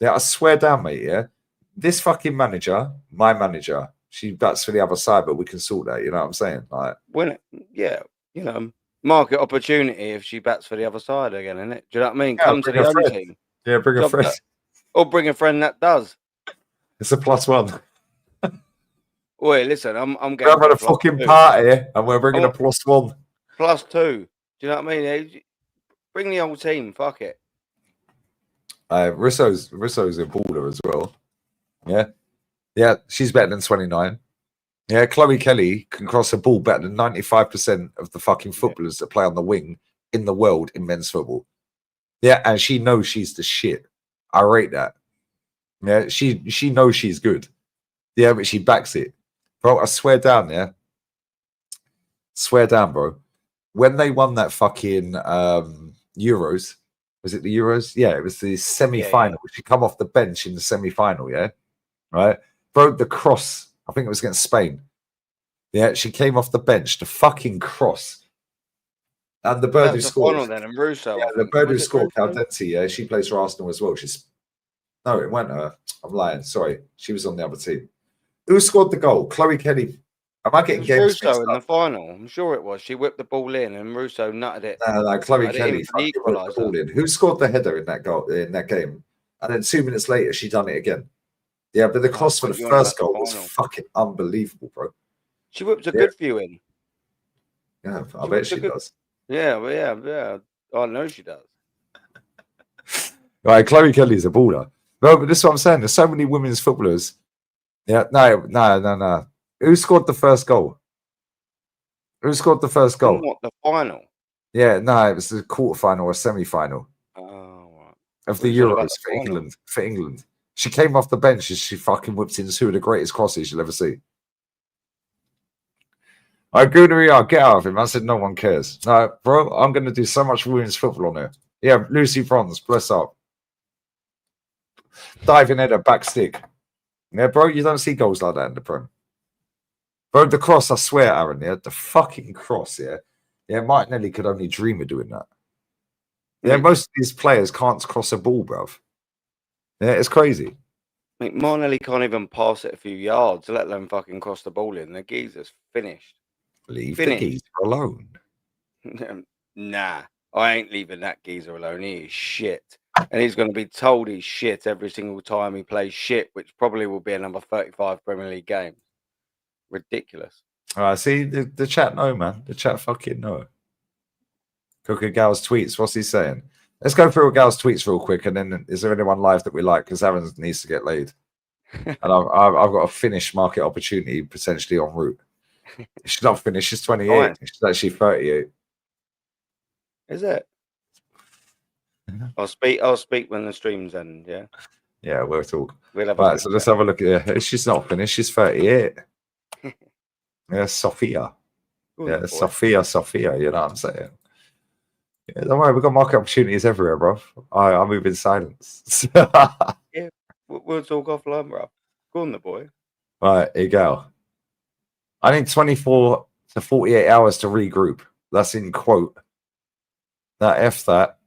[SPEAKER 1] Yeah, I swear down, mate. Yeah, this fucking manager, my manager, she bats for the other side, but we can sort that. You know what I'm saying? Like,
[SPEAKER 4] Market opportunity if she bats for the other side again, innit? Do you know what I mean?
[SPEAKER 1] Yeah,
[SPEAKER 4] Come to
[SPEAKER 1] bring
[SPEAKER 4] the
[SPEAKER 1] a
[SPEAKER 4] home
[SPEAKER 1] friend.
[SPEAKER 4] team.
[SPEAKER 1] Yeah, bring a
[SPEAKER 4] Job
[SPEAKER 1] friend.
[SPEAKER 4] done. Or bring a friend that does.
[SPEAKER 1] It's a +1.
[SPEAKER 4] Wait, listen, I'm
[SPEAKER 1] We're
[SPEAKER 4] getting
[SPEAKER 1] having a fucking party and we're bringing a +1.
[SPEAKER 4] +2. Do you know what I mean? Bring the whole team. Fuck it.
[SPEAKER 1] Russo's a baller as well. Yeah, she's better than 29. Yeah, Chloe Kelly can cross a ball better than 95% of the fucking footballers that play on the wing in the world in men's football. Yeah, and she knows she's the shit. I rate that. Yeah, she knows she's good. Yeah, but she backs it. Bro, I swear down, yeah. Swear down, bro. When they won that fucking Euros, was it the Euros? Yeah, it was the semi-final. She come off the bench in the semi-final, yeah? Right? Bro, the cross, I think it was against Spain. Yeah, she came off the bench, the fucking cross. And the bird who scored.
[SPEAKER 4] Then, and Russo,
[SPEAKER 1] yeah, the bird who scored, Caldenti, yeah, she plays for Arsenal as well. No, it weren't her. I'm lying. Sorry. She was on the other team. Who scored the goal? Chloe Kelly. Am I getting games
[SPEAKER 4] Russo in the final? I'm sure it was. She whipped the ball in and Russo nutted it.
[SPEAKER 1] No, Chloe Kelly fucking whipped the ball in. Who scored the header in that goal in that game? And then 2 minutes later, she done it again. Yeah, but the cost for the first goal was fucking unbelievable, bro.
[SPEAKER 4] She whipped a good few in.
[SPEAKER 1] Yeah, I bet she does.
[SPEAKER 4] Yeah, well, yeah. I know she does.
[SPEAKER 1] Right, Chloe Kelly's a baller. No, but this is what I'm saying. There's so many women's footballers. Yeah, no. Who scored the first goal? Who scored the first goal?
[SPEAKER 4] What, the final?
[SPEAKER 1] Yeah, no, it was the quarterfinal or semi-final of the Euros for England. For England, she came off the bench and she fucking whipped in 2 of the greatest crosses you'll ever see. I agree with you. Get out of him. I said no one cares. No, bro, I'm going to do so much women's football on here. Yeah, Lucy Bronze, bless up. Diving header, back stick. Yeah, bro, you don't see goals like that in the Prem. Bro, the cross, I swear, Aaron, yeah, the fucking cross, yeah. Yeah, Martinelli could only dream of doing that. Yeah, most of these players can't cross a ball, bruv. Yeah, it's crazy.
[SPEAKER 4] Mate, Martinelli can't even pass it a few yards, let alone fucking cross the ball in. The geezer's finished.
[SPEAKER 1] Leave the geezer alone.
[SPEAKER 4] Nah, I ain't leaving that geezer alone. He is shit. And he's going to be told he's shit every single time he plays shit, which probably will be another 35 Premier League games. Ridiculous.
[SPEAKER 1] All right, see, the chat know, man. The chat fucking know. Cooker Gal's tweets, what's he saying? Let's go through Gal's tweets real quick, and then is there anyone live that we like? Because Aaron needs to get laid. And I've got a Finnish market opportunity potentially en route. She's not finished, she's 28. Oh, she's actually 38.
[SPEAKER 4] Is it? I'll speak when the streams end, yeah?
[SPEAKER 1] Yeah, we'll talk.
[SPEAKER 4] We'll have
[SPEAKER 1] right, so let's have a look at her. She's not finished, she's 38. Yeah, Sophia.
[SPEAKER 4] Go on
[SPEAKER 1] Yeah,
[SPEAKER 4] then, boy.
[SPEAKER 1] Sophia, you know what I'm saying? Yeah, don't worry, we've got market opportunities everywhere, bro. I move in silence.
[SPEAKER 4] Yeah, we'll talk offline, bro. Go on, the boy.
[SPEAKER 1] Right, here you go. I need 24 to 48 hours to regroup. That's in quote. That F that.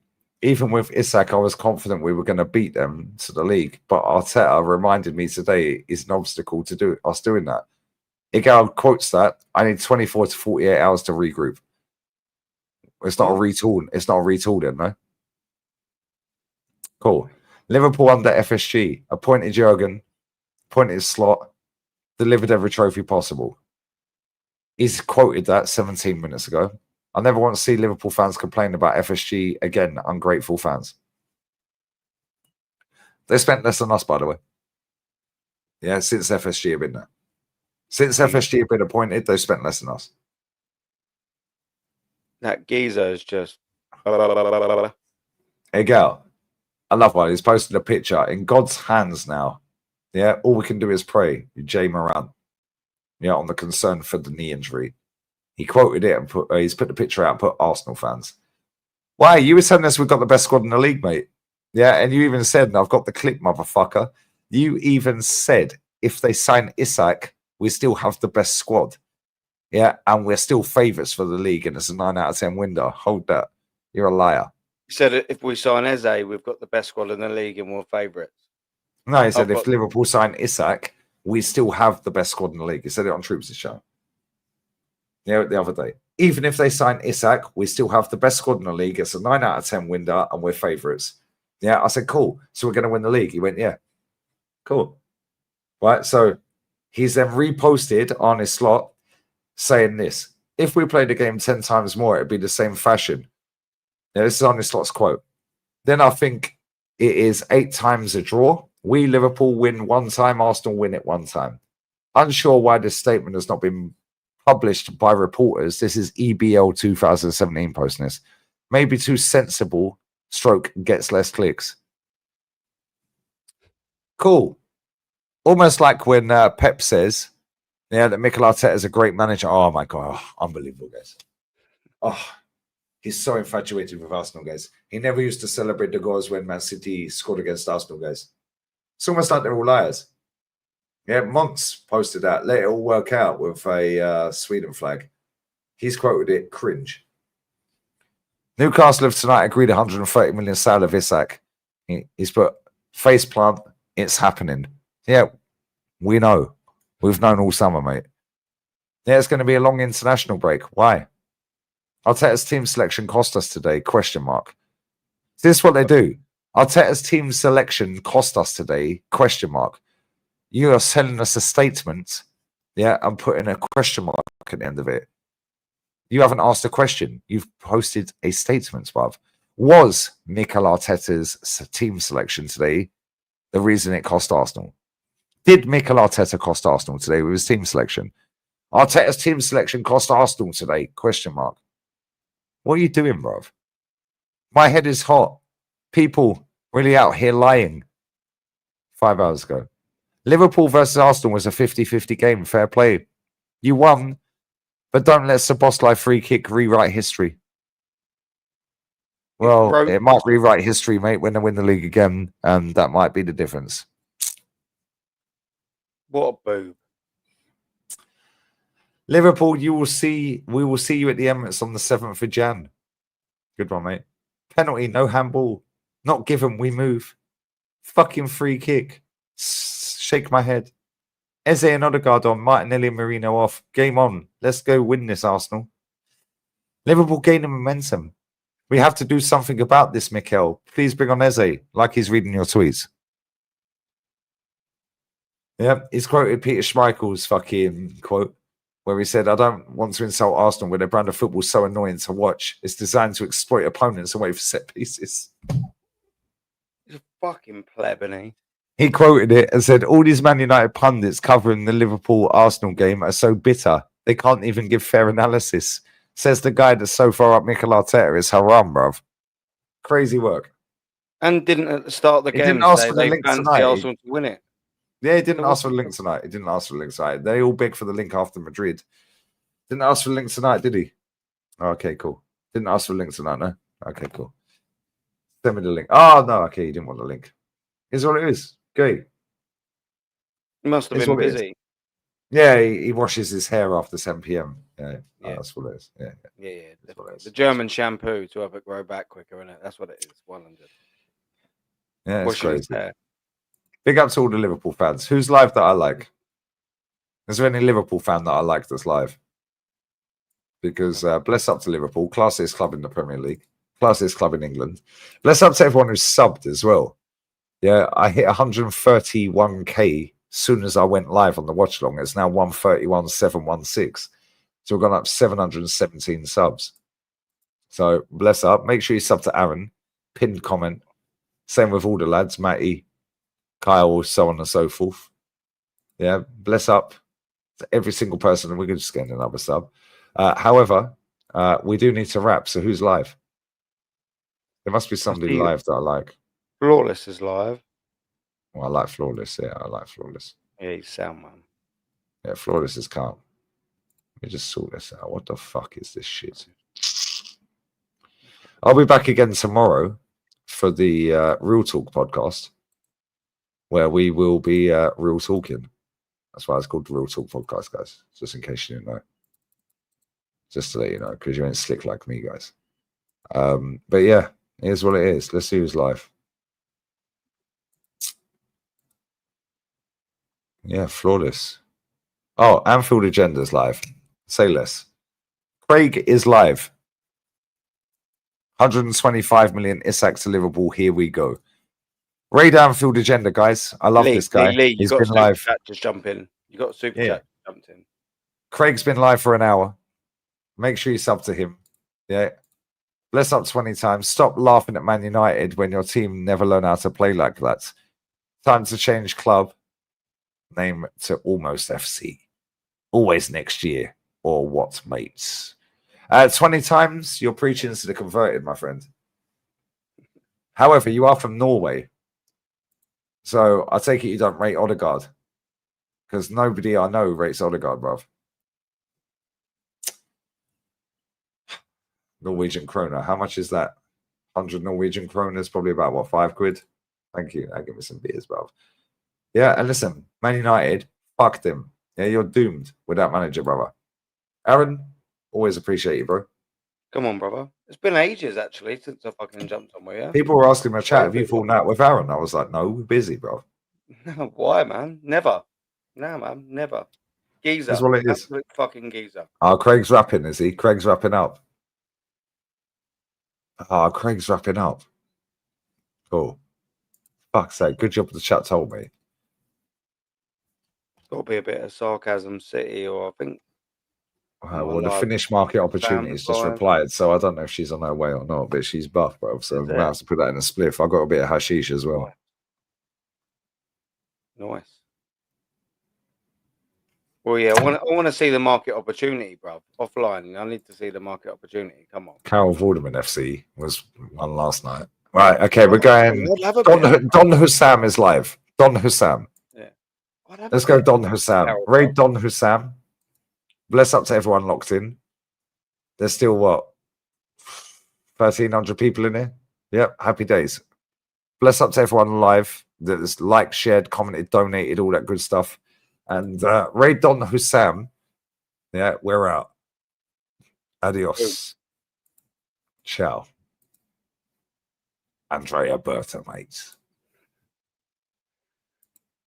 [SPEAKER 1] Even with Isak, I was confident we were going to beat them to the league, but Arteta reminded me today is an obstacle to do us doing that. Igal quotes that I need 24 to 48 hours to regroup. It's not a retool. It's not a retooling, no. Cool. Liverpool under FSG appointed Jurgen, appointed Slot, delivered every trophy possible. He's quoted that 17 minutes ago. I never want to see Liverpool fans complain about FSG again, ungrateful fans. They spent less than us, by the way. Yeah, since FSG have been there. Since FSG have been appointed, they've spent less than us.
[SPEAKER 4] That geezer is just.
[SPEAKER 1] Hey, girl, I love one. He's posted a picture in God's hands now. Yeah, all we can do is pray. Jay Moran. Yeah, on the concern for the knee injury. He quoted it and he's put the picture out and put Arsenal fans. Why? You were telling us we've got the best squad in the league, mate. Yeah, and you even said, and I've got the clip, motherfucker. You even said if they sign Isak, we still have the best squad. Yeah, and we're still favourites for the league, and it's a 9 out of 10 window. Hold that. You're a liar.
[SPEAKER 4] He said if we sign Eze, we've got the best squad in the league and we're favourites.
[SPEAKER 1] No, he said if Liverpool sign Isak, we still have the best squad in the league. He said it on Troops' show. Yeah, the other day. Even if they sign Isak, we still have the best squad in the league. It's a 9 out of 10 window, and we're favourites. Yeah, I said, cool. So we're going to win the league. He went, yeah. Cool. Right, so he's then reposted on his slot saying this. If we played the game 10 times more, it'd be the same fashion. Yeah, this is on his slot's quote. Then I think it is 8 times a draw. We, Liverpool, win 1 time. Arsenal win it 1 time. Unsure why this statement has not been published by reporters. This is EBL 2017 posting this. Maybe too sensible. Stroke gets less clicks. Cool. Almost like when Pep says, yeah, that Mikel Arteta is a great manager. Oh my God. Oh, unbelievable, guys. Oh, he's so infatuated with Arsenal, guys. He never used to celebrate the goals when Man City scored against Arsenal, guys. It's almost like they're all liars. Yeah, Monts posted that. Let it all work out with a Sweden flag. He's quoted it, cringe. Newcastle have tonight agreed 130 million sale of Isak. He's put faceplant, it's happening. Yeah, we know. We've known all summer, mate. Yeah, it's going to be a long international break. Why? Arteta's team selection cost us today, question mark. Is this what they do? Arteta's team selection cost us today, question mark. You are selling us a statement, yeah, and putting a question mark at the end of it. You haven't asked a question. You've posted a statement, bruv. Was Mikel Arteta's team selection today the reason it cost Arsenal? Did Mikel Arteta cost Arsenal today with his team selection? Arteta's team selection cost Arsenal today, question mark. What are you doing, bruv? My head is hot. People really out here lying. 5 hours ago. Liverpool versus Arsenal was a 50-50 game. Fair play. You won, but don't let Szoboszlai free kick rewrite history. Well, it might rewrite history, mate, when they win the league again, and that might be the difference.
[SPEAKER 4] What a boob.
[SPEAKER 1] Liverpool, we will see you at the Emirates on the 7th of Jan. Good one, mate. Penalty, no handball. Not given, we move. Fucking free kick. Shake my head. Eze and Odegaard on, Martinelli and Marino off. Game on. Let's go win this, Arsenal. Liverpool gaining momentum. We have to do something about this, Mikel. Please bring on Eze, like he's reading your tweets. Yeah, he's quoted Peter Schmeichel's fucking quote, where he said, I don't want to insult Arsenal with their brand of football so annoying to watch. It's designed to exploit opponents away for set pieces.
[SPEAKER 4] He's a fucking pleb, isn't he?
[SPEAKER 1] He quoted it and said, all these Man United pundits covering the Liverpool-Arsenal game are so bitter, they can't even give fair analysis. Says the guy that's so far up Mikel Arteta is haram, bruv. Crazy work.
[SPEAKER 4] And didn't at the start of the
[SPEAKER 1] He
[SPEAKER 4] game
[SPEAKER 1] didn't ask
[SPEAKER 4] say
[SPEAKER 1] for the
[SPEAKER 4] they
[SPEAKER 1] link
[SPEAKER 4] fancy
[SPEAKER 1] tonight.
[SPEAKER 4] Arsenal to win it.
[SPEAKER 1] Yeah, he didn't ask for the link tonight. He didn't ask for the link tonight. They all beg for the link after Madrid. Didn't ask for a link tonight, did he? Okay, cool. Didn't ask for a link tonight, no? Okay, cool. Send me the link. Oh, no, okay, you didn't want the link. Here's what it is. Great.
[SPEAKER 4] He must have
[SPEAKER 1] Here's
[SPEAKER 4] been
[SPEAKER 1] what it is.
[SPEAKER 4] busy.
[SPEAKER 1] Yeah, he washes his hair after 10 p.m. Yeah,
[SPEAKER 4] Yeah.
[SPEAKER 1] that's what it is. Yeah,
[SPEAKER 4] Yeah,
[SPEAKER 1] that's what it
[SPEAKER 4] definitely.
[SPEAKER 1] is.
[SPEAKER 4] The German shampoo to have it grow back quicker, isn't it? That's what it is. 100.
[SPEAKER 1] Yeah, it's
[SPEAKER 4] Washing his
[SPEAKER 1] crazy.
[SPEAKER 4] hair.
[SPEAKER 1] Big up to all the Liverpool fans. Who's live that I like? Is there any Liverpool fan that I like that's live? Because bless up to Liverpool, classiest club in the Premier League, classiest club in England. Bless up to everyone who's subbed as well. Yeah, I hit 131k soon as I went live on the watch long. It's now 131,716. So we've gone up 717 subs. So bless up. Make sure you sub to Aaron. Pinned comment. Same with all the lads, Matty, Kyle, so on and so forth. Yeah, bless up to every single person, and we're just getting another sub. However, we do need to wrap. So who's live? There must be somebody
[SPEAKER 4] see
[SPEAKER 1] live that I like.
[SPEAKER 4] Flawless is live.
[SPEAKER 1] Well, I like Flawless. Yeah, I like Flawless.
[SPEAKER 4] Yeah, he's sound, man.
[SPEAKER 1] Yeah, Flawless is calm. Let me just sort this out. What the fuck is this shit? I'll be back again tomorrow for the Real Talk podcast, where we will be real talking. That's why it's called the Real Talk podcast, guys. Just in case you didn't know. Just to let you know, because you ain't slick like me, guys. But yeah, here's what it is. Let's see who's live. Yeah, Flawless. Oh, Anfield Agenda's live. Say less. Craig is live. 125 million Isak to Liverpool. Here we go. Raid Anfield Agenda, guys. I love this guy.
[SPEAKER 4] Lee, you
[SPEAKER 1] He's
[SPEAKER 4] got
[SPEAKER 1] been
[SPEAKER 4] super
[SPEAKER 1] live.
[SPEAKER 4] chat, just jump in. You got super chat, jumped in.
[SPEAKER 1] Craig's been live for an hour. Make sure you sub to him. Yeah. Bless up 20 times. Stop laughing at Man United when your team never learn how to play like that. Time to change club. Name to Almost FC. Always next year. Or what, mates? 20 times, you're preaching to the converted, my friend. However, you are from Norway. So I take it you don't rate Odegaard. Because nobody I know rates Odegaard, bruv. Norwegian kroner. How much is that? 100 Norwegian kroner is probably about, what, 5 quid? Thank you. Give me some beers, bruv. Yeah, and listen, Man United, fuck them. Yeah, you're doomed with that manager, brother. Aaron, always appreciate you, bro.
[SPEAKER 4] Come on, brother. It's been ages, actually, since I fucking jumped somewhere, yeah?
[SPEAKER 1] People were asking my chat, have you fallen out with Aaron? I was like, no, we're busy, bro.
[SPEAKER 4] Why, man? Never. No, man, never. Geezer.
[SPEAKER 1] That's what it is.
[SPEAKER 4] Absolute fucking geezer.
[SPEAKER 1] Oh, Craig's rapping, is he? Craig's wrapping up. Oh, Craig's wrapping up. Cool. Fuck's sake. Good job the chat told me.
[SPEAKER 4] Got to be a bit of sarcasm city, or I think.
[SPEAKER 1] Well, the Finnish market opportunities just replied, so I don't know if she's on her way or not, but she's buff, bro. So we'll have to put that in a spliff. I got a bit of hashish as well.
[SPEAKER 4] Nice. Well, yeah, I want to see the market opportunity, bro. Offline, I need to see the market opportunity. Come on.
[SPEAKER 1] Carol Vorderman FC was one last night. Right, okay, we're going. Don Hussam is live. Don Hussam.
[SPEAKER 4] Yeah.
[SPEAKER 1] Let's go, Don Hussam. Raid Don Hussam. Bless up to everyone locked in. There's still what? 1,300 people in here? Yep, happy days. Bless up to everyone live that's liked, shared, commented, donated, all that good stuff. And Raid Don Hussam. Yeah, we're out. Adios. Ciao. Andrea Berta, mates.